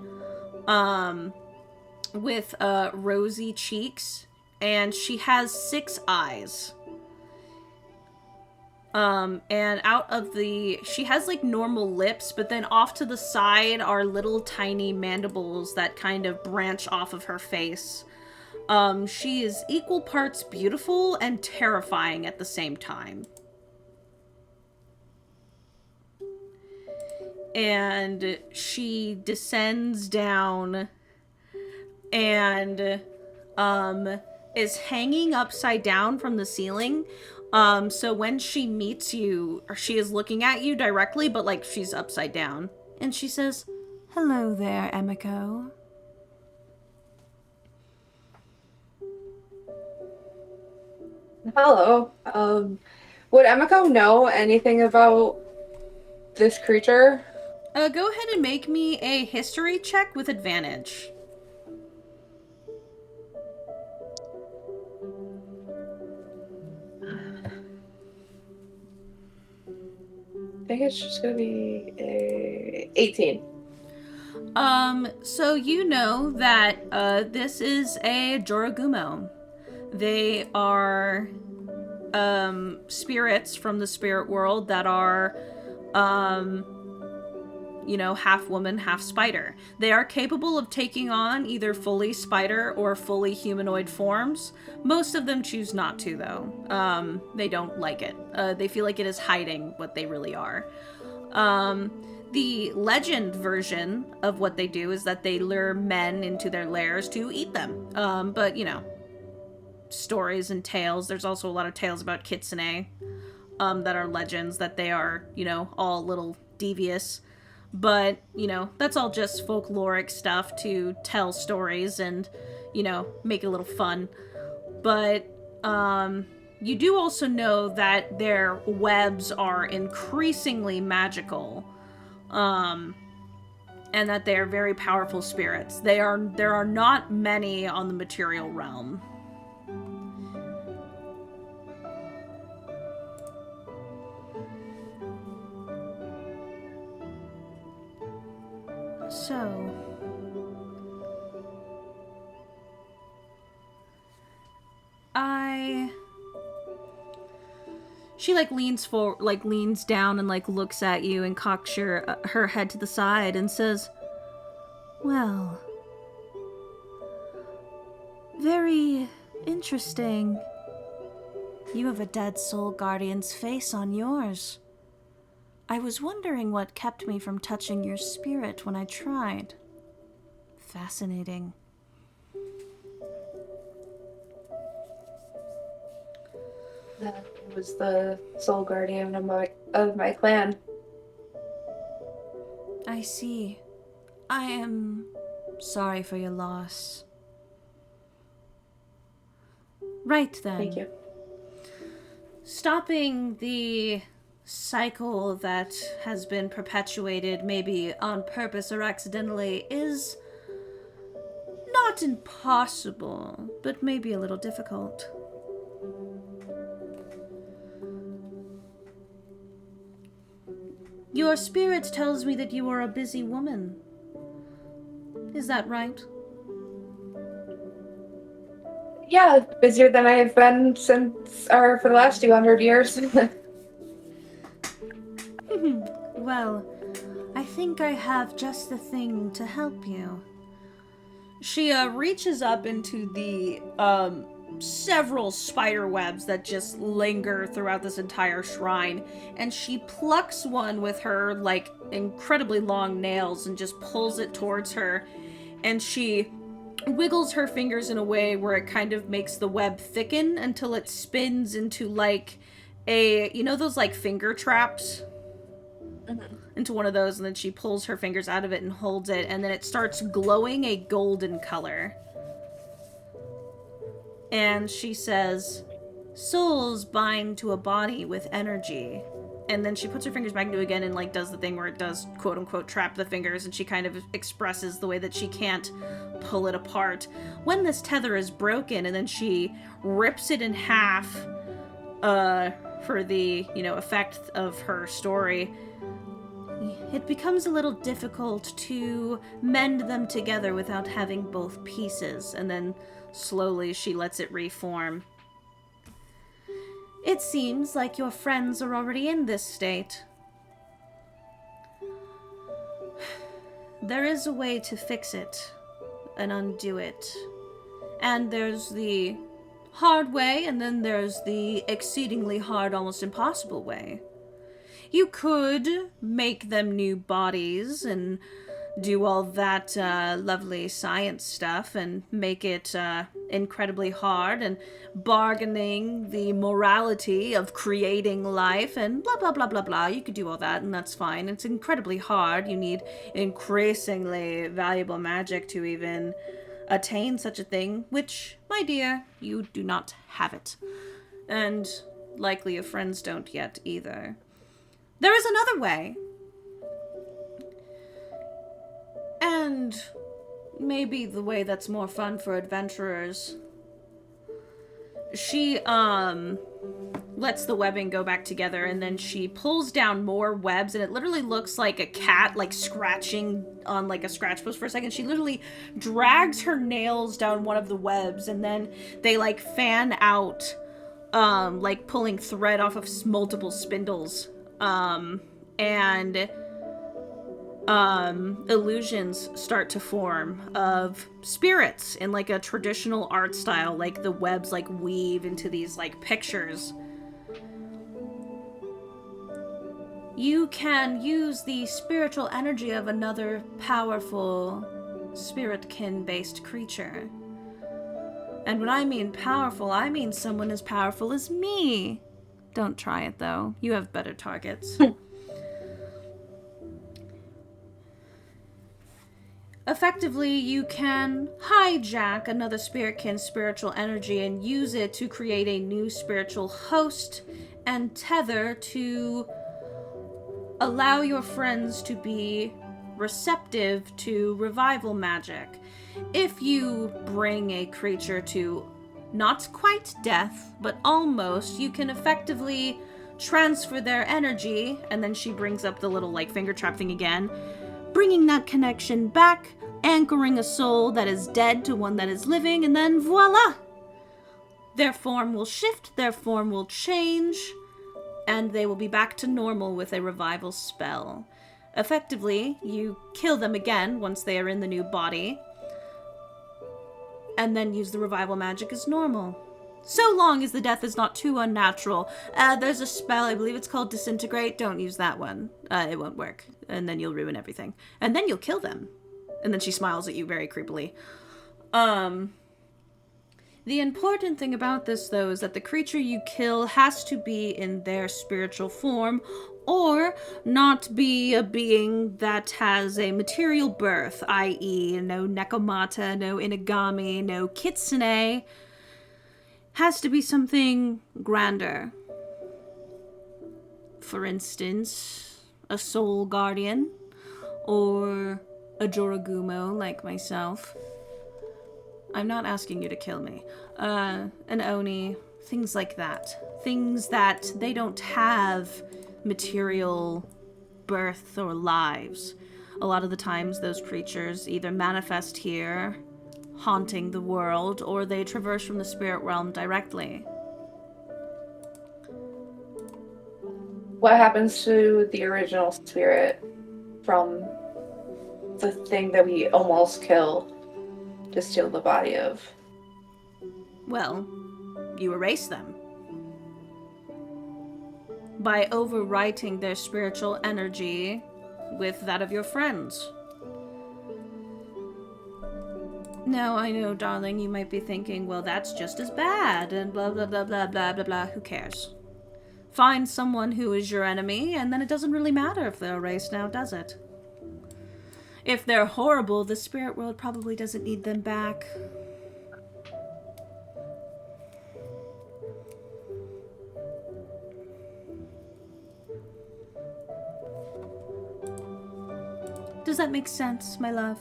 with rosy cheeks, and she has 6 eyes. And she has, like, normal lips, but then off to the side are little tiny mandibles that kind of branch off of her face. She is equal parts beautiful and terrifying at the same time. And she descends down and is hanging upside down from the ceiling. So when she meets you, she is looking at you directly, but, like, she's upside down. And she says, "Hello there, Emiko." Hello. Would Emiko know anything about this creature? Go ahead and make me a history check with advantage. I think it's just gonna be a 18. So you know that this is a Joragumo. They are spirits from the spirit world that are half woman, half spider. They are capable of taking on either fully spider or fully humanoid forms. Most of them choose not to, though. They don't like it. They feel like it is hiding what they really are. The legend version of what they do is that they lure men into their lairs to eat them. But, stories and tales. There's also a lot of tales about kitsune that are legends, that they are, all a little devious. But, that's all just folkloric stuff to tell stories and, make it a little fun. But, you do also know that their webs are increasingly magical. And that they are very powerful spirits. There are not many on the material realm. So, she leans down and looks at you and cocks her head to the side and says, "Well, very interesting. You have a dead soul guardian's face on yours. I was wondering what kept me from touching your spirit when I tried. Fascinating." That was the soul guardian of my clan. I see. I am sorry for your loss. Right then. Thank you. Stopping the cycle that has been perpetuated, maybe on purpose or accidentally, is not impossible, but maybe a little difficult. Your spirit tells me that you are a busy woman. Is that right? Yeah, busier than I have been for the last 200 years. Well, I think I have just the thing to help you. She reaches up into the several spider webs that just linger throughout this entire shrine, and she plucks one with her incredibly long nails and just pulls it towards her, and she wiggles her fingers in a way where it kind of makes the web thicken until it spins into those finger traps? Mm-hmm. Into one of those, and then she pulls her fingers out of it and holds it, and then it starts glowing a golden color. And she says, "Souls bind to a body with energy." And then she puts her fingers back into it again and does the thing where it does quote unquote trap the fingers, and she kind of expresses the way that she can't pull it apart. When this tether is broken, and then she rips it in half for the, effect of her story, it becomes a little difficult to mend them together without having both pieces. And then slowly she lets it reform. It seems like your friends are already in this state. There is a way to fix it and undo it. And there's the hard way, and then there's the exceedingly hard, almost impossible way. You could make them new bodies and do all that lovely science stuff and make it incredibly hard and bargaining the morality of creating life and blah, blah, blah, blah, blah. You could do all that, and that's fine. It's incredibly hard. You need increasingly valuable magic to even attain such a thing, which, my dear, you do not have it. And likely your friends don't yet either. There is another way. And maybe the way that's more fun for adventurers. She, lets the webbing go back together, and then she pulls down more webs, and it literally looks like a cat, scratching on, a scratch post for a second. She literally drags her nails down one of the webs, and then they, fan out, pulling thread off of multiple spindles. And illusions start to form of spirits in like a traditional art style, like the webs like weave into these like pictures. You can use the spiritual energy of another powerful spiritkin-based creature. And when I mean powerful, I mean someone as powerful as me. Don't try it, though. You have better targets. Effectively, you can hijack another spiritkin's spiritual energy and use it to create a new spiritual host and tether to allow your friends to be receptive to revival magic. If you bring a creature to not quite death, but almost, you can effectively transfer their energy, and then she brings up the little like finger trap thing again, bringing that connection back, anchoring a soul that is dead to one that is living, and then voila! Their form will shift, their form will change, and they will be back to normal with a revival spell. Effectively, you kill them again once they are in the new body, and then use the revival magic as normal. So long as the death is not too unnatural. There's a spell, I believe it's called Disintegrate. Don't use that one. It won't work. And then you'll ruin everything. And then you'll kill them. And then she smiles at you very creepily. The important thing about this, though, is that the creature you kill has to be in their spiritual form, or not be a being that has a material birth, i.e. no Nekomata, no Inagami, no Kitsune. Has to be something grander. For instance, a soul guardian, or a Joragumo like myself. I'm not asking you to kill me. An Oni, things like that. Things that they don't have material birth or lives. A lot of the times those creatures either manifest here, haunting the world, or they traverse from the spirit realm directly. What happens to the original spirit from the thing that we almost kill to steal the body of? Well, you erase them. By overwriting their spiritual energy with that of your friends. Now, I know, darling, you might be thinking, well, that's just as bad, and blah, blah, blah, blah, blah, blah, blah. Who cares? Find someone who is your enemy, and then it doesn't really matter if they're erased now, does it? If they're horrible, the spirit world probably doesn't need them back. Does that make sense, my love?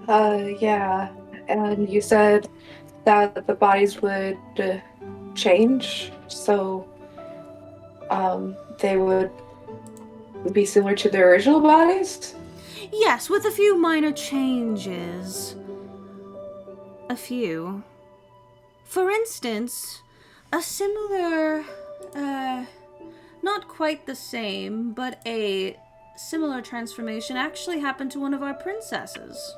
Yeah. And you said that the bodies would change, so they would be similar to the original bodies? Yes, with a few minor changes. A few. For instance, a similar, not quite the same, but a similar transformation actually happened to one of our princesses.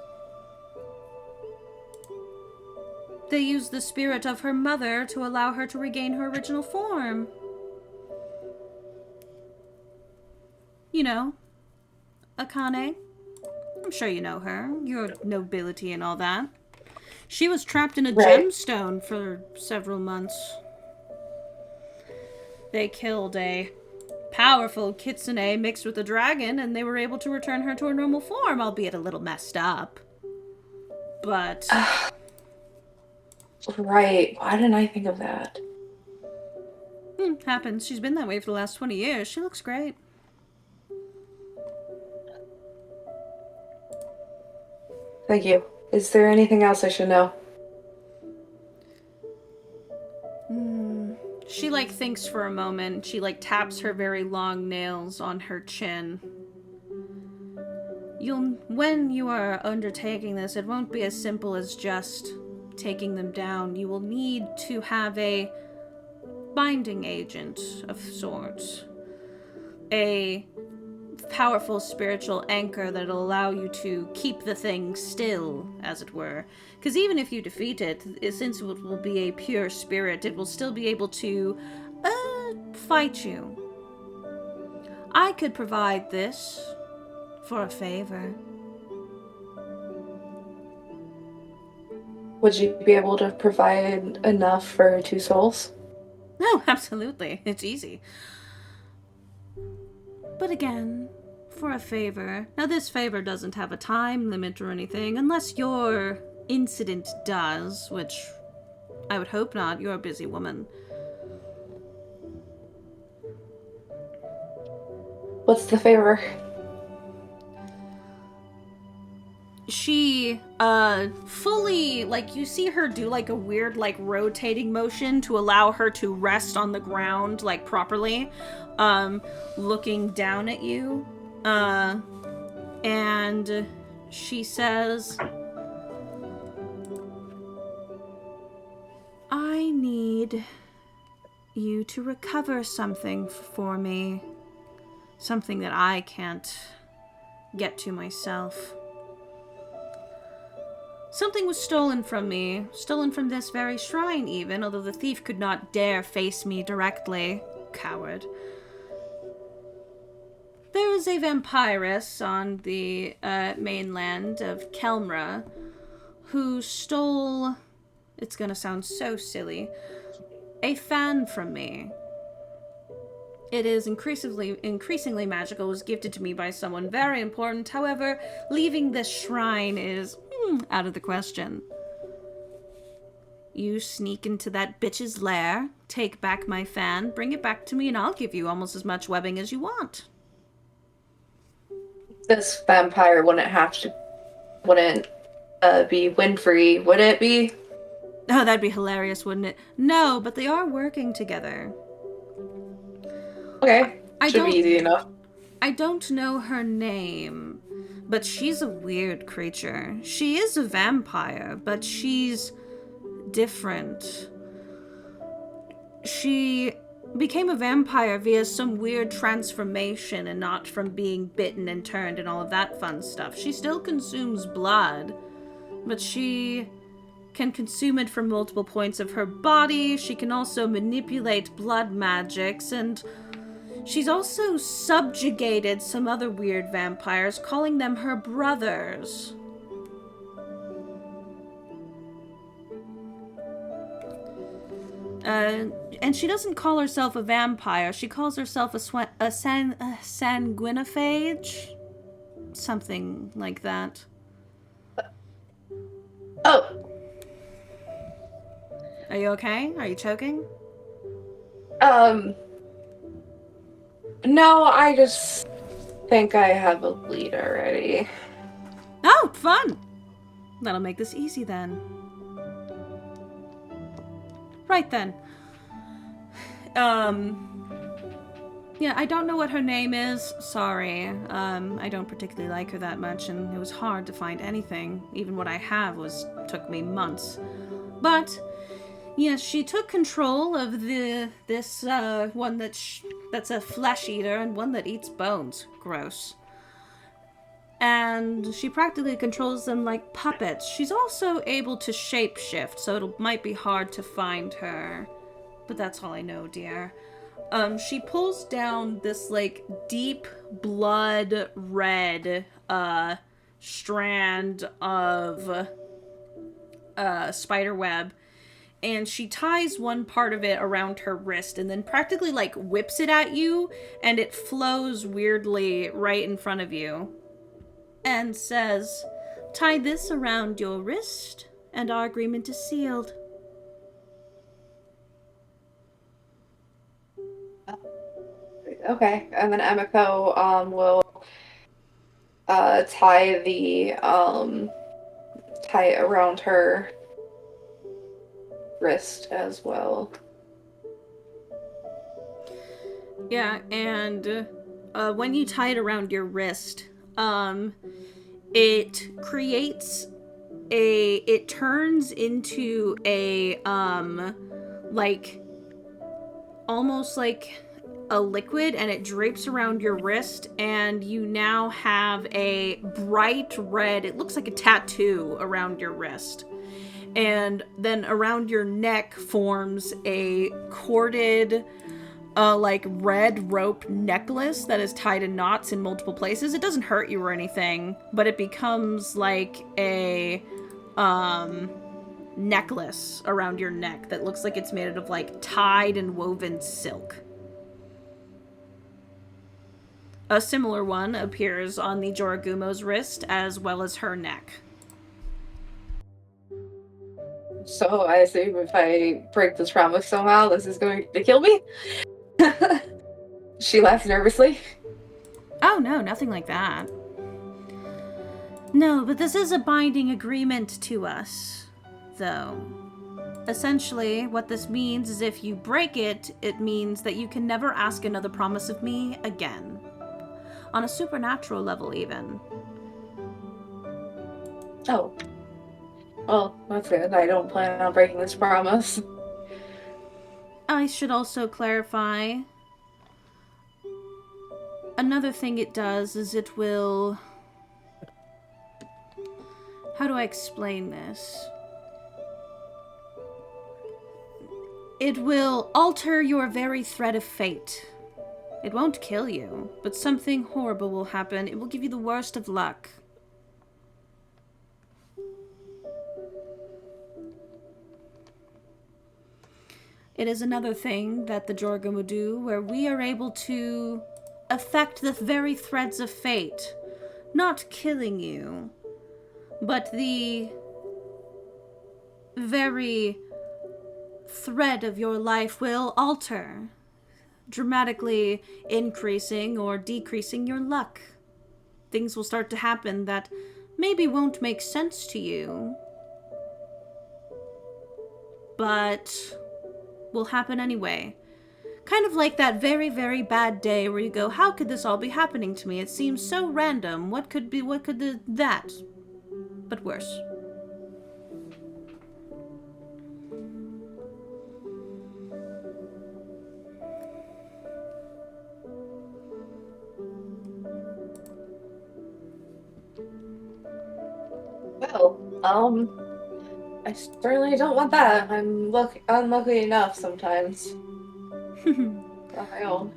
They used the spirit of her mother to allow her to regain her original form. You know, Akane. I'm sure you know her. Your nobility and all that. She was trapped in a gemstone for several months. They killed a powerful kitsune mixed with a dragon, and they were able to return her to her normal form, albeit a little messed up. But... Right. Why didn't I think of that? Happens. She's been that way for the last 20 years. She looks great. Thank you. Is there anything else I should know? She, thinks for a moment. She, taps her very long nails on her chin. When you are undertaking this, it won't be as simple as just taking them down. You will need to have a binding agent of sorts. A powerful spiritual anchor that'll allow you to keep the thing still, as it were. Because even if you defeat it, since it will be a pure spirit, it will still be able to, fight you. I could provide this for a favor. Would you be able to provide enough for 2 souls? No, absolutely. It's easy. But again, for a favor. Now, this favor doesn't have a time limit or anything, unless your incident does, which I would hope not. You're a busy woman. What's the favor? She, fully, like, you see her do, like, a weird, like, rotating motion to allow her to rest on the ground, like, properly, looking down at you, and she says, I need you to recover something for me. Something that I can't get to myself. Something was stolen from me, stolen from this very shrine even, although the thief could not dare face me directly. Coward. There is a vampiress on the mainland of Kelmra who stole, it's gonna sound so silly, a fan from me. It is increasingly magical, was gifted to me by someone very important. However, leaving this shrine is out of the question. You sneak into that bitch's lair, take back my fan, bring it back to me, and I'll give you almost as much webbing as you want. This vampire wouldn't be Winfrey, would it be? Oh, that'd be hilarious, wouldn't it? No, but they are working together. Okay, should be easy enough. I don't know her name, but she's a weird creature. She is a vampire, but she's different. She became a vampire via some weird transformation and not from being bitten and turned and all of that fun stuff. She still consumes blood, but she can consume it from multiple points of her body. She can also manipulate blood magics, and she's also subjugated some other weird vampires, calling them her brothers. And she doesn't call herself a vampire. She calls herself a sanguinophage. Something like that. Oh. Are you okay? Are you choking? No, I just think I have a lead already. Oh, fun! That'll make this easy then. Right then. Yeah, I don't know what her name is. Sorry. I don't particularly like her that much, and it was hard to find anything. Even what I have took me months. But yes, she took control of this one that's a flesh eater and one that eats bones. Gross. And she practically controls them like puppets. She's also able to shapeshift, so it might be hard to find her. But that's all I know, dear. She pulls down this, like, deep blood red strand of spider web, and she ties one part of it around her wrist and then practically, like, whips it at you, and it flows weirdly right in front of you. And says, tie this around your wrist, and our agreement is sealed. Okay, and then Emiko will tie it around her wrist as well. Yeah, and when you tie it around your wrist, it creates it turns into a like almost like a liquid and it drapes around your wrist, and you now have a bright red, it looks like a tattoo around your wrist. And then around your neck forms a corded, like red rope necklace that is tied in knots in multiple places. It doesn't hurt you or anything, but it becomes like a necklace around your neck that looks like it's made out of like tied and woven silk. A similar one appears on the Joragumo's wrist as well as her neck. So I assume if I break this promise somehow, this is going to kill me? She laughs nervously. Oh no, nothing like that. No, but this is a binding agreement to us, though. Essentially, what this means is if you break it, it means that you can never ask another promise of me again. On a supernatural level, even. Oh. Well, that's good. I don't plan on breaking this promise. I should also clarify. Another thing it does is it will... How do I explain this? It will alter your very thread of fate. It won't kill you, but something horrible will happen. It will give you the worst of luck. It is another thing that the Joragumo do, where we are able to affect the very threads of fate. Not killing you, but the very thread of your life will alter, dramatically increasing or decreasing your luck. Things will start to happen that maybe won't make sense to you, but will happen anyway. Kind of like that very, very bad day where you go, how could this all be happening to me? It seems so random. What could that? But worse. Well, I certainly don't want that. I'm unlucky enough sometimes. On my own.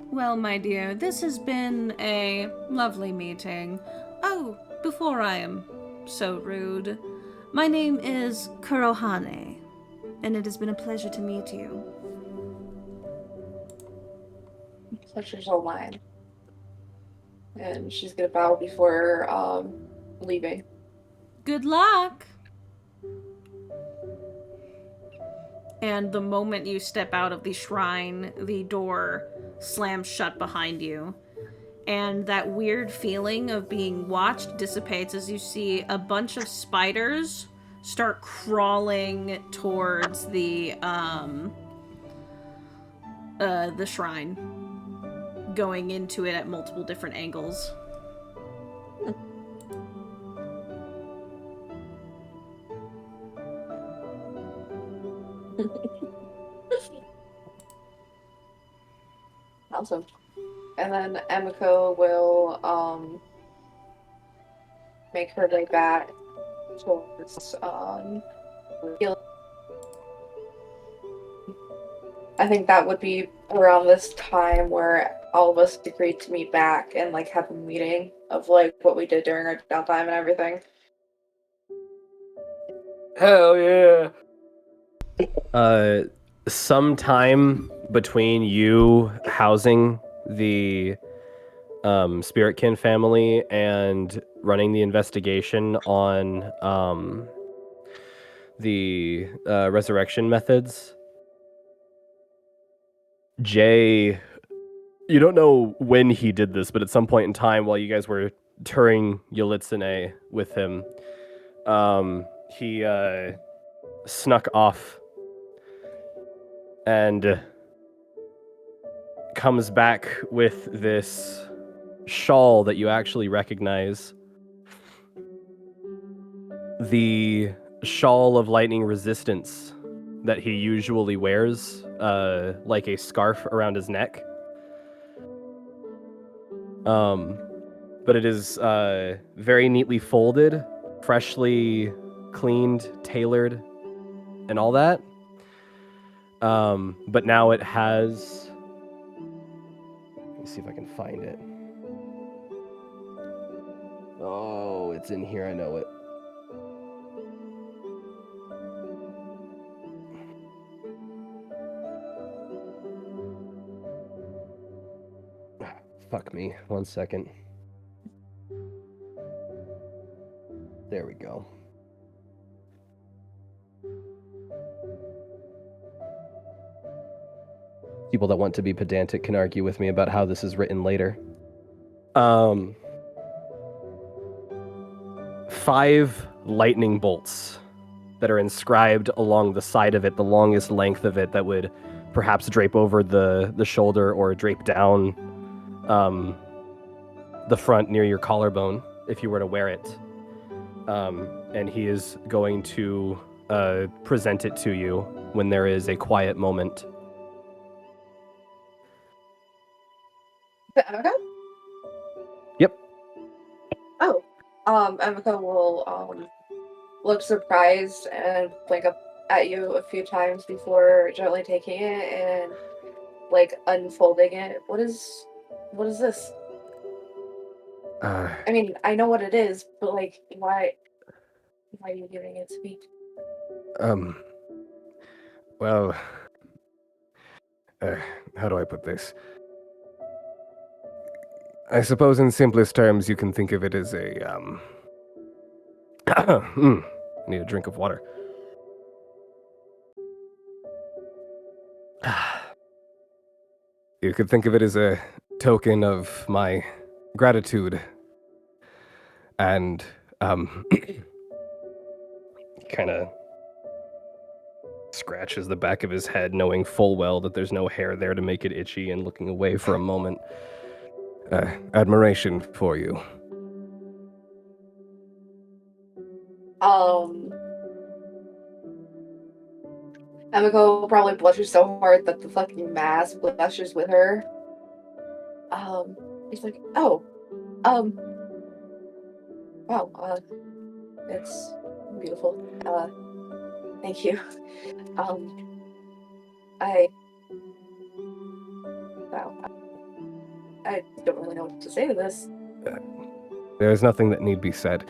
Well, my dear, this has been a lovely meeting. Oh, before I am so rude, my name is Kurohane, and it has been a pleasure to meet you. Pleasure's all mine. And she's gonna bow before leaving. Good luck! And the moment you step out of the shrine, the door slams shut behind you. And that weird feeling of being watched dissipates as you see a bunch of spiders start crawling towards the shrine, going into it at multiple different angles. Awesome. And then Emiko will make her way back towards healing. I think that would be around this time where all of us agreed to meet back and like have a meeting of like what we did during our downtime and everything. Hell yeah. Sometime between you housing the Spiritkin family and running the investigation on the resurrection methods, Jay, you don't know when he did this, but at some point in time while you guys were touring Yelitsune with him, he snuck off and comes back with this shawl that you actually recognize. The shawl of lightning resistance that he usually wears like a scarf around his neck. But it is very neatly folded, freshly cleaned, tailored, and all that. But now it has... Let me see if I can find it. Oh, it's in here, I know it. Fuck me, 1 second. There we go. People that want to be pedantic can argue with me about how this is written later. 5 lightning bolts that are inscribed along the side of it, the longest length of it that would perhaps drape over the shoulder or drape down the front near your collarbone if you were to wear it. And he is going to present it to you when there is a quiet moment. Emika? Yep. Oh. Emika will look surprised and blink up at you a few times before gently taking it and like unfolding it. What is this? I mean, I know what it is, but like why are you giving it to me? Well, how do I put this? I suppose in simplest terms, you can think of it as a, I need a drink of water. You could think of it as a token of my gratitude and, kind of scratches the back of his head, knowing full well that there's no hair there to make it itchy, and looking away for a moment. Admiration for you. Emiko probably blushes so hard that the fucking mask blushes with her. He's like, oh, wow, it's beautiful. Thank you. I don't really know what to say to this. There's nothing that need be said.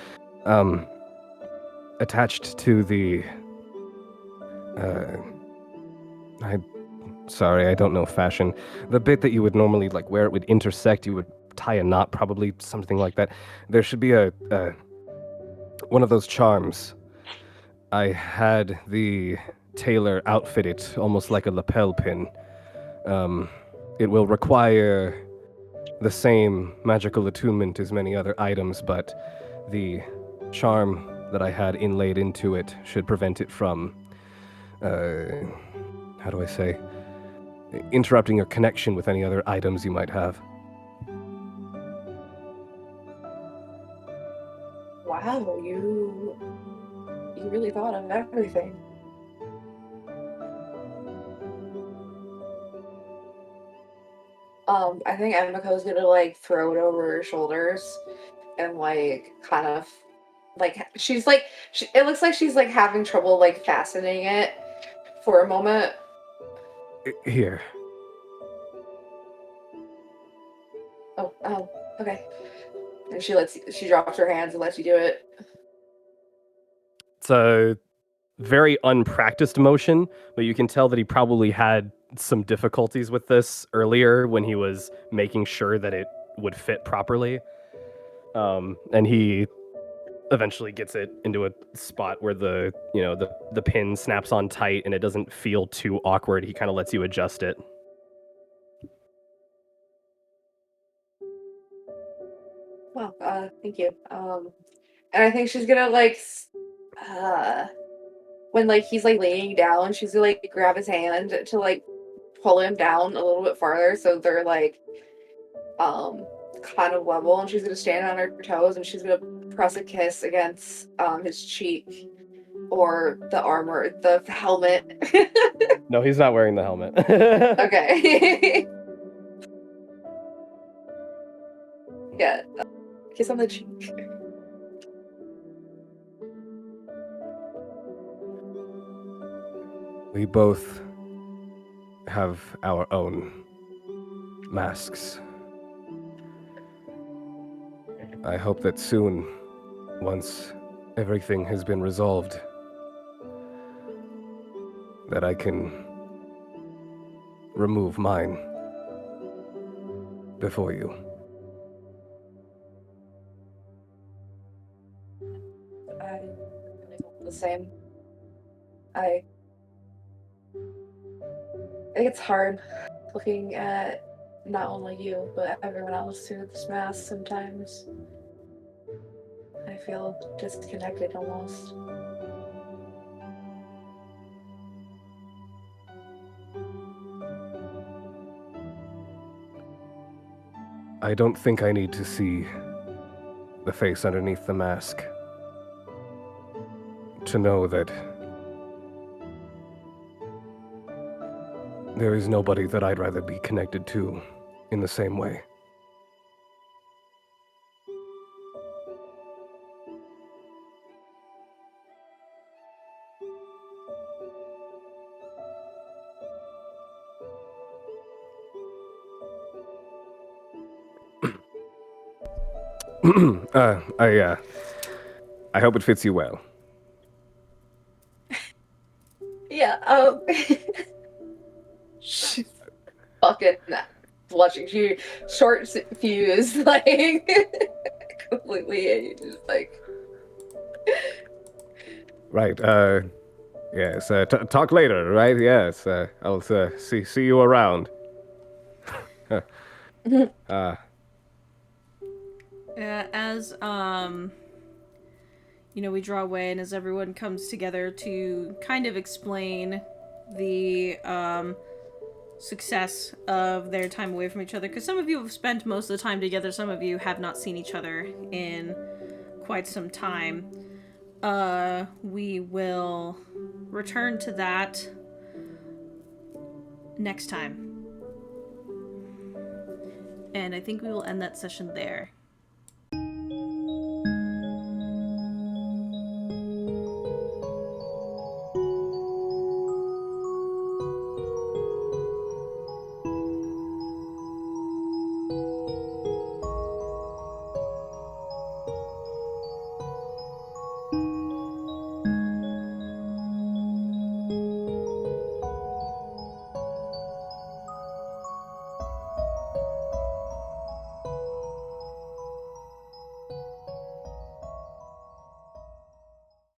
Attached to the... Sorry, I don't know fashion. The bit that you would normally, like, where it would intersect, you would tie a knot, probably, something like that. There should be one of those charms. I had the tailor outfit it, almost like a lapel pin. It will require the same magical attunement as many other items, but the charm that I had inlaid into it should prevent it from, how do I say, interrupting your connection with any other items you might have. Wow, you really thought of everything. I think Emiko's gonna like throw it over her shoulders and like kind of like she's like it looks like she's like having trouble like fastening it for a moment. Here. Oh, okay. And she drops her hands and lets you do it. It's a very unpracticed motion, but you can tell that he probably had some difficulties with this earlier when he was making sure that it would fit properly. And he eventually gets it into a spot where the pin snaps on tight and it doesn't feel too awkward. He kind of lets you adjust it. Well, thank you. And I think she's gonna like when like he's like laying down, she's gonna like grab his hand to like pull him down a little bit farther so they're like kind of level, and she's gonna stand on her toes and she's gonna press a kiss against his cheek or the armor, the helmet. No, he's not wearing the helmet. Okay. Yeah. Kiss on the cheek. We both have our own masks. I hope that soon, once everything has been resolved, that I can remove mine before you. I the same. I think it's hard looking at not only you, but everyone else through this mask sometimes. I feel disconnected almost. I don't think I need to see the face underneath the mask to know that there is nobody that I'd rather be connected to in the same way. I hope it fits you well. Yeah, she's fucking blushing. She short fuse, like, completely, and just like... Right, yes, talk later, right? Yes, I'll see you around. As we draw away, and as everyone comes together to kind of explain the success of their time away from each other, because some of you have spent most of the time together, some of you have not seen each other in quite some time. We will return to that next time. And I think we will end that session there.